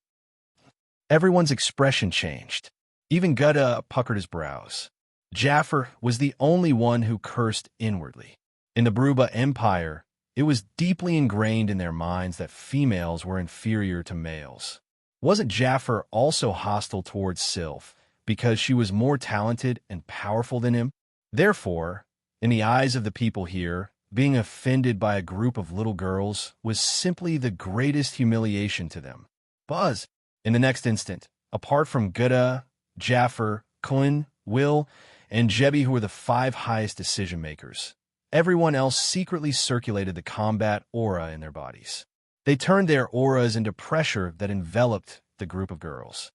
S1: Everyone's expression changed. Even Gutta puckered his brows. Jaffer was the only one who cursed inwardly. In the Baruba Empire, it was deeply ingrained in their minds that females were inferior to males. Wasn't Jaffer also hostile towards Sylph because she was more talented and powerful than him? Therefore, in the eyes of the people here, being offended by a group of little girls was simply the greatest humiliation to them. Buzz! In the next instant, apart from Gutta, Jaffer, Kun, Will, and Jebi, who were the 5 highest decision-makers, everyone else secretly circulated the combat aura in their bodies. They turned their auras into pressure that enveloped the group of girls.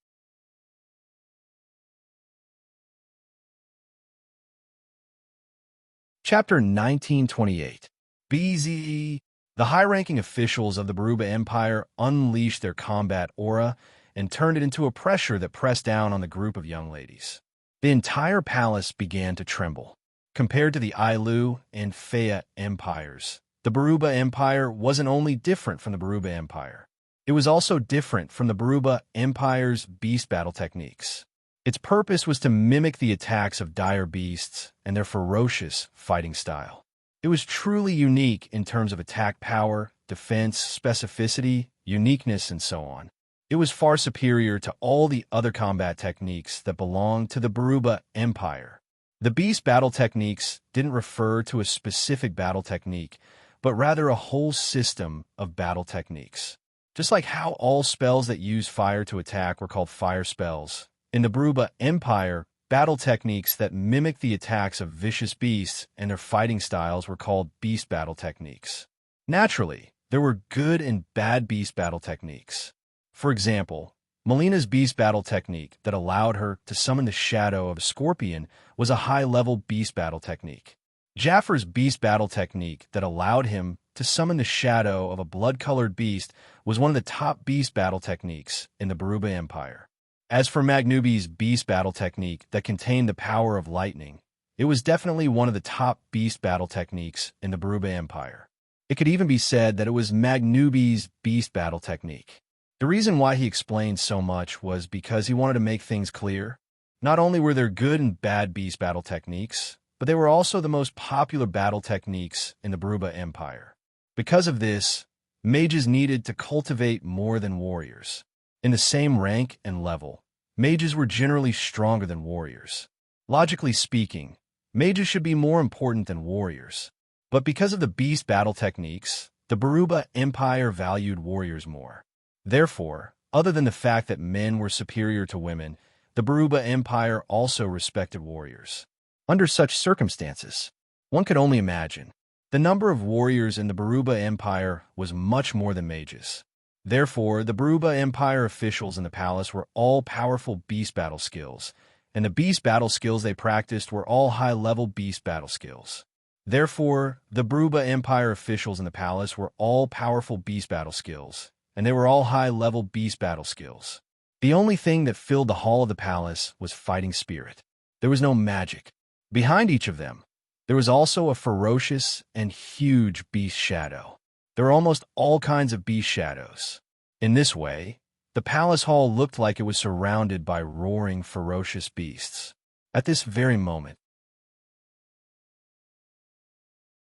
S1: Chapter 1928. BZE. The high-ranking officials of the Baruba Empire unleashed their combat aura and turned it into a pressure that pressed down on the group of young ladies. The entire palace began to tremble. Compared to the Ailu and Fea empires, the Baruba Empire wasn't only different from the Baruba Empire. It was also different from the Baruba Empire's beast battle techniques. Its purpose was to mimic the attacks of dire beasts and their ferocious fighting style. It was truly unique in terms of attack power, defense, specificity, uniqueness, and so on. It was far superior to all the other combat techniques that belonged to the Baruba Empire. The beast battle techniques didn't refer to a specific battle technique, but rather a whole system of battle techniques. Just like how all spells that use fire to attack were called fire spells, in the Baruba Empire, battle techniques that mimic the attacks of vicious beasts and their fighting styles were called beast battle techniques. Naturally, there were good and bad beast battle techniques. For example, Milena's beast battle technique that allowed her to summon the shadow of a scorpion was a high-level beast battle technique. Jaffer's beast battle technique that allowed him to summon the shadow of a blood-colored beast was one of the top beast battle techniques in the Baruba Empire. As for Magnubi's beast battle technique that contained the power of lightning, it was definitely one of the top beast battle techniques in the Baruba Empire. It could even be said that it was Magnubi's beast battle technique. The reason why he explained so much was because he wanted to make things clear. Not only were there good and bad beast battle techniques, but they were also the most popular battle techniques in the Baruba Empire. Because of this, mages needed to cultivate more than warriors. In the same rank and level, mages were generally stronger than warriors. Logically speaking, mages should be more important than warriors. But because of the beast battle techniques, the Baruba Empire valued warriors more. Therefore, other than the fact that men were superior to women, the Baruba Empire also respected warriors. Under such circumstances, one could only imagine, the number of warriors in the Baruba Empire was much more than mages. Therefore, the Baruba Empire officials in the palace were all powerful beast battle skills, and the beast battle skills they practiced were all high-level beast battle skills. Therefore, the Baruba Empire officials in the palace were all powerful beast battle skills, and they were all high-level beast battle skills. The only thing that filled the hall of the palace was fighting spirit. There was no magic. Behind each of them, there was also a ferocious and huge beast shadow. There were almost all kinds of beast shadows. In this way, the palace hall looked like it was surrounded by roaring, ferocious beasts. At this very moment,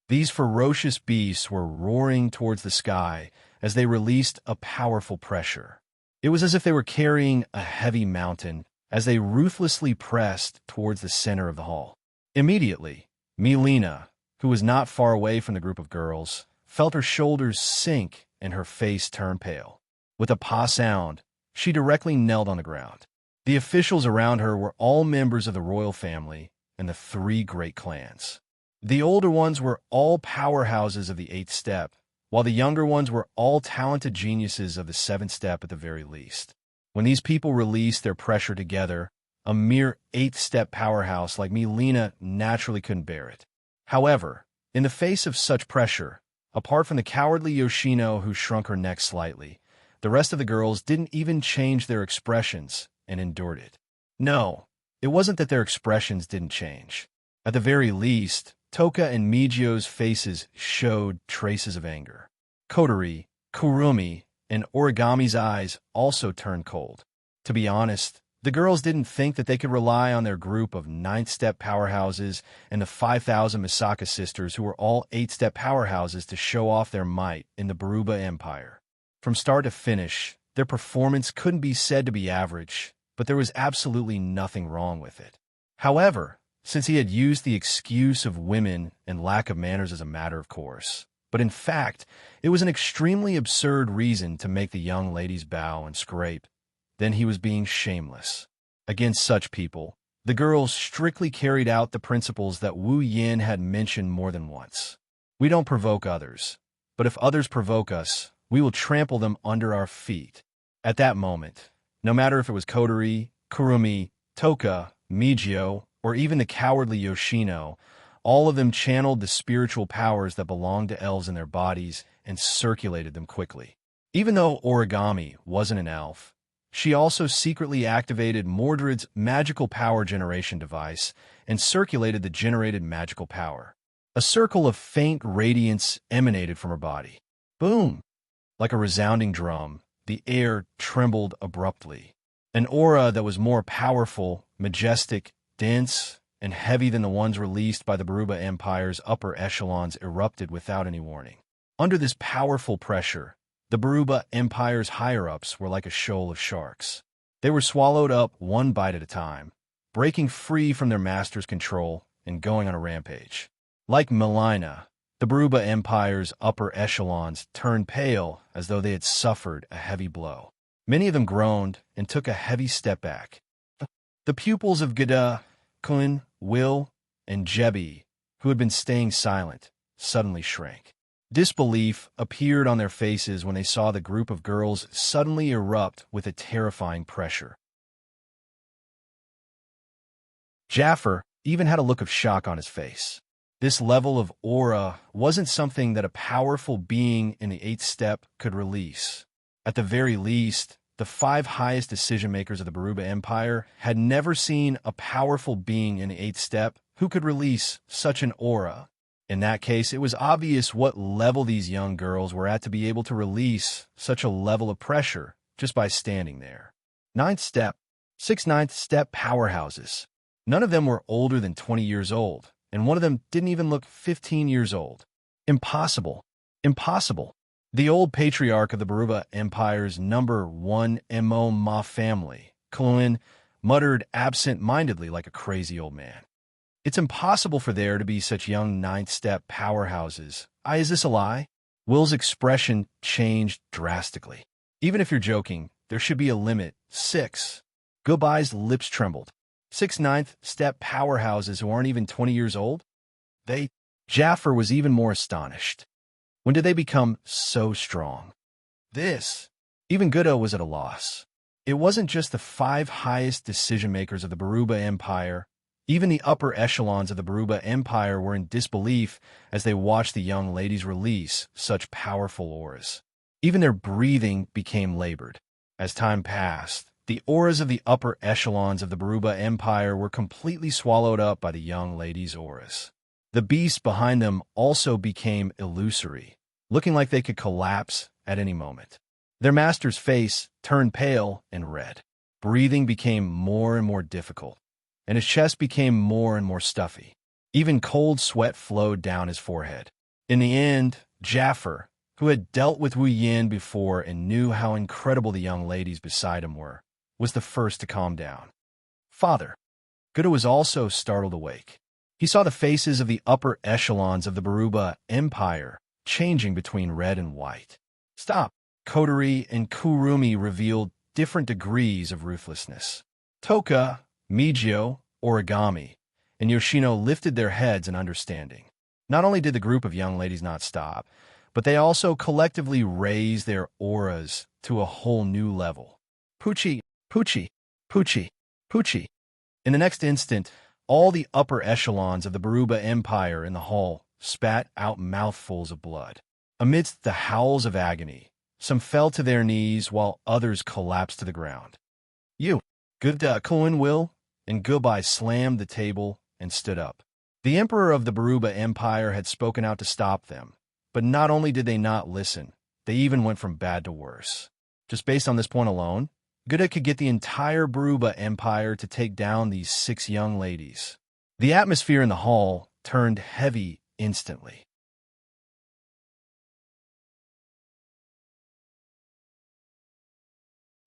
S1: these ferocious beasts were roaring towards the sky as they released a powerful pressure. It was as if they were carrying a heavy mountain as they ruthlessly pressed towards the center of the hall. Immediately, Milena, who was not far away from the group of girls, felt her shoulders sink and her face turn pale. With a pa sound, she directly knelt on the ground. The officials around her were all members of the royal family and the 3 great clans. The older ones were all powerhouses of the 8th step, while the younger ones were all talented geniuses of the 7th step at the very least. When these people released their pressure together, a mere 8th step powerhouse like Milena naturally couldn't bear it. However, in the face of such pressure, apart from the cowardly Yoshino who shrunk her neck slightly, the rest of the girls didn't even change their expressions and endured it. No, it wasn't that their expressions didn't change. At the very least, Toka and Mijio's faces showed traces of anger. Kotori, Kurumi, and Origami's eyes also turned cold. To be honest, the girls didn't think that they could rely on their group of 9th-step powerhouses and the 5,000 Misaka sisters who were all 8th-step powerhouses to show off their might in the Baruba Empire. From start to finish, their performance couldn't be said to be average, but there was absolutely nothing wrong with it. However, since he had used the excuse of women and lack of manners as a matter of course, but in fact, it was an extremely absurd reason to make the young ladies bow and scrape, then he was being shameless. Against such people, the girls strictly carried out the principles that Wu Yin had mentioned more than once. We don't provoke others, but if others provoke us, we will trample them under our feet. At that moment, no matter if it was Kotori, Kurumi, Toka, Mijio, or even the cowardly Yoshino, all of them channeled the spiritual powers that belonged to elves in their bodies and circulated them quickly. Even though Origami wasn't an elf, she also secretly activated Mordred's magical power generation device and circulated the generated magical power. A circle of faint radiance emanated from her body. Boom! Like a resounding drum, the air trembled abruptly. An aura that was more powerful, majestic, dense, and heavy than the ones released by the Baruba Empire's upper echelons erupted without any warning. Under this powerful pressure, the Baruba Empire's higher-ups were like a shoal of sharks. They were swallowed up one bite at a time, breaking free from their master's control and going on a rampage. Like Milena, the Baruba Empire's upper echelons turned pale as though they had suffered a heavy blow. Many of them groaned and took a heavy step back. The pupils of Gada, Kun, Will, and Jebi, who had been staying silent, suddenly shrank. Disbelief appeared on their faces when they saw the group of girls suddenly erupt with a terrifying pressure. Jaffer even had a look of shock on his face. This level of aura wasn't something that a powerful being in the 8th step could release. At the very least, the 5 highest decision-makers of the Baruba Empire, had never seen a powerful being in the 8th step who could release such an aura. In that case, it was obvious what level these young girls were at to be able to release such a level of pressure just by standing there. 9th step. 6 9th step powerhouses. None of them were older than 20 years old, and one of them didn't even look 15 years old. Impossible. Impossible. The old patriarch of the Baruba Empire's number 1 Ma family, Kluin, muttered absent-mindedly like a crazy old man. It's impossible for there to be such young 9th step powerhouses. Is this a lie? Will's expression changed drastically. Even if you're joking, there should be a limit. 6. Goodbye's lips trembled. 6 9th step powerhouses who aren't even 20 years old? Jaffer was even more astonished. When did they become so strong? Even Gooda was at a loss. It wasn't just the 5 highest decision-makers of the Baruba Empire. Even the upper echelons of the Baruba Empire were in disbelief as they watched the young ladies release such powerful auras. Even their breathing became labored. As time passed, the auras of the upper echelons of the Baruba Empire were completely swallowed up by the young ladies' auras. The beasts behind them also became illusory, looking like they could collapse at any moment. Their master's face turned pale and red. Breathing became more and more difficult, and his chest became more and more stuffy. Even cold sweat flowed down his forehead. In the end, Jaffer, who had dealt with Wu Yin before and knew how incredible the young ladies beside him were, was the first to calm down. Father. Gooda was also startled awake. He saw the faces of the upper echelons of the Baruba Empire changing between red and white. Stop! Kotori and Kurumi revealed different degrees of ruthlessness. Toka, Mijio, Origami, and Yoshino lifted their heads in understanding. Not only did the group of young ladies not stop, but they also collectively raised their auras to a whole new level. Pucci, Pucci, Pucci, Pucci. In the next instant, all the upper echelons of the Baruba Empire in the hall spat out mouthfuls of blood. Amidst the howls of agony, some fell to their knees while others collapsed to the ground. Cohen Will, and Goodbye slammed the table and stood up. The emperor of the Baruba Empire had spoken out to stop them, but not only did they not listen, they even went from bad to worse. Just based on this point alone, Gooda could get the entire Baruba Empire to take down these 6 young ladies. The atmosphere in the hall turned heavy instantly.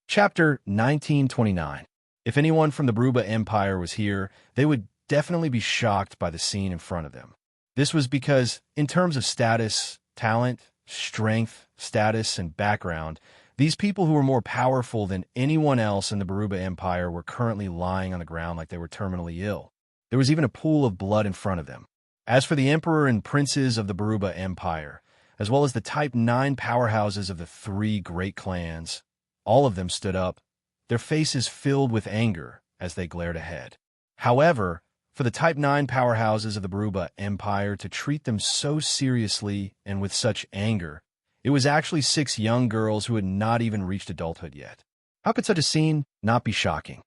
S1: Chapter 1929. If anyone from the Baruba Empire was here, they would definitely be shocked by the scene in front of them. This was because, in terms of status, talent, strength, status, and background, these people who were more powerful than anyone else in the Baruba Empire were currently lying on the ground like they were terminally ill. There was even a pool of blood in front of them. As for the emperor and princes of the Baruba Empire, as well as the Type 9 powerhouses of the 3 great clans, all of them stood up, their faces filled with anger as they glared ahead. However, for the Type 9 powerhouses of the Baruba Empire to treat them so seriously and with such anger, it was actually 6 young girls who had not even reached adulthood yet. How could such a scene not be shocking?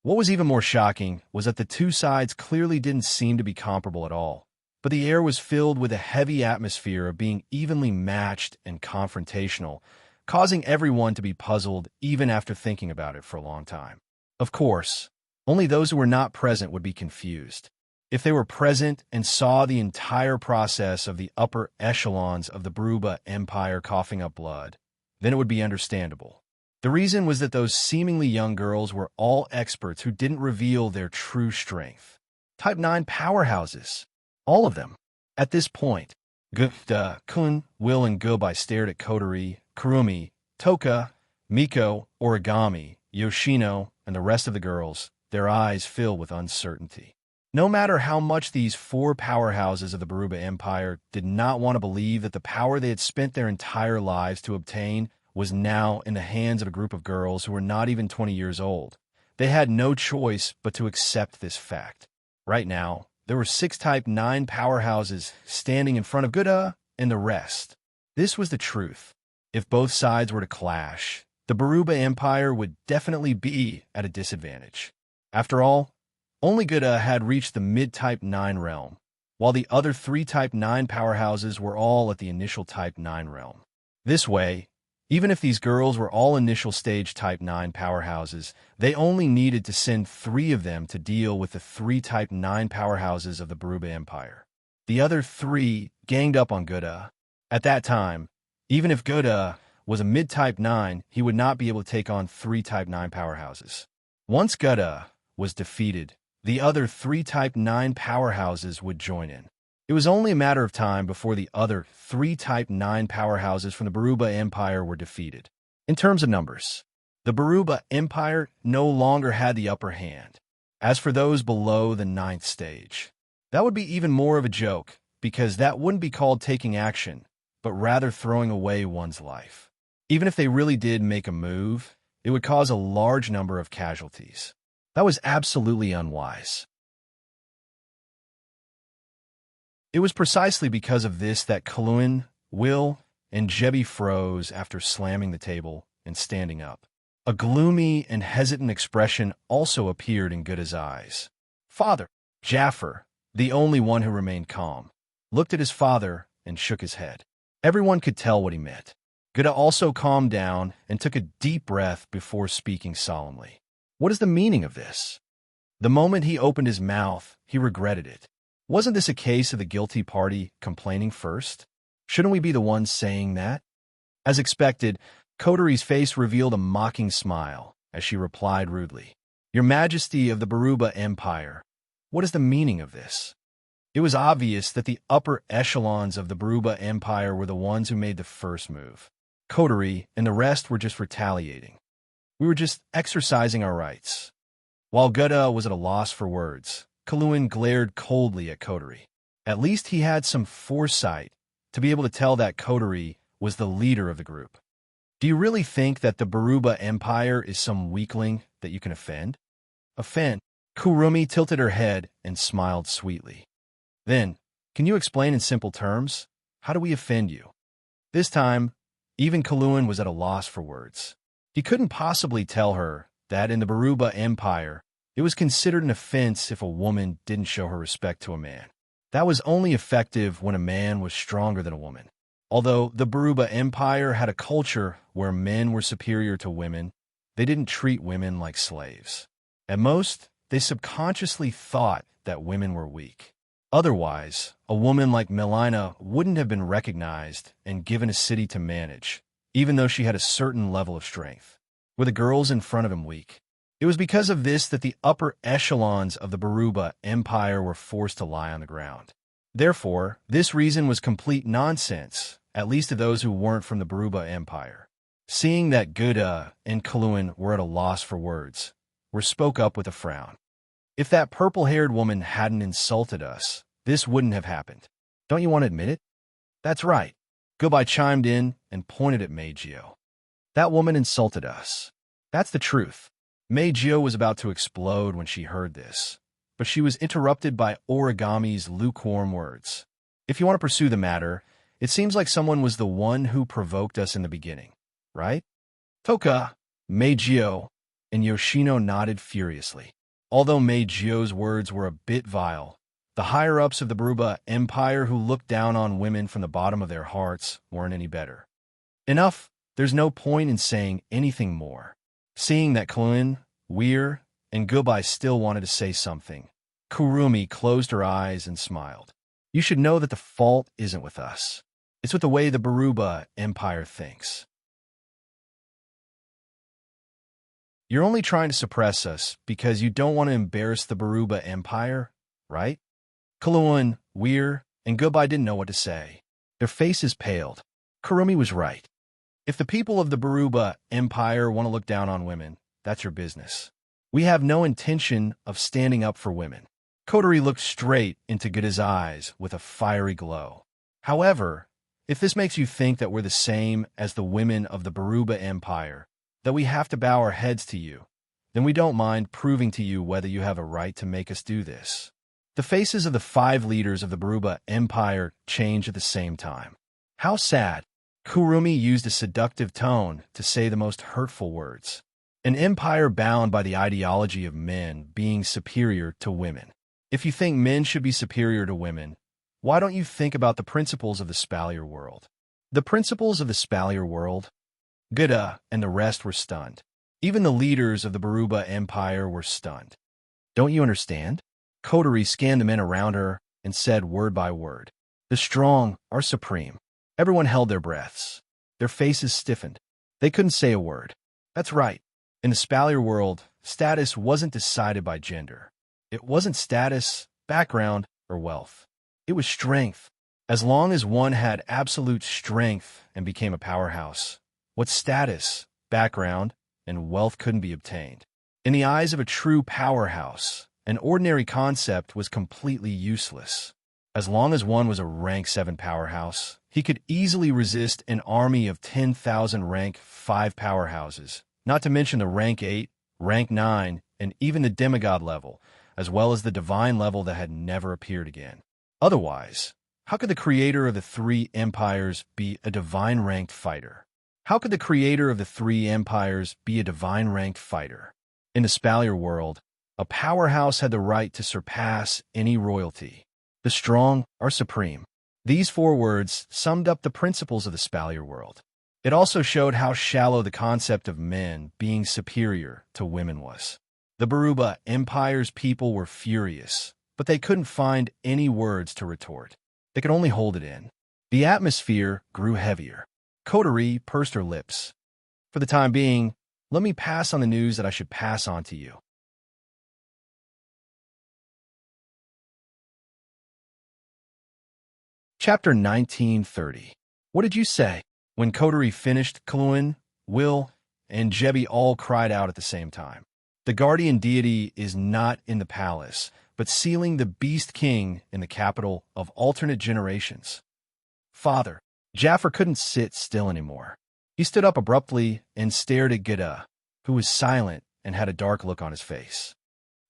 S1: What was even more shocking was that the 2 sides clearly didn't seem to be comparable at all, but the air was filled with a heavy atmosphere of being evenly matched and confrontational, causing everyone to be puzzled even after thinking about it for a long time. Of course, only those who were not present would be confused. If they were present and saw the entire process of the upper echelons of the Baruba Empire coughing up blood, then it would be understandable. The reason was that those seemingly young girls were all experts who didn't reveal their true strength. Type 9 powerhouses. All of them. At this point, Kun, Will, and Gobai stared at Kotori, Kurumi, Toka, Miko, Origami, Yoshino, and the rest of the girls, their eyes filled with uncertainty. No matter how much these 4 powerhouses of the Baruba Empire did not want to believe that the power they had spent their entire lives to obtain was now in the hands of a group of girls who were not even 20 years old, they had no choice but to accept this fact. Right now, there were 6 Type 9 powerhouses standing in front of Gooda and the rest. This was the truth. If both sides were to clash, the Baruba Empire would definitely be at a disadvantage. After all, only Gouda had reached the mid-Type 9 realm, while the other 3 Type 9 powerhouses were all at the initial Type 9 realm. This way, even if these girls were all initial stage Type 9 powerhouses, they only needed to send 3 of them to deal with the 3 Type 9 powerhouses of the Baruba Empire. The other 3 ganged up on Gouda. At that time, even if Gouda was a mid-Type 9, he would not be able to take on 3 Type 9 powerhouses. Once Gouda was defeated, the other 3 Type 9 powerhouses would join in. It was only a matter of time before the other 3 Type 9 powerhouses from the Baruba Empire were defeated. In terms of numbers, the Baruba Empire no longer had the upper hand. As for those below the 9th stage, that would be even more of a joke, because that wouldn't be called taking action, but rather throwing away one's life. Even if they really did make a move, it would cause a large number of casualties. That was absolutely unwise. It was precisely because of this that Kalun, Will, and Jebi froze after slamming the table and standing up. A gloomy and hesitant expression also appeared in Gouda's eyes. Father, Jaffer, the only one who remained calm, looked at his father and shook his head. Everyone could tell what he meant. Gouda also calmed down and took a deep breath before speaking solemnly. What is the meaning of this? The moment he opened his mouth, he regretted it. Wasn't this a case of the guilty party complaining first? Shouldn't we be the ones saying that? As expected, Coteries' face revealed a mocking smile as she replied rudely. Your Majesty of the Baruba Empire, what is the meaning of this? It was obvious that the upper echelons of the Baruba Empire were the ones who made the first move. Coterie and the rest were just retaliating. We were just exercising our rights. While Gouda was at a loss for words, Kalun glared coldly at Coterie. At least he had some foresight to be able to tell that Coterie was the leader of the group. Do you really think that the Baruba Empire is some weakling that you can offend? Offend? Kurumi tilted her head and smiled sweetly. Then, can you explain in simple terms? How do we offend you? This time, even Kalun was at a loss for words. He couldn't possibly tell her that in the Baruba Empire, it was considered an offense if a woman didn't show her respect to a man. That was only effective when a man was stronger than a woman. Although the Baruba Empire had a culture where men were superior to women, they didn't treat women like slaves. At most, they subconsciously thought that women were weak. Otherwise, a woman like Melina wouldn't have been recognized and given a city to manage, even though she had a certain level of strength. Were the girls in front of him weak? It was because of this that the upper echelons of the Baruba Empire were forced to lie on the ground. Therefore, this reason was complete nonsense, at least to those who weren't from the Baruba Empire. Seeing that Gouda and Kalun were at a loss for words, were spoke up with a frown. If that purple-haired woman hadn't insulted us, this wouldn't have happened. Don't you want to admit it? That's right. Gobai chimed in and pointed at Meijio. That woman insulted us. That's the truth. Meijio was about to explode when she heard this, but she was interrupted by Origami's lukewarm words. If you want to pursue the matter, it seems like someone was the one who provoked us in the beginning, right? Toka, Meijio, and Yoshino nodded furiously. Although Meijio's words were a bit vile, the higher-ups of the Baruba Empire who looked down on women from the bottom of their hearts weren't any better. Enough, there's no point in saying anything more. Seeing that Kalun, Weir, and Gobai still wanted to say something, Kurumi closed her eyes and smiled. You should know that the fault isn't with us. It's with the way the Baruba Empire thinks. You're only trying to suppress us because you don't want to embarrass the Baruba Empire, right? Kalun, Weir, and Gobai didn't know what to say. Their faces paled. Kurumi was right. If the people of the Baruba Empire want to look down on women, that's your business. We have no intention of standing up for women. Kotori looked straight into Gouda's eyes with a fiery glow. However, if this makes you think that we're the same as the women of the Baruba Empire, that we have to bow our heads to you, then we don't mind proving to you whether you have a right to make us do this. The faces of the 5 leaders of the Baruba Empire changed at the same time. How sad. Kurumi used a seductive tone to say the most hurtful words. An empire bound by the ideology of men being superior to women. If you think men should be superior to women, why don't you think about the principles of the Spalier world? The principles of the Spalier world? Gouda and the rest were stunned. Even the leaders of the Baruba Empire were stunned. Don't you understand? Coterie scanned the men around her and said word by word, "The strong are supreme." Everyone held their breaths. Their faces stiffened. They couldn't say a word. That's right. In the Spalier world, status wasn't decided by gender. It wasn't status, background, or wealth. It was strength. As long as one had absolute strength and became a powerhouse, what status, background, and wealth couldn't be obtained. In the eyes of a true powerhouse, an ordinary concept was completely useless. As long as one was a rank 7 powerhouse, he could easily resist an army of 10,000 rank 5 powerhouses, not to mention the rank 8, rank 9, and even the demigod level, as well as the divine level that had never appeared again. Otherwise, how could the creator of the 3 empires be a divine-ranked fighter? How could the creator of the 3 empires be a divine-ranked fighter? In the Spalier world, a powerhouse had the right to surpass any royalty. The strong are supreme. These 4 words summed up the principles of the Spalier world. It also showed how shallow the concept of men being superior to women was. The Baruba Empire's people were furious, but they couldn't find any words to retort. They could only hold it in. The atmosphere grew heavier. Coterie pursed her lips. For the time being, let me pass on the news that I should pass on to you. Chapter 1930. What did you say? When Coterie finished, Kluin, Will, and Jebi all cried out at the same time. The guardian deity is not in the palace, but sealing the Beast King in the capital of alternate generations. Father, Jaffer couldn't sit still anymore. He stood up abruptly and stared at Gouda, who was silent and had a dark look on his face.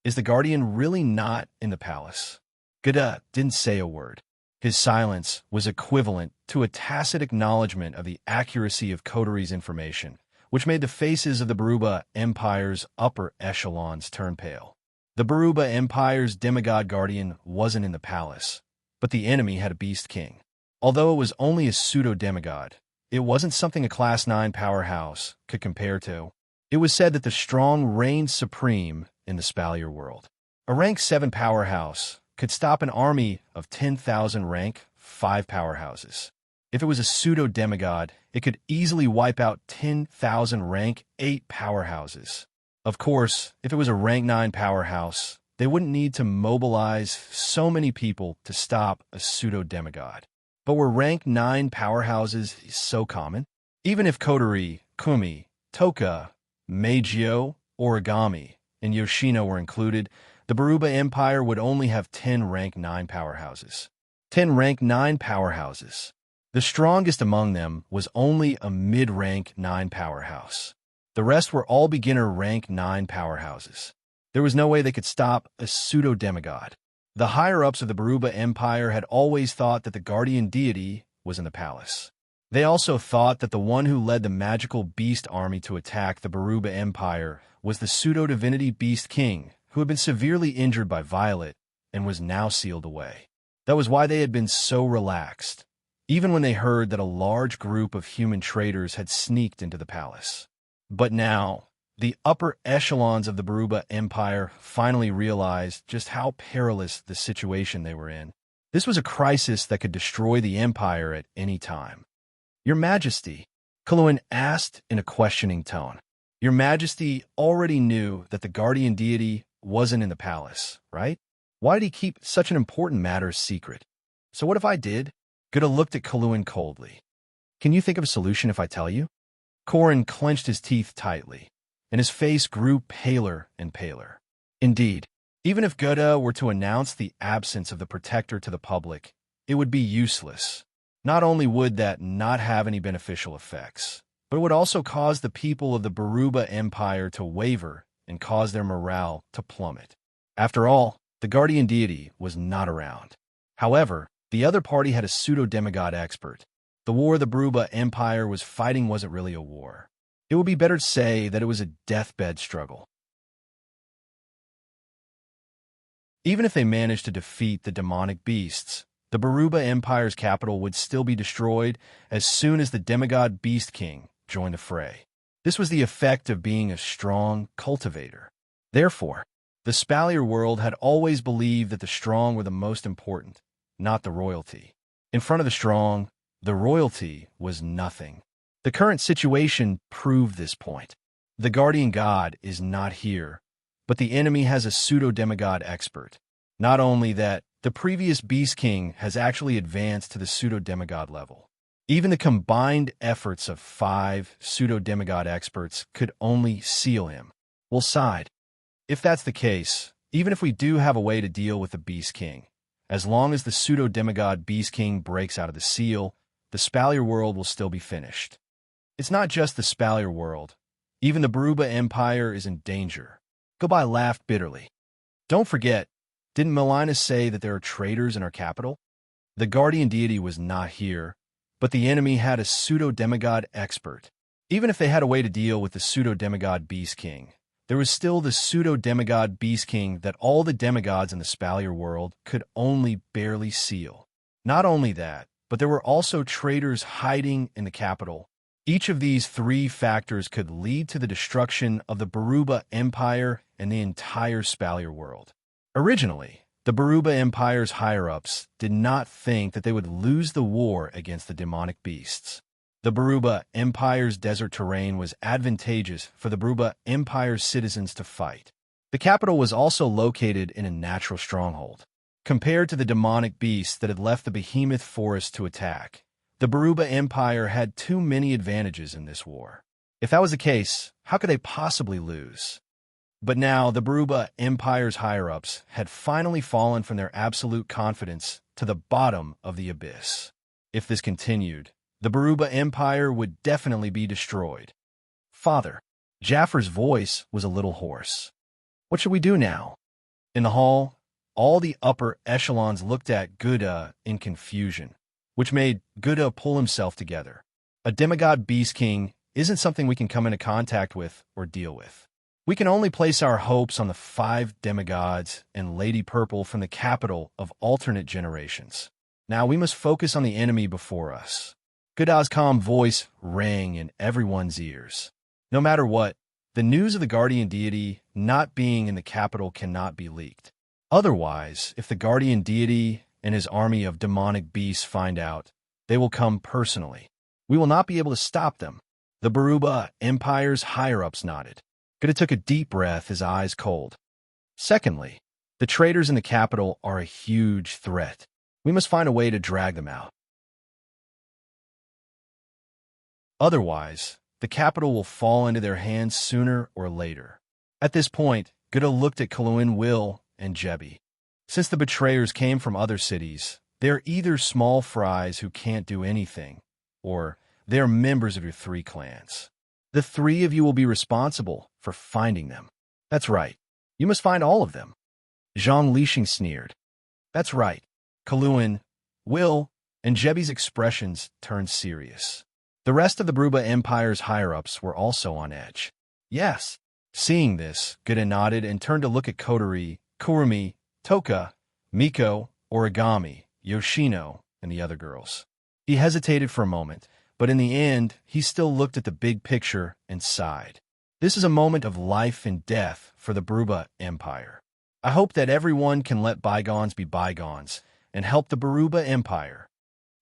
S1: Is the guardian really not in the palace? Gouda didn't say a word. His silence was equivalent to a tacit acknowledgement of the accuracy of Coterie's information, which made the faces of the Baruba Empire's upper echelons turn pale. The Baruba Empire's demigod guardian wasn't in the palace, but the enemy had a Beast King. Although it was only a pseudo-demigod, it wasn't something a Class 9 powerhouse could compare to. It was said that the strong reigned supreme in the Spalier world. A rank 7 powerhouse could stop an army of 10,000 rank 5 powerhouses. If it was a pseudo-demigod, it could easily wipe out 10,000 rank 8 powerhouses. Of course, if it was a rank 9 powerhouse, they wouldn't need to mobilize so many people to stop a pseudo-demigod. But were rank 9 powerhouses so common? Even if Kotori, Kumi, Toka, Meijio, Origami, and Yoshino were included, the Baruba Empire would only have 10 rank 9 powerhouses. 10 rank 9 powerhouses. The strongest among them was only a mid-rank 9 powerhouse. The rest were all beginner rank 9 powerhouses. There was no way they could stop a pseudo-demigod. The higher-ups of the Baruba Empire had always thought that the guardian deity was in the palace. They also thought that the one who led the magical beast army to attack the Baruba Empire was the pseudo-divinity Beast King, who had been severely injured by Violet and was now sealed away. That was why they had been so relaxed, even when they heard that a large group of human traitors had sneaked into the palace. But now, the upper echelons of the Baruba Empire finally realized just how perilous the situation they were in. This was a crisis that could destroy the empire at any time. Your Majesty, Kaluan asked in a questioning tone. Your Majesty already knew that the guardian deity wasn't in the palace, right? Why did he keep such an important matter secret? So what if I did? Gouda looked at Kaluan coldly. Can you think of a solution if I tell you? Korin clenched his teeth tightly, and his face grew paler and paler. Indeed, even if Gouda were to announce the absence of the protector to the public, it would be useless. Not only would that not have any beneficial effects, but it would also cause the people of the Baruba Empire to waver and cause their morale to plummet. After all, the guardian deity was not around. However, the other party had a pseudo-demigod expert. the war the Baruba Empire was fighting wasn't really a war. It would be better to say that it was a deathbed struggle. Even if they managed to defeat the demonic beasts, the Baruba Empire's capital would still be destroyed as soon as the demigod Beast King joined the fray. This was the effect of being a strong cultivator. Therefore, the Spalier world had always believed that the strong were the most important, not the royalty. In front of the strong, the royalty was nothing. The current situation proved this point. The guardian god is not here, but the enemy has a pseudo-demigod expert. Not only that, the previous Beast King has actually advanced to the pseudo-demigod level. Even the combined efforts of 5 pseudo-demigod experts could only seal him. We'll side. If that's the case, even if we do have a way to deal with the Beast King, as long as the pseudo-demigod Beast King breaks out of the seal, the Spalier world will still be finished. It's not just the Spalier world. Even the Baruba Empire is in danger. Goodbye laughed bitterly. Don't forget, didn't Melinus say that there are traitors in our capital? The guardian deity was not here, but the enemy had a pseudo-demigod expert. Even if they had a way to deal with the pseudo-demigod Beast King, there was still the pseudo-demigod Beast King that all the demigods in the Spalier world could only barely seal. Not only that, but there were also traitors hiding in the capital. Each of these 3 factors could lead to the destruction of the Baruba Empire and the entire Spalier world. Originally, the Baruba Empire's higher-ups did not think that they would lose the war against the demonic beasts. The Baruba Empire's desert terrain was advantageous for the Baruba Empire's citizens to fight. The capital was also located in a natural stronghold. Compared to the demonic beasts that had left the behemoth forest to attack, the Baruba Empire had too many advantages in this war. If that was the case, how could they possibly lose? But now the Baruba Empire's higher-ups had finally fallen from their absolute confidence to the bottom of the abyss. If this continued, the Baruba Empire would definitely be destroyed. Father, Jaffar's voice was a little hoarse. What should we do now? In the hall, all the upper echelons looked at Gouda in confusion, which made Gouda pull himself together. A demigod Beast King isn't something we can come into contact with or deal with. We can only place our hopes on the 5 demigods and Lady Purple from the capital of alternate generations. Now we must focus on the enemy before us. Gouda's calm voice rang in everyone's ears. No matter what, the news of the guardian deity not being in the capital cannot be leaked. Otherwise, if the guardian deity and his army of demonic beasts find out, they will come personally. We will not be able to stop them. The Baruba Empire's higher-ups nodded. Gouda took a deep breath, his eyes cold. Secondly, the traitors in the capital are a huge threat. We must find a way to drag them out. Otherwise, the capital will fall into their hands sooner or later. At this point, Gouda looked at Kaluin, Will, and Jebi. Since the betrayers came from other cities, they're either small fries who can't do anything, or they're members of your 3 clans. The 3 of you will be responsible for finding them. That's right. You must find all of them. Zhang Lixing sneered. That's right. Kaluin, Will, and Jebi's expressions turned serious. The rest of the Baruba Empire's higher-ups were also on edge. Yes. Seeing this, Gouda nodded and turned to look at Kotori, Kurumi, Toka, Miko, Origami, Yoshino, and the other girls. He hesitated for a moment, but in the end, he still looked at the big picture and sighed. This is a moment of life and death for the Baruba Empire. I hope that everyone can let bygones be bygones and help the Baruba Empire.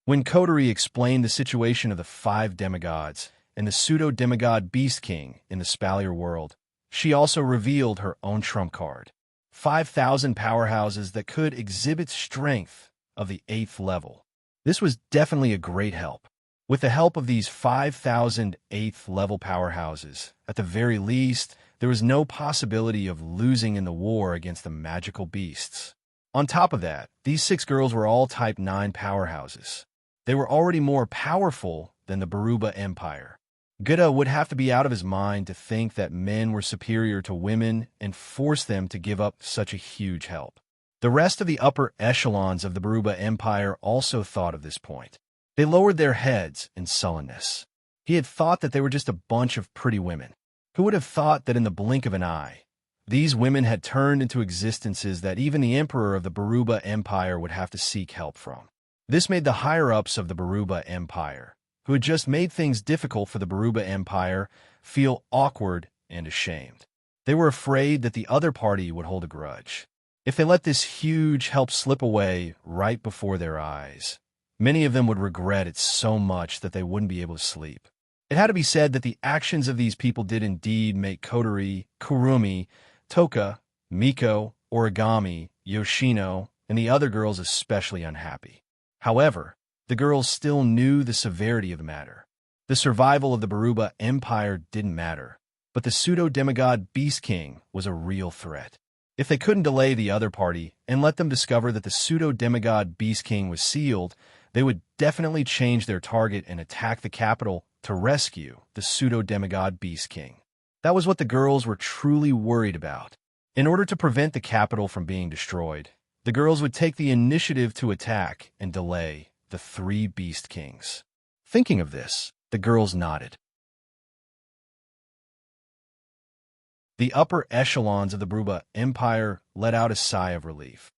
S1: When Kotori explained the situation of the 5 demigods and the pseudo-demigod Beast King in the Spalier world, she also revealed her own trump card. 5,000 powerhouses that could exhibit strength of the 8th level. This was definitely a great help. With the help of these 5,000 8th level powerhouses, at the very least, there was no possibility of losing in the war against the magical beasts. On top of that, these 6 girls were all Type 9 powerhouses. They were already more powerful than the Baruba Empire. Gouda would have to be out of his mind to think that men were superior to women and force them to give up such a huge help. The rest of the upper echelons of the Baruba Empire also thought of this point. They lowered their heads in sullenness. He had thought that they were just a bunch of pretty women. Who would have thought that in the blink of an eye, these women had turned into existences that even the emperor of the Baruba Empire would have to seek help from? This made the higher-ups of the Baruba Empire, who had just made things difficult for the Baruba Empire, feel awkward and ashamed. They were afraid that the other party would hold a grudge. If they let this huge help slip away right before their eyes, many of them would regret it so much that they wouldn't be able to sleep. It had to be said that the actions of these people did indeed make Kotori, Kurumi, Toka, Miko, Origami, Yoshino, and the other girls especially unhappy. However, the girls still knew the severity of the matter. The survival of the Baruba Empire didn't matter, but the pseudo-demigod Beast King was a real threat. If they couldn't delay the other party and let them discover that the pseudo-demigod Beast King was sealed, they would definitely change their target and attack the capital to rescue the pseudo-demigod Beast King. That was what the girls were truly worried about. In order to prevent the capital from being destroyed, the girls would take the initiative to attack and delay the three Beast Kings. Thinking of this, the girls nodded. The upper echelons of the Baruba Empire let out a sigh of relief.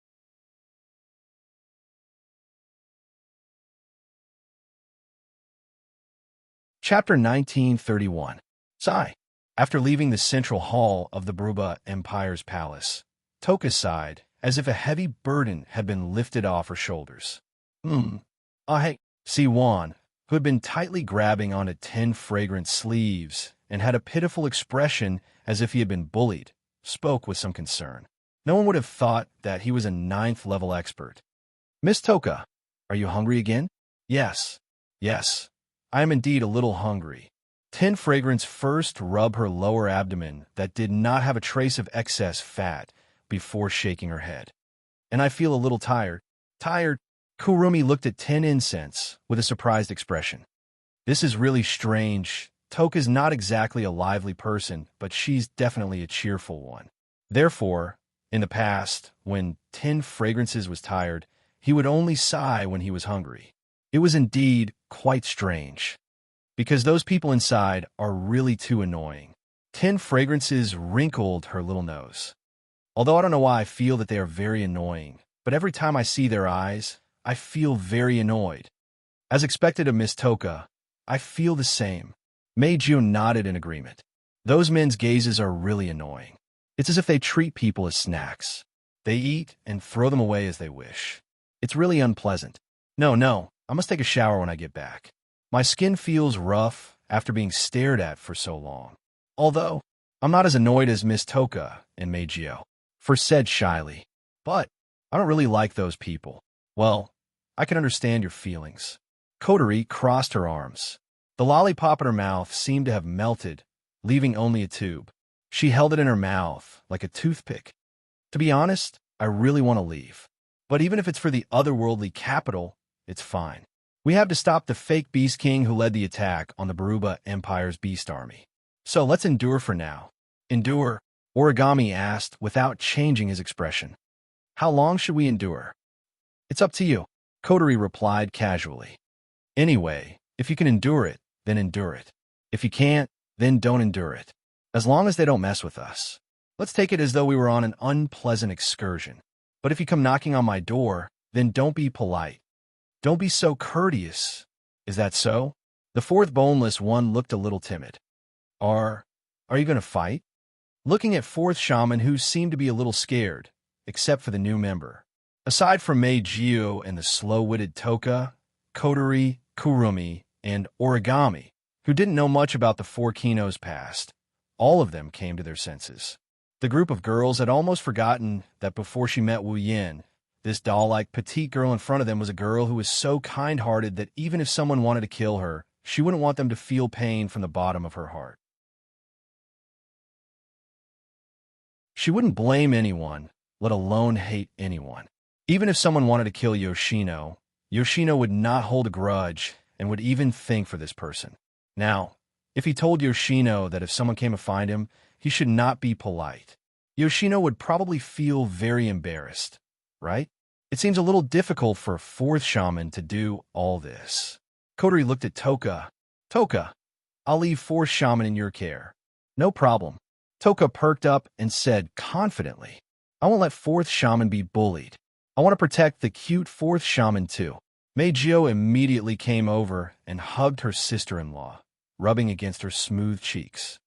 S1: Chapter 1931. Sigh. After leaving the central hall of the Baruba Empire's palace, Toka sighed, as if a heavy burden had been lifted off her shoulders. Hey, Siwan, who had been tightly grabbing onto 10 fragrant sleeves and had a pitiful expression as if he had been bullied, spoke with some concern. No one would have thought that he was a 9th-level expert. Miss Toka, are you hungry again? Yes, I am indeed a little hungry. 10 Fragrance first rubbed her lower abdomen that did not have a trace of excess fat before shaking her head. And I feel a little tired. Tired? Kurumi looked at 10 Incense with a surprised expression. This is really strange. Toka's not exactly a lively person, but she's definitely a cheerful one. Therefore, in the past, when 10 Fragrances was tired, he would only sigh when he was hungry. It was indeed quite strange, because those people inside are really too annoying. 10 Fragrances wrinkled her little nose. Although I don't know why I feel that they are very annoying, but every time I see their eyes, I feel very annoyed. As expected of Miss Toka, I feel the same. Meijio nodded in agreement. Those men's gazes are really annoying. It's as if they treat people as snacks. They eat and throw them away as they wish. It's really unpleasant. No, I must take a shower when I get back. My skin feels rough after being stared at for so long. Although, I'm not as annoyed as Miss Toka and Meijio, for said shyly. But I don't really like those people. Well, I can understand your feelings. Kotori crossed her arms. The lollipop in her mouth seemed to have melted, leaving only a tube. She held it in her mouth like a toothpick. To be honest, I really want to leave. But even if it's for the otherworldly capital, it's fine. We have to stop the fake Beast King who led the attack on the Baruba Empire's beast army. So let's endure for now. Endure? Origami asked without changing his expression. How long should we endure? It's up to you, Kotori replied casually. Anyway, if you can endure it, then endure it. If you can't, then don't endure it. As long as they don't mess with us. Let's take it as though we were on an unpleasant excursion. But if you come knocking on my door, then don't be polite. Don't be so courteous. Is that so? The fourth boneless one looked a little timid. Are you going to fight? Looking at fourth shaman who seemed to be a little scared, except for the new member. Aside from Meijio and the slow-witted Toka, Kotori, Kurumi, and Origami, who didn't know much about the four Kino's past, all of them came to their senses. The group of girls had almost forgotten that before she met Wu Yin, this doll-like petite girl in front of them was a girl who was so kind-hearted that even if someone wanted to kill her, she wouldn't want them to feel pain from the bottom of her heart. She wouldn't blame anyone, let alone hate anyone. Even if someone wanted to kill Yoshino, Yoshino would not hold a grudge and would even think for this person. Now, if he told Yoshino that if someone came to find him, he should not be polite, Yoshino would probably feel very embarrassed, right? It seems a little difficult for a fourth shaman to do all this. Coterie looked at Toka. Toka, I'll leave 4th shaman in your care. No problem. Toka perked up and said confidently, I won't let 4th shaman be bullied. I want to protect the cute 4th shaman too. Mei Jiao immediately came over and hugged her sister-in-law, rubbing against her smooth cheeks.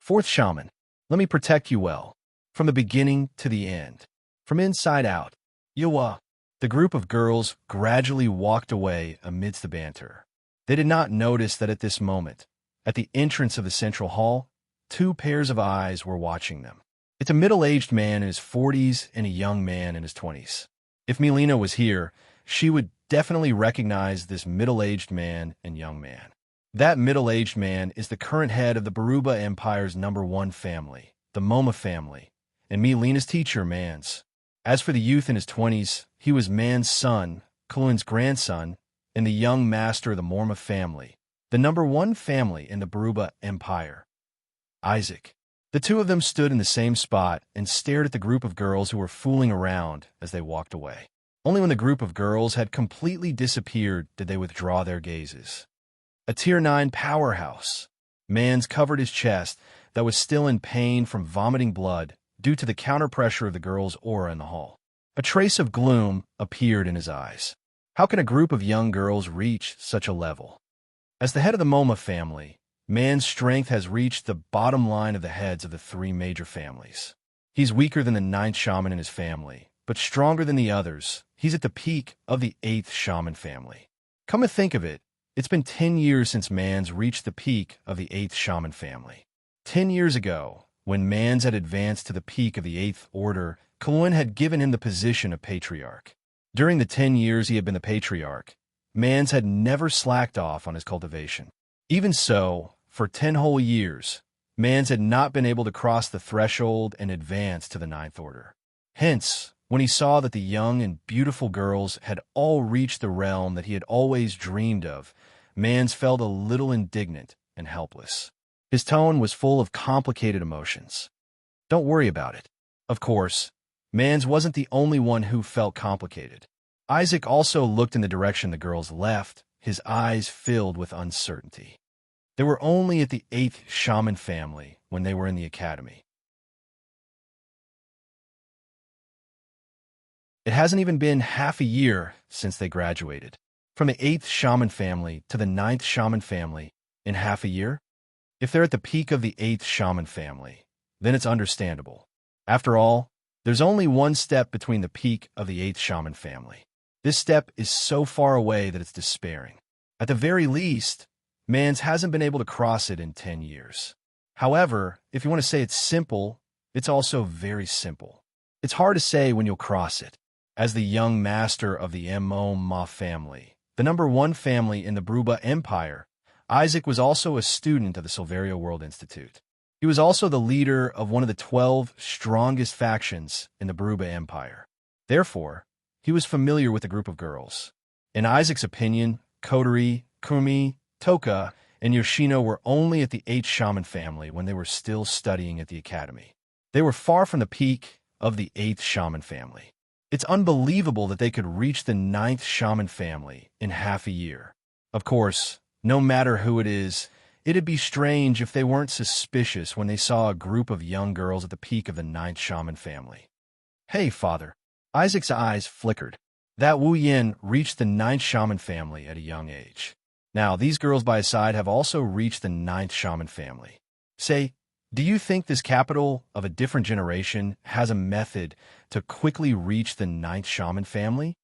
S1: 4th shaman, let me protect you well, from the beginning to the end, from inside out. Yuwa. The group of girls gradually walked away amidst the banter. They did not notice that at this moment, at the entrance of the central hall, 2 pairs of eyes were watching them. It's a middle-aged man in his 40s and a young man in his 20s. If Milena was here, she would definitely recognize this middle-aged man and young man. That middle-aged man is the current head of the Baruba Empire's #1 family, the Moma family, and Milena's teacher, Mans. As for the youth in his 20s, he was Man's son, Kulun's grandson, and the young master of the Morma family, the #1 family in the Baruba Empire. Isaac. The 2 of them stood in the same spot and stared at the group of girls who were fooling around as they walked away. Only when the group of girls had completely disappeared did they withdraw their gazes. A Tier 9 powerhouse. Mans covered his chest that was still in pain from vomiting blood due to the counterpressure of the girl's aura in the hall. A trace of gloom appeared in his eyes. How can a group of young girls reach such a level? As the head of the Moma family, Man's strength has reached the bottom line of the heads of the 3 major families. He's weaker than the 9th shaman in his family, but stronger than the others. He's at the peak of the 8th shaman family. Come to think of it, it's been 10 years since Mans reached the peak of the 8th shaman family. 10 years ago, when Mans had advanced to the peak of the 8th order, Kulun had given him the position of patriarch. During the 10 years he had been the patriarch, Mans had never slacked off on his cultivation. Even so, for 10 whole years, Mans had not been able to cross the threshold and advance to the 9th order. Hence, when he saw that the young and beautiful girls had all reached the realm that he had always dreamed of, Mans felt a little indignant and helpless. His tone was full of complicated emotions. Don't worry about it. Of course, Mans wasn't the only one who felt complicated. Isaac also looked in the direction the girls left, his eyes filled with uncertainty. They were only at the 8th shaman family when they were in the academy. It hasn't even been half a year since they graduated. From the 8th shaman family to the 9th shaman family in half a year? If they're at the peak of the 8th shaman family, then it's understandable. After all, there's only one step between the peak of the 8th shaman family. This step is so far away that it's despairing. At the very least, Mans hasn't been able to cross it in 10 years. However, if you want to say it's simple, it's also very simple. It's hard to say when you'll cross it. As the young master of the Moma family, the #1 family in the Baruba Empire, Isaac was also a student of the Silverio World Institute. He was also the leader of one of the 12 strongest factions in the Baruba Empire. Therefore, he was familiar with a group of girls. In Isaac's opinion, Kotori, Kumi, Toka, and Yoshino were only at the 8th shaman family when they were still studying at the academy. They were far from the peak of the 8th shaman family. It's unbelievable that they could reach the 9th shaman family in half a year. Of course, no matter who it is, it'd be strange if they weren't suspicious when they saw a group of young girls at the peak of the 9th shaman family. Hey, father. Isaac's eyes flickered. That Wu Yin reached the 9th shaman family at a young age. Now, these girls by his side have also reached the 9th shaman family. Say, do you think this capital of a different generation has a method to quickly reach the 9th shaman family?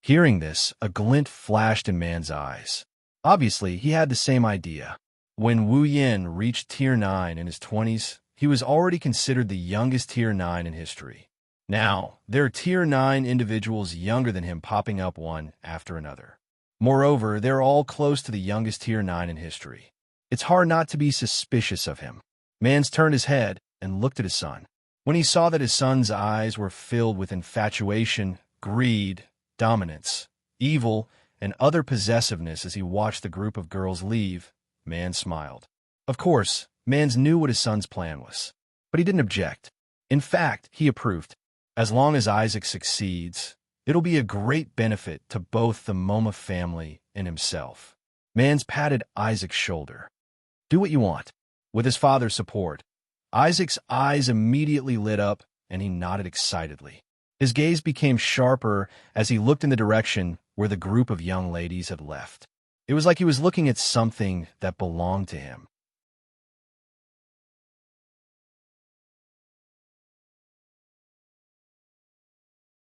S1: Hearing this, a glint flashed in Man's eyes. Obviously, he had the same idea. When Wu Yin reached Tier 9 in his 20s, he was already considered the youngest Tier 9 in history. Now, there are Tier 9 individuals younger than him popping up one after another. Moreover, they're all close to the youngest Tier 9 in history. It's hard not to be suspicious of him. Mans turned his head and looked at his son. When he saw that his son's eyes were filled with infatuation, greed, dominance, evil, and other possessiveness as he watched the group of girls leave, Mans smiled. Of course, Mans knew what his son's plan was, but he didn't object. In fact, he approved. As long as Isaac succeeds, it'll be a great benefit to both the Moma family and himself. Mans patted Isaac's shoulder. Do what you want. With his father's support, Isaac's eyes immediately lit up, and he nodded excitedly. His gaze became sharper as he looked in the direction where the group of young ladies had left. It was like he was looking at something that belonged to him.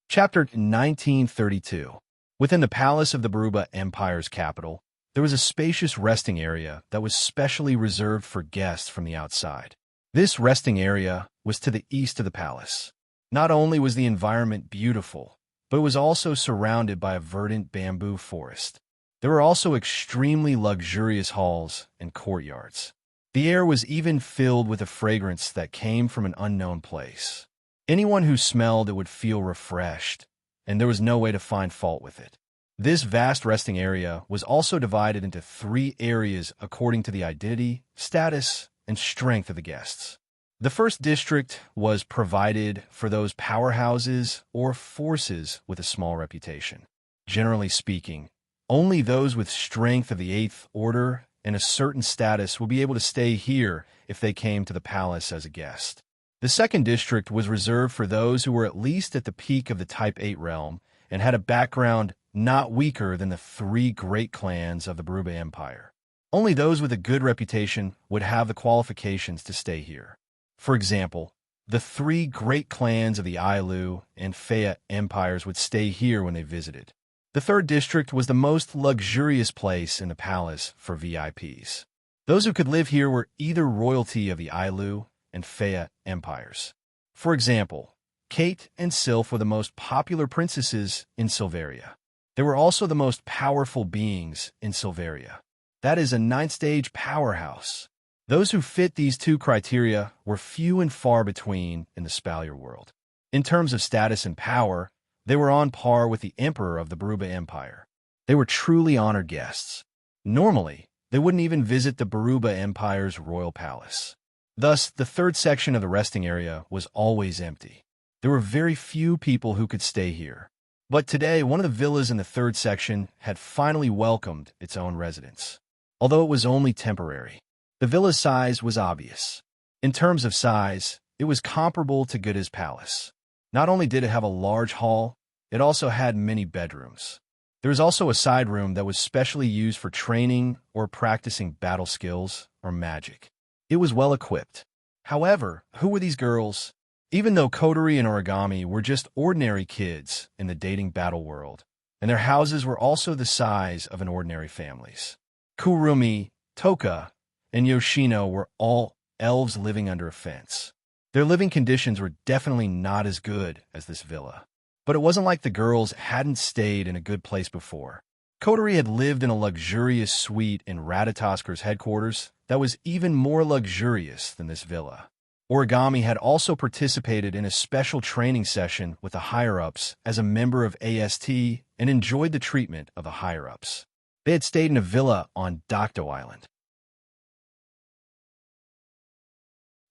S1: Chapter 1932. Within the palace of the Baruba Empire's capital, there was a spacious resting area that was specially reserved for guests from the outside. This resting area was to the east of the palace. Not only was the environment beautiful, but it was also surrounded by a verdant bamboo forest. There were also extremely luxurious halls and courtyards. The air was even filled with a fragrance that came from an unknown place. Anyone who smelled it would feel refreshed, and there was no way to find fault with it. This vast resting area was also divided into 3 areas according to the identity, status, and strength of the guests. The first district was provided for those powerhouses or forces with a small reputation. Generally speaking, only those with strength of the 8th order and a certain status would be able to stay here if they came to the palace as a guest. The second district was reserved for those who were at least at the peak of the Type 8 realm and had a background not weaker than the 3 great clans of the Baruba Empire. Only those with a good reputation would have the qualifications to stay here. For example, the 3 great clans of the Ailu and Fea empires would stay here when they visited. The third district was the most luxurious place in the palace for VIPs. Those who could live here were either royalty of the Ailu and Fea empires. For example, Kate and Sylph were the most popular princesses in Silveria. They were also the most powerful beings in Silveria. That is a 9th-stage powerhouse. Those who fit these 2 criteria were few and far between in the Spalier world. In terms of status and power, they were on par with the emperor of the Baruba Empire. They were truly honored guests. Normally, they wouldn't even visit the Baruba Empire's royal palace. Thus, the third section of the resting area was always empty. There were very few people who could stay here. But today, one of the villas in the third section had finally welcomed its own residents. Although it was only temporary, the villa's size was obvious. In terms of size, it was comparable to Guda's palace. Not only did it have a large hall, it also had many bedrooms. There was also a side room that was specially used for training or practicing battle skills or magic. It was well equipped. However, who were these girls? Even though Kotori and Origami were just ordinary kids in the dating battle world, and their houses were also the size of an ordinary family's. Kurumi, Toka, and Yoshino were all elves living under a fence. Their living conditions were definitely not as good as this villa. But it wasn't like the girls hadn't stayed in a good place before. Kotori had lived in a luxurious suite in Radatasker's headquarters that was even more luxurious than this villa. Origami had also participated in a special training session with the higher-ups as a member of AST and enjoyed the treatment of the higher-ups. They had stayed in a villa on Dokdo Island.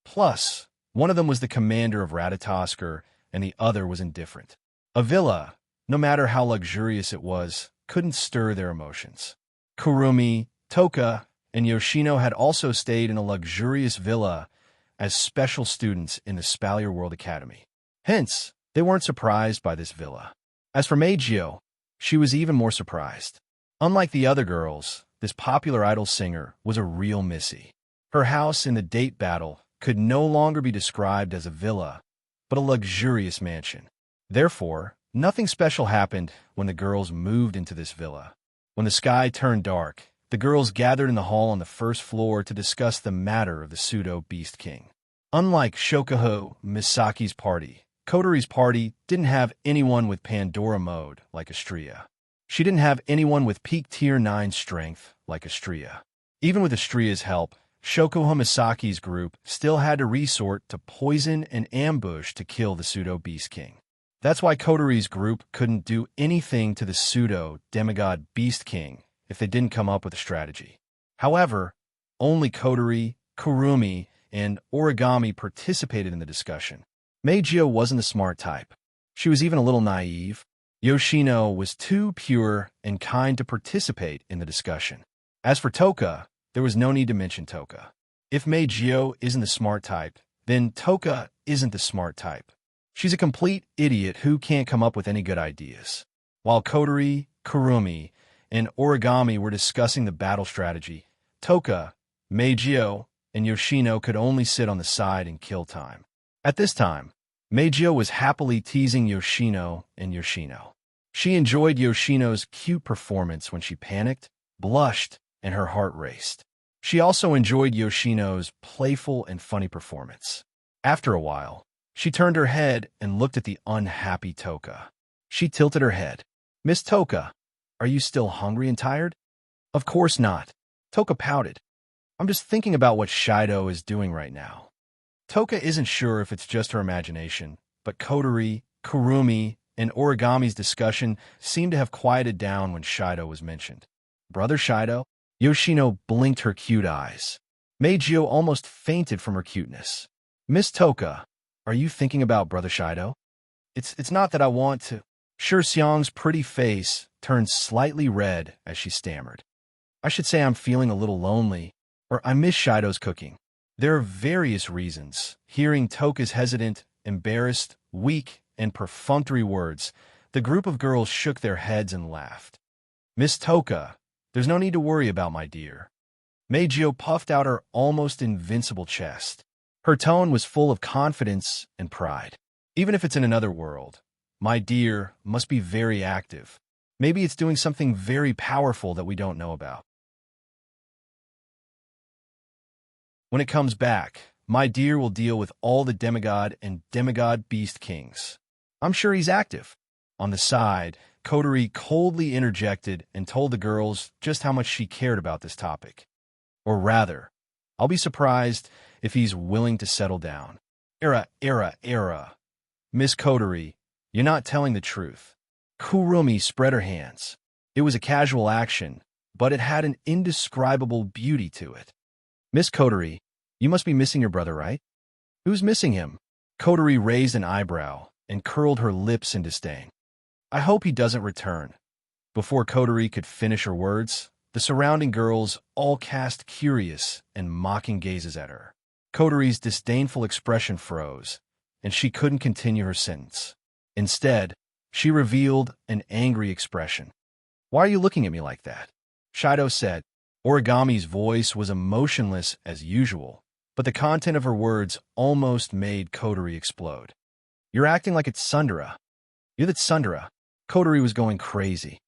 S1: Plus, one of them was the commander of Radatasker, and the other was indifferent. A villa, no matter how luxurious it was, couldn't stir their emotions. Kurumi, Toka, and Yoshino had also stayed in a luxurious villa as special students in the Spalier World Academy. Hence, they weren't surprised by this villa. As for Meijio, she was even more surprised. Unlike the other girls, this popular idol singer was a real missy. Her house in the date battle could no longer be described as a villa, but a luxurious mansion. Therefore, nothing special happened when the girls moved into this villa. When the sky turned dark, the girls gathered in the hall on the first floor to discuss the matter of the pseudo-beast king. Unlike Shokuho Misaki's party, Kotori's party didn't have anyone with Pandora mode like Astria. She didn't have anyone with peak tier 9 strength like Astria. Even with Astria's help, Shokuho Misaki's group still had to resort to poison and ambush to kill the pseudo-beast king. That's why Kotori's group couldn't do anything to the pseudo-demigod beast king if they didn't come up with a strategy. However, only Kotori, Kurumi, and Origami participated in the discussion. Meijio wasn't a smart type. She was even a little naive. Yoshino was too pure and kind to participate in the discussion. As for Toka, there was no need to mention Toka. If Mei Jio isn't the smart type, then Toka isn't the smart type. She's a complete idiot who can't come up with any good ideas. While Kotori, Kurumi, and Origami were discussing the battle strategy, Toka, Mei Jio, and Yoshino could only sit on the side and kill time. At this time, Mei Jio was happily teasing Yoshino and Yoshino. She enjoyed Yoshino's cute performance when she panicked, blushed, and her heart raced. She also enjoyed Yoshino's playful and funny performance. After a while, she turned her head and looked at the unhappy Toka. She tilted her head. "Miss Toka, are you still hungry and tired?" "Of course not." Toka pouted. "I'm just thinking about what Shido is doing right now." Toka isn't sure if it's just her imagination, but Kotori, Kurumi, and Origami's discussion seemed to have quieted down when Shido was mentioned. "Brother Shido?" Yoshino blinked her cute eyes. Mei Jio almost fainted from her cuteness. "Miss Toka, are you thinking about Brother Shido?" It's not that I want to." Sure Xiang's pretty face turned slightly red as she stammered. "I should say I'm feeling a little lonely, or I miss Shido's cooking." There are various reasons. Hearing Toka's hesitant, embarrassed, weak, and perfunctory words, the group of girls shook their heads and laughed. "Miss Toka, there's no need to worry about my dear." Mei Jio puffed out her almost invincible chest. Her tone was full of confidence and pride. "Even if it's in another world, my dear must be very active. Maybe it's doing something very powerful that we don't know about. When it comes back, my dear will deal with all the demigod and demigod beast kings. I'm sure he's active." On the side, Kotori coldly interjected and told the girls just how much she cared about this topic. "Or rather, I'll be surprised if he's willing to settle down." Era. Miss Kotori, you're not telling the truth." Kurumi spread her hands. It was a casual action, but it had an indescribable beauty to it. "Miss Kotori, you must be missing your brother, right?" "Who's missing him?" Kotori raised an eyebrow and curled her lips in disdain. "I hope he doesn't return." Before Kotori could finish her words, the surrounding girls all cast curious and mocking gazes at her. Kotori's disdainful expression froze, and she couldn't continue her sentence. Instead, she revealed an angry expression. "Why are you looking at me like that?" Shido said. Origami's voice was emotionless as usual, but the content of her words almost made Kotori explode. "You're acting like it's Tsundere." "You're the Tsundere." Kotori was going crazy.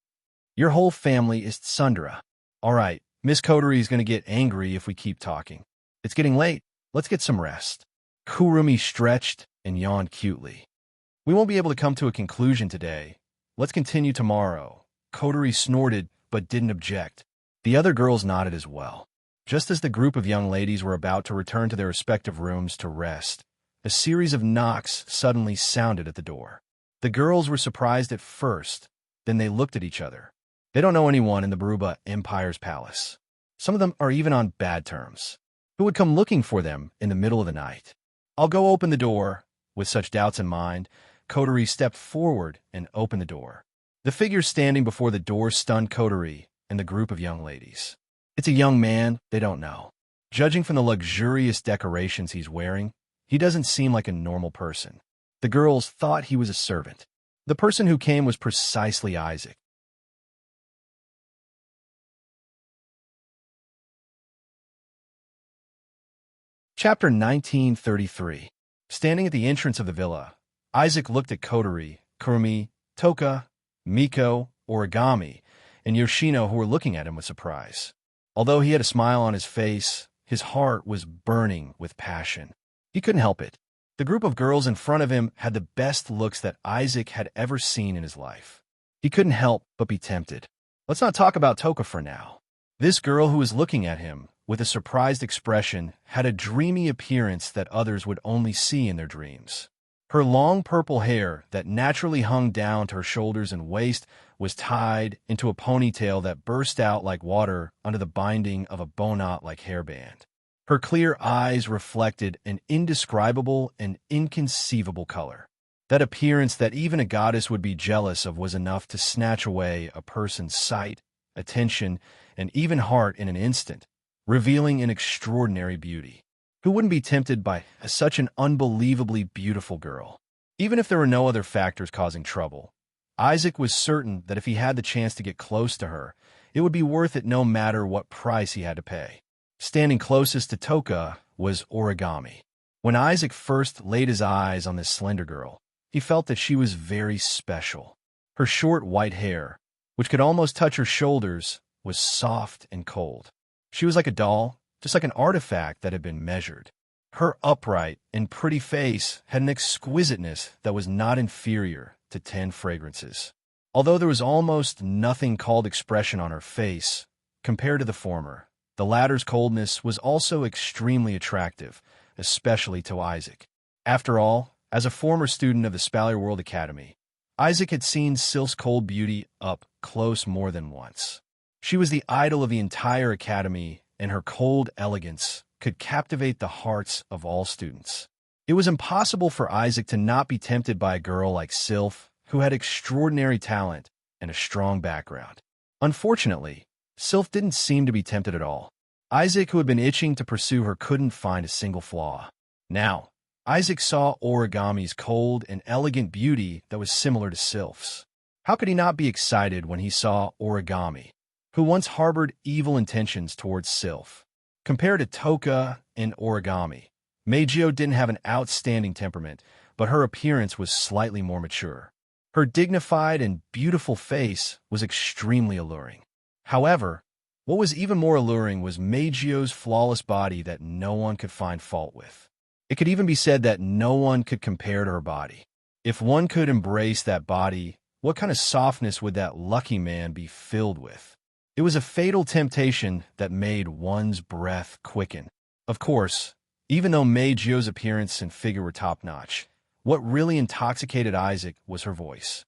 S1: "Your whole family is Tsundere." "All right, Miss Kotori is going to get angry if we keep talking. It's getting late. Let's get some rest." Kurumi stretched and yawned cutely. "We won't be able to come to a conclusion today. Let's continue tomorrow." Kotori snorted but didn't object. The other girls nodded as well. Just as the group of young ladies were about to return to their respective rooms to rest, a series of knocks suddenly sounded at the door. The girls were surprised at first, then they looked at each other. They don't know anyone in the Baruba Empire's palace. Some of them are even on bad terms. Who would come looking for them in the middle of the night? "I'll go open the door." With such doubts in mind, Kotori stepped forward and opened the door. The figure standing before the door stunned Kotori and the group of young ladies. It's a young man they don't know. Judging from the luxurious decorations he's wearing, he doesn't seem like a normal person. The girls thought he was a servant. The person who came was precisely Isaac. Chapter 1933. Standing at the entrance of the villa, Isaac looked at Kotori, Kurumi, Toka, Miko, Origami, and Yoshino, who were looking at him with surprise. Although he had a smile on his face, his heart was burning with passion. He couldn't help it. The group of girls in front of him had the best looks that Isaac had ever seen in his life. He couldn't help but be tempted. Let's not talk about Toka for now. This girl who was looking at him with a surprised expression had a dreamy appearance that others would only see in their dreams. Her long purple hair that naturally hung down to her shoulders and waist was tied into a ponytail that burst out like water under the binding of a bow-knot-like hairband. Her clear eyes reflected an indescribable and inconceivable color. That appearance that even a goddess would be jealous of was enough to snatch away a person's sight, attention, and even heart in an instant, revealing an extraordinary beauty. Who wouldn't be tempted by such an unbelievably beautiful girl? Even if there were no other factors causing trouble, Isaac was certain that if he had the chance to get close to her, it would be worth it no matter what price he had to pay. Standing closest to Toka was Origami. When Isaac first laid his eyes on this slender girl, he felt that she was very special. Her short white hair, which could almost touch her shoulders, was soft and cold. She was like a doll, just like an artifact that had been measured. Her upright and pretty face had an exquisiteness that was not inferior to 10 fragrances. Although there was almost nothing called expression on her face, compared to the former, the latter's coldness was also extremely attractive, especially to Isaac. After all, as a former student of the Spalier World Academy, Isaac had seen Sylph's cold beauty up close more than once. She was the idol of the entire academy, and her cold elegance could captivate the hearts of all students. It was impossible for Isaac to not be tempted by a girl like Sylph, who had extraordinary talent and a strong background. Unfortunately, Sylph didn't seem to be tempted at all. Isaac, who had been itching to pursue her, couldn't find a single flaw. Now, Isaac saw Origami's cold and elegant beauty that was similar to Sylph's. How could he not be excited when he saw Origami, who once harbored evil intentions towards Sylph? Compared to Toka and Origami, Meijio didn't have an outstanding temperament, but her appearance was slightly more mature. Her dignified and beautiful face was extremely alluring. However, what was even more alluring was Meijio's flawless body that no one could find fault with. It could even be said that no one could compare to her body. If one could embrace that body, what kind of softness would that lucky man be filled with? It was a fatal temptation that made one's breath quicken. Of course, even though Meijio's appearance and figure were top-notch, what really intoxicated Isaac was her voice.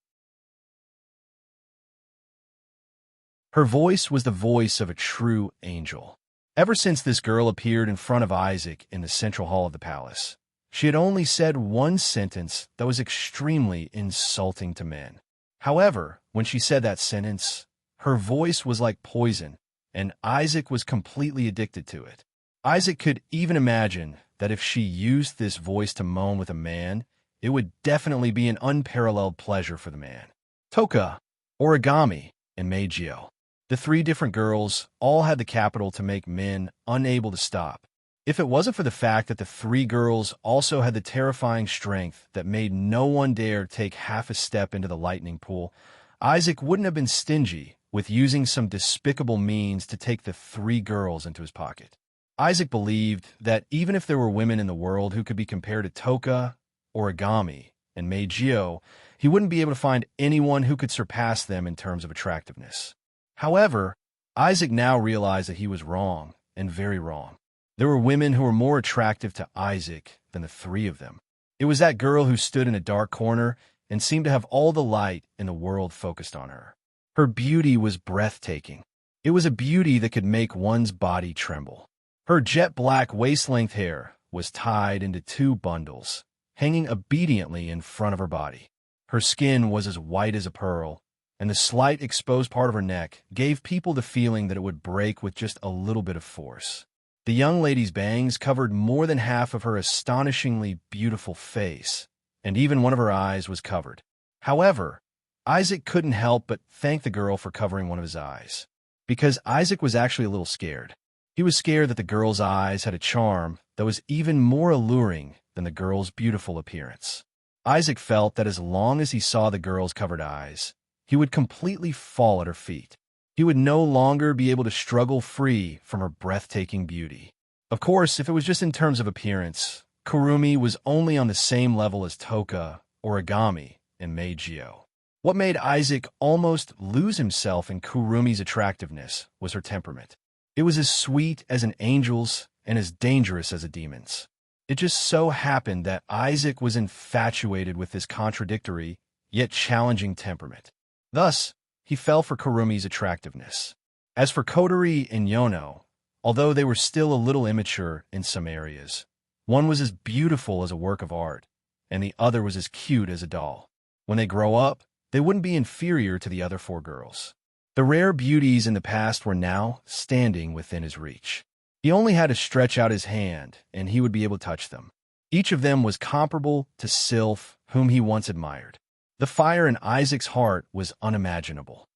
S1: Her voice was the voice of a true angel. Ever since this girl appeared in front of Isaac in the central hall of the palace, she had only said one sentence that was extremely insulting to men. However, when she said that sentence, her voice was like poison, and Isaac was completely addicted to it. Isaac could even imagine that if she used this voice to moan with a man, it would definitely be an unparalleled pleasure for the man. Toka, Origami, and Meijio. The 3 different girls all had the capital to make men unable to stop. If it wasn't for the fact that the 3 girls also had the terrifying strength that made no one dare take half a step into the lightning pool, Isaac wouldn't have been stingy with using some despicable means to take the 3 girls into his pocket. Isaac believed that even if there were women in the world who could be compared to Toka, Origami, and Meijio, he wouldn't be able to find anyone who could surpass them in terms of attractiveness. However, Isaac now realized that he was wrong, and very wrong. There were women who were more attractive to Isaac than the 3 of them. It was that girl who stood in a dark corner and seemed to have all the light in the world focused on her. Her beauty was breathtaking. It was a beauty that could make one's body tremble. Her jet-black waist-length hair was tied into 2 bundles, hanging obediently in front of her body. Her skin was as white as a pearl, and the slight exposed part of her neck gave people the feeling that it would break with just a little bit of force. The young lady's bangs covered more than half of her astonishingly beautiful face, and even one of her eyes was covered. However, Isaac couldn't help but thank the girl for covering one of his eyes, because Isaac was actually a little scared. He was scared that the girl's eyes had a charm that was even more alluring than the girl's beautiful appearance. Isaac felt that as long as he saw the girl's covered eyes, he would completely fall at her feet. He would no longer be able to struggle free from her breathtaking beauty. Of course, if it was just in terms of appearance, Kurumi was only on the same level as Toka, Origami, and Meijio. What made Isaac almost lose himself in Kurumi's attractiveness was her temperament. It was as sweet as an angel's and as dangerous as a demon's. It just so happened that Isaac was infatuated with this contradictory, yet challenging temperament. Thus, he fell for Kurumi's attractiveness. As for Kotori and Yono, although they were still a little immature in some areas, one was as beautiful as a work of art, and the other was as cute as a doll. When they grow up, they wouldn't be inferior to the other 4 girls. The rare beauties in the past were now standing within his reach. He only had to stretch out his hand, and he would be able to touch them. Each of them was comparable to Sylph, whom he once admired. The fire in Isaac's heart was unimaginable.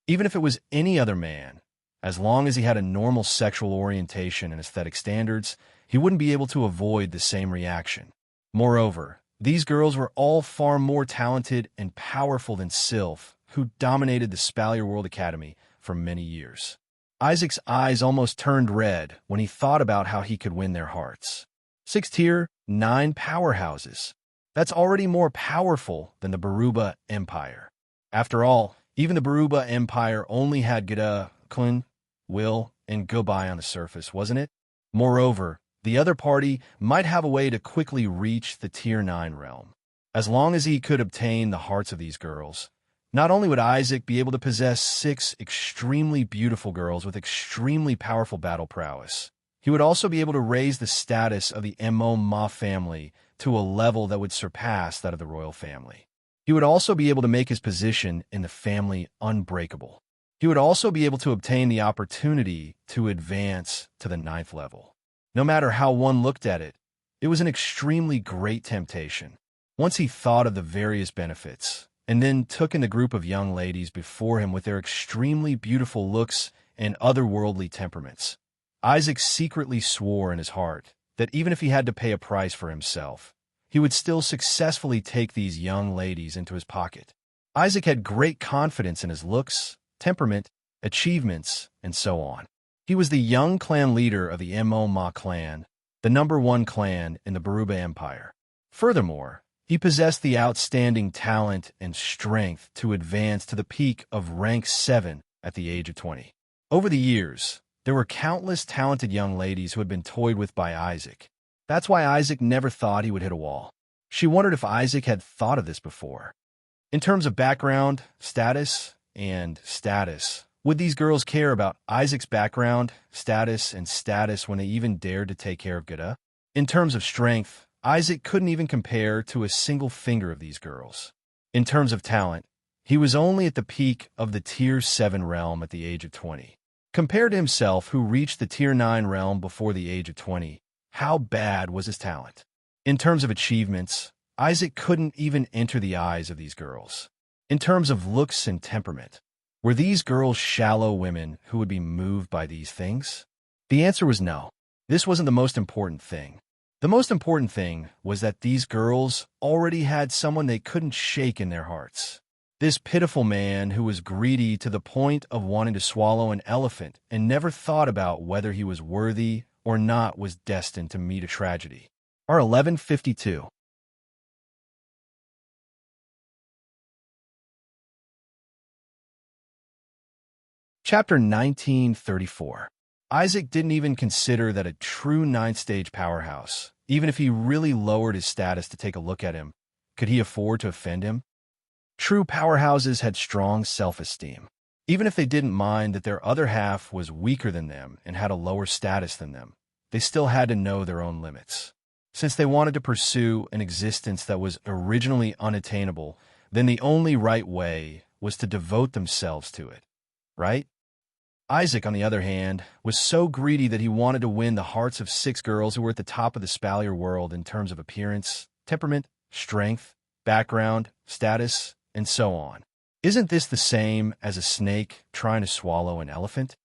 S1: Even if it was any other man, as long as he had a normal sexual orientation and aesthetic standards, he wouldn't be able to avoid the same reaction. Moreover, these girls were all far more talented and powerful than Sylph, who dominated the Spalier World Academy for many years. Isaac's eyes almost turned red when he thought about how he could win their hearts. 6 tier, 9 powerhouses. That's already more powerful than the Baruba Empire. After all, even the Baruba Empire only had Geda, Kun, Will, and Gobai on the surface, wasn't it? Moreover, the other party might have a way to quickly reach the Tier 9 realm. As long as he could obtain the hearts of these girls, not only would Isaac be able to possess 6 extremely beautiful girls with extremely powerful battle prowess, he would also be able to raise the status of the Ma family to a level that would surpass that of the royal family. He would also be able to make his position in the family unbreakable. He would also be able to obtain the opportunity to advance to the 9th level. No matter how one looked at it, it was an extremely great temptation. Once he thought of the various benefits, and then took in the group of young ladies before him with their extremely beautiful looks and otherworldly temperaments, Isaac secretly swore in his heart that even if he had to pay a price for himself, he would still successfully take these young ladies into his pocket. Isaac had great confidence in his looks, temperament, achievements, and so on. He was the young clan leader of the Ma clan, the #1 clan in the Baruba Empire. Furthermore, he possessed the outstanding talent and strength to advance to the peak of rank 7 at the age of 20. Over the years, there were countless talented young ladies who had been toyed with by Isaac. That's why Isaac never thought he would hit a wall. She wondered if Isaac had thought of this before. In terms of background, status, would these girls care about Isaac's background, status, when they even dared to take care of Geda? In terms of strength, Isaac couldn't even compare to a single finger of these girls. In terms of talent, he was only at the peak of the Tier 7 realm at the age of 20. Compared to himself, who reached the Tier 9 realm before the age of 20, how bad was his talent? In terms of achievements, Isaac couldn't even enter the eyes of these girls. In terms of looks and temperament, were these girls shallow women who would be moved by these things? The answer was no. This wasn't the most important thing. The most important thing was that these girls already had someone they couldn't shake in their hearts. This pitiful man who was greedy to the point of wanting to swallow an elephant and never thought about whether he was worthy or not was destined to meet a tragedy. R1152. Chapter 1934. Isaac didn't even consider that a true 9th-stage powerhouse, even if he really lowered his status to take a look at him, could he afford to offend him? True powerhouses had strong self-esteem. Even if they didn't mind that their other half was weaker than them and had a lower status than them, they still had to know their own limits. Since they wanted to pursue an existence that was originally unattainable, then the only right way was to devote themselves to it, right? Isaac, on the other hand, was so greedy that he wanted to win the hearts of 6 girls who were at the top of the Spalier world in terms of appearance, temperament, strength, background, status, and so on. Isn't this the same as a snake trying to swallow an elephant?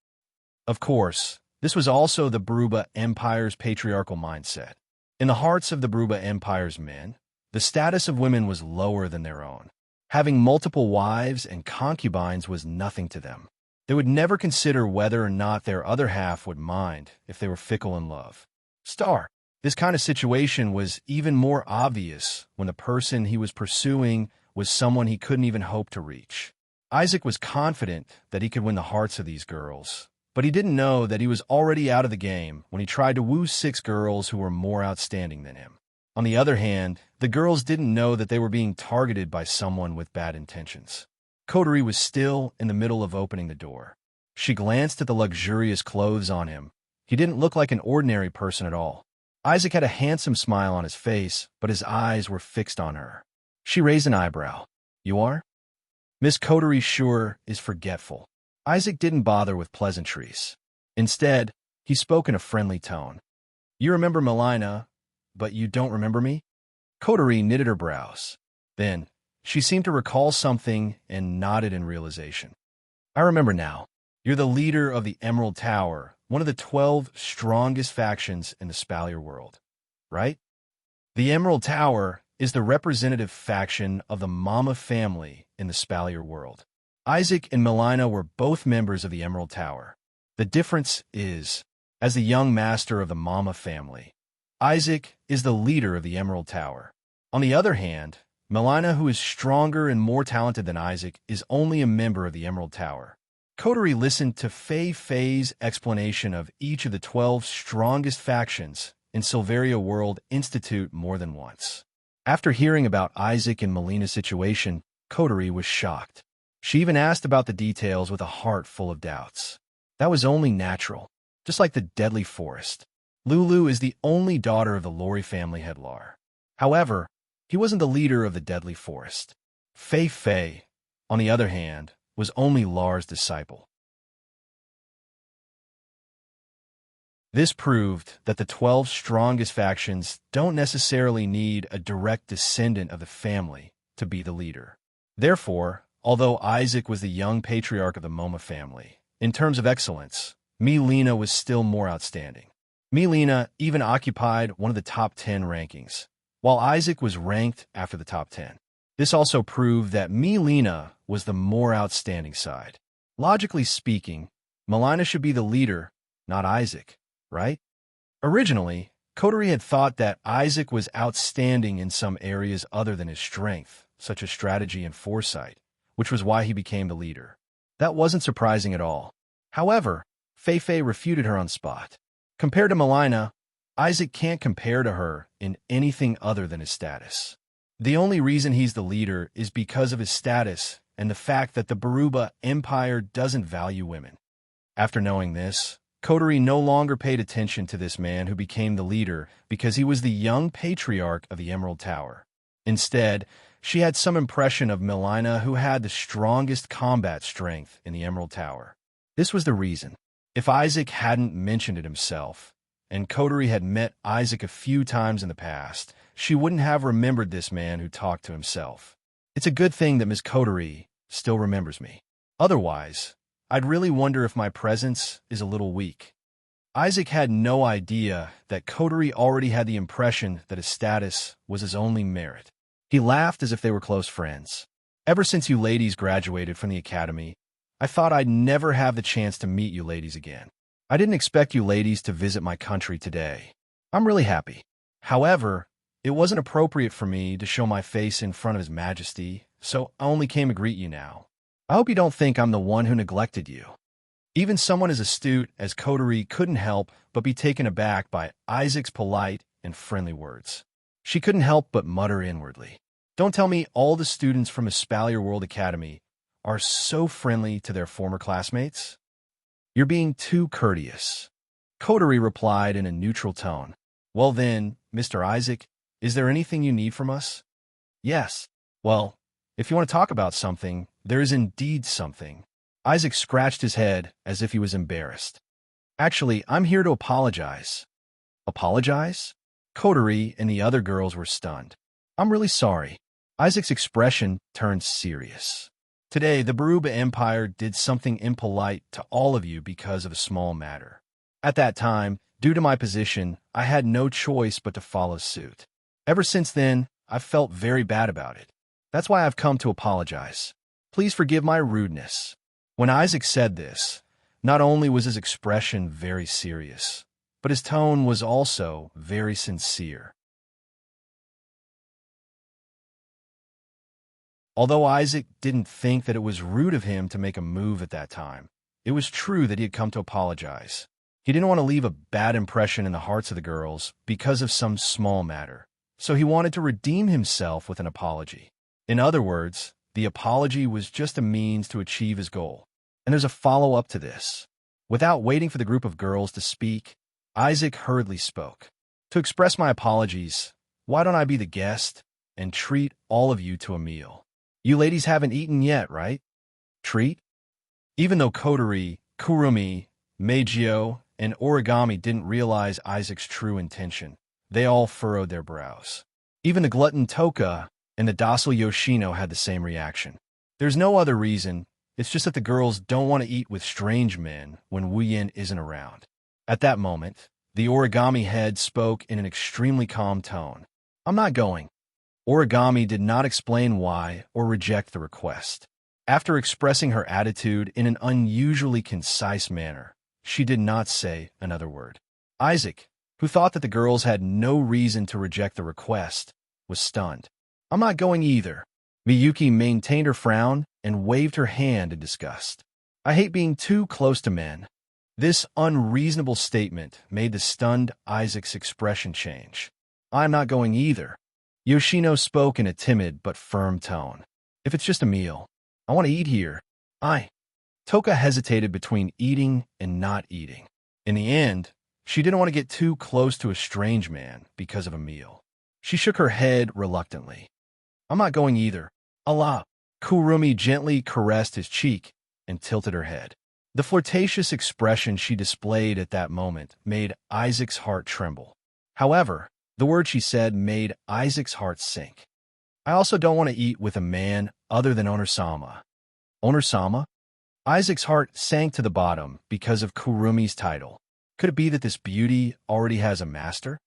S1: Of course, this was also the Baruba Empire's patriarchal mindset. In the hearts of the Baruba Empire's men, the status of women was lower than their own. Having multiple wives and concubines was nothing to them. They would never consider whether or not their other half would mind if they were fickle in love. This kind of situation was even more obvious when the person he was pursuing was someone he couldn't even hope to reach. Isaac was confident that he could win the hearts of these girls, but he didn't know that he was already out of the game when he tried to woo 6 girls who were more outstanding than him. On the other hand, the girls didn't know that they were being targeted by someone with bad intentions. Coterie was still in the middle of opening the door. She glanced at the luxurious clothes on him. He didn't look like an ordinary person at all. Isaac had a handsome smile on his face, but his eyes were fixed on her. She raised an eyebrow. "You are?" Miss Coterie sure is forgetful. Isaac didn't bother with pleasantries. Instead, he spoke in a friendly tone. You remember Melina, but you don't remember me? Coterie knitted her brows. Then, she seemed to recall something and nodded in realization. I remember now. You're the leader of the Emerald Tower, one of the 12 strongest factions in the Spalier world, right? The Emerald Tower is the representative faction of the Mama family in the Spalier world. Isaac and Melina were both members of the Emerald Tower. The difference is, as the young master of the Mama family, Isaac is the leader of the Emerald Tower. On the other hand, Melina, who is stronger and more talented than Isaac, is only a member of the Emerald Tower. Coterie listened to Fei Fei's explanation of each of the 12 strongest factions in Silveria World Institute more than once. After hearing about Isaac and Melina's situation, Coterie was shocked. She even asked about the details with a heart full of doubts. That was only natural, just like the deadly forest. Lulu is the only daughter of the Lori family head Lar. However, he wasn't the leader of the deadly forest. Fei Fei, on the other hand, was only Lar's disciple. This proved that the 12 strongest factions don't necessarily need a direct descendant of the family to be the leader. Therefore, although Isaac was the young patriarch of the Moma family, in terms of excellence, Melina was still more outstanding. Melina even occupied one of the top 10 rankings, while Isaac was ranked after the top 10. This also proved that Melina was the more outstanding side. Logically speaking, Melina should be the leader, not Isaac, right? Originally, Coterie had thought that Isaac was outstanding in some areas other than his strength, such as strategy and foresight, which was why he became the leader. That wasn't surprising at all. However, Fei Fei refuted her on spot. Compared to Melina, Isaac can't compare to her in anything other than his status. The only reason he's the leader is because of his status and the fact that the Baruba Empire doesn't value women. After knowing this, Coterie no longer paid attention to this man who became the leader because he was the young patriarch of the Emerald Tower. Instead, she had some impression of Melina, who had the strongest combat strength in the Emerald Tower. This was the reason. If Isaac hadn't mentioned it himself, and Coterie had met Isaac a few times in the past, she wouldn't have remembered this man who talked to himself. It's a good thing that Miss Coterie still remembers me. Otherwise, I'd really wonder if my presence is a little weak. Isaac had no idea that Coterie already had the impression that his status was his only merit. He laughed as if they were close friends. Ever since you ladies graduated from the academy, I thought I'd never have the chance to meet you ladies again. I didn't expect you ladies to visit my country today. I'm really happy. However, it wasn't appropriate for me to show my face in front of His Majesty, so I only came to greet you now. I hope you don't think I'm the one who neglected you. Even someone as astute as Coterie couldn't help but be taken aback by Isaac's polite and friendly words. She couldn't help but mutter inwardly. Don't tell me all the students from Spalier World Academy are so friendly to their former classmates? You're being too courteous. Coterie replied in a neutral tone. Well then, Mr. Isaac, is there anything you need from us? Yes. Well, if you want to talk about something, there is indeed something. Isaac scratched his head as if he was embarrassed. Actually, I'm here to apologize. Apologize? Coterie and the other girls were stunned. I'm really sorry. Isaac's expression turned serious. Today, the Baruba Empire did something impolite to all of you because of a small matter. At that time, due to my position, I had no choice but to follow suit. Ever since then, I've felt very bad about it. That's why I've come to apologize. Please forgive my rudeness. When Isaac said this, not only was his expression very serious, but his tone was also very sincere. Although Isaac didn't think that it was rude of him to make a move at that time, it was true that he had come to apologize. He didn't want to leave a bad impression in the hearts of the girls because of some small matter, so he wanted to redeem himself with an apology. In other words, the apology was just a means to achieve his goal. And there's a follow-up to this. Without waiting for the group of girls to speak, Isaac hurriedly spoke. To express my apologies, why don't I be the guest and treat all of you to a meal? You ladies haven't eaten yet, right? Treat? Even though Kotori, Kurumi, Meijio, and Origami didn't realize Isaac's true intention, they all furrowed their brows. Even the glutton Toka and the docile Yoshino had the same reaction. There's no other reason, it's just that the girls don't want to eat with strange men when Wu Yin isn't around. At that moment, the Origami head spoke in an extremely calm tone. I'm not going. Origami did not explain why or reject the request. After expressing her attitude in an unusually concise manner, she did not say another word. Isaac, who thought that the girls had no reason to reject the request, was stunned. I'm not going either. Miyuki maintained her frown and waved her hand in disgust. I hate being too close to men. This unreasonable statement made the stunned Isaac's expression change. I'm not going either. Yoshino spoke in a timid but firm tone. If it's just a meal, I want to eat here. Toka hesitated between eating and not eating. In the end, she didn't want to get too close to a strange man because of a meal. She shook her head reluctantly. I'm not going either. Allah. Kurumi gently caressed his cheek and tilted her head. The flirtatious expression she displayed at that moment made Isaac's heart tremble. However, the word she said made Isaac's heart sink. I also don't want to eat with a man other than Onosama. Onosama? Isaac's heart sank to the bottom because of Kurumi's title. Could it be that this beauty already has a master?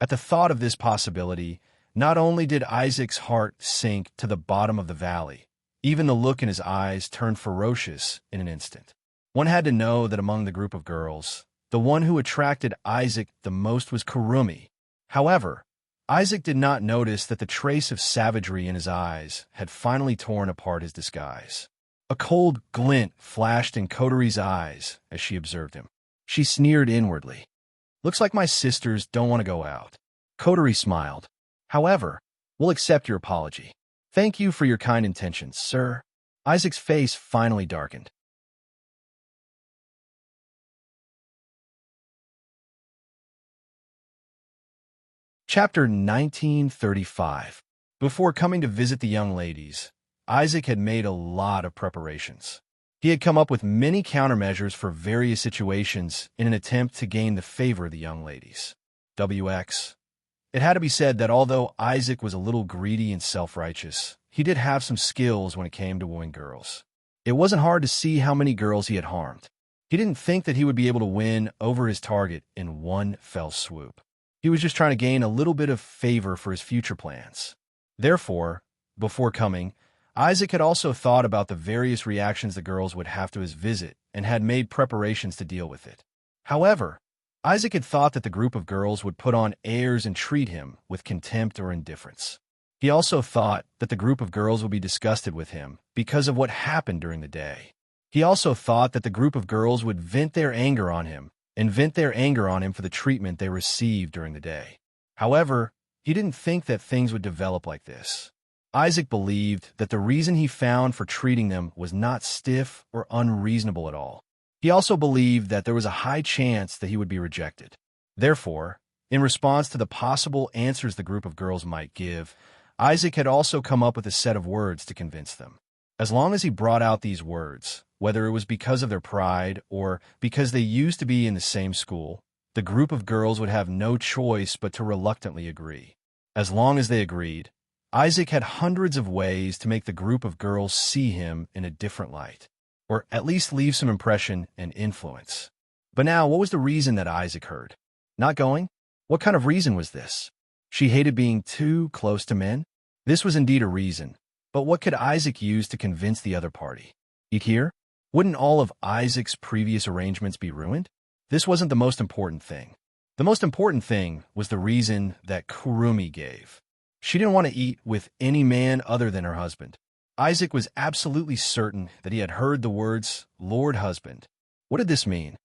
S1: At the thought of this possibility, not only did Isaac's heart sink to the bottom of the valley, even the look in his eyes turned ferocious in an instant. One had to know that among the group of girls, the one who attracted Isaac the most was Kurumi. However, Isaac did not notice that the trace of savagery in his eyes had finally torn apart his disguise. A cold glint flashed in Kotori's eyes as she observed him. She sneered inwardly. Looks like my sisters don't want to go out. Kotori smiled. However, we'll accept your apology. Thank you for your kind intentions, sir. Isaac's face finally darkened. Chapter 1935. Before coming to visit the young ladies, Isaac had made a lot of preparations. He had come up with many countermeasures for various situations in an attempt to gain the favor of the young ladies. WX. It had to be said that although Isaac was a little greedy and self-righteous, he did have some skills when it came to wooing girls. It wasn't hard to see how many girls he had harmed. He didn't think that he would be able to win over his target in one fell swoop. He was just trying to gain a little bit of favor for his future plans. Therefore, before coming, Isaac had also thought about the various reactions the girls would have to his visit and had made preparations to deal with it. However, Isaac had thought that the group of girls would put on airs and treat him with contempt or indifference. He also thought that the group of girls would be disgusted with him because of what happened during the day. He also thought that the group of girls would vent their anger on him for the treatment they received during the day. However, he didn't think that things would develop like this. Isaac believed that the reason he found for treating them was not stiff or unreasonable at all. He also believed that there was a high chance that he would be rejected. Therefore, in response to the possible answers the group of girls might give, Isaac had also come up with a set of words to convince them. As long as he brought out these words, whether it was because of their pride or because they used to be in the same school, the group of girls would have no choice but to reluctantly agree. As long as they agreed, Isaac had hundreds of ways to make the group of girls see him in a different light, or at least leave some impression and influence. But now, what was the reason that Isaac heard? Not going? What kind of reason was this? She hated being too close to men? This was indeed a reason, but what could Isaac use to convince the other party? Eat here? Wouldn't all of Isaac's previous arrangements be ruined? This wasn't the most important thing. The most important thing was the reason that Kurumi gave. She didn't want to eat with any man other than her husband. Isaac was absolutely certain that he had heard the words, Lord Husband. What did this mean?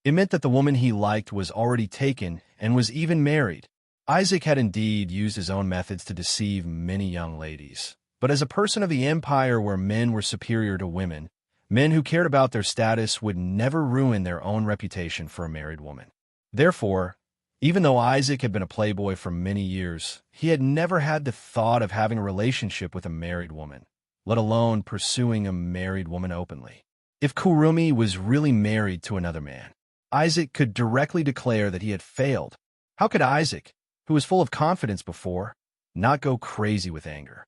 S1: It meant that the woman he liked was already taken and was even married. Isaac had indeed used his own methods to deceive many young ladies. But as a person of the empire where men were superior to women, men who cared about their status would never ruin their own reputation for a married woman. Therefore, even though Isaac had been a playboy for many years, he had never had the thought of having a relationship with a married woman. let alone pursuing a married woman openly. If Kurumi was really married to another man, Isaac could directly declare that he had failed. How could Isaac, who was full of confidence before, not go crazy with anger?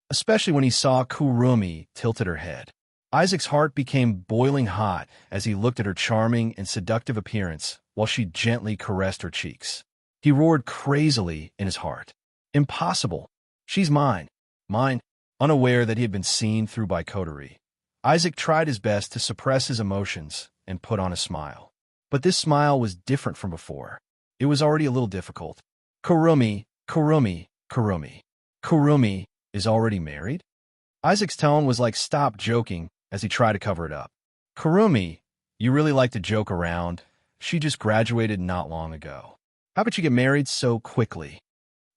S1: Especially when he saw Kurumi tilted her head. Isaac's heart became boiling hot as he looked at her charming and seductive appearance while she gently caressed her cheeks. He roared crazily in his heart. Impossible! She's mine. Mine. Unaware that he had been seen through by coterie, Isaac tried his best to suppress his emotions and put on a smile. But this smile was different from before. It was already a little difficult. Kurumi, Kurumi, Kurumi. Kurumi is already married? Isaac's tone was like stop joking as he tried to cover it up. Kurumi, you really like to joke around. She just graduated not long ago. How could you get married so quickly?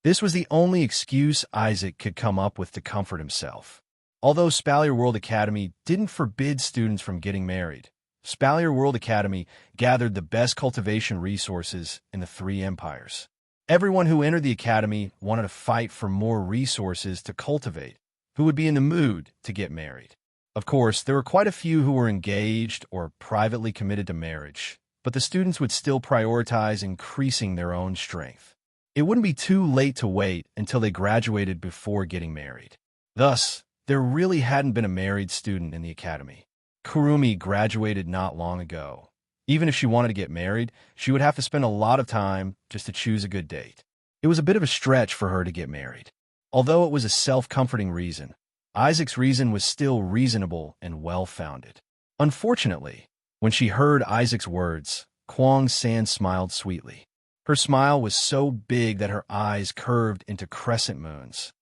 S1: This was the only excuse Isaac could come up with to comfort himself. Although Spalier World Academy didn't forbid students from getting married, Spalier World Academy gathered the best cultivation resources in the three empires. Everyone who entered the academy wanted to fight for more resources to cultivate, who would be in the mood to get married. Of course, there were quite a few who were engaged or privately committed to marriage, but the students would still prioritize increasing their own strength. It wouldn't be too late to wait until they graduated before getting married. Thus, there really hadn't been a married student in the academy. Kurumi graduated not long ago. Even if she wanted to get married, she would have to spend a lot of time just to choose a good date. It was a bit of a stretch for her to get married. Although it was a self-comforting reason, Isaac's reason was still reasonable and well-founded. Unfortunately, when she heard Isaac's words, Kwang San smiled sweetly. Her smile was so big that her eyes curved into crescent moons.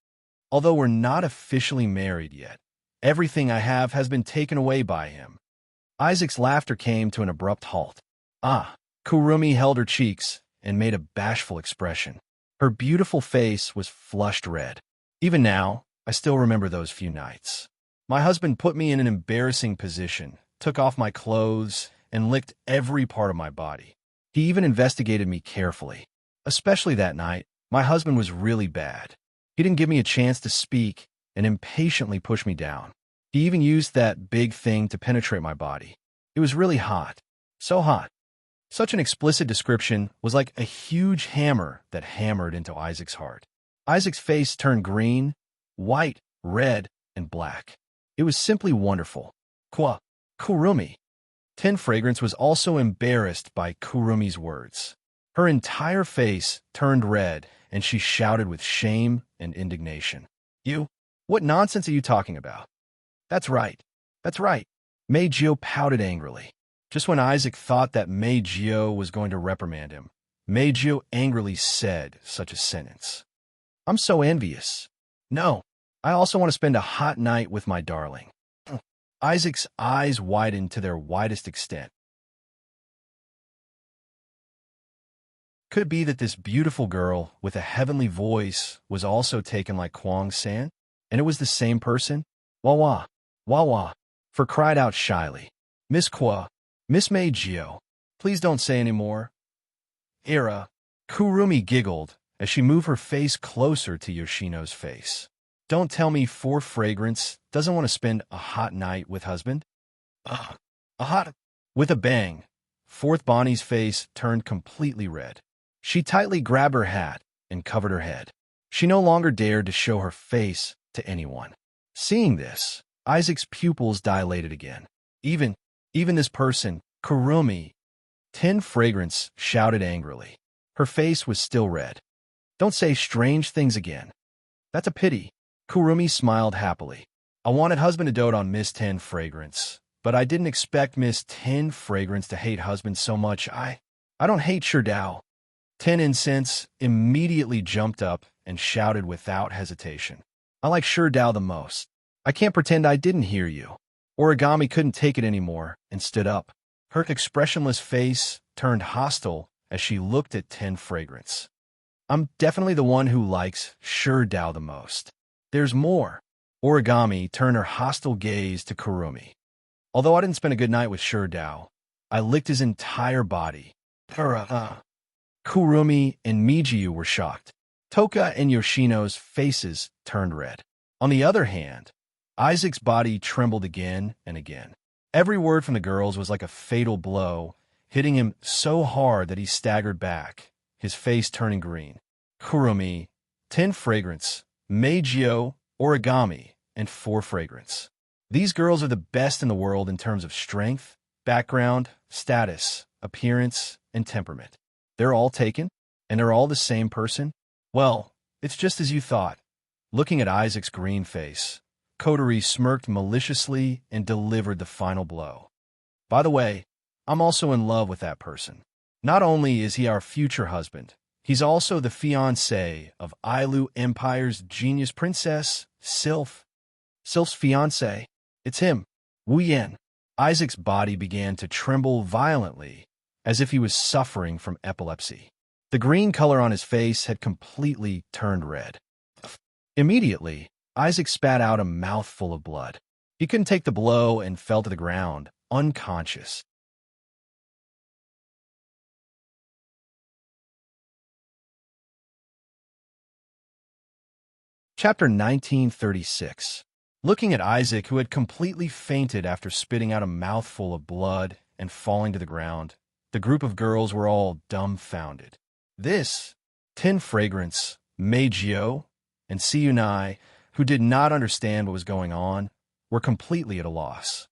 S1: Although we're not officially married yet, everything I have has been taken away by him. Isaac's laughter came to an abrupt halt. Kurumi held her cheeks and made a bashful expression. Her beautiful face was flushed red. Even now, I still remember those few nights. My husband put me in an embarrassing position, took off my clothes, and licked every part of my body. He even investigated me carefully. Especially that night, my husband was really bad. He didn't give me a chance to speak and impatiently pushed me down. He even used that big thing to penetrate my body. It was really hot. So hot. Such an explicit description was like a huge hammer that hammered into Isaac's heart. Isaac's face turned green, white, red, and black. It was simply wonderful. Kurumi. Ten Fragrance was also embarrassed by Kurumi's words. Her entire face turned red, and she shouted with shame and indignation. You? What nonsense are you talking about? That's right. That's right. Meijio pouted angrily. Just when Isaac thought that Meijio was going to reprimand him, Meijio angrily said such a sentence. I'm so envious. No, I also want to spend a hot night with my darling. Isaac's eyes widened to their widest extent. Could it be that this beautiful girl with a heavenly voice was also taken like Kwang San? And it was the same person? Wawa, Wawa, for cried out shyly. Miss Meijio, please don't say any more. Kurumi giggled as she moved her face closer to Yoshino's face. Don't tell me Four Fragrance doesn't want to spend a hot night with husband? With a bang, Fourth Bonnie's face turned completely red. She tightly grabbed her hat and covered her head. She no longer dared to show her face to anyone. Seeing this, Isaac's pupils dilated again. Even this person, Kurumi. Ten Fragrance shouted angrily. Her face was still red. Don't say strange things again. That's a pity. Kurumi smiled happily. I wanted husband to dote on Miss Ten Fragrance, but I didn't expect Miss Ten Fragrance to hate husband so much. I don't hate Sherdao. Ten Incense immediately jumped up and shouted without hesitation. I like Sherdao the most. I can't pretend I didn't hear you. Origami couldn't take it anymore and stood up. Her expressionless face turned hostile as she looked at Ten Fragrance. I'm definitely the one who likes Sherdao the most. There's more. Origami turned her hostile gaze to Kurumi. Although I didn't spend a good night with Sherdao, I licked his entire body. Kurumi and Meijio were shocked. Toka and Yoshino's faces turned red. On the other hand, Isaac's body trembled again and again. Every word from the girls was like a fatal blow, hitting him so hard that he staggered back, his face turning green. Kurumi, 10 fragrance, Meijio, origami, and 4 fragrance. These girls are the best in the world in terms of strength, background, status, appearance, and temperament. They're all taken, and they're all the same person? Well, it's just as you thought. Looking at Isaac's green face, Kotori smirked maliciously and delivered the final blow. By the way, I'm also in love with that person. Not only is he our future husband, he's also the fiancé of Ailu Empire's genius princess, Sylph. Sylph's fiancé. It's him, Wu Yan. Isaac's body began to tremble violently, as if he was suffering from epilepsy. The green color on his face had completely turned red. Immediately, Isaac spat out a mouthful of blood. He couldn't take the blow and fell to the ground, unconscious. Chapter 1936. Looking at Isaac, who had completely fainted after spitting out a mouthful of blood and falling to the ground, the group of girls were all dumbfounded. This, 10 fragrance, Meijio, and Siyunai, who did not understand what was going on, were completely at a loss.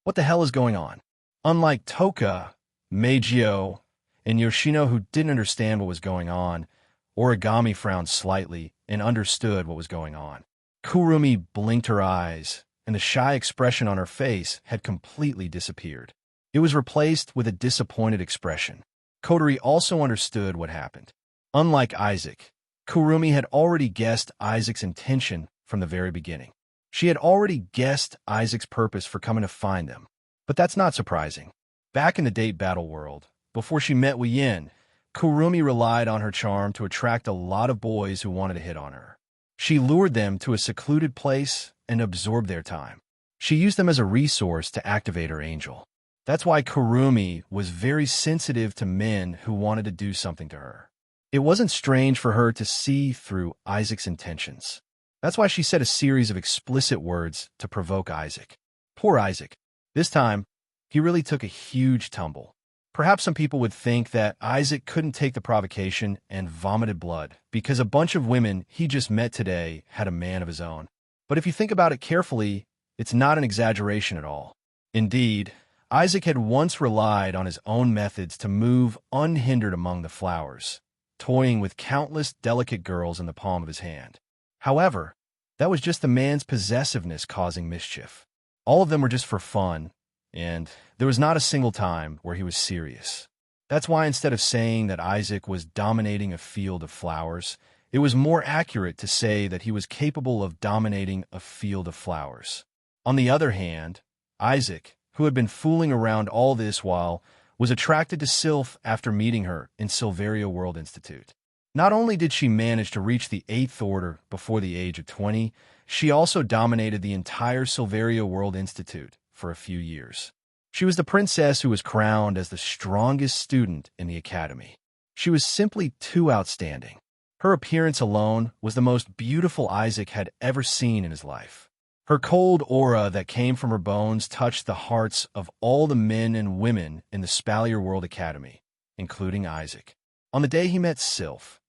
S1: What the hell is going on? Unlike Toka, Meijio, and Yoshino, who didn't understand what was going on, Origami frowned slightly and understood what was going on. Kurumi blinked her eyes, and the shy expression on her face had completely disappeared. It was replaced with a disappointed expression. Kotori also understood what happened. Unlike Isaac, Kurumi had already guessed Isaac's intention from the very beginning. She had already guessed Isaac's purpose for coming to find them. But that's not surprising. Back in the date battle world, before she met Wu Yin, Kurumi relied on her charm to attract a lot of boys who wanted to hit on her. She lured them to a secluded place and absorbed their time. She used them as a resource to activate her angel. That's why Kurumi was very sensitive to men who wanted to do something to her. It wasn't strange for her to see through Isaac's intentions. That's why she said a series of explicit words to provoke Isaac. Poor Isaac. This time, he really took a huge tumble. Perhaps some people would think that Isaac couldn't take the provocation and vomited blood because a bunch of women he just met today had a man of his own. But if you think about it carefully, it's not an exaggeration at all. Indeed, Isaac had once relied on his own methods to move unhindered among the flowers, toying with countless delicate girls in the palm of his hand. However, that was just the man's possessiveness causing mischief. All of them were just for fun, and there was not a single time where he was serious. That's why instead of saying that Isaac was dominating a field of flowers, it was more accurate to say that he was capable of dominating a field of flowers. On the other hand, Isaac, who had been fooling around all this while, was attracted to Sylph after meeting her in Silveria World Institute. Not only did she manage to reach the 8th Order before the age of 20, she also dominated the entire Silveria World Institute for a few years. She was the princess who was crowned as the strongest student in the academy. She was simply too outstanding. Her appearance alone was the most beautiful Isaac had ever seen in his life. Her cold aura that came from her bones touched the hearts of all the men and women in the Spalier World Academy, including Isaac. On the day he met Sylph,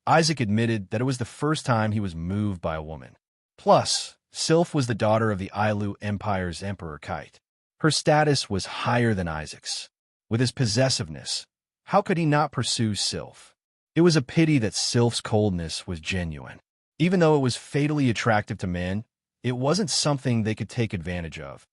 S1: Isaac admitted that it was the first time he was moved by a woman. Plus, Sylph was the daughter of the Ailu Empire's Emperor Kite. Her status was higher than Isaac's. With his possessiveness, how could he not pursue Sylph? It was a pity that Sylph's coldness was genuine. Even though it was fatally attractive to men, it wasn't something they could take advantage of.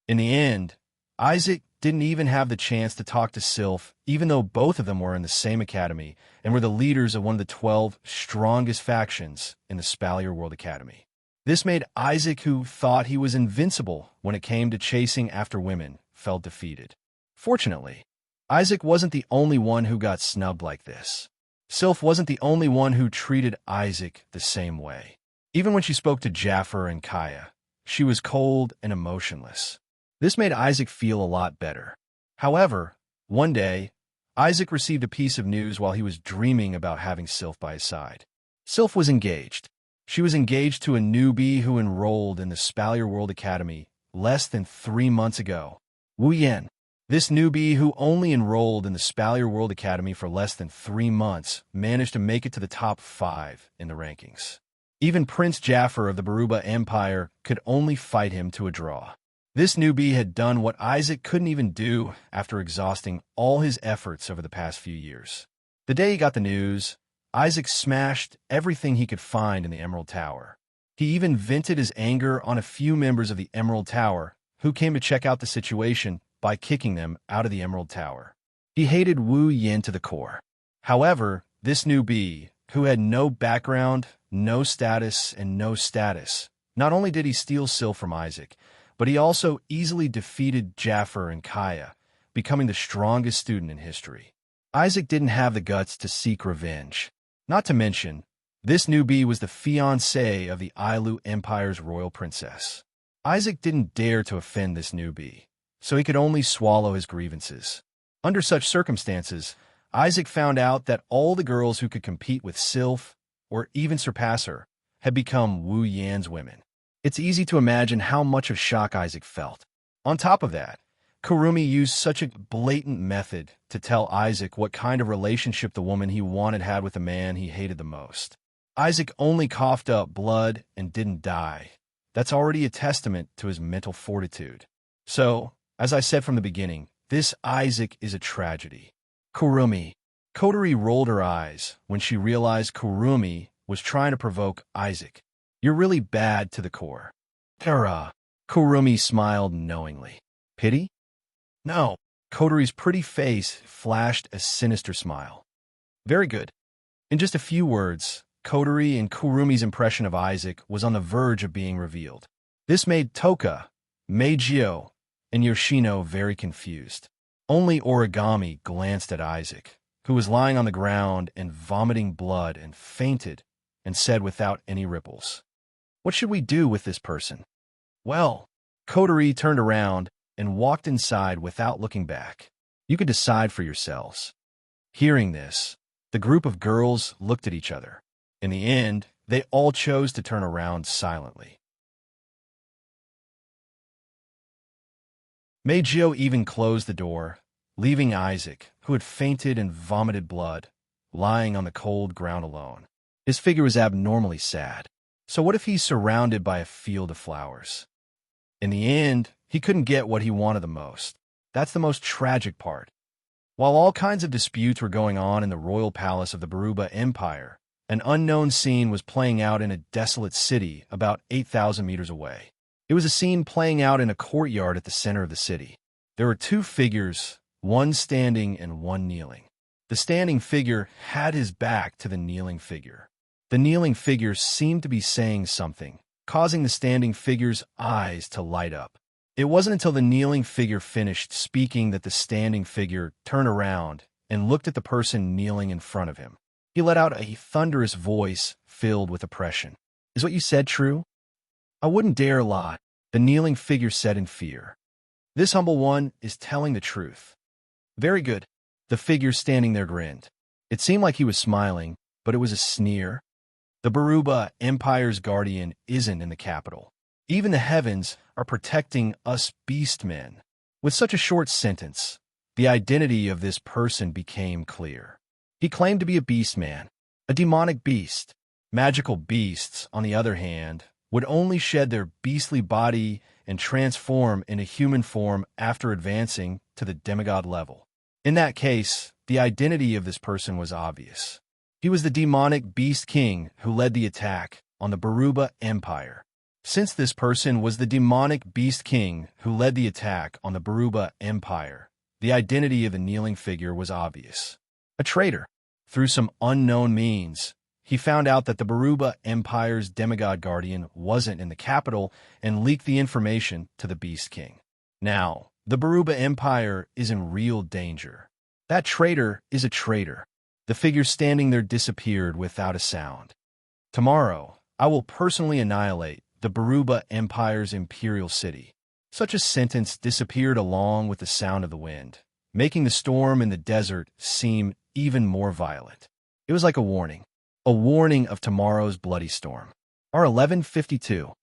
S1: In the end, Isaac didn't even have the chance to talk to Sylph, even though both of them were in the same academy and were the leaders of one of the 12 strongest factions in the Spalier World Academy. This made Isaac, who thought he was invincible when it came to chasing after women, felt defeated. Fortunately, Isaac wasn't the only one who got snubbed like this. Sylph wasn't the only one who treated Isaac the same way. Even when she spoke to Jaffer and Kaya, she was cold and emotionless. This made Isaac feel a lot better. However, one day, Isaac received a piece of news while he was dreaming about having Sylph by his side. Sylph was engaged. She was engaged to a newbie who enrolled in the Spalier World Academy less than 3 months ago. Wu Yan. This newbie who only enrolled in the Spalier World Academy for less than 3 months managed to make it to the top 5 in the rankings. Even Prince Jafar of the Baruba Empire could only fight him to a draw. This newbie had done what Isaac couldn't even do after exhausting all his efforts over the past few years. The day he got the news, Isaac smashed everything he could find in the Emerald Tower. He even vented his anger on a few members of the Emerald Tower who came to check out the situation by kicking them out of the Emerald Tower. He hated Wu Yin to the core. However, this newbie, who had no background, no status, not only did he steal Sylph from Isaac, but he also easily defeated Jafar and Kaya, becoming the strongest student in history. Isaac didn't have the guts to seek revenge. Not to mention, this newbie was the fiancée of the Ailu Empire's royal princess. Isaac didn't dare to offend this newbie, so he could only swallow his grievances. Under such circumstances, Isaac found out that all the girls who could compete with Sylph, or even surpass her, had become Wu Yan's women. It's easy to imagine how much of shock Isaac felt. On top of that, Kurumi used such a blatant method to tell Isaac what kind of relationship the woman he wanted had with the man he hated the most. Isaac only coughed up blood and didn't die. That's already a testament to his mental fortitude. So, as I said from the beginning, this Isaac is a tragedy. Kurumi. Kotori rolled her eyes when she realized Kurumi was trying to provoke Isaac. You're really bad to the core. Tara. Kurumi smiled knowingly. Pity? No. Kotori's pretty face flashed a sinister smile. Very good. In just a few words, Kotori and Kurumi's impression of Isaac was on the verge of being revealed. This made Toka, Meijio, and Yoshino very confused. Only Origami glanced at Isaac, who was lying on the ground and vomiting blood and fainted, and said without any ripples, "What should we do with this person?" Well, Kotori turned around and walked inside without looking back. You could decide for yourselves. Hearing this, the group of girls looked at each other. In the end, they all chose to turn around silently. Meijio even closed the door, leaving Isaac, who had fainted and vomited blood, lying on the cold ground alone. His figure was abnormally sad. So what if he's surrounded by a field of flowers? In the end, he couldn't get what he wanted the most. That's the most tragic part. While all kinds of disputes were going on in the royal palace of the Baruba Empire, an unknown scene was playing out in a desolate city about 8,000 meters away. It was a scene playing out in a courtyard at the center of the city. There were 2 figures, one standing and one kneeling. The standing figure had his back to the kneeling figure. The kneeling figure seemed to be saying something, causing the standing figure's eyes to light up. It wasn't until the kneeling figure finished speaking that the standing figure turned around and looked at the person kneeling in front of him. He let out a thunderous voice filled with oppression. "Is what you said true?" "I wouldn't dare lie," the kneeling figure said in fear. "This humble one is telling the truth." "Very good." The figure standing there grinned. It seemed like he was smiling, but it was a sneer. The Baruba Empire's guardian isn't in the capital. Even the heavens are protecting us beastmen. With such a short sentence, the identity of this person became clear. He claimed to be a beastman, a demonic beast. Magical beasts, on the other hand, would only shed their beastly body and transform into human form after advancing to the demigod level. In that case, the identity of this person was obvious. He was the demonic beast king who led the attack on the Baruba Empire. Since this person was the demonic beast king who led the attack on the Baruba Empire, the identity of the kneeling figure was obvious. A traitor. Through some unknown means, he found out that the Baruba Empire's demigod guardian wasn't in the capital and leaked the information to the Beast King. Now, the Baruba Empire is in real danger. That traitor is a traitor. The figure standing there disappeared without a sound. Tomorrow, I will personally annihilate the Baruba Empire's imperial city. Such a sentence disappeared along with the sound of the wind, making the storm in the desert seem even more violent. It was like a warning of tomorrow's bloody storm. R1152.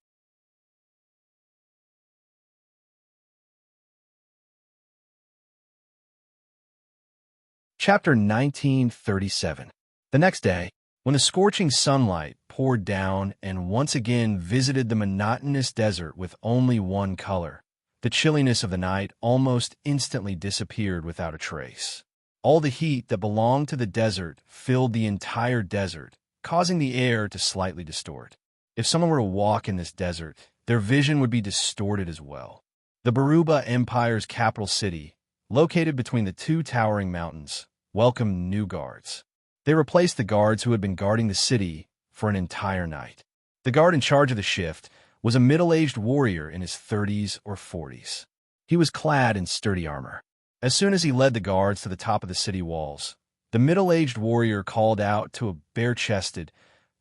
S1: Chapter 1937. The next day, when the scorching sunlight poured down and once again visited the monotonous desert with only one color, the chilliness of the night almost instantly disappeared without a trace. All the heat that belonged to the desert filled the entire desert, causing the air to slightly distort. If someone were to walk in this desert, their vision would be distorted as well. The Baruba Empire's capital city, located between the two towering mountains, welcomed new guards. They replaced the guards who had been guarding the city for an entire night. The guard in charge of the shift was a middle-aged warrior in his 30s or 40s. He was clad in sturdy armor. As soon as he led the guards to the top of the city walls, the middle-aged warrior called out to a bare-chested,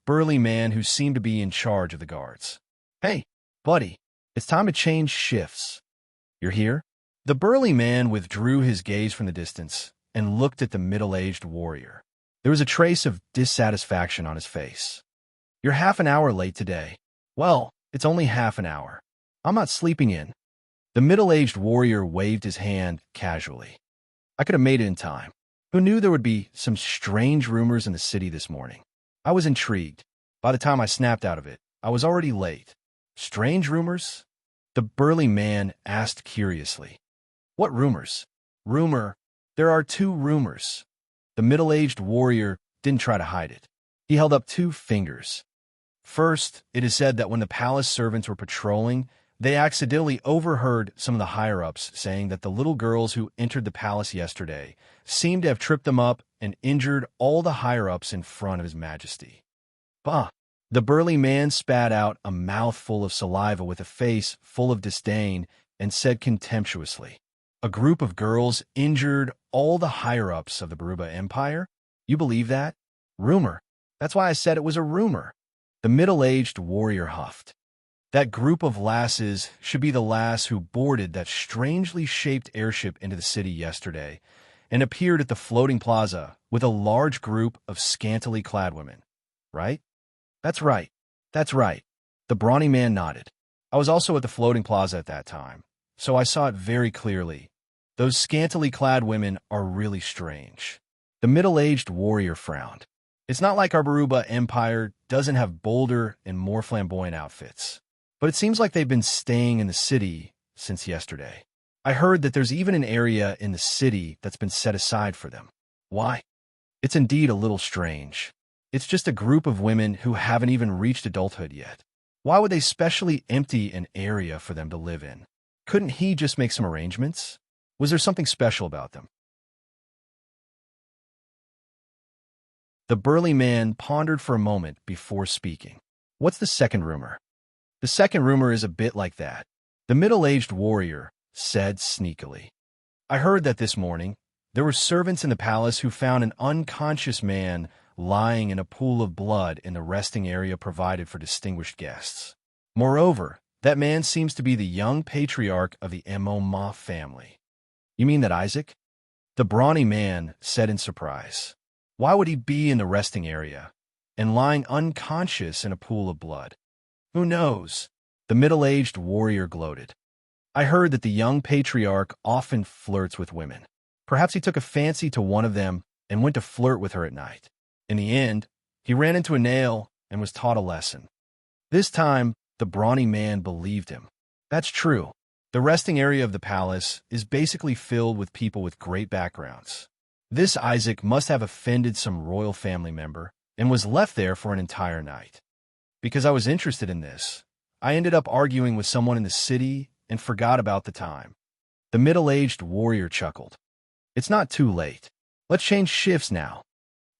S1: burly man who seemed to be in charge of the guards. "Hey, buddy, it's time to change shifts. You're here?" The burly man withdrew his gaze from the distance and looked at the middle-aged warrior. There was a trace of dissatisfaction on his face. "You're half an hour late today." "Well, it's only half an hour. I'm not sleeping in." The middle-aged warrior waved his hand casually. "I could have made it in time. Who knew there would be some strange rumors in the city this morning? I was intrigued. By the time I snapped out of it, I was already late." "Strange rumors?" the burly man asked curiously. "What rumors?" "Rumor. There are two rumors." The middle-aged warrior didn't try to hide it. He held up two fingers. "First, it is said that when the palace servants were patrolling, they accidentally overheard some of the higher-ups saying that the little girls who entered the palace yesterday seemed to have tripped them up and injured all the higher-ups in front of His Majesty." "Bah!" The burly man spat out a mouthful of saliva with a face full of disdain and said contemptuously, "A group of girls injured all the higher-ups of the Baruba Empire? You believe that? Rumor. That's why I said it was a rumor." The middle-aged warrior huffed. "That group of lasses should be the lass who boarded that strangely shaped airship into the city yesterday and appeared at the floating plaza with a large group of scantily clad women, right?" "That's right. That's right." The brawny man nodded. "I was also at the floating plaza at that time, so I saw it very clearly. Those scantily clad women are really strange." The middle-aged warrior frowned. "It's not like our Baruba Empire doesn't have bolder and more flamboyant outfits. But it seems like they've been staying in the city since yesterday. I heard that there's even an area in the city that's been set aside for them. Why? It's indeed a little strange. It's just a group of women who haven't even reached adulthood yet. Why would they specially empty an area for them to live in? Couldn't he just make some arrangements? Was there something special about them?" The burly man pondered for a moment before speaking. "What's the second rumor?" "The second rumor is a bit like that," the middle-aged warrior said sneakily. "I heard that this morning there were servants in the palace who found an unconscious man lying in a pool of blood in the resting area provided for distinguished guests. Moreover, that man seems to be the young patriarch of the Emoma family." "You mean that Isaac?" the brawny man said in surprise. "Why would he be in the resting area and lying unconscious in a pool of blood?" "Who knows?" the middle-aged warrior gloated. "I heard that the young patriarch often flirts with women. Perhaps he took a fancy to one of them and went to flirt with her at night. In the end, he ran into a nail and was taught a lesson." This time, the brawny man believed him. "That's true. The resting area of the palace is basically filled with people with great backgrounds. This Isaac must have offended some royal family member and was left there for an entire night. Because I was interested in this, I ended up arguing with someone in the city and forgot about the time." The middle-aged warrior chuckled. "It's not too late. Let's change shifts now."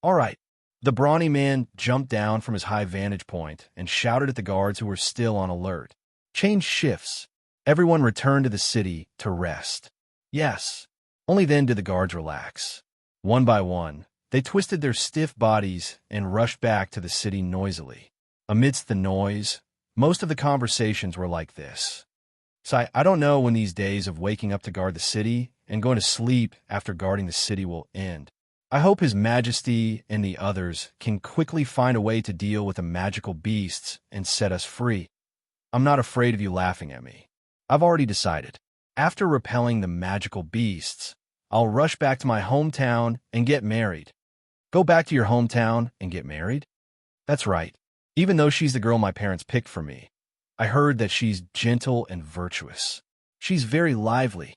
S1: "All right." The brawny man jumped down from his high vantage point and shouted at the guards who were still on alert. "Change shifts." Everyone returned to the city to rest. Yes. Only then did the guards relax. One by one, they twisted their stiff bodies and rushed back to the city noisily. Amidst the noise, most of the conversations were like this. "So I don't know when these days of waking up to guard the city and going to sleep after guarding the city will end. I hope His Majesty and the others can quickly find a way to deal with the magical beasts and set us free. I'm not afraid of you laughing at me. I've already decided. After repelling the magical beasts, I'll rush back to my hometown and get married. Go back to your hometown and get married? That's right. Even though she's the girl my parents picked for me, I heard that she's gentle and virtuous. She's very lively.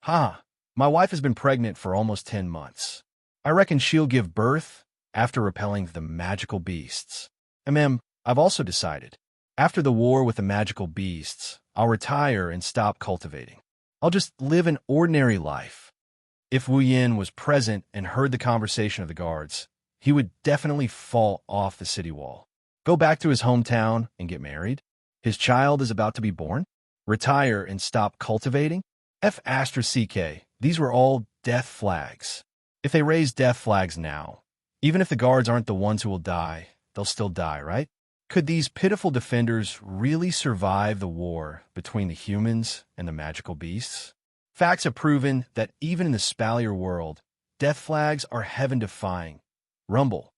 S1: My wife has been pregnant for almost 10 months. I reckon she'll give birth after repelling the magical beasts. I've also decided. After the war with the magical beasts, I'll retire and stop cultivating. I'll just live an ordinary life. If Wu Yin was present and heard the conversation of the guards, he would definitely fall off the city wall. Go back to his hometown and get married? His child is about to be born? Retire and stop cultivating? F***, these were all death flags. If they raise death flags now, even if the guards aren't the ones who will die, they'll still die, right? Could these pitiful defenders really survive the war between the humans and the magical beasts? Facts have proven that even in the Spalier world, death flags are heaven-defying. Rumble.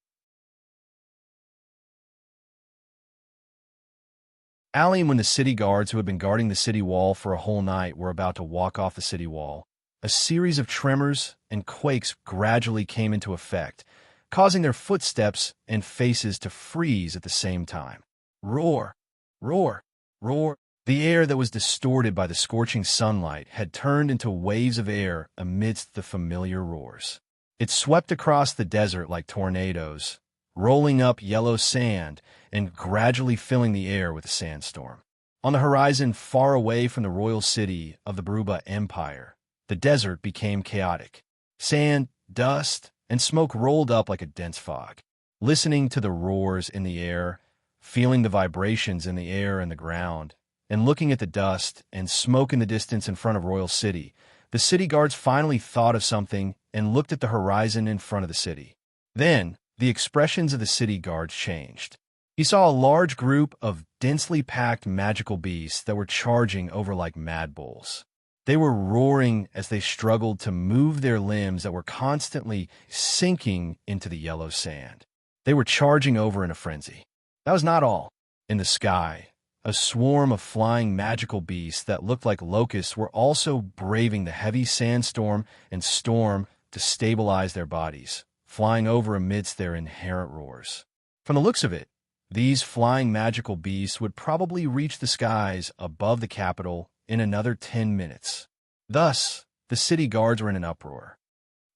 S1: Ali, when the city guards who had been guarding the city wall for a whole night were about to walk off the city wall, a series of tremors and quakes gradually came into effect, causing their footsteps and faces to freeze at the same time. Roar, roar, roar. The air that was distorted by the scorching sunlight had turned into waves of air amidst the familiar roars. It swept across the desert like tornadoes, rolling up yellow sand and gradually filling the air with a sandstorm. On the horizon, far away from the royal city of the Baruba Empire, the desert became chaotic. Sand, dust, and smoke rolled up like a dense fog. Listening to the roars in the air, feeling the vibrations in the air and the ground, and looking at the dust and smoke in the distance in front of Royal City, the city guards finally thought of something and looked at the horizon in front of the city. Then, the expressions of the city guards changed. He saw a large group of densely packed magical beasts that were charging over like mad bulls. They were roaring as they struggled to move their limbs that were constantly sinking into the yellow sand. They were charging over in a frenzy. That was not all. In the sky, a swarm of flying magical beasts that looked like locusts were also braving the heavy sandstorm and storm to stabilize their bodies, flying over amidst their inherent roars. From the looks of it, these flying magical beasts would probably reach the skies above the capital in another 10 minutes. Thus, the city guards were in an uproar.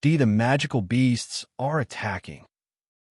S1: The magical beasts are attacking.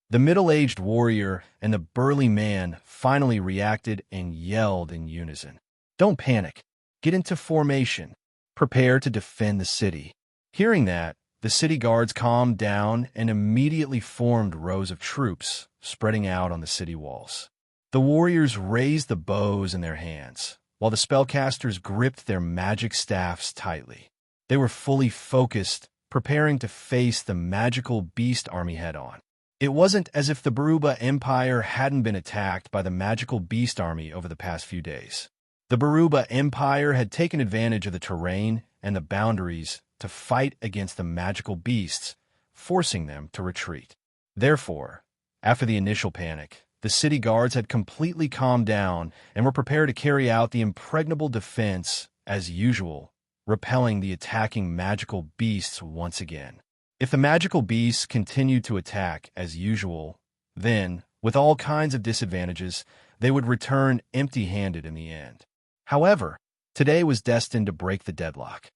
S1: The middle-aged warrior and the burly man finally reacted and yelled in unison. Don't panic. Get into formation. Prepare to defend the city. Hearing that, the city guards calmed down and immediately formed rows of troops, spreading out on the city walls. The warriors raised the bows in their hands, while the spellcasters gripped their magic staffs tightly. They were fully focused, preparing to face the magical beast army head-on. It wasn't as if the Baruba Empire hadn't been attacked by the magical beast army over the past few days. The Baruba Empire had taken advantage of the terrain and the boundaries to fight against the magical beasts, forcing them to retreat. Therefore, after the initial panic, the city guards had completely calmed down and were prepared to carry out the impregnable defense as usual, repelling the attacking magical beasts once again. If the magical beasts continued to attack as usual, then, with all kinds of disadvantages, they would return empty-handed in the end. However, today was destined to break the deadlock.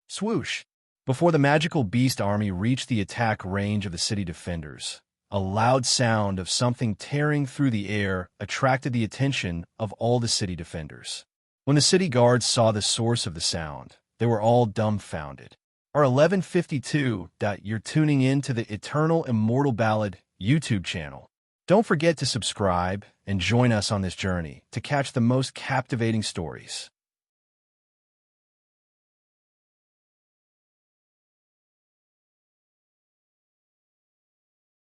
S1: Swoosh! Before the magical beast army reached the attack range of the city defenders, a loud sound of something tearing through the air attracted the attention of all the city defenders. When the city guards saw the source of the sound, they were all dumbfounded. R1152. You're tuning in to the Eternal Immortal Ballad YouTube channel. Don't forget to subscribe and join us on this journey to catch the most captivating stories.